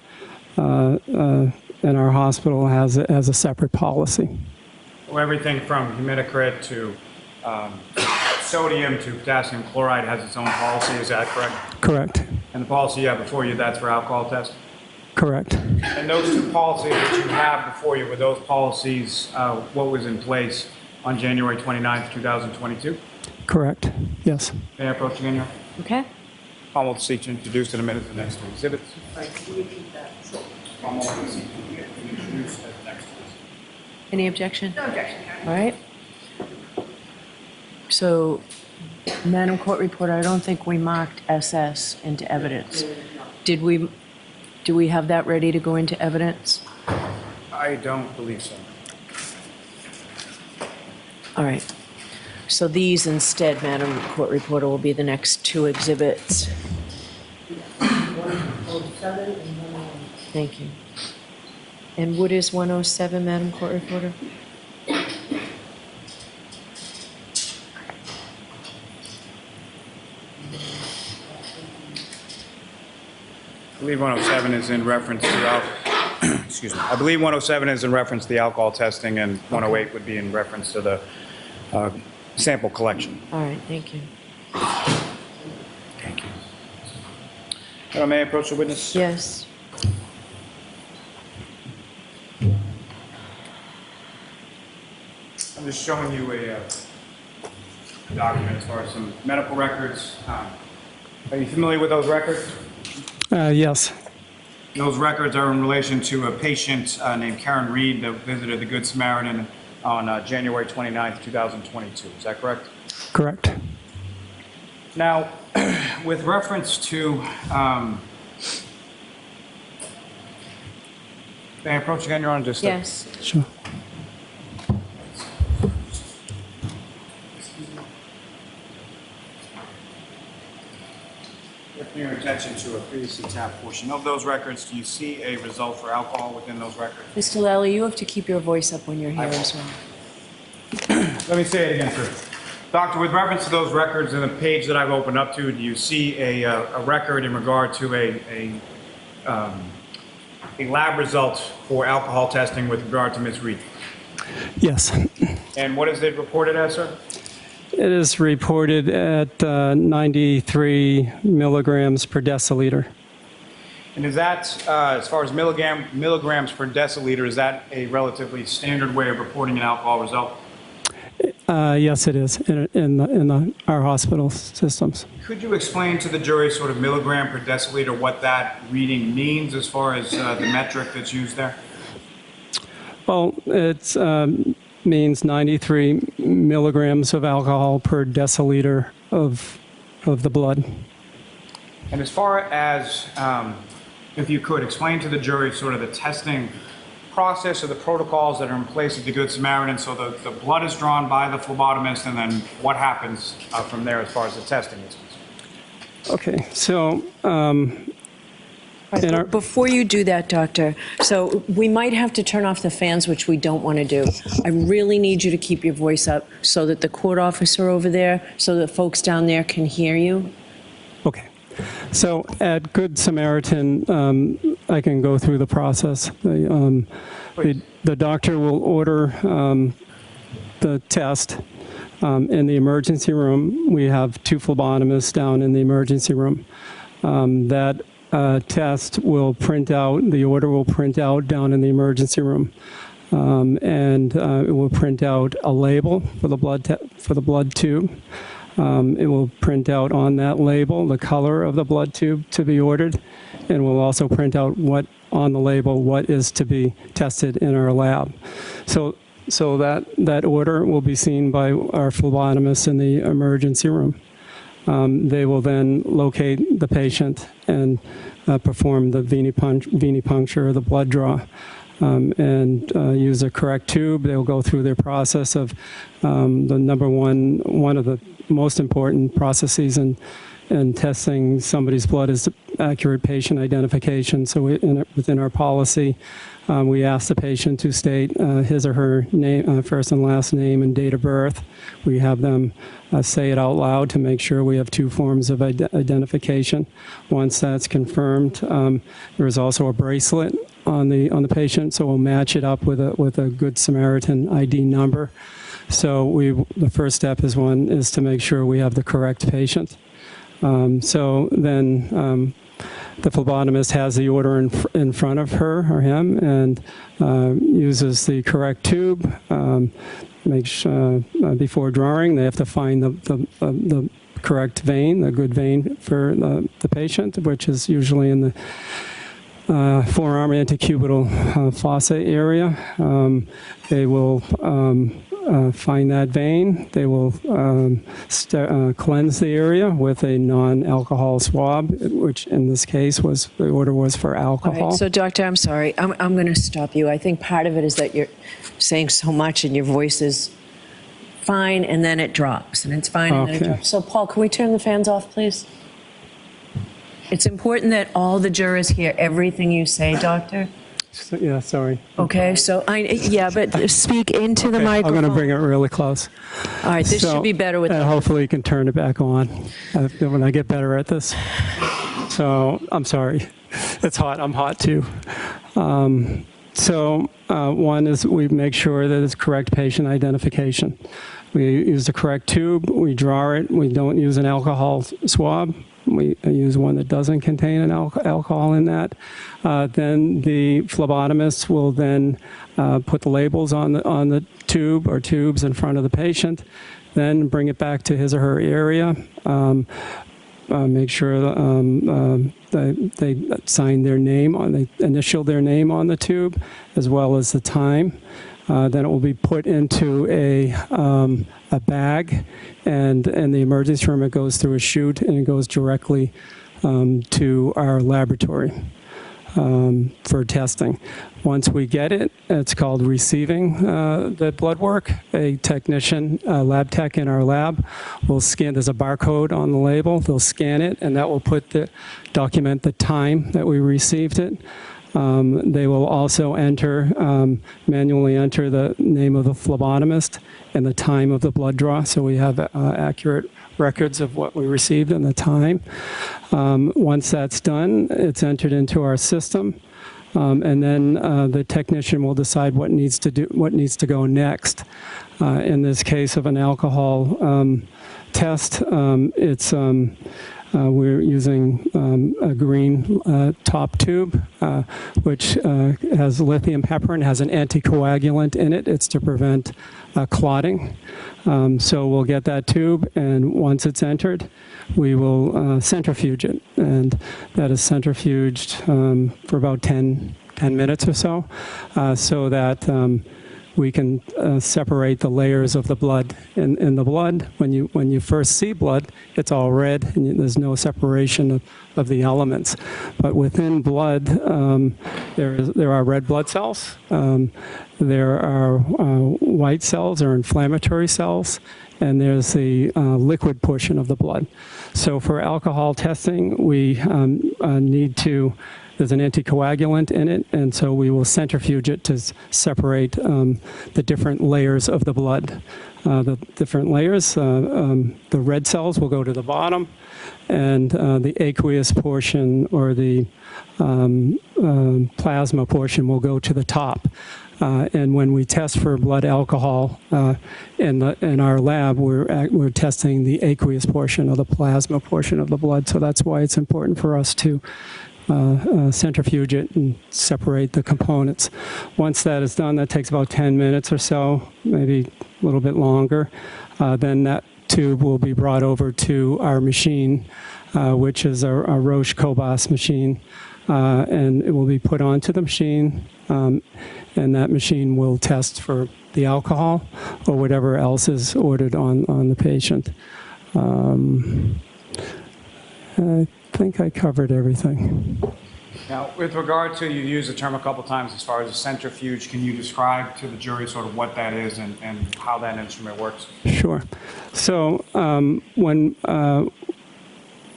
hospital has a separate policy. Well, everything from hematocrit to sodium to potassium chloride has its own policy. Is that correct? Correct. And the policy you have before you, that's for alcohol testing? Correct. And those 2 policies that you have before you, were those policies what was in place on January 29th, 2022? Correct. Yes. May I approach again, Your Honor? Okay. I'll will seek to introduce in a minute the next 2 exhibits. Any objection? No objection, Your Honor. All right. So, Madam Court Reporter, I don't think we marked SS into evidence. Do we have that ready to go into evidence? I don't believe so. All right. So these instead, Madam Court Reporter, will be the next 2 exhibits. 107 and 101. Thank you. And what is 107, Madam Court Reporter? I believe 107 is in reference to excuse me. I believe 107 is in reference to the alcohol testing, and 108 would be in reference to the sample collection. All right, thank you. Thank you. May I approach the witness? Yes. I'm just showing you a document as far as some medical records. Are you familiar with those records? Yes. Those records are in relation to a patient named Karen Reed that visited the Good Samaritan on January 29th, 2022. Is that correct? Correct. Now, with reference to, may I approach again, Your Honor? Just yes. Sure. Your attention to a previously tapped portion of those records. Do you see a result for alcohol within those records? Mr. Lally, you have to keep your voice up when you're here as well. Let me say it again, sir. Doctor, with reference to those records in the page that I've opened up to, do you see a record in regard to a lab result for alcohol testing with regard to Ms. Reed? Yes. And what is it reported as, sir? It is reported at 93 milligrams per deciliter. And is that, as far as milligrams per deciliter, is that a relatively standard way of reporting an alcohol result? Yes, it is in our hospital systems. Could you explain to the jury sort of milligram per deciliter what that reading means as far as the metric that's used there? Well, it means 93 milligrams of alcohol per deciliter of the blood. And as far as, if you could, explain to the jury sort of the testing process or the protocols that are in place at the Good Samaritan. So the blood is drawn by the phlebotomist, and then what happens from there as far as the testing is concerned? Okay, so before you do that, Doctor, so we might have to turn off the fans, which we don't want to do. I really need you to keep your voice up so that the court officer over there, so that folks down there can hear you. Okay. So at Good Samaritan, I can go through the process. The doctor will order the test. In the emergency room, we have 2 phlebotomists down in the emergency room. That test will print out, the order will print out down in the emergency room. And it will print out a label for the blood tube. It will print out on that label the color of the blood tube to be ordered, and will also print out what on the label what is to be tested in our lab. So that order will be seen by our phlebotomists in the emergency room. They will then locate the patient and perform the venipuncture or the blood draw. And use the correct tube. They'll go through their process of one of the most important processes in testing somebody's blood is accurate patient identification. So within our policy, we ask the patient to state his or her name, first and last name and date of birth. We have them say it out loud to make sure we have 2 forms of identification. Once that's confirmed, there is also a bracelet on the patient, so we'll match it up with a Good Samaritan ID number. So the first step is to make sure we have the correct patient. So then the phlebotomist has the order in front of her or him and uses the correct tube. Before drawing, they have to find the correct vein, the good vein for the patient, which is usually in the forearm antecubital fossa area. They will find that vein. They will cleanse the area with a non-alcohol swab, which in this case the order was for alcohol. All right, so doctor, I'm sorry. I'm going to stop you. I think part of it is that you're saying so much and your voice is fine and then it drops and it's fine and then it drops. So Paul, can we turn the fans off, please? It's important that all the jurors hear everything you say, doctor. Yeah, sorry. Okay, so but speak into the microphone. I'm going to bring it really close. All right, this should be better with hopefully you can turn it back on when I get better at this. So I'm sorry. It's hot. I'm hot too. One is we make sure that it's correct patient identification. We use the correct tube. We draw it. We don't use an alcohol swab. We use one that doesn't contain an alcohol in that. Then the phlebotomist will then put the labels on the tube or tubes in front of the patient, then bring it back to his or her area. Make sure they sign their name they initial their name on the tube, as well as the time. Then it will be put into a bag, and in the emergency room it goes through a chute and it goes directly to our laboratory for testing. Once we get it, it's called receiving the blood work. A technician, lab tech in our lab, will scan. There's a barcode on the label. They'll scan it, and that will document the time that we received it. They will also manually enter the name of the phlebotomist and the time of the blood draw, so we have accurate records of what we received and the time. Once that's done, it's entered into our system, and then the technician will decide what needs to go next. In this case of an alcohol test, we're using a green top tube, which has lithium heparin, has an anticoagulant in it. It's to prevent clotting. So we'll get that tube, and once it's entered, we will centrifuge it. And that is centrifuged for about 10 minutes or so, so that we can separate the layers of the blood. In the blood, when you first see blood, it's all red, and there's no separation of the elements. But within blood, there are red blood cells, there are white cells or inflammatory cells, and there's the liquid portion of the blood. So for alcohol testing, we need to, there's an anticoagulant in it, and so we will centrifuge it to separate the different layers of the blood. The different layers, the red cells will go to the bottom, and the aqueous portion or the plasma portion will go to the top. And when we test for blood alcohol in our lab, we're testing the aqueous portion or the plasma portion of the blood. So that's why it's important for us to centrifuge it and separate the components. Once that is done, that takes about 10 minutes or so, maybe a little bit longer. Then that tube will be brought over to our machine, which is a Roche Cobas machine, and it will be put onto the machine, and that machine will test for the alcohol or whatever else is ordered on the patient. I think I covered everything. Now, with regard to, you used the term a couple times as far as a centrifuge, can you describe to the jury sort of what that is and how that instrument works? Sure. So when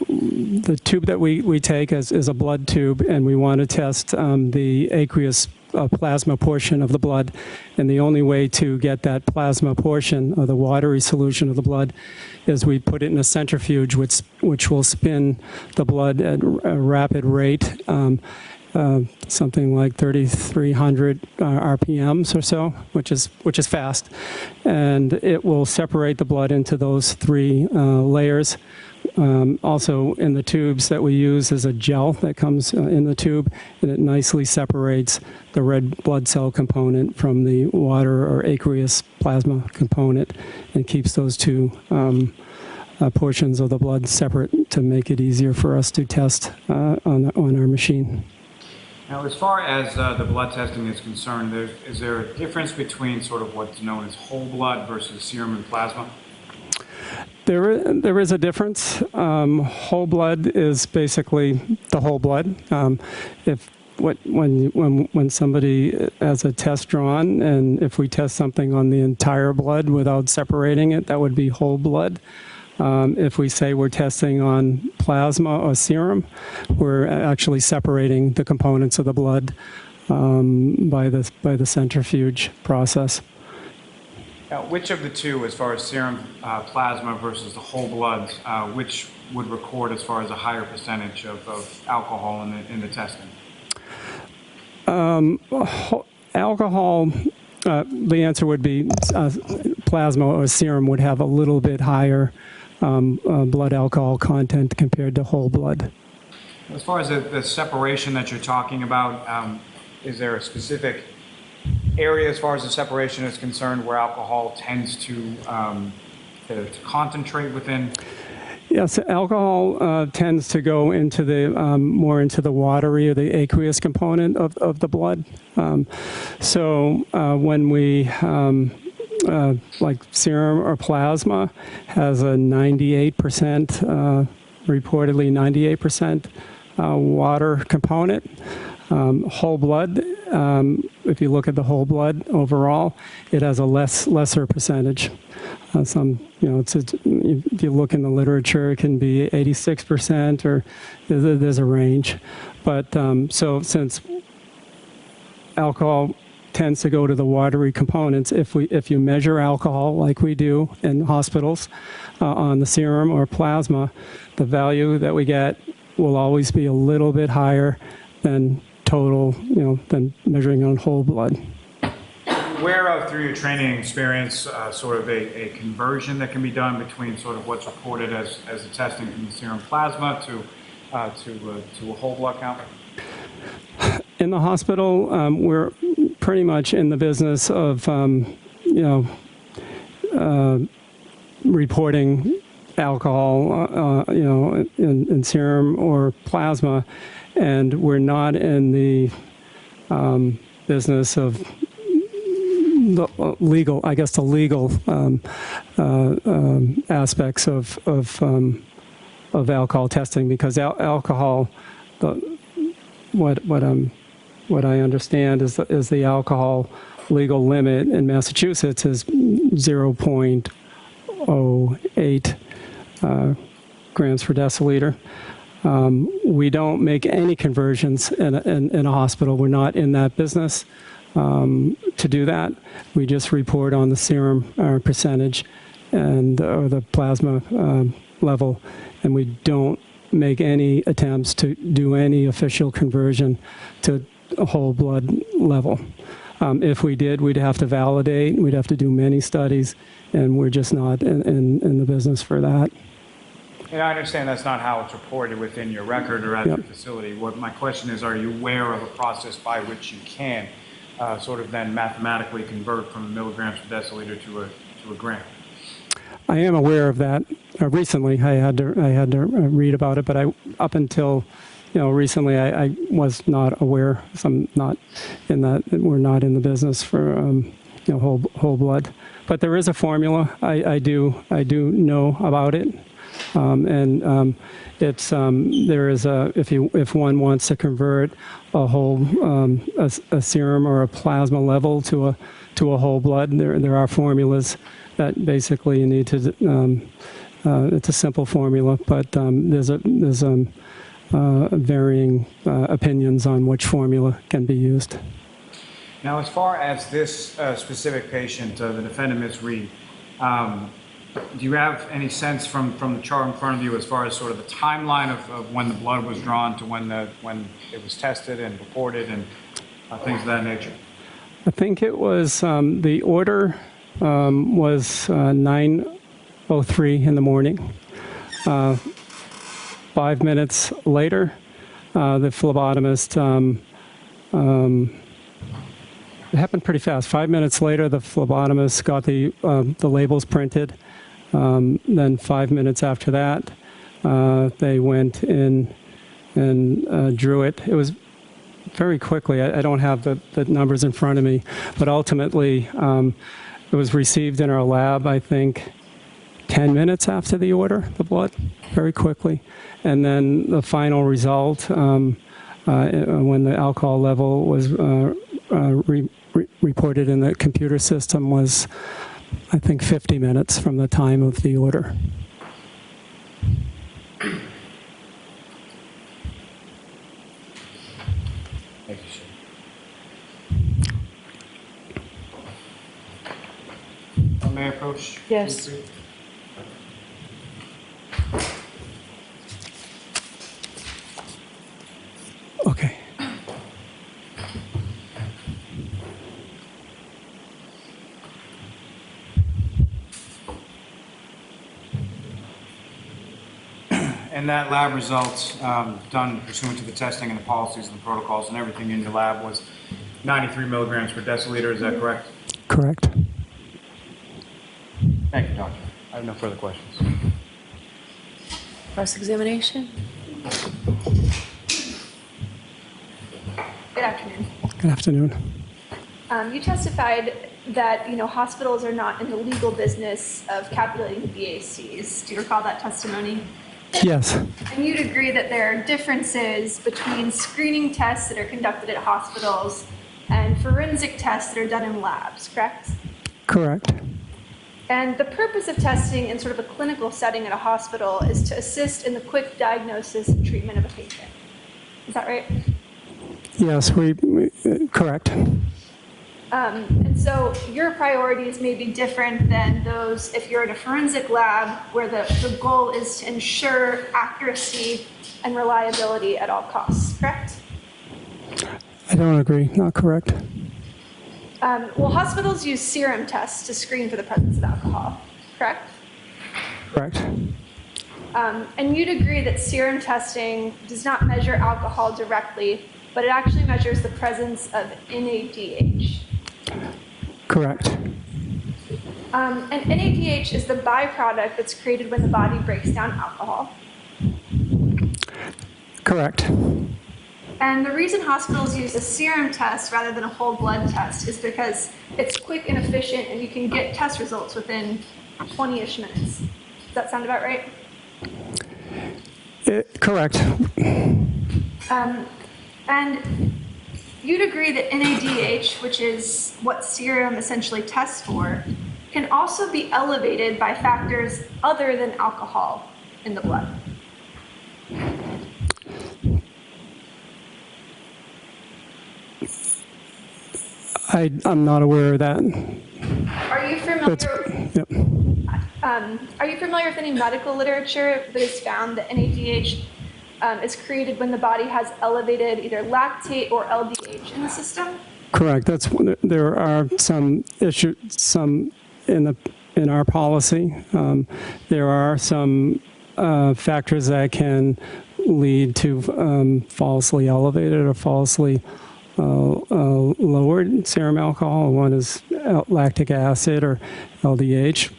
the tube that we take is a blood tube, and we want to test the aqueous plasma portion of the blood, and the only way to get that plasma portion or the watery solution of the blood is we put it in a centrifuge which will spin the blood at a rapid rate, something like 3,300 RPMs or so, which is fast, and it will separate the blood into those three layers. Also in the tubes that we use is a gel that comes in the tube, and it nicely separates the red blood cell component from the water or aqueous plasma component, and keeps those two portions of the blood separate to make it easier for us to test on our machine. Now, as far as the blood testing is concerned, is there a difference between sort of what's known as whole blood versus serum and plasma? There is a difference. Whole blood is basically the whole blood. When somebody has a test drawn, and if we test something on the entire blood without separating it, that would be whole blood. If we say we're testing on plasma or serum, we're actually separating the components of the blood by the centrifuge process. Now, which of the two, as far as serum plasma versus the whole blood, which would record as far as a higher percentage of alcohol in the testing? Alcohol, the answer would be plasma or serum would have a little bit higher blood alcohol content compared to whole blood. As far as the separation that you're talking about, is there a specific area as far as the separation is concerned where alcohol tends to concentrate within? Yes, alcohol tends to go into the more into the watery or the aqueous component of the blood. So when we like serum or plasma has a 98%, reportedly 98% water component. Whole blood, if you look at the whole blood overall, it has a lesser percentage. If you look in the literature, it can be 86%, or there's a range. But so since alcohol tends to go to the watery components, if you measure alcohol like we do in hospitals on the serum or plasma, the value that we get will always be a little bit higher than total, than measuring on whole blood. Aware of, through your training experience, sort of a conversion that can be done between sort of what's reported as the testing from the serum plasma to a whole blood count? In the hospital, we're pretty much in the business of, reporting alcohol, in serum or plasma, and we're not in the business of the legal aspects of alcohol testing, because alcohol, what I understand is the alcohol legal limit in Massachusetts is 0.001 0.08 grams per deciliter. We don't make any conversions in a hospital. We're not in that business to do that. We just report on the serum percentage and or the plasma level, and we don't make any attempts to do any official conversion to a whole blood level. If we did, we'd have to validate, we'd have to do many studies, and we're just not in the business for that. And I understand that's not how it's reported within your record or at your facility. What my question is, are you aware of a process by which you can sort of then mathematically convert from milligrams per deciliter to a gram? I am aware of that. Recently, I had to read about it, but up until recently, I was not aware. So I'm not in that. We're not in the business for whole blood. But there is a formula. I do know about it, and it's there is a if one wants to convert a whole a serum or a plasma level to a whole blood, there are formulas that basically you need to. It's a simple formula, but there's varying opinions on which formula can be used. Now, as far as this specific patient, the defendant, Ms. Reed, do you have any sense from the chart in front of you as far as sort of the timeline of when the blood was drawn to when it was tested and reported and things of that nature? I think it was the order was 9:03 in the morning. 5 minutes later, the phlebotomist, it happened pretty fast. 5 minutes later, the phlebotomist got the labels printed. Then 5 minutes after that, they went in and drew it. It was very quickly. I don't have the numbers in front of me, but ultimately, it was received in our lab, I think, 10 minutes after the order, the blood, very quickly. And then the final result, when the alcohol level was reported in the computer system, was, I think, 50 minutes from the time of the order. Thank you, sir. May I approach? Yes. Okay. And that lab results done pursuant to the testing and the policies and the protocols and everything in your lab was 93 milligrams per deciliter. Is that correct? Correct. Thank you, doctor. I have no further questions. Cross-examination? Good afternoon. Good afternoon. You testified that hospitals are not in the legal business of calculating BACs. Do you recall that testimony? Yes. And you'd agree that there are differences between screening tests that are conducted at hospitals and forensic tests that are done in labs, correct? Correct. And the purpose of testing in sort of a clinical setting at a hospital is to assist in the quick diagnosis and treatment of a patient. Is that right? Yes, correct. And so your priorities may be different than those if you're in a forensic lab where the goal is to ensure accuracy and reliability at all costs, correct? I don't agree. Not correct. Well, hospitals use serum tests to screen for the presence of alcohol, correct? Correct. And you'd agree that serum testing does not measure alcohol directly, but it actually measures the presence of NADH. Correct. And NADH is the byproduct that's created when the body breaks down alcohol. Correct. And the reason hospitals use a serum test rather than a whole blood test is because it's quick and efficient and you can get test results within 20-ish minutes. Does that sound about right? Correct. And you'd agree that NADH, which is what serum essentially tests for, can also be elevated by factors other than alcohol in the blood. I'm not aware of that. Are you familiar? Yep. Are you familiar with any medical literature that has found that NADH is created when the body has elevated either lactate or LDH in the system? Correct. There are some issues, in our policy. There are some factors that can lead to falsely elevated or falsely lowered serum alcohol. One is lactic acid or LDH.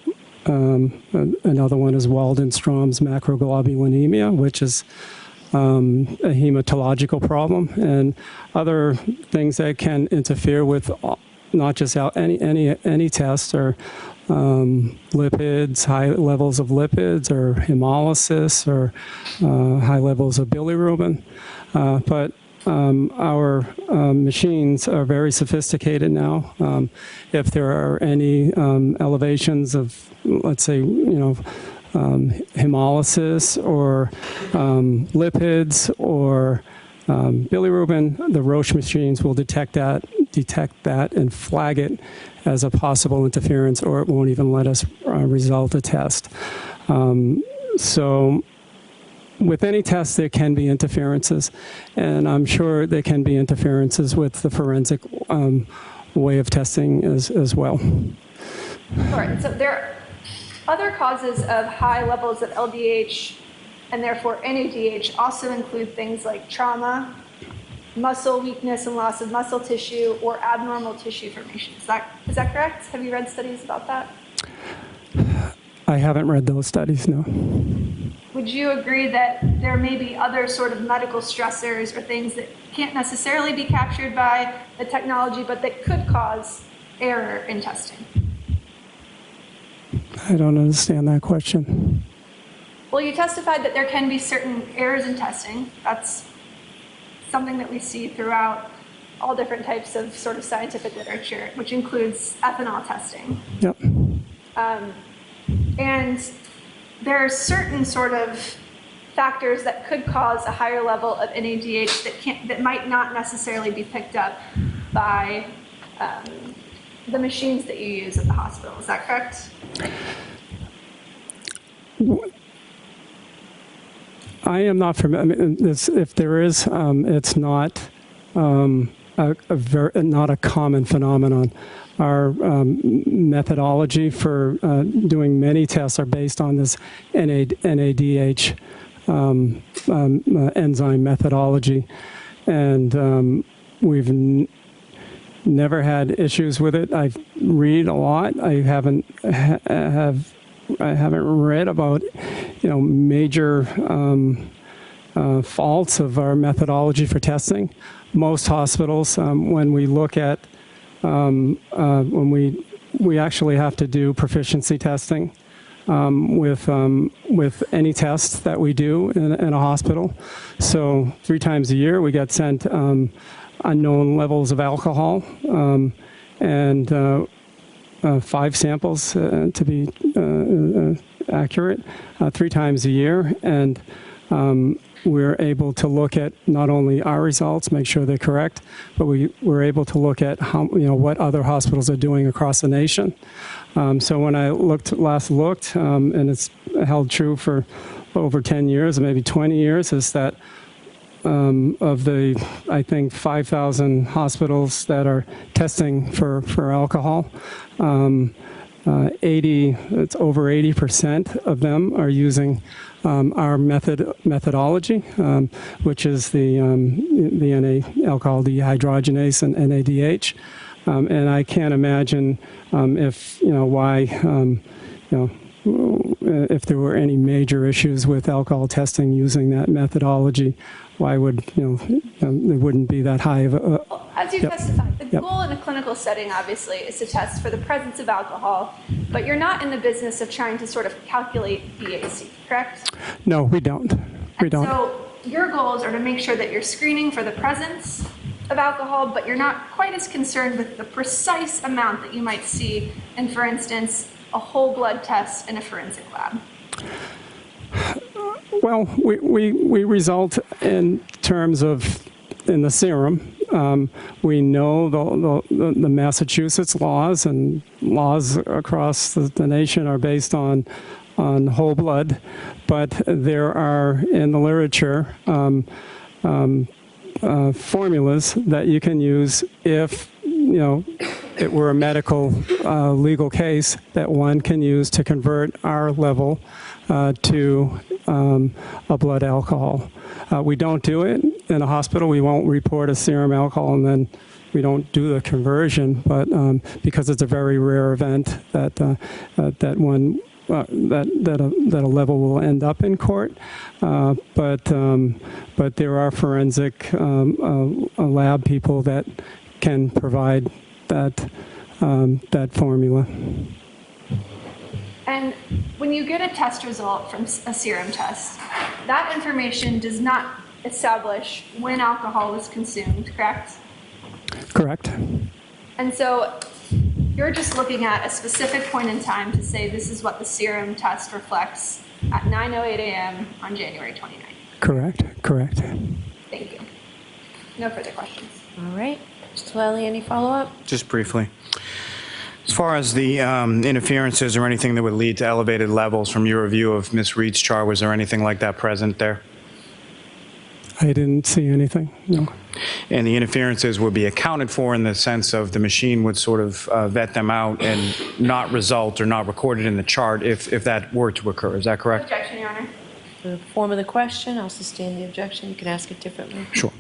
Another one is Waldenstrom's macroglobulinemia, which is a hematological problem, and other things that can interfere with not just any test or lipids, high levels of lipids, or hemolysis, or high levels of bilirubin. But our machines are very sophisticated now. If there are any elevations of, let's say, hemolysis or lipids or bilirubin, the Roche machines will detect that and flag it as a possible interference, or it won't even let us result a test. So with any test, there can be interferences, and I'm sure there can be interferences with the forensic way of testing as well. All right, so there are other causes of high levels of LDH and therefore NADH also include things like trauma, muscle weakness and loss of muscle tissue, or abnormal tissue formation. Is that correct? Have you read studies about that? I haven't read those studies, no. Would you agree that there may be other sort of medical stressors or things that can't necessarily be captured by the technology, but that could cause error in testing? I don't understand that question. Well, you testified that there can be certain errors in testing. That's something that we see throughout all different types of sort of scientific literature, which includes ethanol testing. Yep. And there are certain sort of factors that could cause a higher level of NADH that might not necessarily be picked up by the machines that you use at the hospital. Is that correct? I am not familiar. I mean, if there is, it's not not a common phenomenon. Our methodology for doing many tests are based on this NADH enzyme methodology, and we've never had issues with it. I read a lot. I haven't read about major faults of our methodology for testing. Most hospitals, when we look at when we actually have to do proficiency testing with any test that we do in a hospital. So 3 times a year we get sent unknown levels of alcohol and 5 samples to be accurate 3 times a year, and we're able to look at not only our results, make sure they're correct, but we're able to look at how, what other hospitals are doing across the nation. So when I last looked, and it's held true for over 10 years, maybe 20 years, is that of the, I think, 5,000 hospitals that are testing for alcohol, it's over 80% of them are using our methodology, which is the alcohol dehydrogenase and NADH, and I can't imagine if if there were any major issues with alcohol testing using that methodology, why would there wouldn't be that high of a as you testified, the goal in a clinical setting obviously is to test for the presence of alcohol, but you're not in the business of trying to sort of calculate BAC, correct? No, we don't. We don't. So your goals are to make sure that you're screening for the presence of alcohol, but you're not quite as concerned with the precise amount that you might see in, for instance, a whole blood test in a forensic lab? Well, we result in terms of in the serum. We know the Massachusetts laws and laws across the nation are based on whole blood, but there are in the literature formulas that you can use if it were a medical legal case that one can use to convert our level to a blood alcohol. We don't do it in a hospital. We won't report a serum alcohol and then we don't do the conversion, but because it's a very rare event that that a level will end up in court. But there are forensic lab people that can provide that formula. And when you get a test result from a serum test, that information does not establish when alcohol was consumed, correct? Correct. And so you're just looking at a specific point in time to say this is what the serum test reflects at 9:08 a.m. on January 29th. Correct. Thank you. No further questions. All right. Mr. Lally, any follow-up? Just briefly. As far as the interferences or anything that would lead to elevated levels from your review of Ms. Reed's chart, was there anything like that present there? I didn't see anything, no. And the interferences would be accounted for in the sense of the machine would sort of vet them out and not result or not recorded in the chart if that were to occur. Is that correct? Objection, Your Honor. For the form of the question, I'll sustain the objection. You can ask it differently. Sure.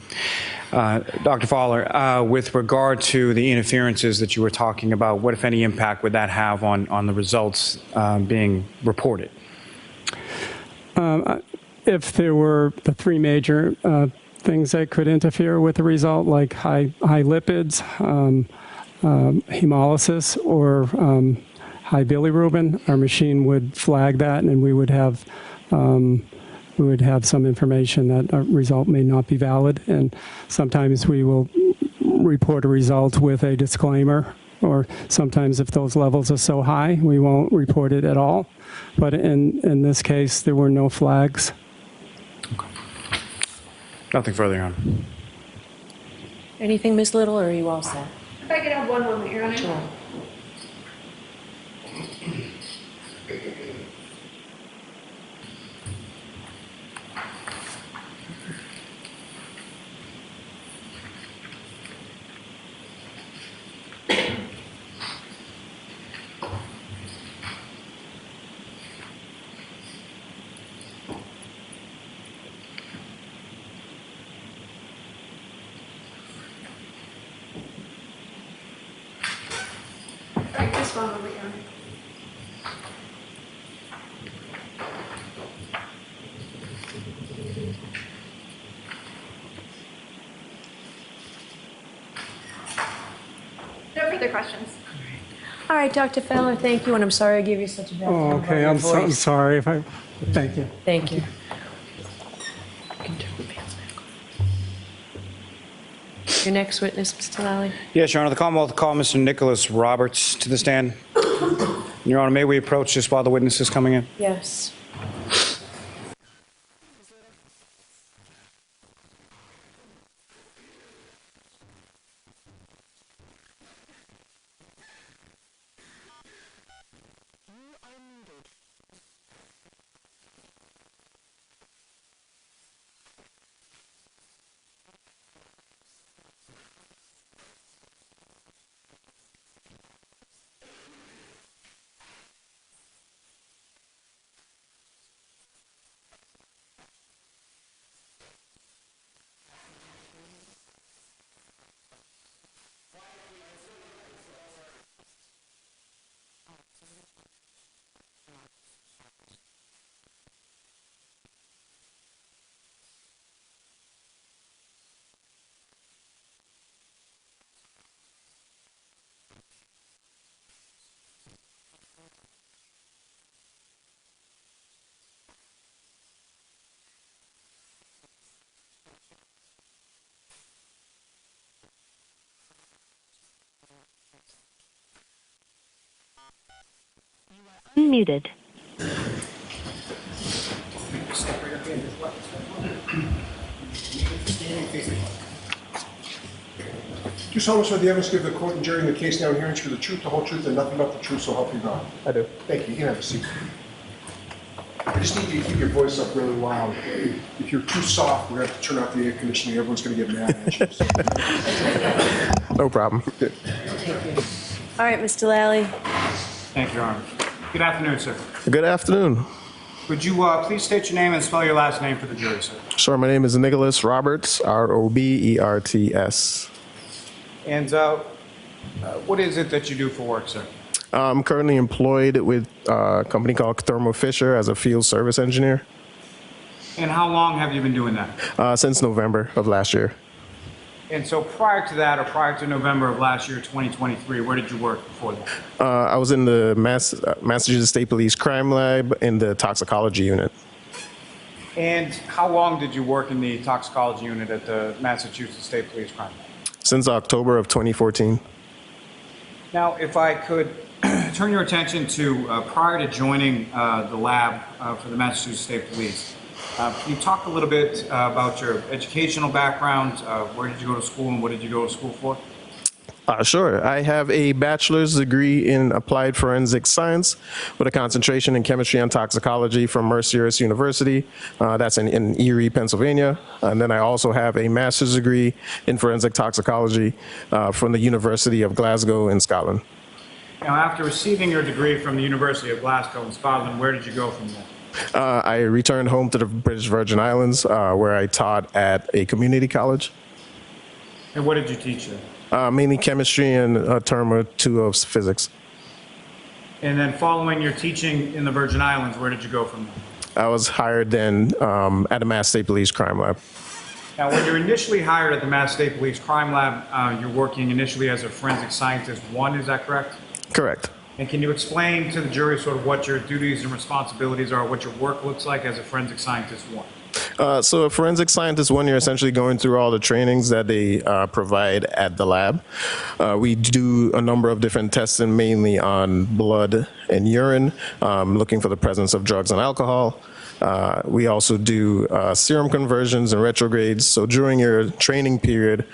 Dr. Fowler, with regard to the interferences that you were talking about, what, if any, impact would that have on the results being reported? If there were the three major things that could interfere with the result, like high lipids, hemolysis, or high bilirubin, our machine would flag that, and we would have some information that a result may not be valid. And sometimes we will report a result with a disclaimer, or sometimes if those levels are so high, we won't report it at all. But in this case, there were no flags. Nothing further, Your Honor. Anything, Ms. Little, or are you all set? If I could have one moment, Your Honor. Sure. Just one moment, Your Honor. No further questions. All right, Dr. Fowler, thank you, and I'm sorry I gave you such a bad Oh, time okay, about your I'm voice. sorry if I, thank you. Thank you. Your next witness, Mr. Lally. Yes, Your Honor. The Commonwealth will call Mr. Nicholas Roberts to the stand. Your Honor, may we approach just while the witness is coming in? Yes. muted. Do you solemnly swear the evidence give the court and jury in the case now hearing true the truth, the whole truth, and nothing but the truth, so help you God? I do. Thank you. You can have a seat. I just need you to keep your voice up really loud. If you're too soft, we're going to have to turn off the air conditioning. Everyone's going to get mad at you. So. No problem. All right, Mr. Lally. Thank you, Your Honor. Good afternoon, sir. Good afternoon. Would you please state your name and spell your last name for the jury, sir? Sure, my name is Nicholas Roberts, Roberts. And what is it that you do for work, sir? I'm currently employed with a company called Thermo Fisher as a field service engineer. And how long have you been doing that? Since November of last year. And so prior to that, or prior to November of last year, 2023, where did you work before that? I was in the Massachusetts State Police Crime Lab in the toxicology unit. And how long did you work in the toxicology unit at the Massachusetts State Police Crime Lab? Since October of 2014. Now, if I could turn your attention to prior to joining the lab for the Massachusetts State Police, can you talk a little bit about your educational background? Where did you go to school and what did you go to school for? Sure. I have a bachelor's degree in applied forensic science with a concentration in chemistry and toxicology from Mercyhurst University. That's in Erie, Pennsylvania. And then I also have a master's degree in forensic toxicology from the University of Glasgow in Scotland. Now, after receiving your degree from the University of Glasgow in Scotland, where did you go from there? I returned home to the British Virgin Islands, where I taught at a community college. And what did you teach there? Mainly chemistry and a term or two of physics. And then following your teaching in the Virgin Islands, where did you go from there? I was hired then at the Mass State Police Crime Lab. Now, when you're initially hired at the Mass State Police Crime Lab, you're working initially as a forensic scientist 1, is that correct? Correct. And can you explain to the jury sort of what your duties and responsibilities are, what your work looks like as a forensic scientist 1? So a forensic scientist 1, you're essentially going through all the trainings that they provide at the lab. We do a number of different tests, and mainly on blood and urine, looking for the presence of drugs and alcohol. We also do serum conversions and retrogrades. So during your training period,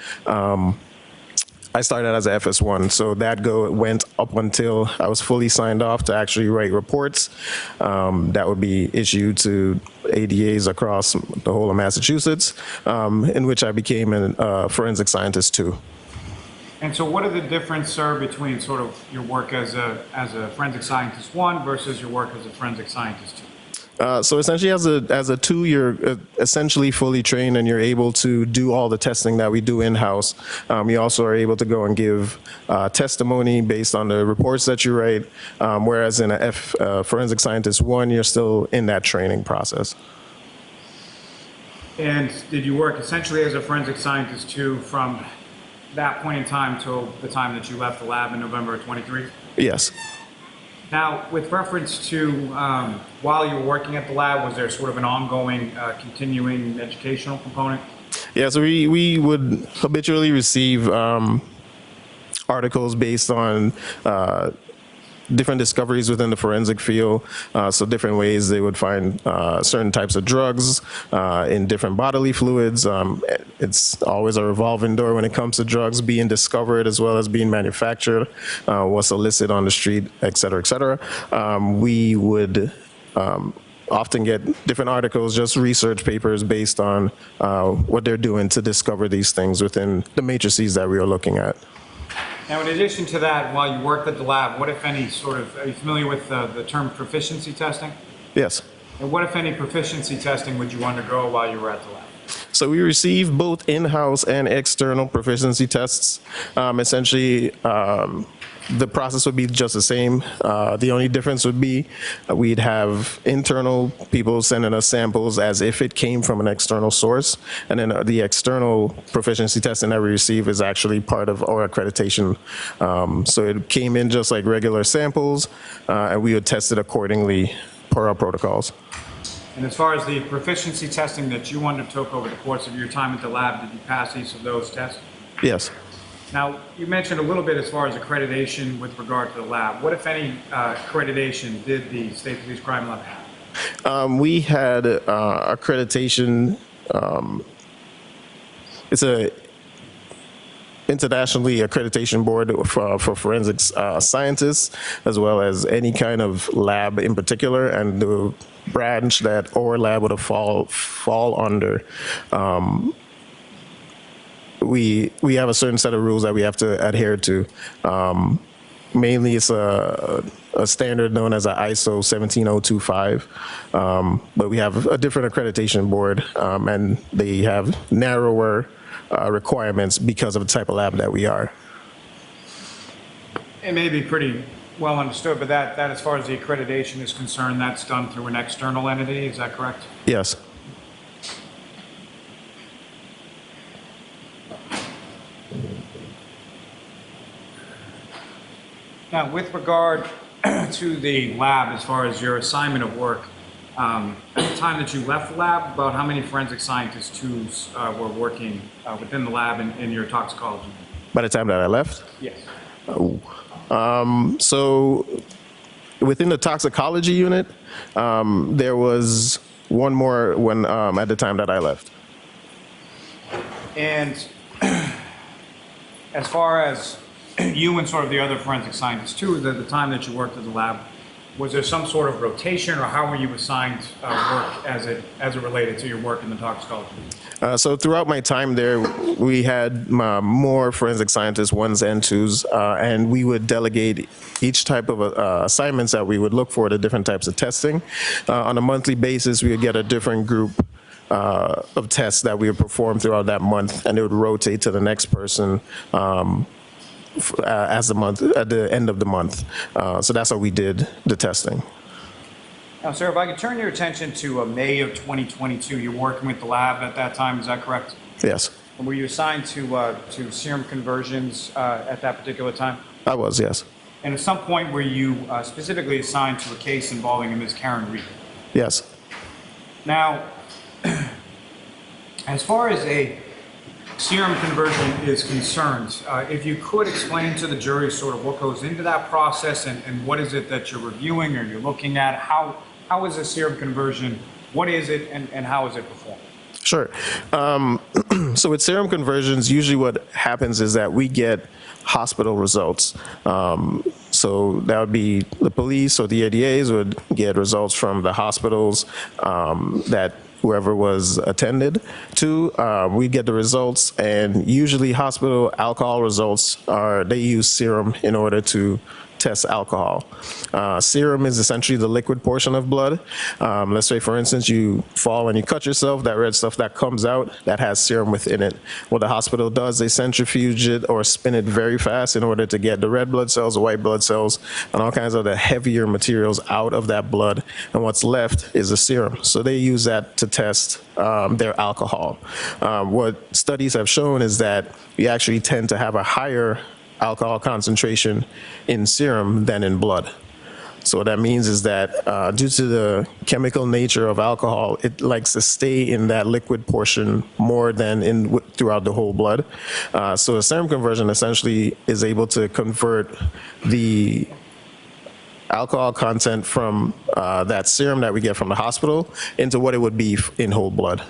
I started as a FS1, so that went up until I was fully signed off to actually write reports that would be issued to ADAs across the whole of Massachusetts, in which I became a forensic scientist 2. And so what are the difference, sir, between sort of your work as a forensic scientist 1 versus your work as a forensic scientist 2? So essentially as a 2, you're essentially fully trained and you're able to do all the testing that we do in-house. You also are able to go and give testimony based on the reports that you write, whereas in a forensic scientist 1, you're still in that training process. And did you work essentially as a forensic scientist 2 from that point in time till the time that you left the lab in November of 23? Yes. Now, with reference to while you were working at the lab, was there sort of an ongoing, continuing educational component? Yeah, so we would habitually receive articles based on different discoveries within the forensic field. So different ways they would find certain types of drugs in different bodily fluids. It's always a revolving door when it comes to drugs being discovered as well as being manufactured, what's illicit on the street, et cetera, et cetera. We would often get different articles, just research papers based on what they're doing to discover these things within the matrices that we are looking at. Now, in addition to that, while you worked at the lab, what, if any, are you familiar with the term proficiency testing? Yes. And what, if any, proficiency testing would you undergo while you were at the lab? So we receive both in-house and external proficiency tests. Essentially, the process would be just the same. The only difference would be we'd have internal people sending us samples as if it came from an external source. And then the external proficiency testing that we receive is actually part of our accreditation. So it came in just like regular samples, and we would test it accordingly per our protocols. And as far as the proficiency testing that you undertook over the course of your time at the lab, did you pass each of those tests? Yes. Now, you mentioned a little bit as far as accreditation with regard to the lab. What, if any, accreditation did the State Police Crime Lab have? We had accreditation. It's a internationally accreditation board for forensics scientists, as well as any kind of lab in particular, and the branch that our lab would have fall under. We have a certain set of rules that we have to adhere to. Mainly, it's a standard known as an ISO 17025, but we have a different accreditation board, and they have narrower requirements because of the type of lab that we are. It may be pretty well understood, but that as far as the accreditation is concerned, that's done through an external entity, is that correct? Yes. Now, with regard to the lab, as far as your assignment of work, at the time that you left the lab, about how many forensic scientists were working within the lab in your toxicology? By the time that I left? Yes. Oh. So within the toxicology unit, there was one more when at the time that I left. And as far as you and sort of the other forensic scientists too, the time that you worked at the lab, was there some sort of rotation, or how were you assigned work as it related to your work in the toxicology? So throughout my time there, we had more forensic scientists, 1s and 2s, and we would delegate each type of assignments that we would look for the different types of testing. On a monthly basis, we would get a different group of tests that we would perform throughout that month, and it would rotate to the next person as the month, at the end of the month. So that's how we did the testing. Now, sir, if I could turn your attention to May of 2022, you're working with the lab at that time, is that correct? Yes. And were you assigned to serum conversions at that particular time? I was, yes. And at some point were you specifically assigned to a case involving a Ms. Karen Reed? Yes. Now, as far as a serum conversion is concerned, if you could explain to the jury sort of what goes into that process and what is it that you're reviewing or you're looking at, how is a serum conversion, what is it, and how is it performed? Sure. So with serum conversions, usually what happens is that we get hospital results. So that would be the police or the ADAs would get results from the hospitals that whoever was attended to. We get the results, and usually hospital alcohol results they use serum in order to test alcohol. Serum is essentially the liquid portion of blood. Let's say, for instance, you fall and you cut yourself, that red stuff that comes out, that has serum within it. What the hospital does, they centrifuge it or spin it very fast in order to get the red blood cells, the white blood cells, and all kinds of the heavier materials out of that blood. And what's left is the serum. So they use that to test their alcohol. What studies have shown is that we actually tend to have a higher alcohol concentration in serum than in blood. So what that means is that due to the chemical nature of alcohol, it likes to stay in that liquid portion more than throughout the whole blood. So a serum conversion essentially is able to convert the alcohol content from that serum that we get from the hospital into what it would be in whole blood.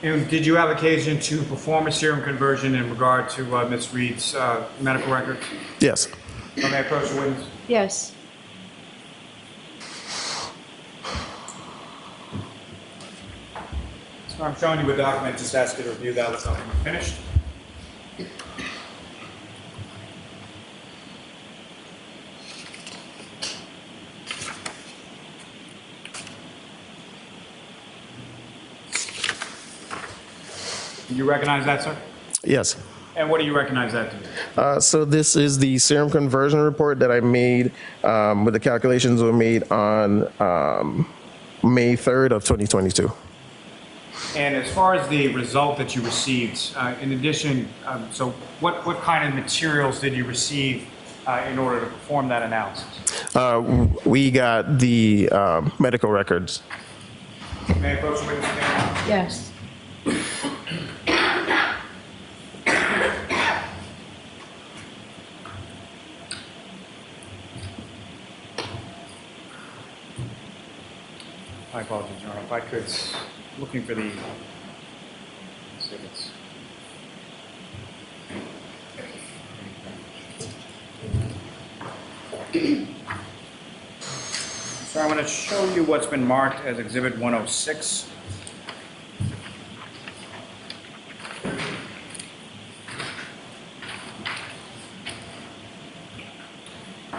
And did you have occasion to perform a serum conversion in regard to Ms. Reed's medical records? Yes. May I approach the witness? Yes. So I'm showing you a document, just ask you to review that with something finished. Do you recognize that, sir? Yes. And what do you recognize that to be? So this is the serum conversion report that I made, with the calculations were made on May 3rd of 2022. And as far as the result that you received, in addition, so what kind of materials did you receive in order to perform that analysis? We got the medical records. May I approach the witness again? Yes. apologies, Your Honor. If I could, looking for the exhibits. So I'm going to show you what's been marked as Exhibit 106.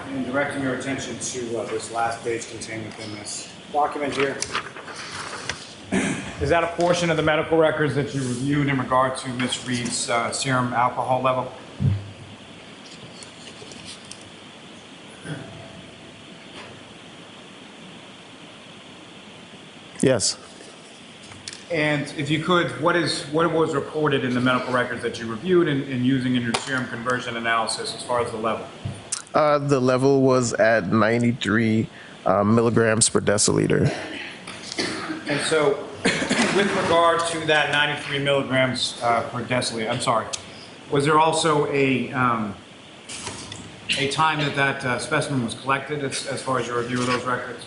And directing your attention to this last page contained within this document here. Is that a portion of the medical records that you reviewed in regard to Ms. Reed's serum alcohol level? Yes. And if you could, what was reported in the medical records that you reviewed and using in your serum conversion analysis as far as the level? The level was at 93 milligrams per deciliter. And so with regard to that 93 milligrams per deciliter, I'm sorry, was there also a time that specimen was collected as far as your review of those records?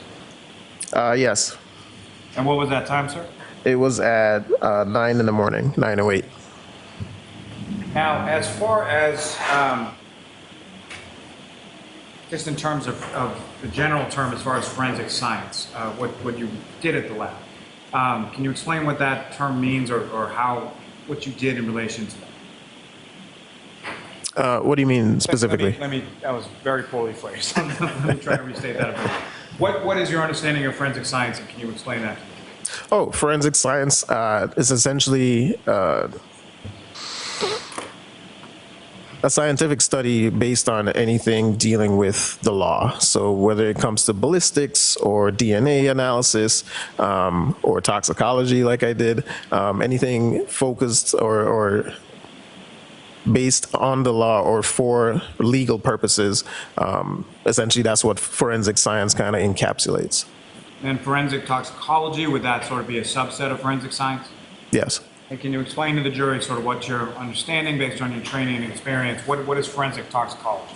Yes. And what was that time, sir? It was at 9 in the morning, 9:08. Now, as far as, just in terms of the general term as far as forensic science, what you did at the lab, can you explain what that term means or what you did in relation to that? What do you mean specifically? That was very poorly phrased. Let me try to restate that a bit. What is your understanding of forensic science, and can you explain that to me? Oh, forensic science is essentially a scientific study based on anything dealing with the law. So whether it comes to ballistics or DNA analysis or toxicology like I did, anything focused or based on the law or for legal purposes, essentially that's what forensic science kind of encapsulates. And forensic toxicology, would that sort of be a subset of forensic science? Yes. And can you explain to the jury sort of what your understanding based on your training and experience, what is forensic toxicology?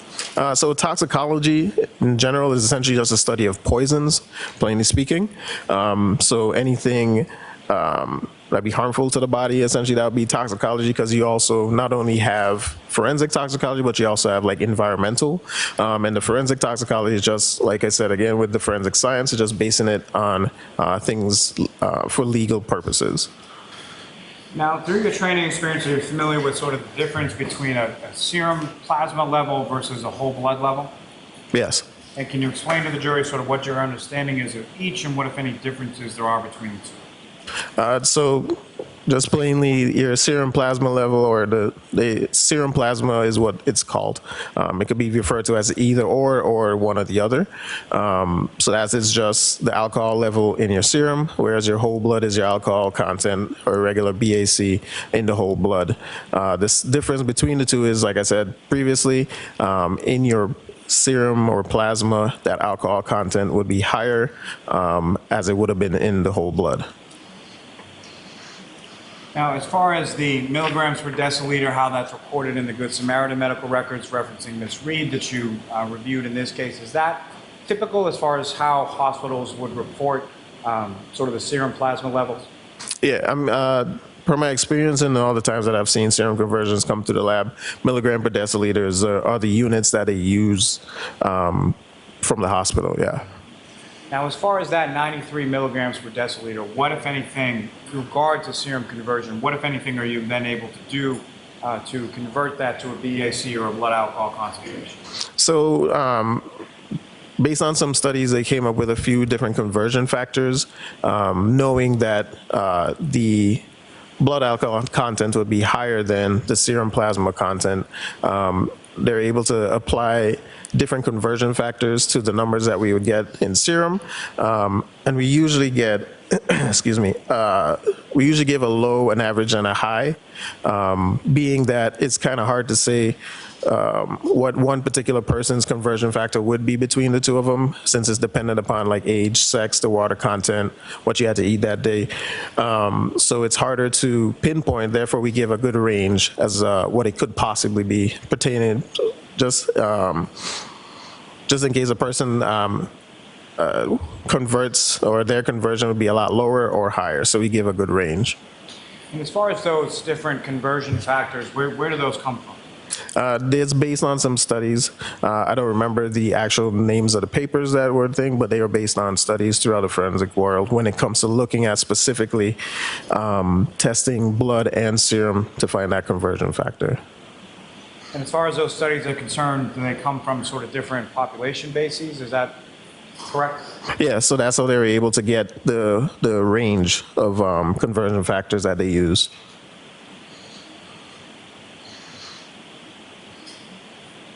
So toxicology in general is essentially just a study of poisons, plainly speaking. So anything that'd be harmful to the body, essentially that would be toxicology, because you also not only have forensic toxicology, but you also have like environmental. And the forensic toxicology is just, like I said, again, with the forensic science, it's just basing it on things for legal purposes. Now, through your training experience, are you familiar with sort of the difference between a serum plasma level versus a whole blood level? Yes. And can you explain to the jury sort of what your understanding is of each and what, if any, differences there are between the two? So just plainly your serum plasma level, or the serum plasma is what it's called. It could be referred to as either or one or the other. So that is just the alcohol level in your serum, whereas your whole blood is your alcohol content or regular BAC in the whole blood. This difference between the two is, like I said previously, in your serum or plasma, that alcohol content would be higher as it would have been in the whole blood. Now, as far as the milligrams per deciliter, how that's reported in the Good Samaritan medical records referencing Ms. Reed that you reviewed in this case, is that typical as far as how hospitals would report sort of the serum plasma levels? Yeah, per my experience and all the times that I've seen serum conversions come to the lab, milligram per deciliters are the units that they use from the hospital, yeah. Now, as far as that 93 milligrams per deciliter, what, if anything, with regard to serum conversion, what, if anything, are you then able to do to convert that to a BAC or a blood alcohol concentration? So, based on some studies, they came up with a few different conversion factors, knowing that the blood alcohol content would be higher than the serum plasma content. They're able to apply different conversion factors to the numbers that we would get in serum. And we usually get, excuse me, we usually give a low, an average, and a high, being that it's kind of hard to say what one particular person's conversion factor would be between the two of them, since it's dependent upon like age, sex, the water content, what you had to eat that day. So it's harder to pinpoint, therefore we give a good range as what it could possibly be pertaining, just in case a person converts, or their conversion would be a lot lower or higher. So we give a good range. And as far as those different conversion factors, where do those come from? It's based on some studies. I don't remember the actual names of the papers that were thing, but they were based on studies throughout the forensic world when it comes to looking at specifically testing blood and serum to find that conversion factor. And as far as those studies are concerned, do they come from sort of different population bases? Is that correct? Yeah, so that's how they were able to get the range of conversion factors that they use.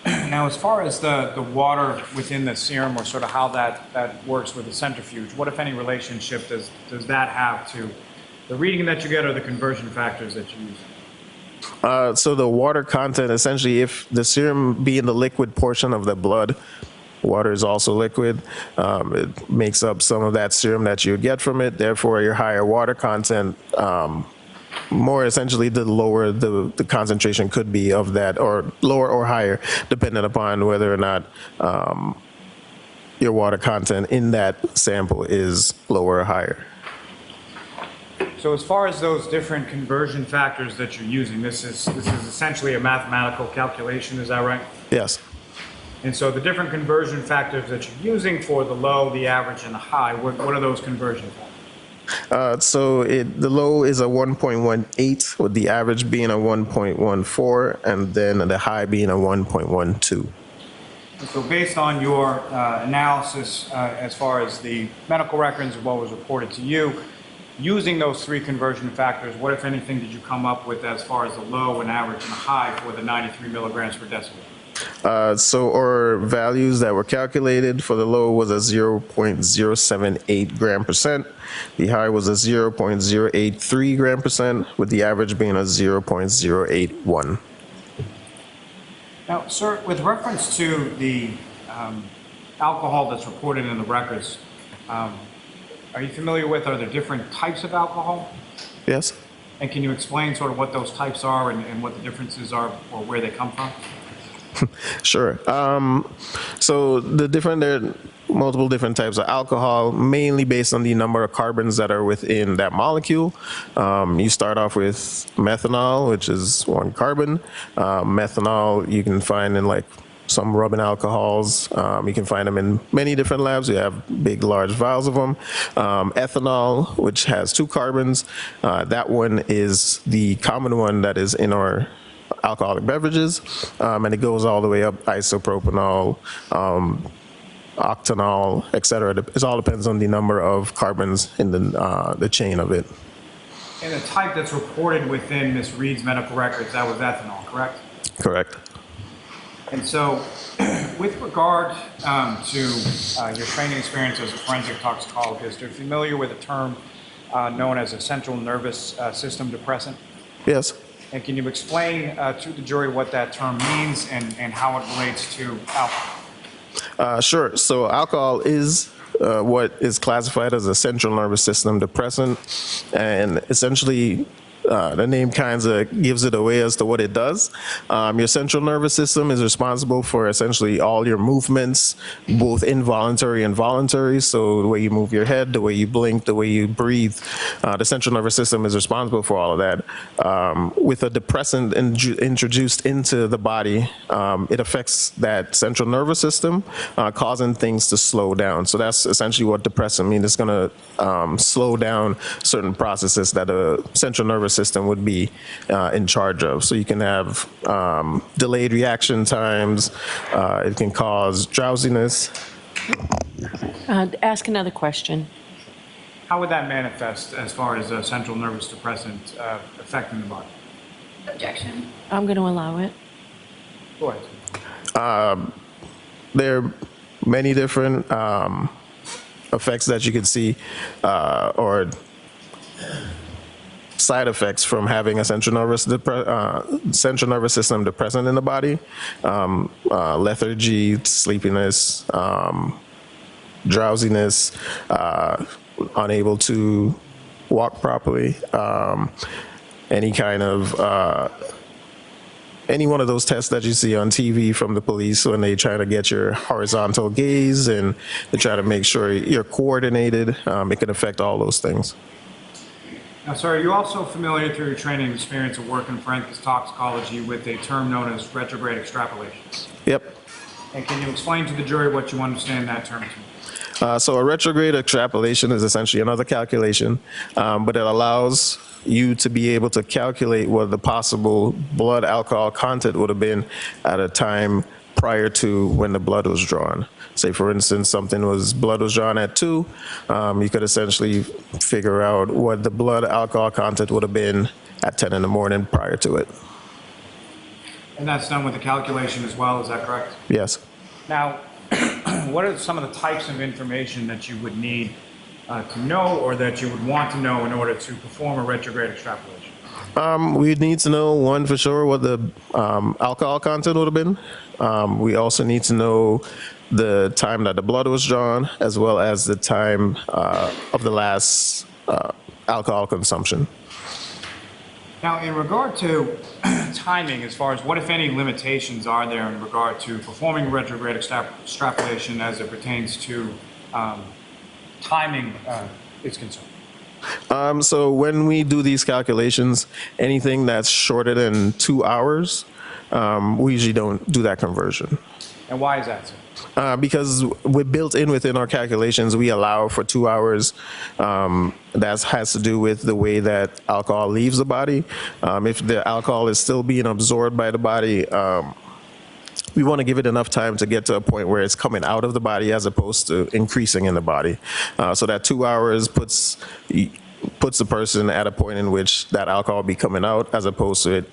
Now, as far as the water within the serum, or sort of how that works with the centrifuge, what, if any, relationship does that have to the reading that you get or the conversion factors that you use? So the water content, essentially, if the serum being the liquid portion of the blood, water is also liquid, it makes up some of that serum that you get from it. Therefore, your higher water content, more essentially, the lower the concentration could be of that, or lower or higher, depending upon whether or not your water content in that sample is lower or higher. So as far as those different conversion factors that you're using, this is essentially a mathematical calculation, is that right? Yes. And so the different conversion factors that you're using for the low, the average, and the high, what are those conversion factors? So the low is a 1.18, with the average being a 1.14, and then the high being a 1.12. So based on your analysis as far as the medical records of what was reported to you, using those three conversion factors, what, if anything, did you come up with as far as the low and average and the high for the 93 milligrams per deciliter? So our values that were calculated for the low was a 0.078 gram percent. The high was a 0.083 gram percent, with the average being a 0.081. Now, sir, with reference to the alcohol that's reported in the records, are you familiar with, are there different types of alcohol? Yes. And can you explain sort of what those types are and what the differences are, or where they come from? Sure. So there are multiple different types of alcohol, mainly based on the number of carbons that are within that molecule. You start off with methanol, which is one carbon. Methanol you can find in like some rubbing alcohols. You can find them in many different labs. We have big, large vials of them. Ethanol, which has 2 carbons. That one is the common one that is in our alcoholic beverages, and it goes all the way up: isopropanol, octanol, etc. It all depends on the number of carbons in the chain of it. And the type that's reported within Ms. Reed's medical records, that was ethanol, correct? Correct. And so, with regard to your training experience as a forensic toxicologist, are you familiar with a term known as a central nervous system depressant? Yes. And can you explain to the jury what that term means and how it relates to alcohol? Sure. So alcohol is what is classified as a central nervous system depressant, and essentially the name kind of gives it away as to what it does. Your central nervous system is responsible for essentially all your movements, both involuntary and voluntary. So the way you move your head, the way you blink, the way you breathe, the central nervous system is responsible for all of that. With a depressant introduced into the body, it affects that central nervous system, causing things to slow down. So that's essentially what depressant means. It's going to slow down certain processes that a central nervous system would be in charge of. So you can have delayed reaction times. It can cause drowsiness. Ask another question. How would that manifest as far as a central nervous depressant affecting the body? Objection. I'm going to allow it. Go ahead. There are many different effects that you could see, or side effects from having a central nervous system depressant in the body: lethargy, sleepiness, drowsiness, unable to walk properly, any kind of any one of those tests that you see on TV from the police when they try to get your horizontal gaze and they try to make sure you're coordinated. It can affect all those things. Now, sir, are you also familiar through your training and experience of working in forensic toxicology with a term known as retrograde extrapolation? Yep. And can you explain to the jury what you understand that term to mean? So a retrograde extrapolation is essentially another calculation, but it allows you to be able to calculate what the possible blood alcohol content would have been at a time prior to when the blood was drawn. Say, for instance, blood was drawn at 2, you could essentially figure out what the blood alcohol content would have been at 10 in the morning prior to it. And that's done with the calculation as well, is that correct? Yes. Now, what are some of the types of information that you would need to know or that you would want to know in order to perform a retrograde extrapolation? We'd need to know, one, for sure, what the alcohol content would have been. We also need to know the time that the blood was drawn, as well as the time of the last alcohol consumption. Now, in regard to timing, as far as what, if any, limitations are there in regard to performing retrograde extrapolation as it pertains to timing is concerned? So when we do these calculations, anything that's shorter than 2 hours, we usually don't do that conversion. And why is that, sir? Because we're built in within our calculations, we allow for 2 hours. That has to do with the way that alcohol leaves the body. If the alcohol is still being absorbed by the body, we want to give it enough time to get to a point where it's coming out of the body as opposed to increasing in the body. So that 2 hours puts the person at a point in which that alcohol will be coming out as opposed to it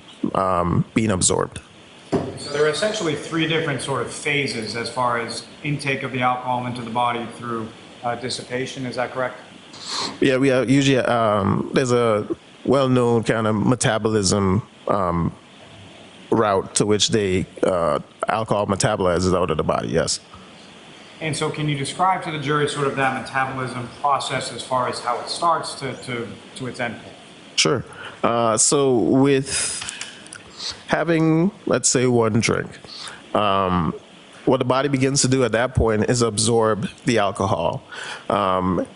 being absorbed. So there are essentially 3 different sort of phases as far as intake of the alcohol into the body through dissipation, is that correct? Yeah, we have usually, there's a well-known kind of metabolism route to which alcohol metabolizes out of the body, yes. And so can you describe to the jury sort of that metabolism process as far as how it starts to its end point? Sure. So with having, let's say, 1 drink, what the body begins to do at that point is absorb the alcohol.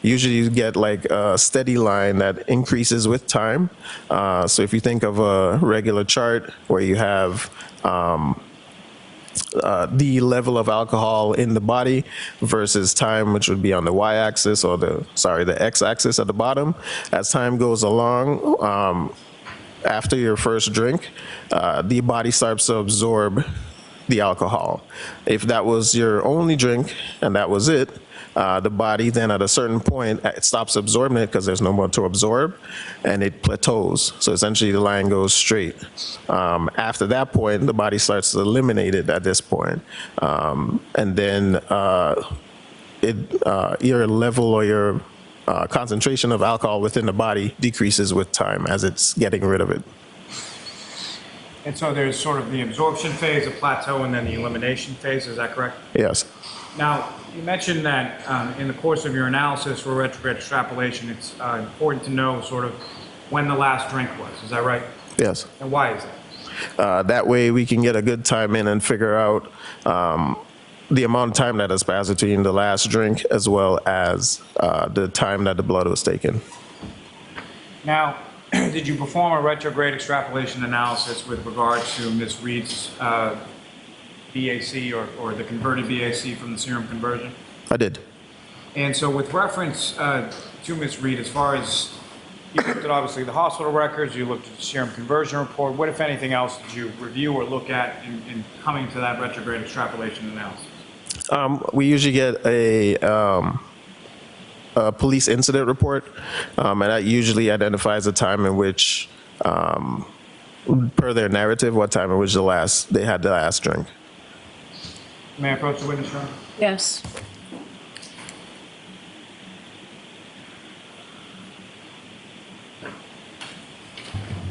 Usually you get like a steady line that increases with time. So if you think of a regular chart where you have the level of alcohol in the body versus time, which would be on the y-axis or the x-axis at the bottom, as time goes along, after your first drink, the body starts to absorb the alcohol. If that was your only drink and that was it, the body then at a certain point, it stops absorbing it because there's no more to absorb, and it plateaus. So essentially the line goes straight. After that point, the body starts to eliminate it at this point. And then your level or your concentration of alcohol within the body decreases with time as it's getting rid of it. And so there's sort of the absorption phase, the plateau, and then the elimination phase, is that correct? Yes. Now, you mentioned that in the course of your analysis for retrograde extrapolation, it's important to know sort of when the last drink was, is that right? Yes. And why is that? That way we can get a good time in and figure out the amount of time that has passed between the last drink as well as the time that the blood was taken. Now, did you perform a retrograde extrapolation analysis with regard to Ms. Reed's BAC or the converted BAC from the serum conversion? I did. And so with reference to Ms. Reed, as far as you looked at obviously the hospital records, you looked at the serum conversion report, what, if anything else, did you review or look at in coming to that retrograde extrapolation analysis? We usually get a police incident report, and that usually identifies a time in which, per their narrative, what time in which they had the last drink. May I approach the witness room? Yes.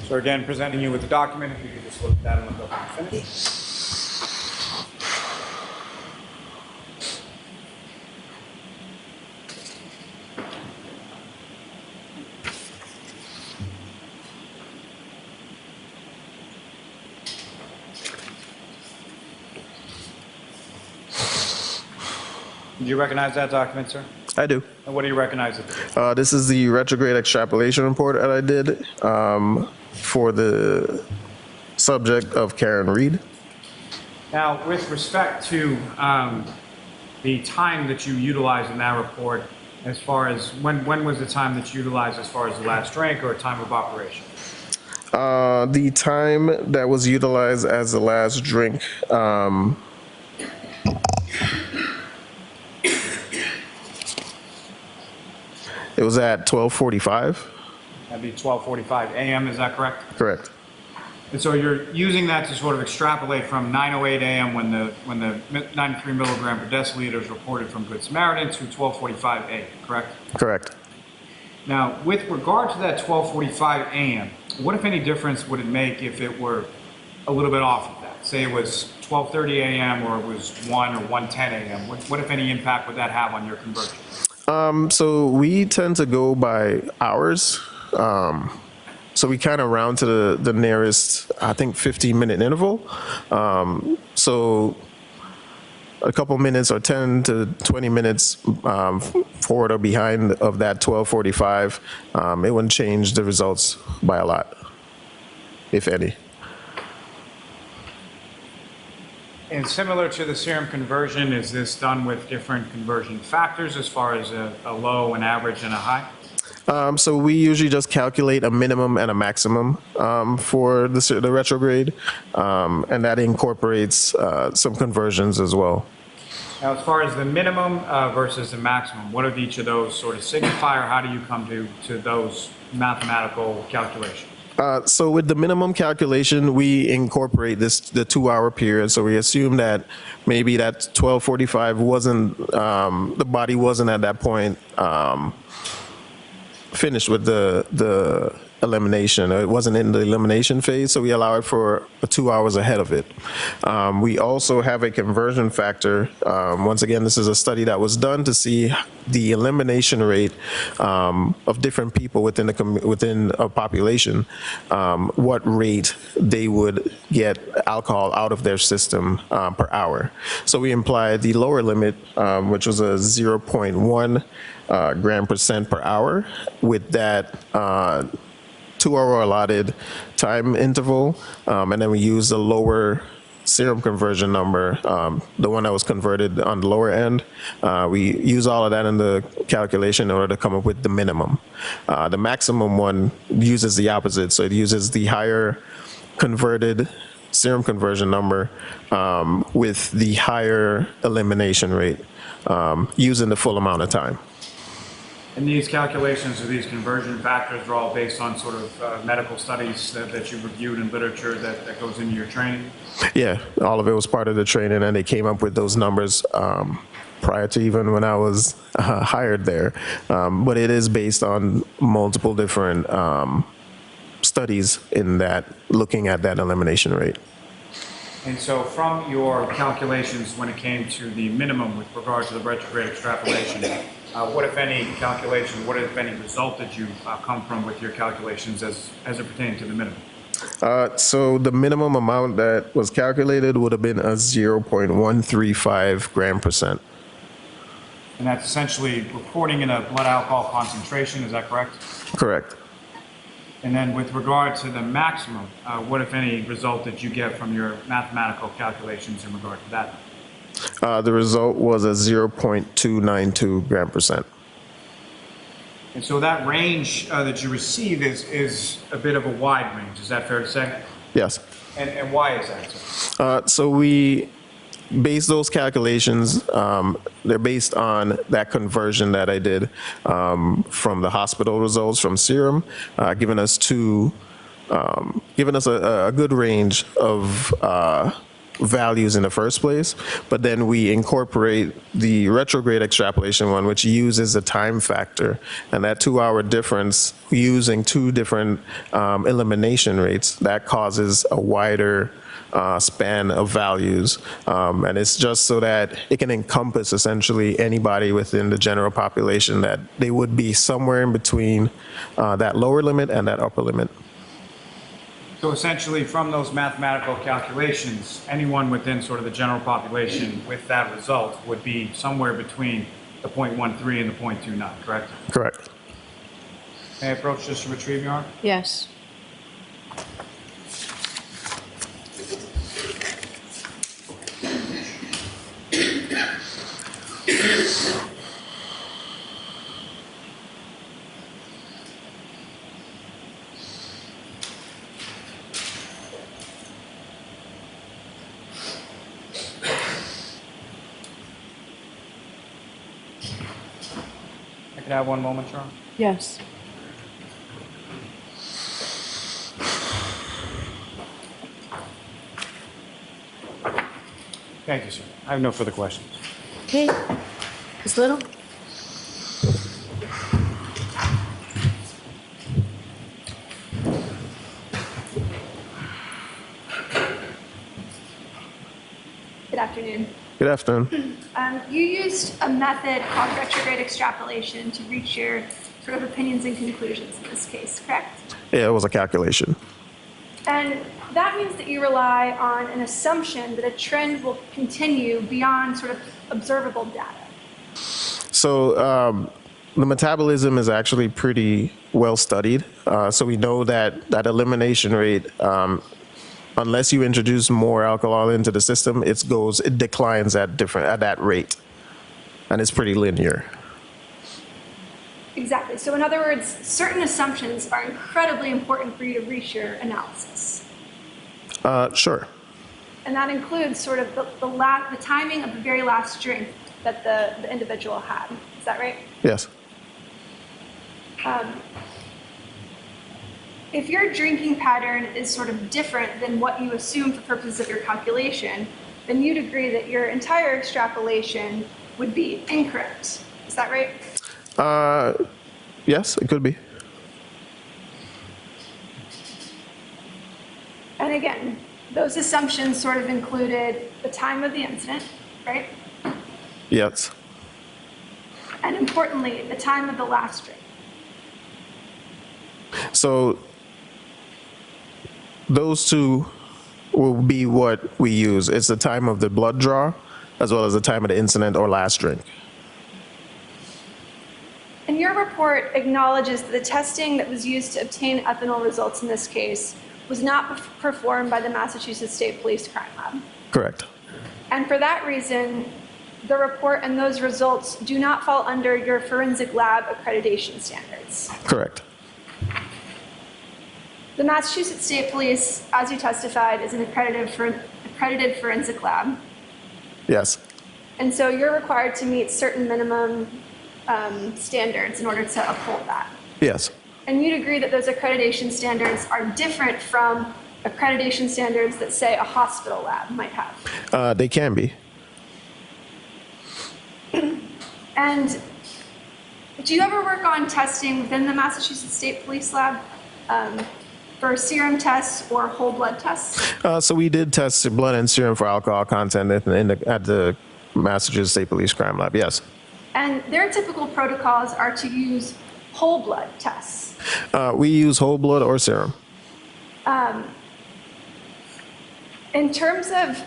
So again, presenting you with the document, if you could just look at that and look up and finish. Do you recognize that document, sir? I do. And what do you recognize it to be? This is the retrograde extrapolation report that I did for the subject of Karen Reed. Now, with respect to the time that you utilized in that report, as far as when was the time that you utilized as far as the last drink or time of operation? The time that was utilized as the last drink, it was at 12:45. That'd be 12:45 a.m., is that correct? Correct. And so you're using that to sort of extrapolate from 9:08 a.m. when the 93 milligram per deciliter is reported from Good Samaritan to 12:45 a.m., correct? Correct. Now, with regard to that 12:45 a.m., what, if any, difference would it make if it were a little bit off of that? Say it was 12:30 a.m. or it was 1 or 1:10 a.m. What, if any, impact would that have on your conversion? So we tend to go by hours. So we kind of round to the nearest, I think, 15-minute interval. So a couple minutes or 10 to 20 minutes forward or behind of that 12:45, it wouldn't change the results by a lot, if any. And similar to the serum conversion, is this done with different conversion factors as far as a low, an average, and a high? So we usually just calculate a minimum and a maximum for the retrograde, and that incorporates some conversions as well. Now, as far as the minimum versus the maximum, what do each of those sort of signify, or how do you come to those mathematical calculations? So with the minimum calculation, we incorporate the 2-hour period. So we assume that maybe that 12:45 wasn't, the body wasn't at that point finished with the elimination. It wasn't in the elimination phase, so we allow it for 2 hours ahead of it. We also have a conversion factor. Once again, this is a study that was done to see the elimination rate of different people within a population, what rate they would get alcohol out of their system per hour. So we implied the lower limit, which was a 0.1 gram percent per hour, with that 2-hour allotted time interval, and then we use the lower serum conversion number, the one that was converted on the lower end. We use all of that in the calculation in order to come up with the minimum. The maximum one uses the opposite, so it uses the higher converted serum conversion number with the higher elimination rate, using the full amount of time. And these calculations or these conversion factors are all based on sort of medical studies that you've reviewed in literature that goes into your training? Yeah, all of it was part of the training, and they came up with those numbers prior to even when I was hired there. But it is based on multiple different studies in that, looking at that elimination rate. And so from your calculations when it came to the minimum with regard to the retrograde extrapolation, what, if any, calculation, what, if any, result did you come from with your calculations as it pertained to the minimum? So the minimum amount that was calculated would have been a 0.135 gram percent. And that's essentially reporting in a blood alcohol concentration, is that correct? Correct. And then with regard to the maximum, what, if any, result did you get from your mathematical calculations in regard to that? The result was a 0.292 gram percent. And so that range that you received is a bit of a wide range, is that fair to say? Yes. And why is that so? So we base those calculations, they're based on that conversion that I did from the hospital results from Serum, giving us a good range of values in the first place, but then we incorporate the retrograde extrapolation one, which uses a time factor, and that 2-hour difference using 2 different elimination rates, that causes a wider span of values, and it's just so that it can encompass essentially anybody within the general population, that they would be somewhere in between that lower limit and that upper limit. So essentially, from those mathematical calculations, anyone within sort of the general population with that result would be somewhere between the 0.13 and the 0.29, correct? Correct. May I approach just to retrieve your arm? Yes. I could have one moment, Charles? Yes. Thank you, sir. I have no further questions. Okay. Ms. Little? Good afternoon. Good afternoon. You used a method called retrograde extrapolation to reach your sort of opinions and conclusions in this case, correct? Yeah, it was a calculation. And that means that you rely on an assumption that a trend will continue beyond sort of observable data. So the metabolism is actually pretty well studied. So we know that that elimination rate, unless you introduce more alcohol into the system, it declines at that rate, and it's pretty linear. Exactly. So in other words, certain assumptions are incredibly important for you to reach your analysis. Sure. And that includes sort of the timing of the very last drink that the individual had. Is that right? Yes. If your drinking pattern is sort of different than what you assume for purposes of your calculation, then you'd agree that your entire extrapolation would be incorrect. Is that right? Yes, it could be. And again, those assumptions sort of included the time of the incident, right? Yes. And importantly, the time of the last drink. So those two will be what we use. It's the time of the blood draw as well as the time of the incident or last drink. And your report acknowledges that the testing that was used to obtain ethanol results in this case was not performed by the Massachusetts State Police Crime Lab. Correct. And for that reason, the report and those results do not fall under your forensic lab accreditation standards. Correct. The Massachusetts State Police, as you testified, is an accredited forensic lab. Yes. And so you're required to meet certain minimum standards in order to uphold that. Yes. And you'd agree that those accreditation standards are different from accreditation standards that, say, a hospital lab might have. They can be. And do you ever work on testing within the Massachusetts State Police Lab for serum tests or whole blood tests? So we did test blood and serum for alcohol content at the Massachusetts State Police Crime Lab, yes. And their typical protocols are to use whole blood tests. We use whole blood or serum. In terms of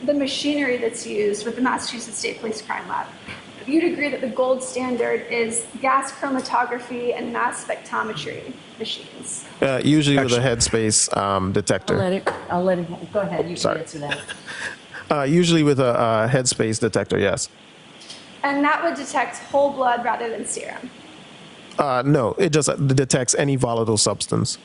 the machinery that's used with the Massachusetts State Police Crime Lab, you'd agree that the gold standard is gas chromatography and mass spectrometry machines. Usually with a headspace detector. I'll let it, go ahead, you can answer that. Usually with a headspace detector, yes. And that would detect whole blood rather than serum. No, it just detects any volatile substance.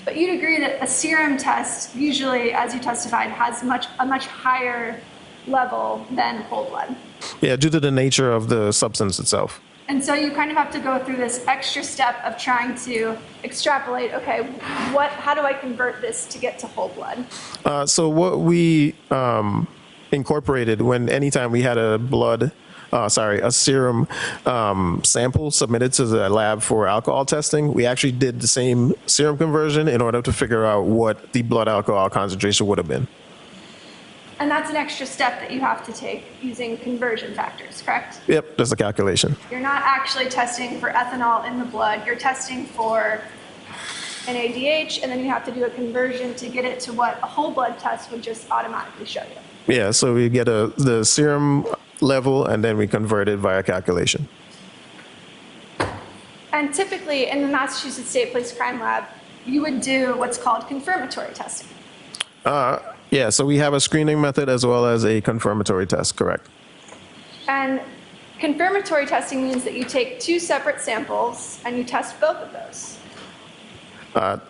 But you'd agree that a serum test usually, as you testified, has a much higher level than whole blood. Yeah, due to the nature of the substance itself. And so you kind of have to go through this extra step of trying to extrapolate, okay, how do I convert this to get to whole blood? So what we incorporated anytime we had a serum sample submitted to the lab for alcohol testing, we actually did the same serum conversion in order to figure out what the blood alcohol concentration would have been. And that's an extra step that you have to take using conversion factors, correct? Yep, that's a calculation. You're not actually testing for ethanol in the blood, you're testing for an ADH, and then you have to do a conversion to get it to what a whole blood test would just automatically show you. Yeah, so we get the serum level, and then we convert it via calculation. And typically in the Massachusetts State Police Crime Lab, you would do what's called confirmatory testing. Yeah, so we have a screening method as well as a confirmatory test, correct? And confirmatory testing means that you take 2 separate samples and you test both of those.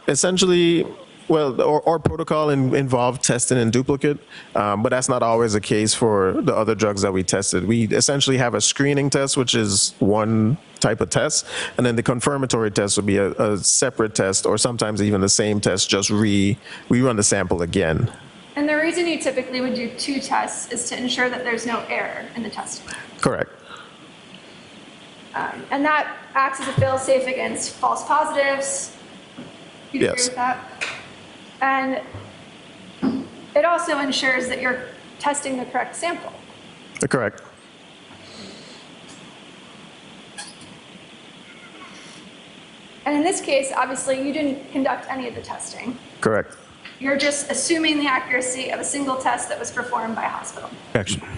Essentially, well, our protocol involved testing in duplicate, but that's not always the case for the other drugs that we tested. We essentially have a screening test, which is one type of test, and then the confirmatory test would be a separate test, or sometimes even the same test, just we run the sample again. And the reason you typically would do 2 tests is to ensure that there's no error in the testing. Correct. And that acts as a fail-safe against false positives. You agree with that? And it also ensures that you're testing the correct sample. Correct. And in this case, obviously, you didn't conduct any of the testing. Correct. You're just assuming the accuracy of a single test that was performed by a hospital. Excellent.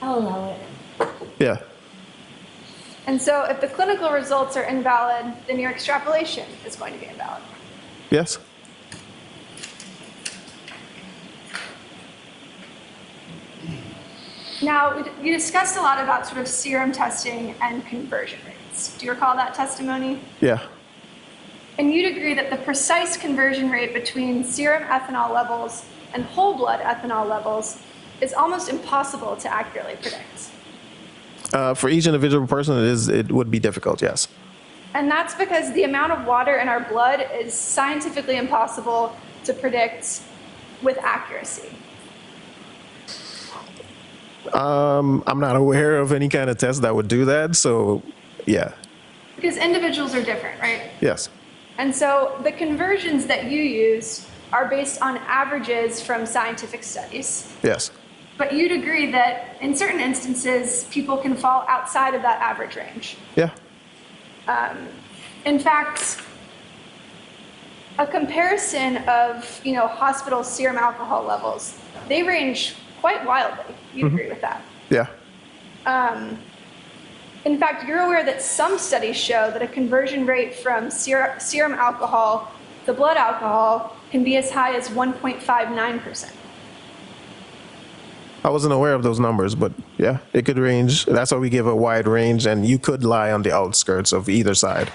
I'll allow it. Yeah. And so if the clinical results are invalid, then your extrapolation is going to be invalid. Yes. Now, we discussed a lot about sort of serum testing and conversion rates. Do you recall that testimony? Yeah. And you'd agree that the precise conversion rate between serum ethanol levels and whole blood ethanol levels is almost impossible to accurately predict. For each individual person, it would be difficult, yes. And that's because the amount of water in our blood is scientifically impossible to predict with accuracy. I'm not aware of any kind of test that would do that, so yeah. Because individuals are different, right? Yes. And so the conversions that you use are based on averages from scientific studies. Yes. But you'd agree that in certain instances, people can fall outside of that average range. Yeah. In fact, a comparison of hospital serum alcohol levels, they range quite wildly. You agree with that? Yeah. In fact, you're aware that some studies show that a conversion rate from serum alcohol to blood alcohol can be as high as 1.59%. I wasn't aware of those numbers, but yeah, it could range. That's why we give a wide range, and you could lie on the outskirts of either side.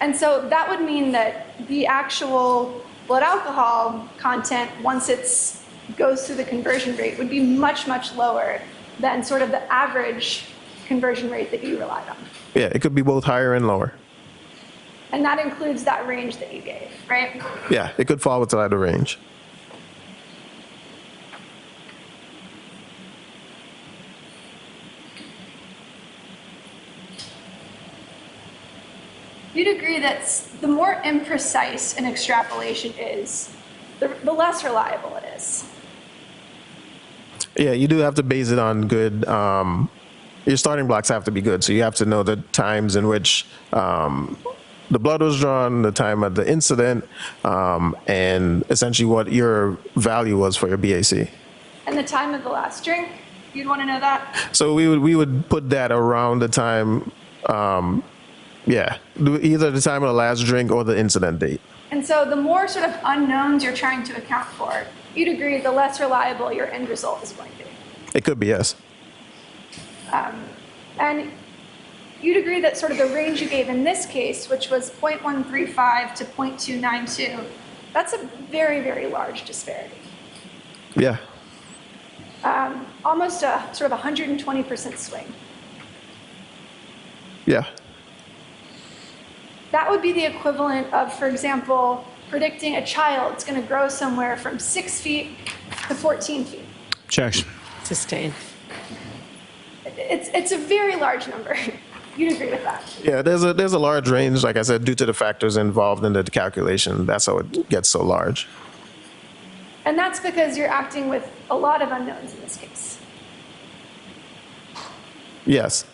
And so that would mean that the actual blood alcohol content, once it goes through the conversion rate, would be much, much lower than sort of the average conversion rate that you relied on. Yeah, it could be both higher and lower. And that includes that range that you gave, right? Yeah, it could fall outside the range. You'd agree that the more imprecise an extrapolation is, the less reliable it is. Yeah, you do have to base it on good, your starting blocks have to be good. So you have to know the times in which the blood was drawn, the time of the incident, and essentially what your value was for your BAC. And the time of the last drink, you'd want to know that? So we would put that around the time, yeah, either the time of the last drink or the incident date. And so the more sort of unknowns you're trying to account for, you'd agree the less reliable your end result is going to be. It could be, yes. And you'd agree that sort of the range you gave in this case, which was 0.135 to 0.292, that's a very, very large disparity. Yeah. Almost a sort of 120% swing. Yeah. That would be the equivalent of, for example, predicting a child's going to grow somewhere from 6 feet to 14 feet. Checks. Sustained. It's a very large number. You'd agree with that? Yeah, there's a large range, like I said, due to the factors involved in the calculation. That's how it gets so large. And that's because you're acting with a lot of unknowns in this case. Yes.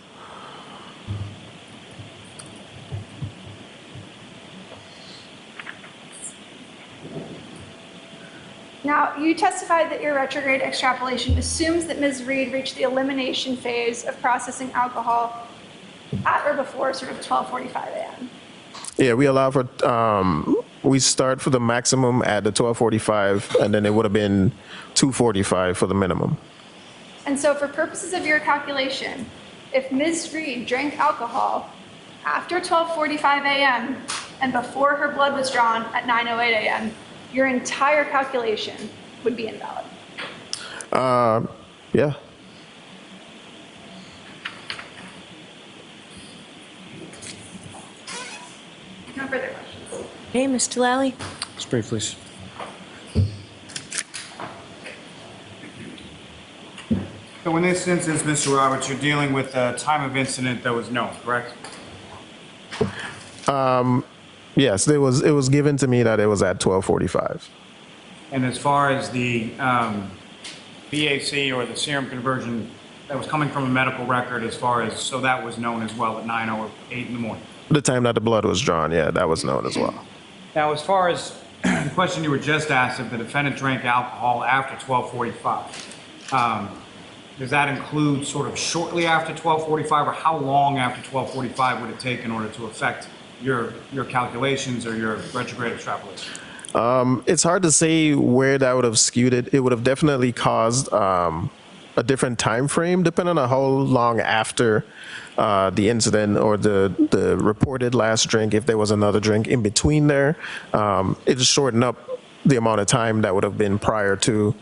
Now, you testified that your retrograde extrapolation assumes that Ms. Reed reached the elimination phase of processing alcohol at or before sort of 12:45 a.m. Yeah, we allow for, we start for the maximum at the 12:45, and then it would have been 2:45 for the minimum. And so for purposes of your calculation, if Ms. Reed drank alcohol after 12:45 a.m. and before her blood was drawn at 9:08 a.m., your entire calculation would be invalid. Yeah. No further questions. Hey, Mr. Lally. Just brief, please. So in this instance, Mr. Roberts, you're dealing with a time of incident that was known, correct? Yes, it was given to me that it was at 12:45. And as far as the BAC or the serum conversion that was coming from a medical record, as far as, so that was known as well at 9:08 in the morning? The time that the blood was drawn, yeah, that was known as well. Now, as far as the question you were just asked, if the defendant drank alcohol after 12:45, does that include sort of shortly after 12:45, or how long after 12:45 would it take in order to affect your calculations or your retrograde extrapolation? It's hard to say where that would have skewed it. It would have definitely caused a different time frame depending on how long after the incident or the reported last drink, if there was another drink in between there. It just shortened up the amount of time that would have been prior to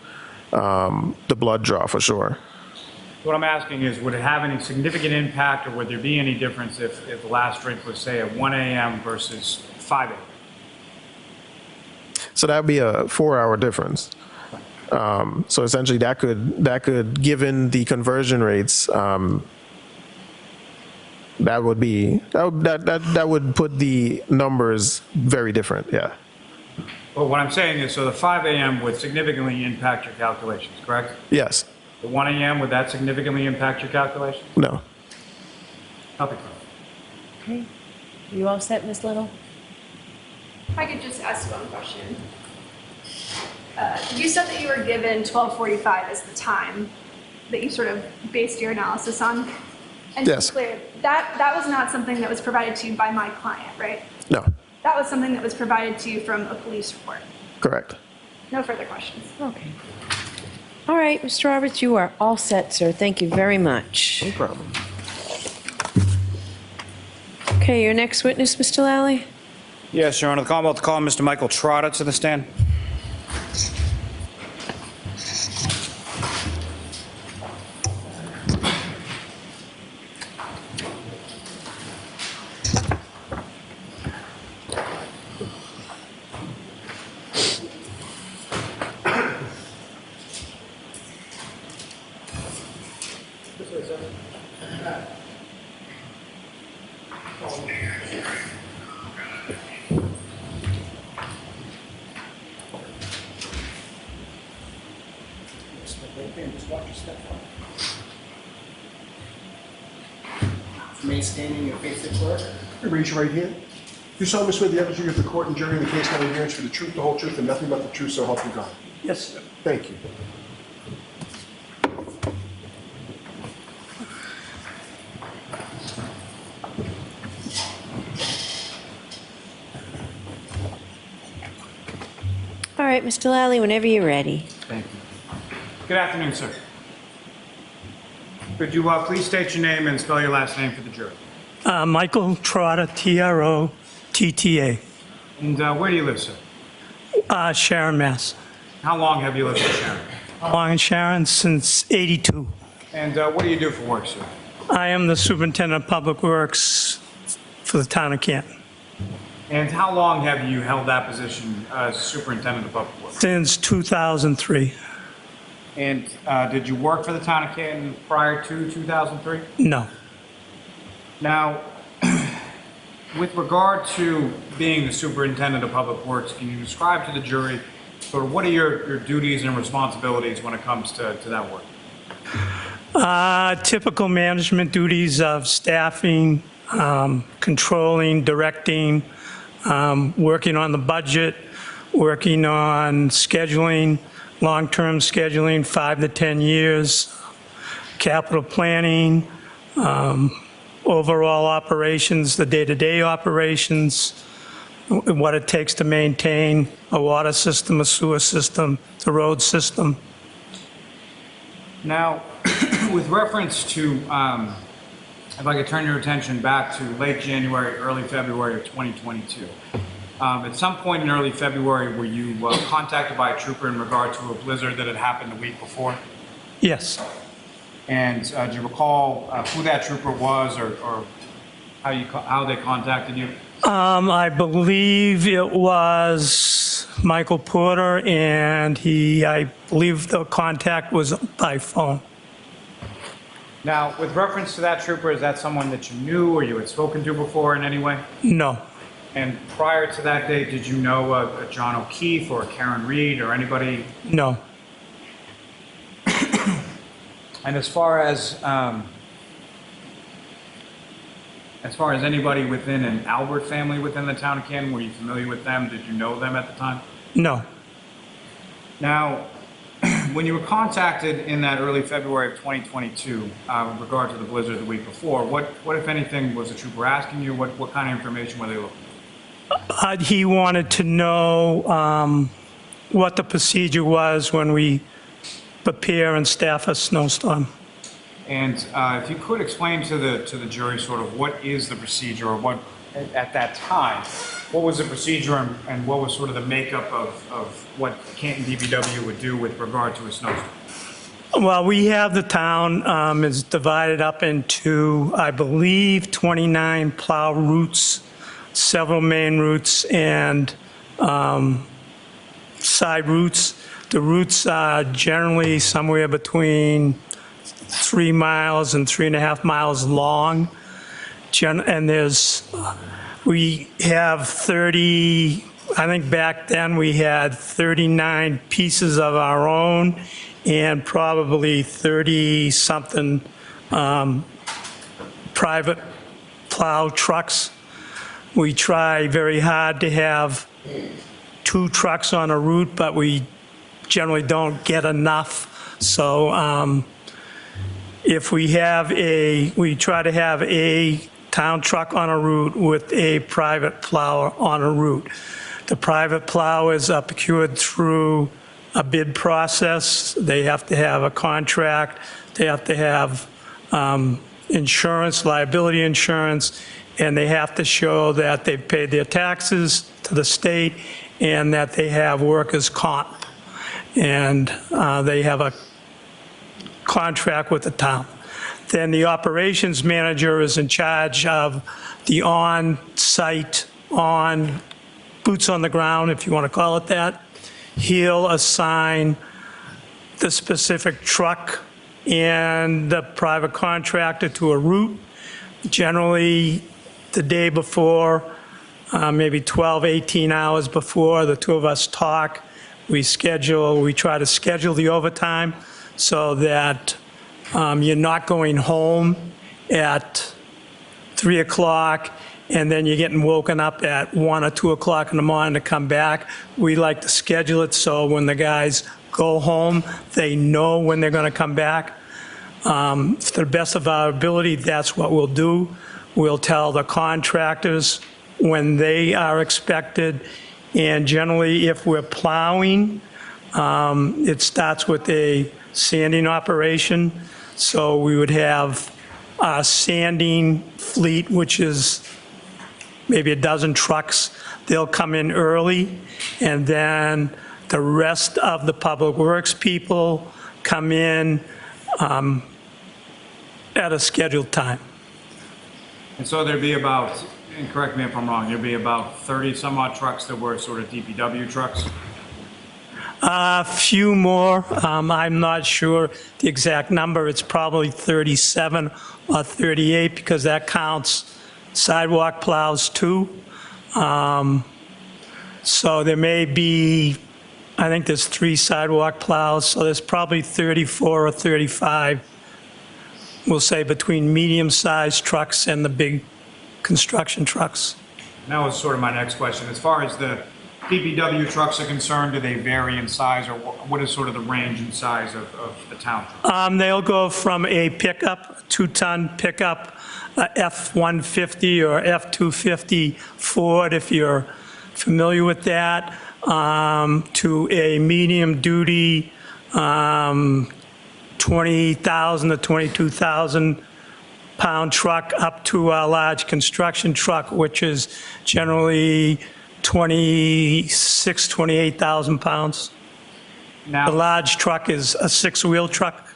the blood draw for sure. What I'm asking is, would it have any significant impact, or would there be any difference if the last drink was, say, at 1 a.m. versus 5 a.m.? So that would be a 4-hour difference. So essentially, that could, given the conversion rates, that would put the numbers very different. Yeah. Well, what I'm saying is, so the 5 a.m. would significantly impact your calculations, correct? Yes. The 1 a.m., would that significantly impact your calculations? No. Okay. Okay. You all set, Ms. Little? If I could just ask one question. You said that you were given 12:45 as the time that you sort of based your analysis on. And yes. To be clear, that was not something that was provided to you by my client, right? No. That was something that was provided to you from a police report. Correct. No further questions. Okay. All right, Mr. Roberts, you are all set, sir. Thank you very much. No problem. Okay, your next witness, Mr. Lally? Yes, Your Honor. The Commonwealth to call Mr. Michael Trotter to the stand. Remain standing and face the clerk. Raise your right hand. Do solemnly swear the evidence you give the court and jury in the case now in hearings for the truth, the whole truth, and nothing but the truth, so help you God? Yes, sir. Thank you. All right, Mr. Lally, whenever you're ready. Thank you. Good afternoon, sir. Could you please state your name and spell your last name for the jury? Michael Trotta, T-R-O-T-T-A. And where do you live, sir? Sharon, Mass. How long have you lived in Sharon? How long in Sharon? Since '82. And what do you do for work, sir? I am the superintendent of public works for the town of Canton. And how long have you held that position as superintendent of public works? Since 2003. And did you work for the town of Canton prior to 2003? No. Now, with regard to being the superintendent of public works, can you describe to the jury sort of what are your duties and responsibilities when it comes to that work? Typical management duties of staffing, controlling, directing, working on the budget, working on scheduling, long-term scheduling, 5 to 10 years, capital planning, overall operations, the day-to-day operations, what it takes to maintain a water system, a sewer system, the road system. Now, with reference to, if I could turn your attention back to late January, early February of 2022. At some point in early February, were you contacted by a trooper in regard to a blizzard that had happened the week before? Yes. And do you recall who that trooper was, or how they contacted you? I believe it was Michael Porter, and I believe the contact was by phone. Now, with reference to that trooper, is that someone that you knew or you had spoken to before in any way? No. And prior to that date, did you know a John O'Keefe or a Karen Reed or anybody? No. And as far as anybody within an Albert family within the town of Canton, were you familiar with them? Did you know them at the time? No. Now, when you were contacted in that early February of 2022 with regard to the blizzard the week before, what if anything was the trooper asking you? What kind of information were they looking for? He wanted to know what the procedure was when we prepare and staff a snowstorm. And if you could explain to the jury sort of what is the procedure, or what at that time, what was the procedure, and what was sort of the makeup of what Canton DPW would do with regard to a snowstorm? Well, we have the town is divided up into, I believe, 29 plow routes, several main routes, and side routes. The routes are generally somewhere between 3 miles and 3.5 miles long. And we have 30, I think back then we had 39 pieces of our own and probably 30-something private plow trucks. We try very hard to have 2 trucks on a route, but we generally don't get enough. So if we try to have a town truck on a route with a private plow on a route. The private plow is procured through a bid process. They have to have a contract. They have to have insurance, liability insurance, and they have to show that they've paid their taxes to the state and that they have workers' comp. And they have a contract with the town. Then the operations manager is in charge of the on-site, boots on the ground, if you want to call it that. He'll assign the specific truck and the private contractor to a route. Generally, the day before, maybe 12, 18 hours before, the two of us talk. We try to schedule the overtime so that you're not going home at 3 o'clock and then you're getting woken up at 1 or 2 o'clock in the morning to come back. We like to schedule it so when the guys go home, they know when they're going to come back. To the best of our ability, that's what we'll do. We'll tell the contractors when they are expected. And generally, if we're plowing, it starts with a sanding operation. So we would have a sanding fleet, which is maybe a dozen trucks. They'll come in early, and then the rest of the public works people come in at a scheduled time. And so there'd be about, and correct me if I'm wrong, there'd be about 30 some odd trucks that were sort of DPW trucks? A few more. I'm not sure the exact number. It's probably 37 or 38 because that counts sidewalk plows too. So there may be, I think there's 3 sidewalk plows, so there's probably 34 or 35, we'll say, between medium-sized trucks and the big construction trucks. And that was sort of my next question. As far as the DPW trucks are concerned, do they vary in size, or what is sort of the range in size of the town truck? They'll go from a pickup, 2-ton pickup, F-150 or F-250 Ford, if you're familiar with that, to a medium-duty 20,000 to 22,000 pound truck up to a large construction truck, which is generally 26, 28,000 pounds. Now, the large truck is a 6-wheel truck.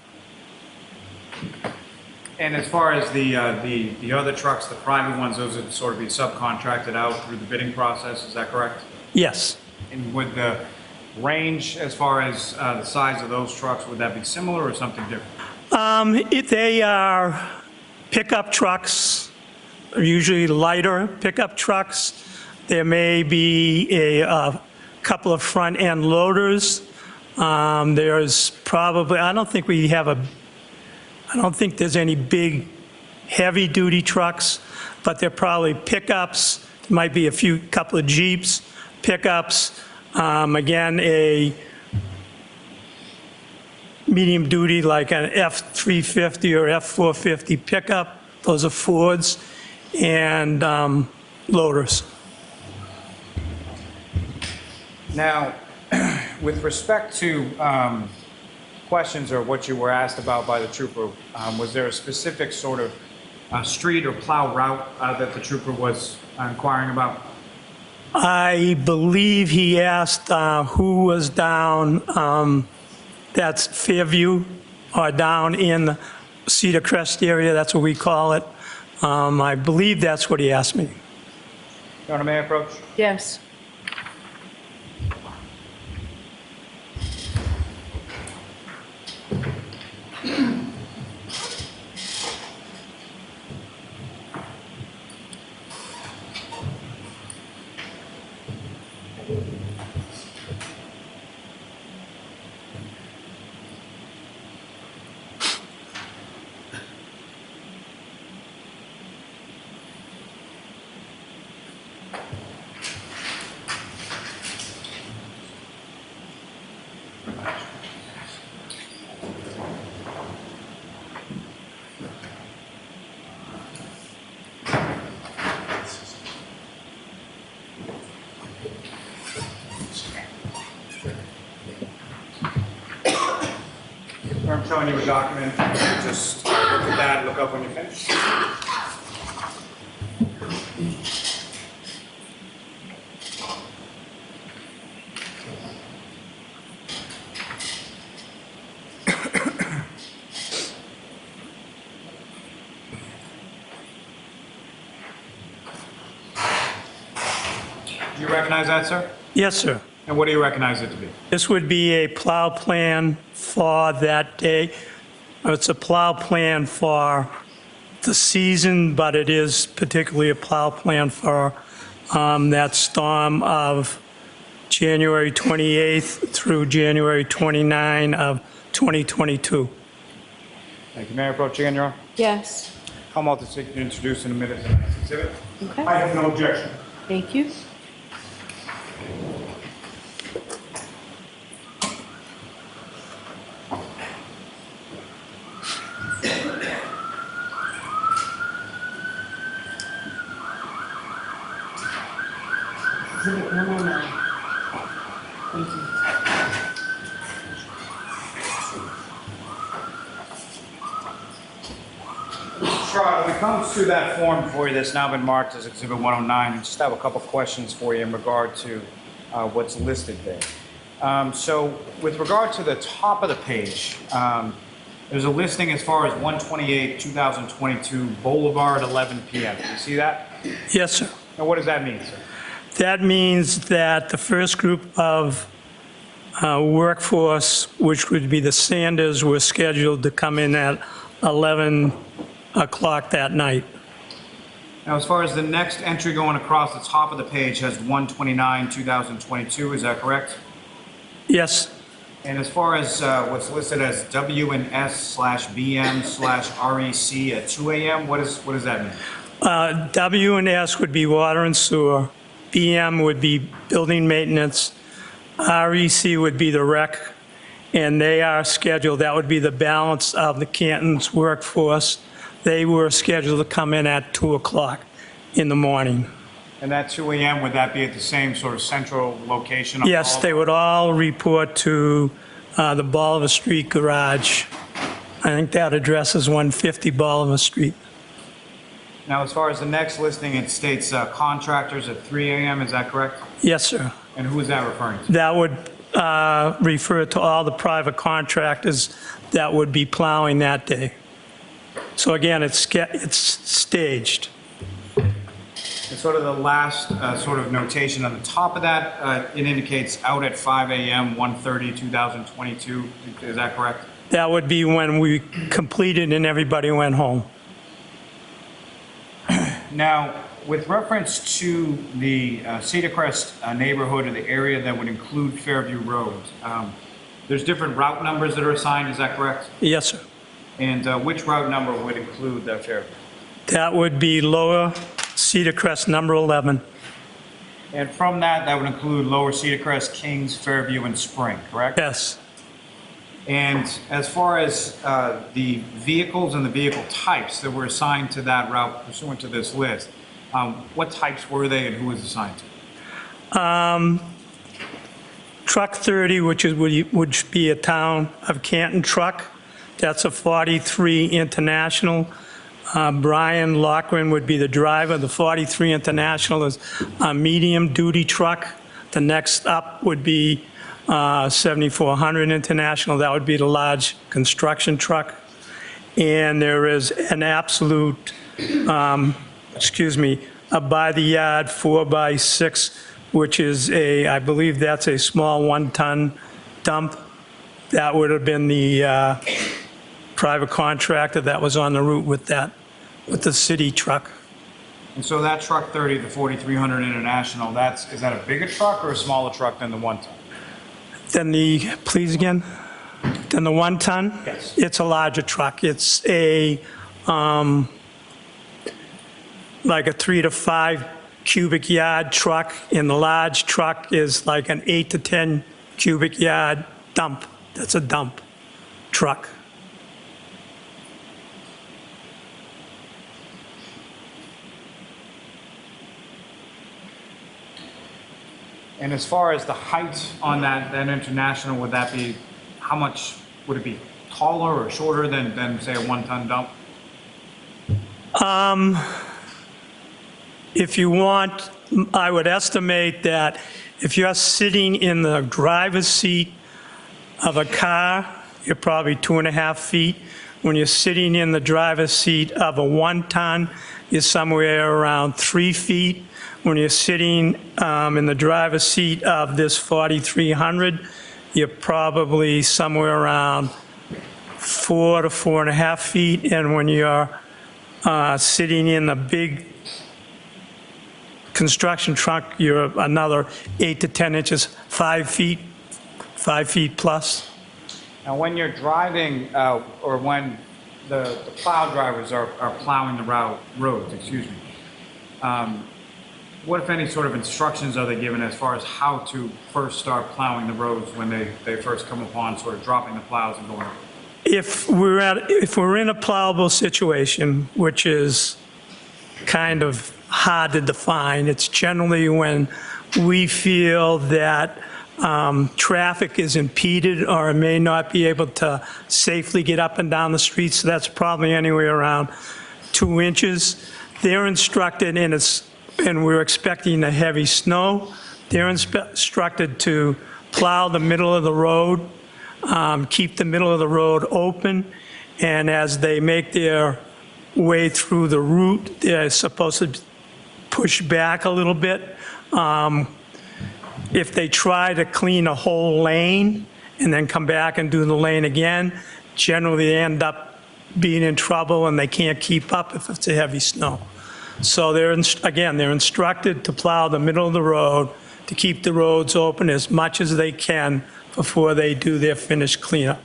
And as far as the other trucks, the private ones, those would sort of be subcontracted out through the bidding process, is that correct? Yes. And would the range, as far as the size of those trucks, would that be similar or something different? They are pickup trucks, usually lighter pickup trucks. There may be a couple of front-end loaders. There's probably, I don't think there's any big heavy-duty trucks, but they're probably pickups. There might be couple of Jeeps, pickups. Again, a medium duty like an F-350 or F-450 pickup. Those are Fords, and loaders. Now, with respect to questions or what you were asked about by the trooper, was there a specific sort of street or plow route that the trooper was inquiring about? I believe he asked who was down, that's Fairview, or down in Cedar Crest area, that's what we call it. I believe that's what he asked me. Your Honor, may I approach? Yes. I'm showing you a document. Just look at that, look up when you're finished. Do you recognize that, sir? Yes, sir. And what do you recognize it to be? This would be a plow plan for that day. It's a plow plan for the season, but it is particularly a plow plan for that storm of January 28th through January 29 of 2022. Thank you. May I approach again, Your Honor? Yes. Come out to introduce in a minute the next exhibit. Okay. I have no objection. Thank you. Exhibit 109. Thank you. Charlotte, when it comes to that form for you that's now been marked as Exhibit 109, I just have a couple questions for you in regard to what's listed there. So with regard to the top of the page, there's a listing as far as 1/28/2022 Boulevard 11 p.m. Do you see that? Yes, sir. And what does that mean, sir? That means that the first group of workforce, which would be the Sanders, were scheduled to come in at 11 o'clock that night. Now, as far as the next entry going across the top of the page has 1/29/2022, is that correct? Yes. And as far as what's listed as W&S/BM/REC at 2 a.m., what does that mean? W&S would be water and sewer, BM would be building maintenance, REC would be the rec, and they are scheduled, that would be the balance of the Canton's workforce. They were scheduled to come in at 2 o'clock in the morning. And that 2 a.m., would that be at the same sort of central location? Yes, they would all report to the Bolivar Street garage. I think that address is 150 Bolivar Street. Now, as far as the next listing, it states contractors at 3 a.m., is that correct? Yes, sir. And who is that referring to? That would refer to all the private contractors that would be plowing that day. So again, it's staged. And sort of the last sort of notation on the top of that, it indicates out at 5 a.m., 1/30/2022. Is that correct? That would be when we completed and everybody went home. Now, with reference to the Cedar Crest neighborhood or the area that would include Fairview Road, there's different route numbers that are assigned, is that correct? Yes, sir. And which route number would include that Fairview? That would be Lower Cedar Crest number 11. And from that, that would include Lower Cedar Crest, Kings, Fairview, and Spring, correct? Yes. And as far as the vehicles and the vehicle types that were assigned to that route pursuant to this list, what types were they and who was assigned to? Truck 30, which would be a Town of Canton truck. That's a 43 International. Brian Lochran would be the driver. The 43 International is a medium-duty truck. The next up would be 7400 International. That would be the large construction truck. And there is an absolute, a by-the-yard 4x6, which is I believe that's a small 1-ton dump. That would have been the private contractor that was on the route with the city truck. And so that truck 30, the 4300 International, is that a bigger truck or a smaller truck than the 1-ton? Then please again? Then the 1-ton? Yes. It's a larger truck. It's like a 3 to 5 cubic yard truck, and the large truck is like an 8 to 10 cubic yard dump. That's a dump truck. And as far as the height on that International, would that be, how much, would it be taller or shorter than say, a 1-ton dump? If you want, I would estimate that if you're sitting in the driver's seat of a car, you're probably 2.5 feet. When you're sitting in the driver's seat of a 1-ton, you're somewhere around 3 feet. When you're sitting in the driver's seat of this 4300, you're probably somewhere around 4 to 4.5 feet. And when you're sitting in the big construction truck, you're another 8 to 10 inches, 5 feet plus. Now, when you're driving, or when the plow drivers are plowing the roads, what, if any, sort of instructions are they given as far as how to first start plowing the roads when they first come upon sort of dropping the plows and going over? If we're in a plowable situation, which is kind of hard to define, it's generally when we feel that traffic is impeded or may not be able to safely get up and down the street. So that's probably anywhere around 2 inches. They're instructed, and we're expecting a heavy snow, they're instructed to plow the middle of the road, keep the middle of the road open, and as they make their way through the route, they're supposed to push back a little bit. If they try to clean a whole lane and then come back and do the lane again, generally they end up being in trouble and they can't keep up if it's a heavy snow. So they're instructed to plow the middle of the road, to keep the roads open as much as they can before they do their finished cleanup.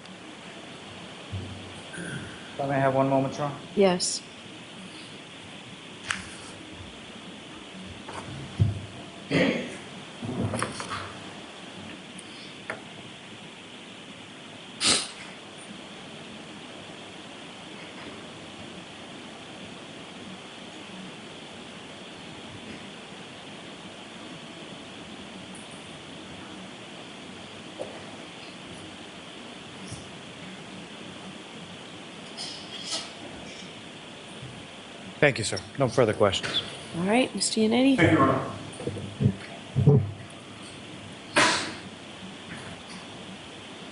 If I may have one moment, Sean? Yes. Thank you, sir. No further questions. All right, Mr. Yannetti. Thank you, Ron.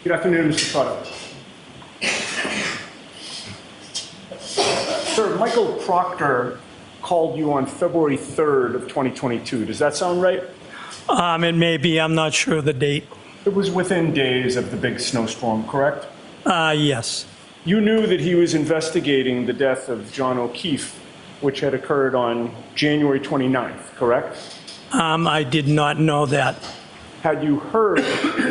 Good afternoon, Mr. Prado. Sir, Michael Proctor called you on February 3rd of 2022. Does that sound right? It may be. I'm not sure of the date. It was within days of the big snowstorm, correct? Yes. You knew that he was investigating the death of John O'Keefe, which had occurred on January 29th, correct? I did not know that. Had you heard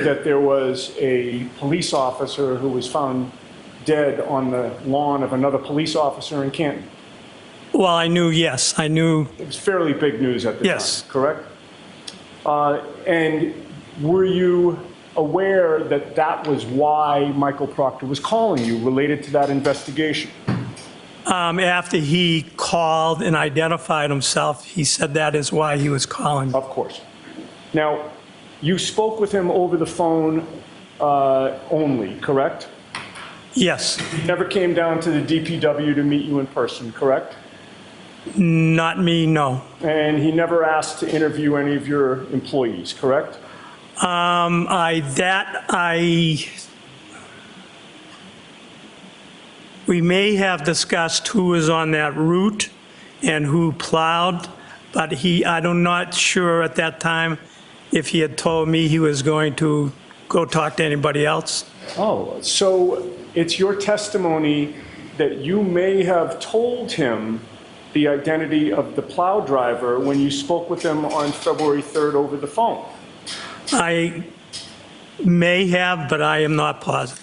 that there was a police officer who was found dead on the lawn of another police officer in Canton? Well, I knew, yes. I knew. It was fairly big news at the Yes. time, correct? And were you aware that that was why Michael Proctor was calling you, related to that investigation? After he called and identified himself, he said that is why he was calling. Of course. Now, you spoke with him over the phone only, correct? Yes. He never came down to the DPW to meet you in person, correct? Not me, no. And he never asked to interview any of your employees, correct? We may have discussed who was on that route and who plowed, but I'm not sure at that time if he had told me he was going to go talk to anybody else. Oh, so it's your testimony that you may have told him the identity of the plow driver when you spoke with him on February 3rd over the phone? I may have, but I am not positive.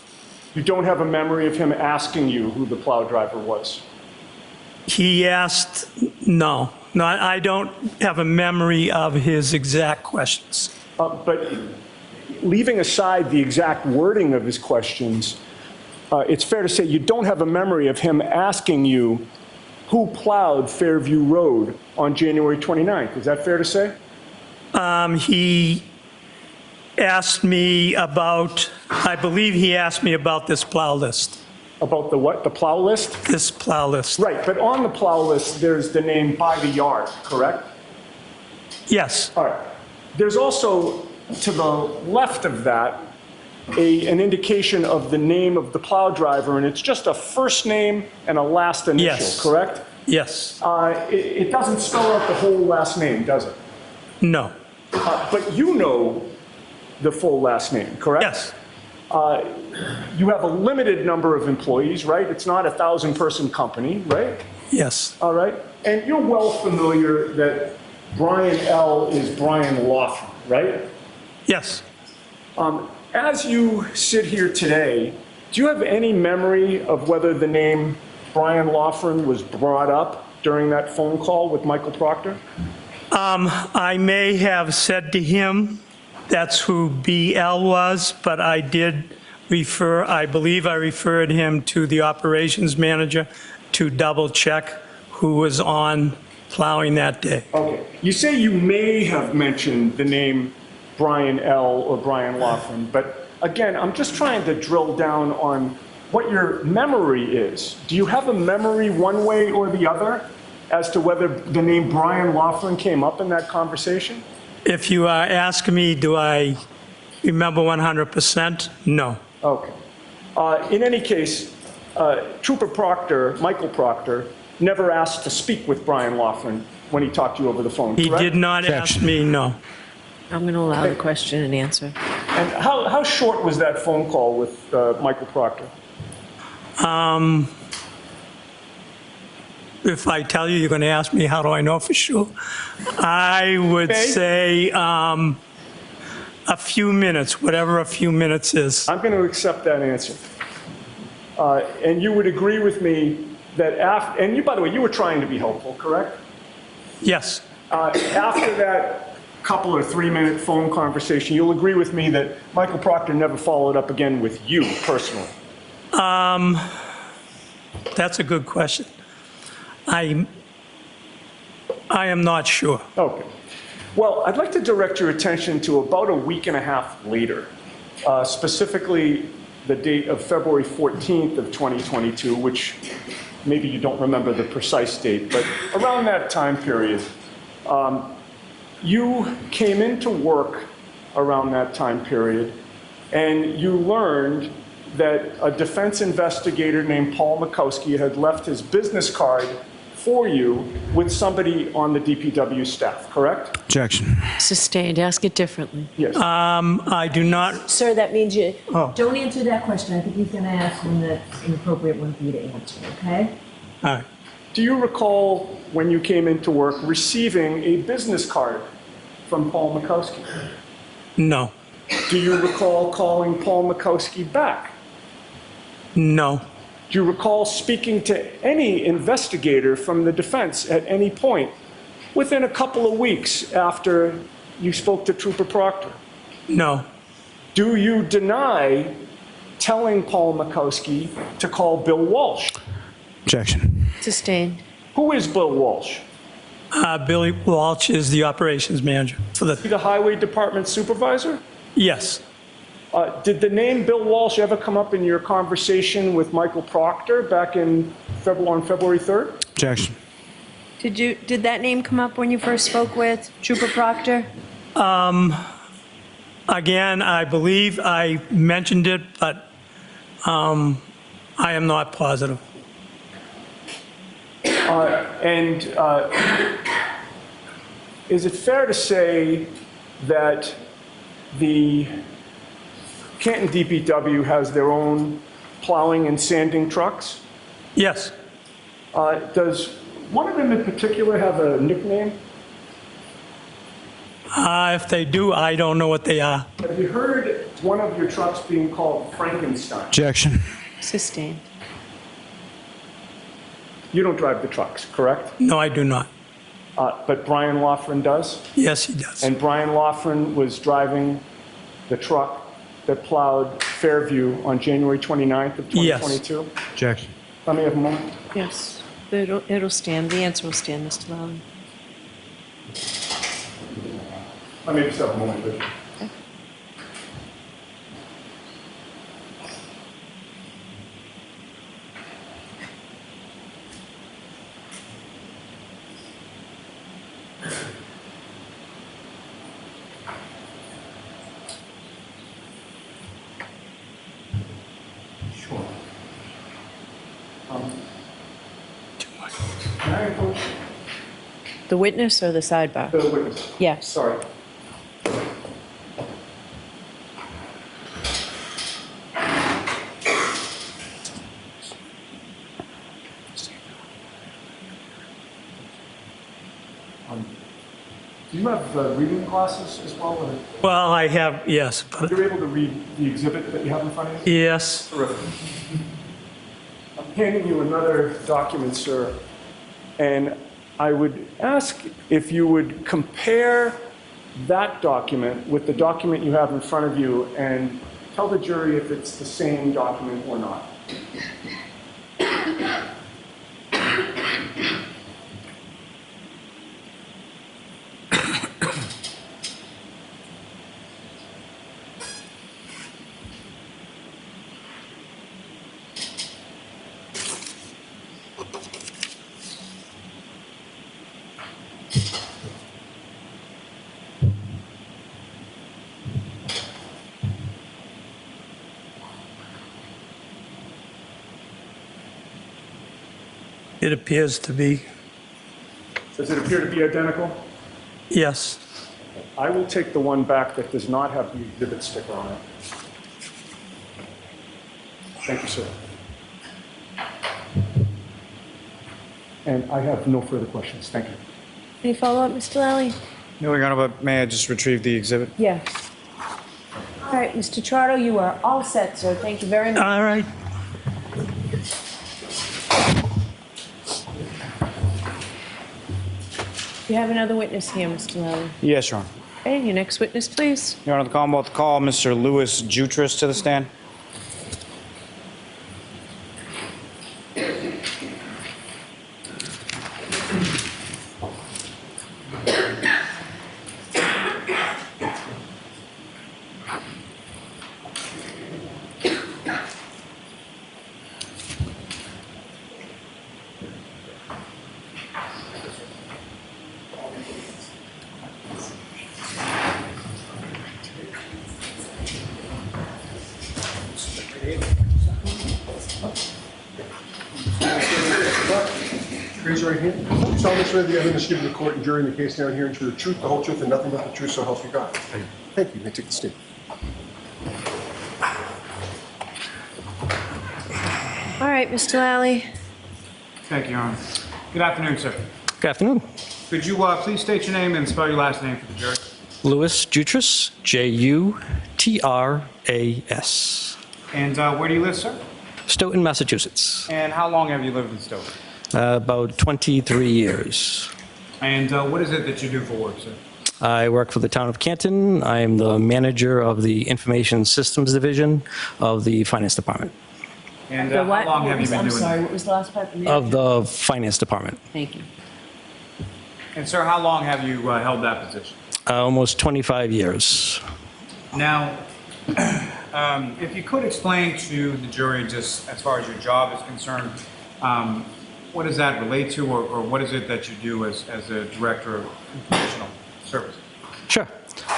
You don't have a memory of him asking you who the plow driver was? He asked, no. No, I don't have a memory of his exact questions. But leaving aside the exact wording of his questions, it's fair to say you don't have a memory of him asking you who plowed Fairview Road on January 29th. Is that fair to say? He asked me about, I believe he asked me about this plow list. About the what? The plow list? This plow list. Right, but on the plow list, there's the name by the yard, correct? Yes. All right. There's also, to the left of that, an indication of the name of the plow driver, and it's just a first name and a last initial, Yes. correct? Yes. It doesn't spell out the whole last name, does it? No. But you know the full last name, correct? Yes. You have a limited number of employees, right? It's not a 1,000-person company, right? Yes. All right. And you're well familiar that Brian L. is Brian Laughlin, right? Yes. As you sit here today, do you have any memory of whether the name Brian Laughlin was brought up during that phone call with Michael Proctor? I may have said to him that's who BL was, but I did refer, I believe I referred him to the operations manager to double check who was on plowing that day. Okay. You say you may have mentioned the name Brian L. or Brian Laughlin, but again, I'm just trying to drill down on what your memory is. Do you have a memory one way or the other as to whether the name Brian Laughlin came up in that conversation? If you ask me, do I remember 100%? No. Okay. In any case, Trooper Proctor, Michael Proctor, never asked to speak with Brian Laughlin when he talked to you over the phone, He correct? did not ask me, no. I'm going to allow the question and answer. And how short was that phone call with Michael Proctor? If I tell you, you're going to ask me, how do I know for sure? I would say a few minutes, whatever a few minutes is. I'm going to accept that answer. And you would agree with me that after, and you, by the way, you were trying to be helpful, correct? Yes. After that couple or 3-minute phone conversation, you'll agree with me that Michael Proctor never followed up again with you personally. That's a good question. I am not sure. Okay. Well, I'd like to direct your attention to about a week and a half later, specifically the date of February 14th of 2022, which maybe you don't remember the precise date, but around that time period, you came into work around that time period, and you learned that a defense investigator named Paul Mikowski had left his business card for you with somebody on the DPW staff, correct? Objection. Sustained. Ask it differently. Yes. I do not. Sir, that means you Don't answer that question. I think he's going to ask one that's an appropriate one for you to answer, okay? All right. Do you recall when you came into work receiving a business card from Paul Mikowski? No. Do you recall calling Paul Mikowski back? No. Do you recall speaking to any investigator from the defense at any point within a couple of weeks after you spoke to Trooper Proctor? No. Do you deny telling Paul Mikowski to call Bill Walsh? Objection. Sustained. Who is Bill Walsh? Billy Walsh is the operations manager for The Highway Department supervisor? Yes. Did the name Bill Walsh ever come up in your conversation with Michael Proctor back on February 3rd? Objection. Did that name come up when you first spoke with Trooper Proctor? Again, I believe I mentioned it, but I am not positive. Is it fair to say that the Canton DPW has their own plowing and sanding trucks? Yes. Does one of them in particular have a nickname? If they do, I don't know what they are. Have you heard one of your trucks being called Frankenstein? Objection. Sustained. You don't drive the trucks, correct? No, I do not. But Brian Loughran does? Yes, he does. And Brian Loughran was driving the truck that plowed Fairview on January 29th of 2022? Yes. Objection. Let me have a moment. Yes. It'll stand. The answer will stand, Mr. Plowing. Let me just have a moment, please. Can I approach The witness or the sidebar? the witness? Yes. Sorry. Do you have reading glasses as well? Or Well, I have, yes. But you're able to read the exhibit that you have in front of you? yes. Terrific. I'm handing you another document, sir, and I would ask if you would compare that document with the document you have in front of you and tell the jury if it's the same document or not. It appears to be. Does it appear to be identical? Yes. I will take the one back that does not have the exhibit sticker on it. Thank you, sir. And I have no further questions. Thank you. Any follow-up, Mr. Lally? No, Your Honor, but may I just retrieve the exhibit? Yes. All right, Mr. Trotto, you are all set, sir. Thank you very much. All right. You have another witness here, Mr. Lally. Yes, Your Honor. Okay, your next witness, please. Your Honor, the Commonwealth call Mr. Louis Jutras to the stand. Raise your right hand. You solemnly swear the evidence given to the court and jury in the case now and herein to the truth, the whole truth, and nothing but the truth, so help you God. Thank you. You may take the stand. All right, Mr. Lally. Thank you, Your Honor. Good afternoon, sir. Good afternoon. Could you please state your name and spell your last name for the jury? Louis Jutras, Jutras. And where do you live, sir? Stoughton, Massachusetts. And how long have you lived in Stoughton? About 23 years. And what is it that you do for work, sir? I work for the town of Canton. I am the manager of the Information Systems Division of the Finance Department. And how long have you been doing that? What was the last part? Of the Finance Department. Thank you. And sir, how long have you held that position? Almost 25 years. Now, if you could explain to the jury, just as far as your job is concerned, what does that relate to, or what is it that you do as a director of informational services? Sure.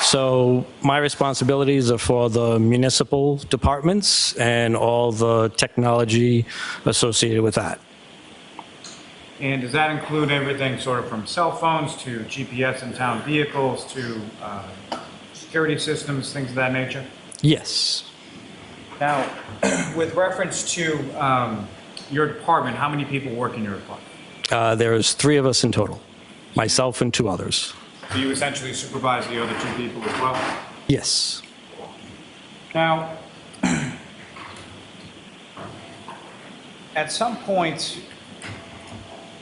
So my responsibilities are for the municipal departments and all the technology associated with that. And does that include everything sort of from cell phones to GPS in town vehicles to security systems, things of that nature? Yes. Now, with reference to your department, how many people work in your department? There's 3 of us in total, myself and 2 others. Do you essentially supervise the other 2 people as well? Yes. Now, at some point,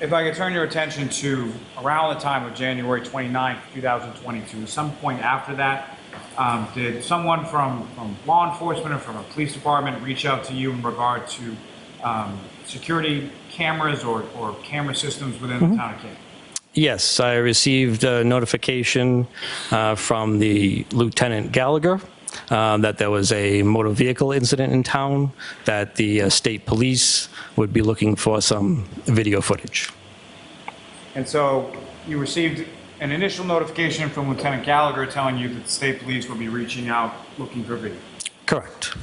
if I could turn your attention to around the time of January 29th, 2022, some point after that, did someone from law enforcement or from a police department reach out to you in regard to security cameras or camera systems within the town of Canton? Yes, I received a notification from the Lieutenant Gallagher that there was a motor vehicle incident in town, that the state police would be looking for some video footage. And so you received an initial notification from Lieutenant Gallagher telling you that the state police would be reaching out looking for video? Correct.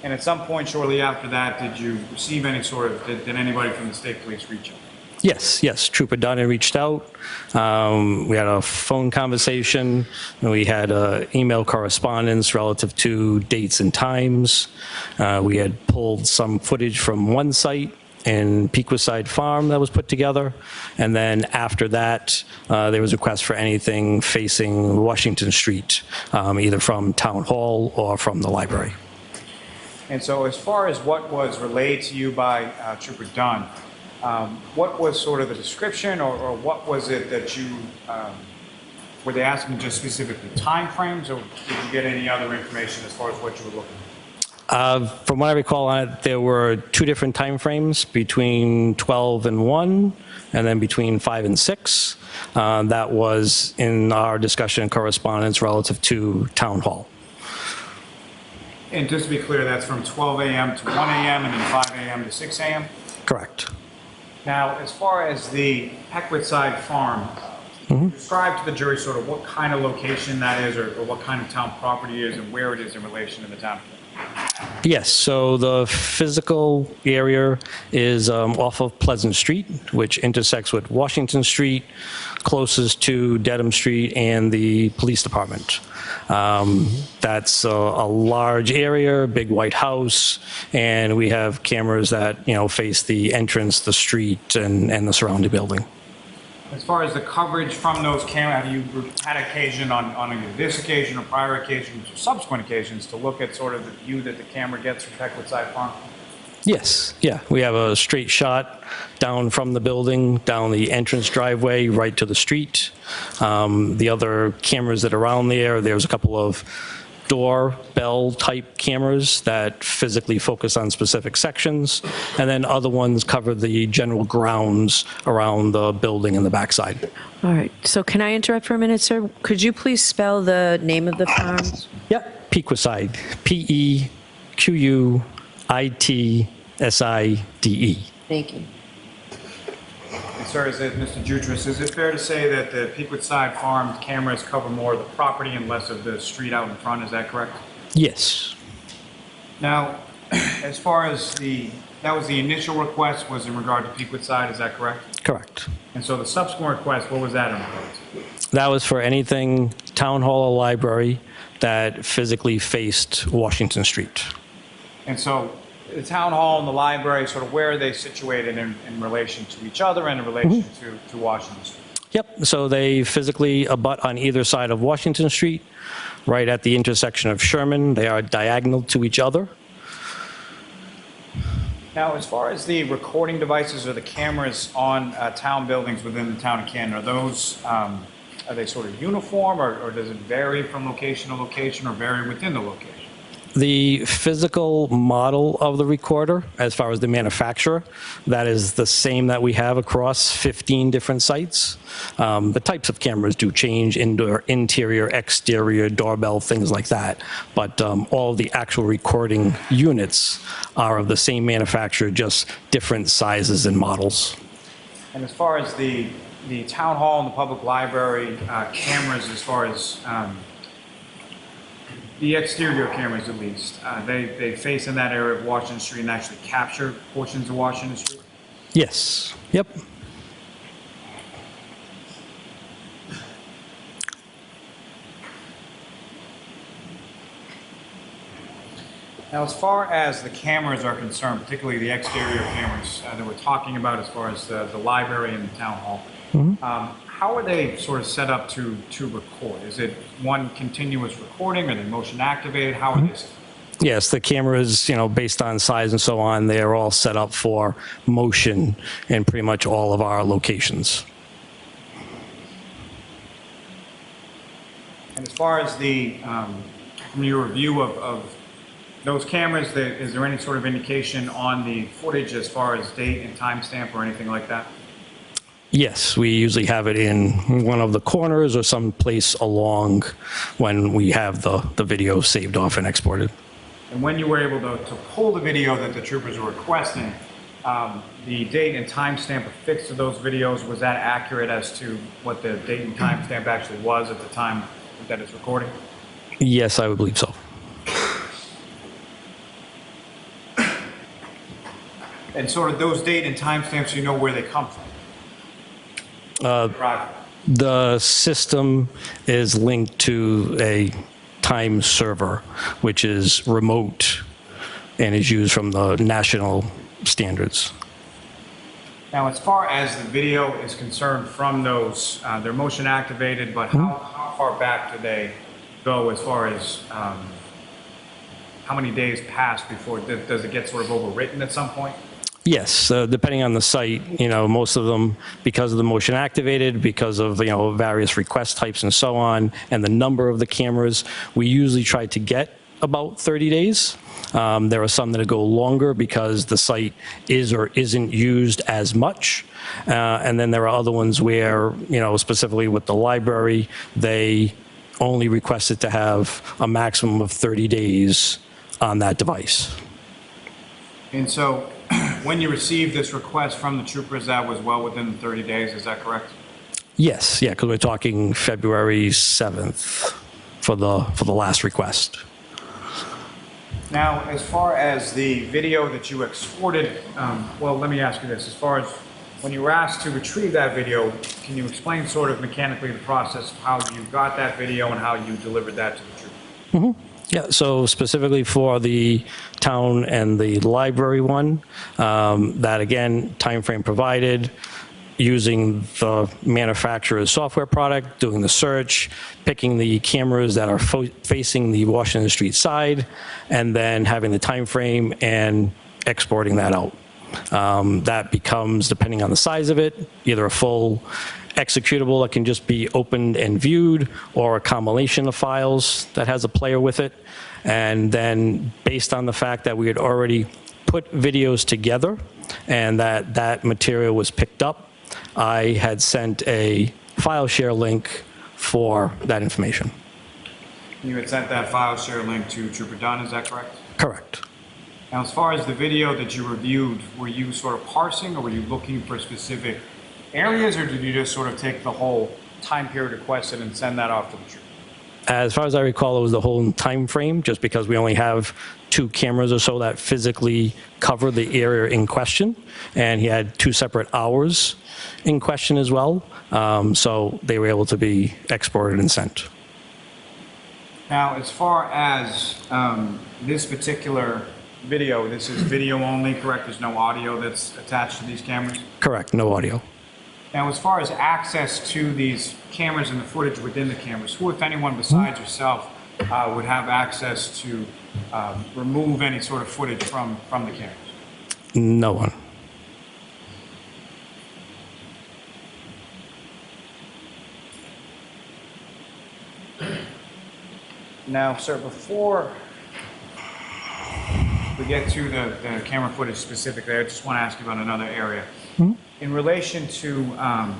And at some point shortly after that, did you receive any sort of, did anybody from the state police reach out? Yes. Trooper Dunn had reached out. We had a phone conversation. And we had email correspondence relative to dates and times. We had pulled some footage from one site in Pequaside Farm that was put together. And then after that, there was a request for anything facing Washington Street, either from Town Hall or from the library. And so as far as what was relayed to you by Trooper Dunn, what was sort of the description, or what was it that you, were they asking just specifically time frames, or did you get any other information as far as what you were looking for? From what I recall on it, there were 2 different time frames, between 12 and 1, and then between 5 and 6. That was in our discussion and correspondence relative to Town Hall. And just to be clear, that's from 12 a.m. to 1 a.m. and then 5 a.m. to 6 a.m.? Correct. Now, as far as the Pequaside Farm, describe to the jury sort of what kind of location that is, or what kind of town property it is, and where it is in relation to the town. Yes, so the physical area is off of Pleasant Street, which intersects with Washington Street, closest to Dedham Street and the police department. That's a large area, big white house, and we have cameras that, face the entrance, the street, and the surrounding building. As far as the coverage from those cameras, have you had occasion on either this occasion or prior occasions or subsequent occasions to look at sort of the view that the camera gets from Pequaside Farm? Yes, yeah. We have a straight shot down from the building, down the entrance driveway, right to the street. The other cameras that are around there's a couple of doorbell type cameras that physically focus on specific sections, and then other ones cover the general grounds around the building and the backside. All right, so can I interrupt for a minute, sir? Could you please spell the name of the farms? Yep, Pequicide, P-E-Q-U-I-T-S-I-D-E. Thank you. And sir, Mr. Jutras, is it fair to say that the Pequicide Farm cameras cover more of the property and less of the street out in front? Is that correct? Yes. Now, as far as that was the initial request was in regard to Pequicide, is that correct? Correct. And so the subsequent request, what was that in regard to? That was for anything town hall or library that physically faced Washington Street. And so the town hall and the library, sort of where are they situated in relation to each other and in relation to Washington Street? Yep, so they physically abut on either side of Washington Street, right at the intersection of Sherman. They are diagonal to each other. Now, as far as the recording devices or the cameras on town buildings within the town of Canton, are they sort of uniform, or does it vary from location to location or vary within the location? The physical model of the recorder, as far as the manufacturer, that is the same that we have across 15 different sites. The types of cameras do change, interior, exterior, doorbell, things like that. But all of the actual recording units are of the same manufacturer, just different sizes and models. And as far as the town hall and the public library cameras, as far as the exterior cameras at least, they face in that area of Washington Street and actually capture portions of Washington Street? Yes. Yep. Now, as far as the cameras are concerned, particularly the exterior cameras that we're talking about as far as the library and the town hall, how are they sort of set up to record? Is it one continuous recording? Are they motion activated? How are they set up? Yes, the cameras, based on size and so on, they are all set up for motion in pretty much all of our locations. And as far as from your review of those cameras, is there any sort of indication on the footage as far as date and timestamp or anything like that? Yes, we usually have it in one of the corners or someplace along when we have the video saved off and exported. And when you were able to pull the video that the troopers were requesting, the date and timestamp affixed to those videos, was that accurate as to what the date and timestamp actually was at the time that it's recording? Yes, I would believe so. And sort of those date and timestamps, you know where they come from? The system is linked to a time server, which is remote and is used from the national standards. Now, as far as the video is concerned from those, they're motion activated, but how far back do they go as far as how many days pass before, does it get sort of overwritten at some point? Yes, depending on the site, most of them, because of the motion activated, because of, various request types and so on, and the number of the cameras, we usually try to get about 30 days. There are some that go longer because the site is or isn't used as much. And then there are other ones where, specifically with the library, they only requested to have a maximum of 30 days on that device. And so when you received this request from the troopers, that was well within the 30 days, is that correct? Yes, yeah, because we're talking February 7th for the last request. Now, as far as the video that you exported, well, let me ask you this. As far as when you were asked to retrieve that video, can you explain sort of mechanically the process of how you got that video and how you delivered that to the troopers? Yeah, so specifically for the town and the library one, that again, time frame provided, using the manufacturer's software product, doing the search, picking the cameras that are facing the Washington Street side, and then having the time frame and exporting that out. That becomes, depending on the size of it, either a full executable that can just be opened and viewed, or a compilation of files that has a player with it. And then based on the fact that we had already put videos together and that material was picked up, I had sent a file share link for that information. You had sent that file share link to Trooper Dunn, is that correct? Correct. Now, as far as the video that you reviewed, were you sort of parsing, or were you looking for specific areas, or did you just sort of take the whole time period requested and send that off to the trooper? As far as I recall, it was the whole time frame, just because we only have 2 cameras or so that physically cover the area in question, and he had 2 separate hours in question as well, so they were able to be exported and sent. Now, as far as this particular video, this is video only, correct? There's no audio that's attached to these cameras? Correct, no audio. Now, as far as access to these cameras and the footage within the cameras, who, if anyone besides yourself, would have access to remove any sort of footage from the cameras? No one. Now, sir, before we get to the camera footage specifically, I just want to ask you about another area. In relation to,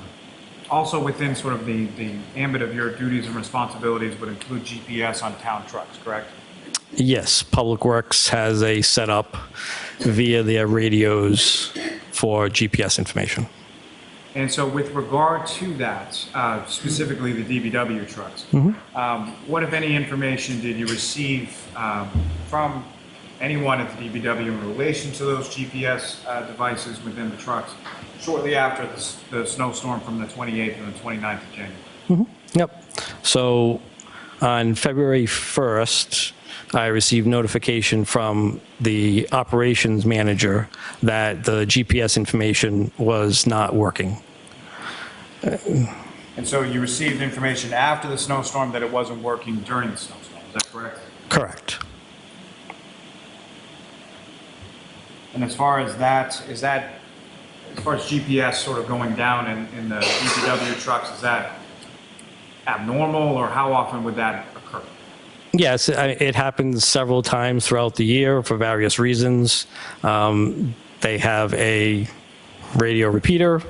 also within sort of the ambit of your duties and responsibilities would include GPS on town trucks, correct? Yes, Public Works has a setup via their radios for GPS information. And so with regard to that, specifically the DBW trucks, what, if any, information did you receive from anyone at the DBW in relation to those GPS devices within the trucks shortly after the snowstorm from the 28th and the 29th of January? Yep. So on February 1st, I received notification from the operations manager that the GPS information was not working. And so you received information after the snowstorm that it wasn't working during the snowstorm, is that correct? Correct. And as far as that, as far as GPS sort of going down in the DPW trucks, is that abnormal, or how often would that occur? Yes, it happens several times throughout the year for various reasons. They have a radio repeater.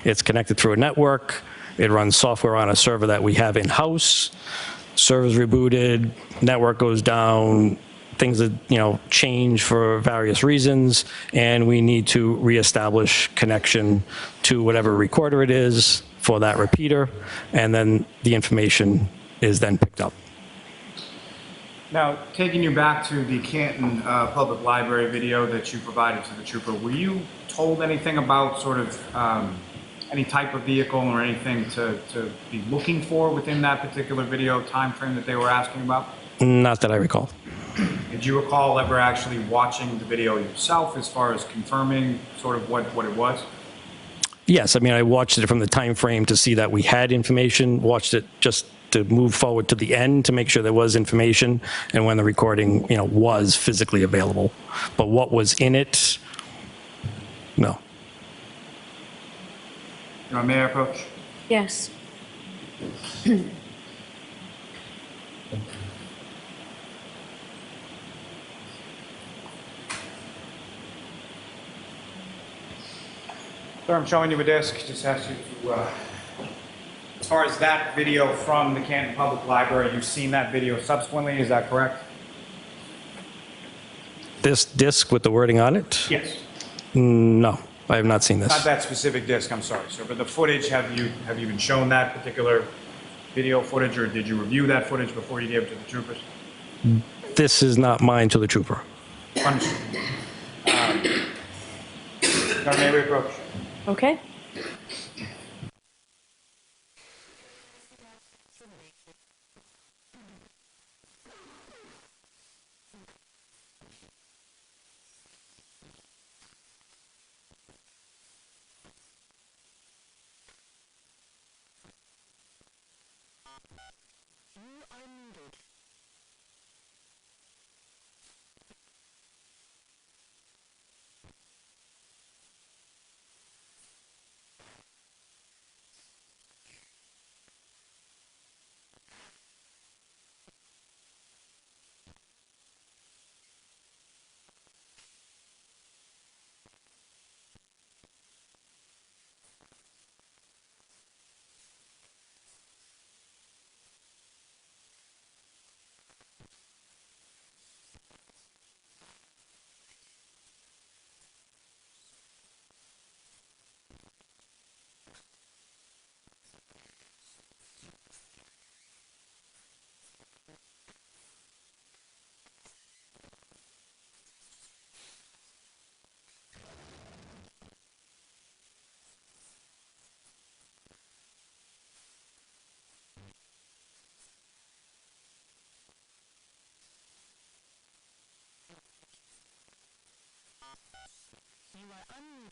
It's connected through a network. It runs software on a server that we have in-house. Server's rebooted, network goes down, things that, change for various reasons, and we need to reestablish connection to whatever recorder it is for that repeater, and then the information is then picked up. Now, taking you back to the Canton Public Library video that you provided to the trooper, were you told anything about sort of any type of vehicle or anything to be looking for within that particular video time frame that they were asking about? Not that I recall. Did you recall ever actually watching the video yourself as far as confirming sort of what it was? Yes, I watched it from the time frame to see that we had information, watched it just to move forward to the end to make sure there was information, and when the recording, was physically available. But what was in it, no. May I approach? Yes. Sir, I'm showing you a disc. Just ask you to, as far as that video from the Canton Public Library, you've seen that video subsequently, is that correct? This disc with the wording on it? Yes. No, I have not seen this. Not that specific disc, I'm sorry, sir, but the footage, have you been shown that particular video footage, or did you review that footage before you gave it to the troopers? This is not mine to the trooper. Understood. May we approach? Okay.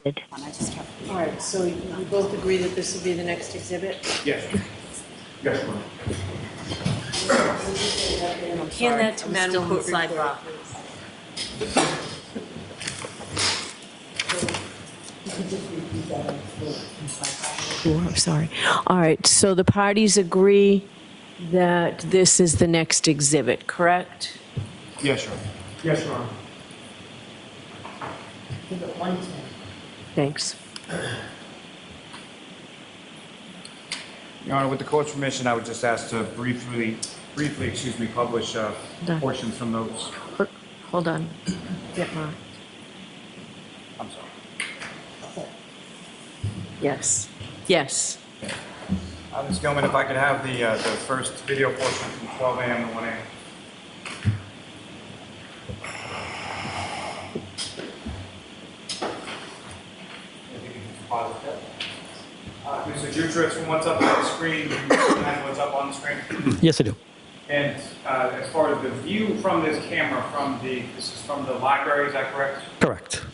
All right, so you both agree that this will be the next exhibit? Yes. Yes, ma'am. Hand that to Madam Court Reporter. Oh, I'm sorry. All right, so the parties agree that this is the next exhibit, correct? Yes, Your Honor. Yes, Your Honor. Thanks. Your Honor, with the court's permission, I would just ask to briefly, publish portions from those. Hold on. Get marked. I'm sorry. Yes. Yes. Ms. Gilman, if I could have the first video portion from 12 a.m. to 1 a.m. Mr. Jutras, from what's up on the screen, do you understand what's up on the screen? Yes, I do. And as far as the view from this camera, this is from the library, is that correct? Correct.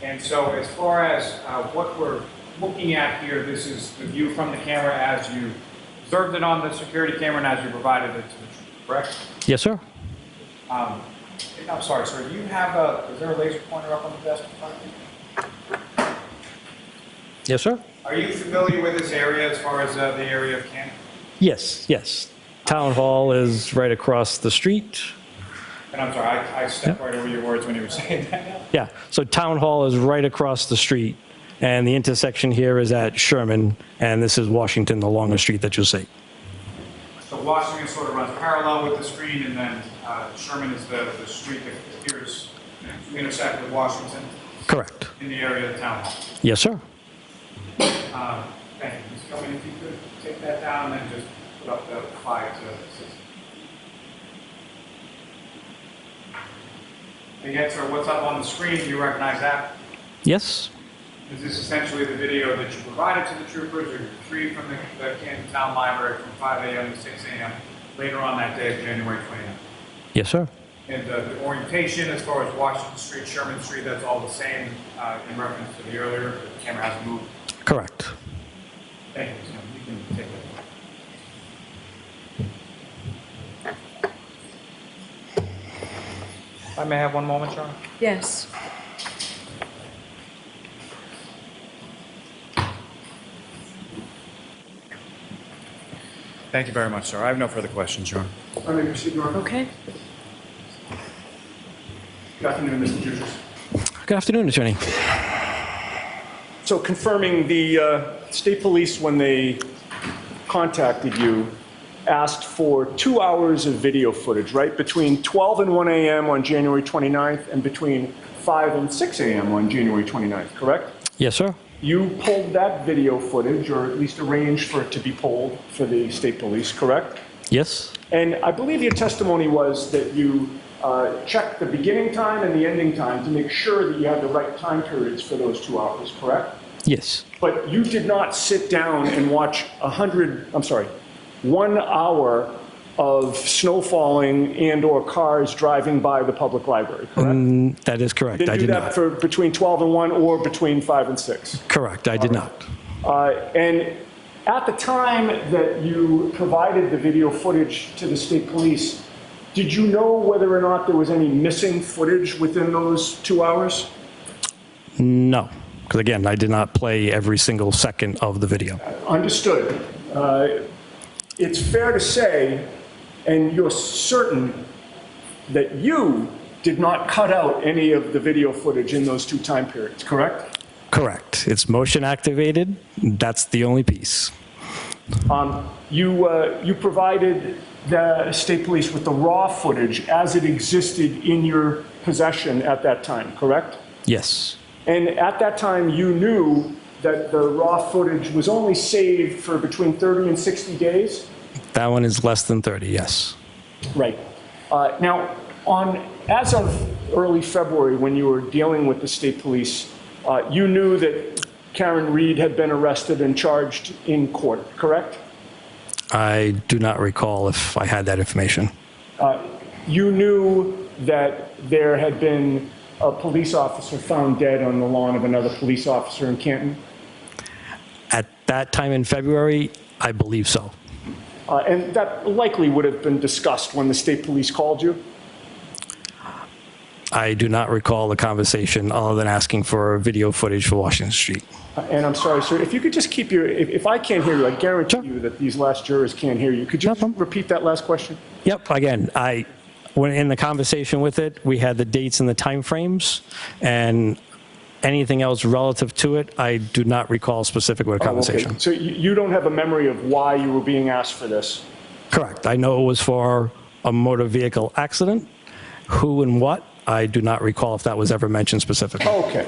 And so as far as what we're looking at here, this is the view from the camera as you observed it on the security camera and as you provided it to the trooper, correct? Yes, sir. I'm sorry, sir. Do you have is there a laser pointer up on the desk in front of you? Yes, sir. Are you familiar with this area as far as the area of Canton? Yes, yes. Town Hall is right across the street. And I'm sorry, I stepped right over your words when you were saying that. Yeah, so Town Hall is right across the street, and the intersection here is at Sherman, and this is Washington, the longer street that you'll see. So Washington sort of runs parallel with the screen, and then Sherman is the street that appears to intersect with Washington. Correct. In the area of the Town Hall. Yes, sir. Thank you. Ms. Gilman, if you could take that down and then just put up the 5 to 6. Again, sir, what's up on the screen? Do you recognize that? Yes. Is this essentially the video that you provided to the troopers or retrieved from the Canton Town Library from 5 a.m. to 6 a.m. later on that day of January 29th? Yes, sir. And the orientation as far as Washington Street, Sherman Street, that's all the same in reference to the earlier. The camera hasn't moved. Correct. Thank you. So you can take that. If I may have one moment, Sharon? Yes. Thank you very much, sir. I have no further questions, Sharon. I may proceed, Your Honor. Okay. Good afternoon, Mr. Jutras. Good afternoon, Attorney. So confirming the state police, when they contacted you, asked for 2 hours of video footage, right? Between 12 and 1 a.m. on January 29th and between 5 and 6 a.m. on January 29th, correct? Yes, sir. You pulled that video footage, or at least arranged for it to be pulled for the state police, correct? Yes. And I believe your testimony was that you checked the beginning time and the ending time to make sure that you had the right time periods for those 2 hours, correct? Yes. But you did not sit down and watch 1 hour of snow falling and or cars driving by the public library, correct? That is correct. Didn't I do did that not. for between 12 and 1 or between 5 and 6? Correct. I did not. And at the time that you provided the video footage to the state police, did you know whether or not there was any missing footage within those 2 hours? No. Because again, I did not play every single second of the video. Understood. It's fair to say, and you're certain, that you did not cut out any of the video footage in those 2 time periods, correct? Correct. It's motion activated. That's the only piece. You provided the state police with the raw footage as it existed in your possession at that time, correct? Yes. And at that time, you knew that the raw footage was only saved for between 30 and 60 days? That one is less than 30, yes. Right. Now, as of early February, when you were dealing with the state police, you knew that Karen Reed had been arrested and charged in court, correct? I do not recall if I had that information. You knew that there had been a police officer found dead on the lawn of another police officer in Canton? At that time in February, I believe so. And that likely would have been discussed when the state police called you? I do not recall the conversation other than asking for video footage for Washington Street. And I'm sorry, sir, if you could just keep your, if I can't hear you, I guarantee you that these last jurors can't hear you. Could you repeat that last question? Yep, again, when in the conversation with it, we had the dates and the timeframes, and anything else relative to it, I do not recall specific with a conversation. Okay. So you don't have a memory of why you were being asked for this? Correct. I know it was for a motor vehicle accident. Who and what, I do not recall if that was ever mentioned specifically. Okay.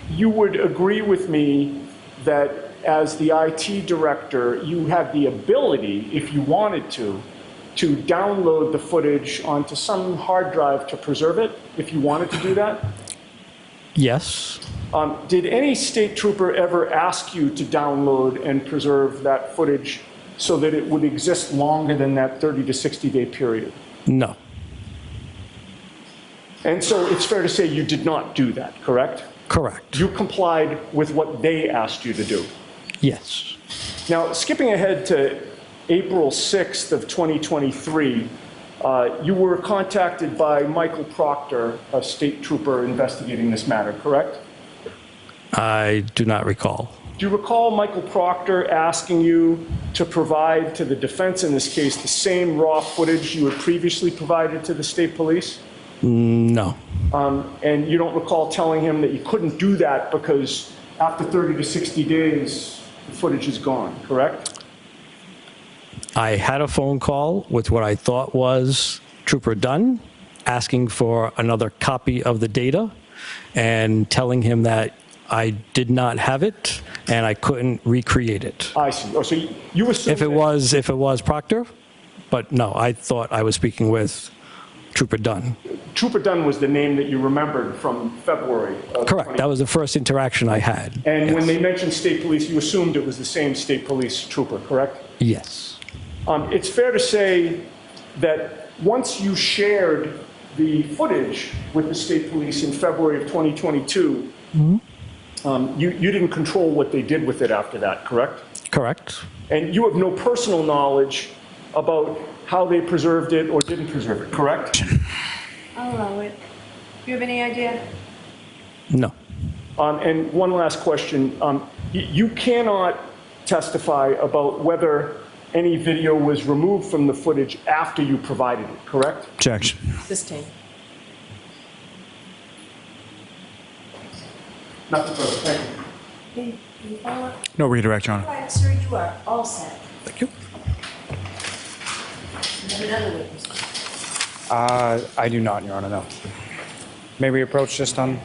You would agree with me that as the IT director, you had the ability, if you wanted to download the footage onto some hard drive to preserve it, if you wanted to do that? Yes. Did any state trooper ever ask you to download and preserve that footage so that it would exist longer than that 30 to 60 day period? No. And so it's fair to say you did not do that, correct? Correct. You complied with what they asked you to do? Yes. Now, skipping ahead to April 6th of 2023, you were contacted by Michael Proctor, a state trooper investigating this matter, correct? I do not recall. Do you recall Michael Proctor asking you to provide to the defense in this case the same raw footage you had previously provided to the state police? No. And you don't recall telling him that you couldn't do that because after 30 to 60 days, the footage is gone, correct? I had a phone call with what I thought was Trooper Dunn asking for another copy of the data and telling him that I did not have it and I couldn't recreate it. I see. Oh, so you assume if it was Proctor, but no, I thought I was speaking with Trooper Dunn. Trooper Dunn was the name that you remembered from February. Correct. That was the first interaction I had. And yes. When they mentioned state police, you assumed it was the same state police trooper, correct? Yes. It's fair to say that once you shared the footage with the state police in February of 2022, you didn't control what they did with it after that, correct? Correct. And you have no personal knowledge about how they preserved it or didn't preserve it, correct? I'll allow it. Do you have any idea? No. And one last question. You cannot testify about whether any video was removed from the footage after you provided it, correct? Objection. Sustained. Nothing further. Thank you. Can you follow up? No redirect, Your Honor. All right, sir, you are all set. Thank you. You have another witness. I do not, Your Honor, no. May we approach this done?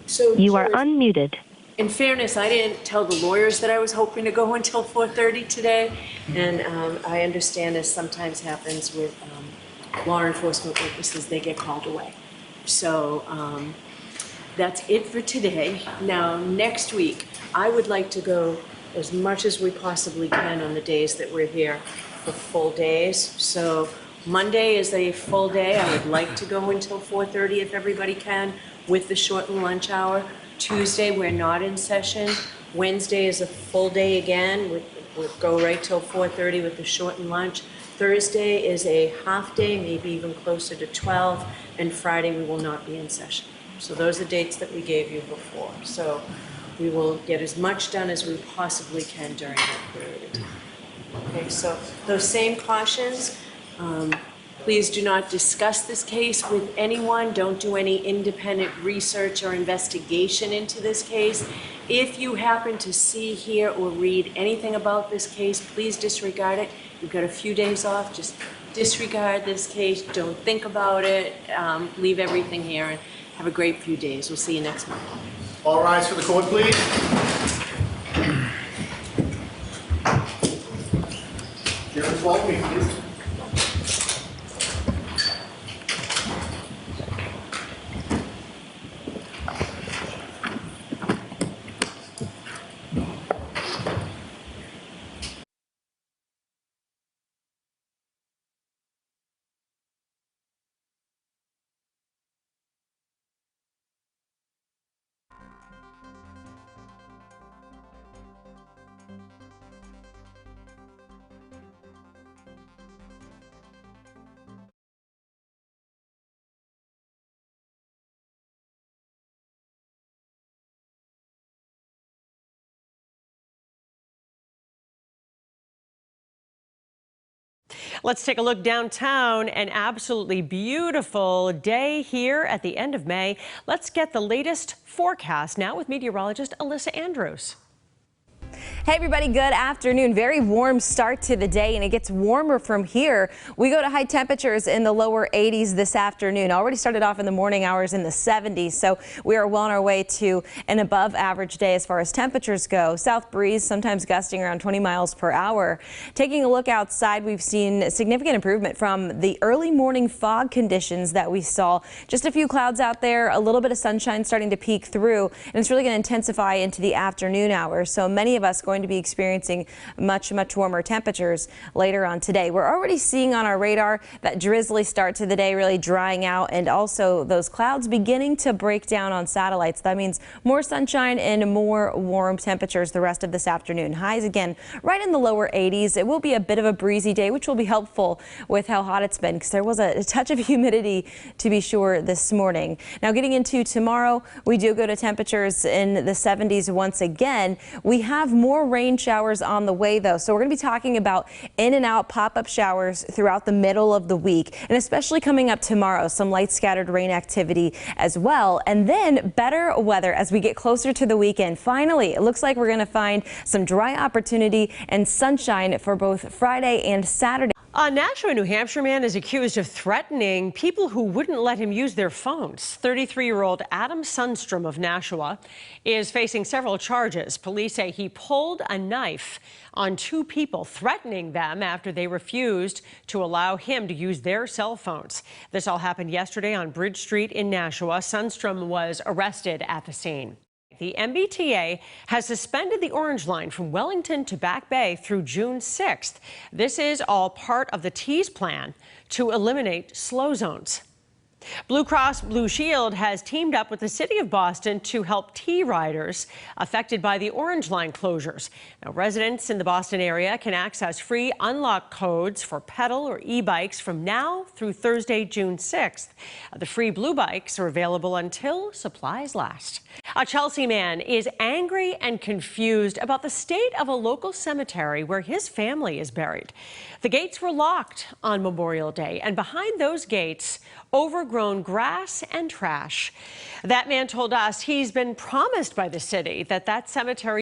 So You are George, unmuted. in fairness, I didn't tell the lawyers that I was hoping to go until 4:30 today, and I understand, as sometimes happens with law enforcement witnesses, they get called away. So that's it for today. Now, next week, I would like to go as much as we possibly can on the days that we're here for full days. So Monday is a full day. I would like to go until 4:30 if everybody can, with the shortened lunch hour. Tuesday, we're not in session. Wednesday is a full day again. We'll go right till 4:30 with the shortened lunch. Thursday is a half day, maybe even closer to 12, and Friday we will not be in session. So those are dates that we gave you before. So we will get as much done as we possibly can during that period of time. Okay, so those same cautions. Please do not discuss this case with anyone. Don't do any independent research or investigation into this case. If you happen to see, hear, or read anything about this case, please disregard it. You've got a few days off. Just disregard this case. Don't think about it. Leave everything here and have a great few days. We'll see you next month. All rise for the court, please. Chairman, follow me, please. Let's take a look downtown. An absolutely beautiful day here at the end of May. Let's get the latest forecast now with meteorologist Alyssa Andrews. Hey everybody, good afternoon. Very warm start to the day, and it gets warmer from here. We go to high temperatures in the lower 80s this afternoon. Already started off in the morning hours in the 70s, so we are well on our way to an above average day as far as temperatures go. South breeze, sometimes gusting around 20 miles per hour. Taking a look outside, we've seen significant improvement from the early morning fog conditions that we saw. Just a few clouds out there, a little bit of sunshine starting to peek through, and it's really going to intensify into the afternoon hours. So many of us going to be experiencing much warmer temperatures later on today. We're already seeing on our radar that drizzly start to the day, really drying out, and also those clouds beginning to break down on satellites. That means more sunshine and more warm temperatures the rest of this afternoon. Highs again right in the lower 80s. It will be a bit of a breezy day, which will be helpful with how hot it's been, because there was a touch of humidity to be sure this morning. Now getting into tomorrow, we do go to temperatures in the 70s once again. We have more rain showers on the way though, so we're going to be talking about in and out pop-up showers throughout the middle of the week, and especially coming up tomorrow, some light scattered rain activity as well, and then better weather as we get closer to the weekend. Finally, it looks like we're going to find some dry opportunity and sunshine for both Friday and Saturday. A Nashua, New Hampshire man is accused of threatening people who wouldn't let him use their phones. 33-year-old Adam Sundstrom of Nashua is facing several charges. Police say he pulled a knife on two people, threatening them after they refused to allow him to use their cell phones. This all happened yesterday on Bridge Street in Nashua. Sundstrom was arrested at the scene. The MBTA has suspended the Orange Line from Wellington to Back Bay through June 6th. This is all part of the T's plan to eliminate slow zones. Blue Cross Blue Shield has teamed up with the City of Boston to help T riders affected by the Orange Line closures. Now, residents in the Boston area can access free unlock codes for pedal or e-bikes from now through Thursday, June 6th. The free blue bikes are available until supplies last. A Chelsea man is angry and confused about the state of a local cemetery where his family is buried. The gates were locked on Memorial Day, and behind those gates, overgrown grass and trash. That man told us he's been promised by the city that cemetery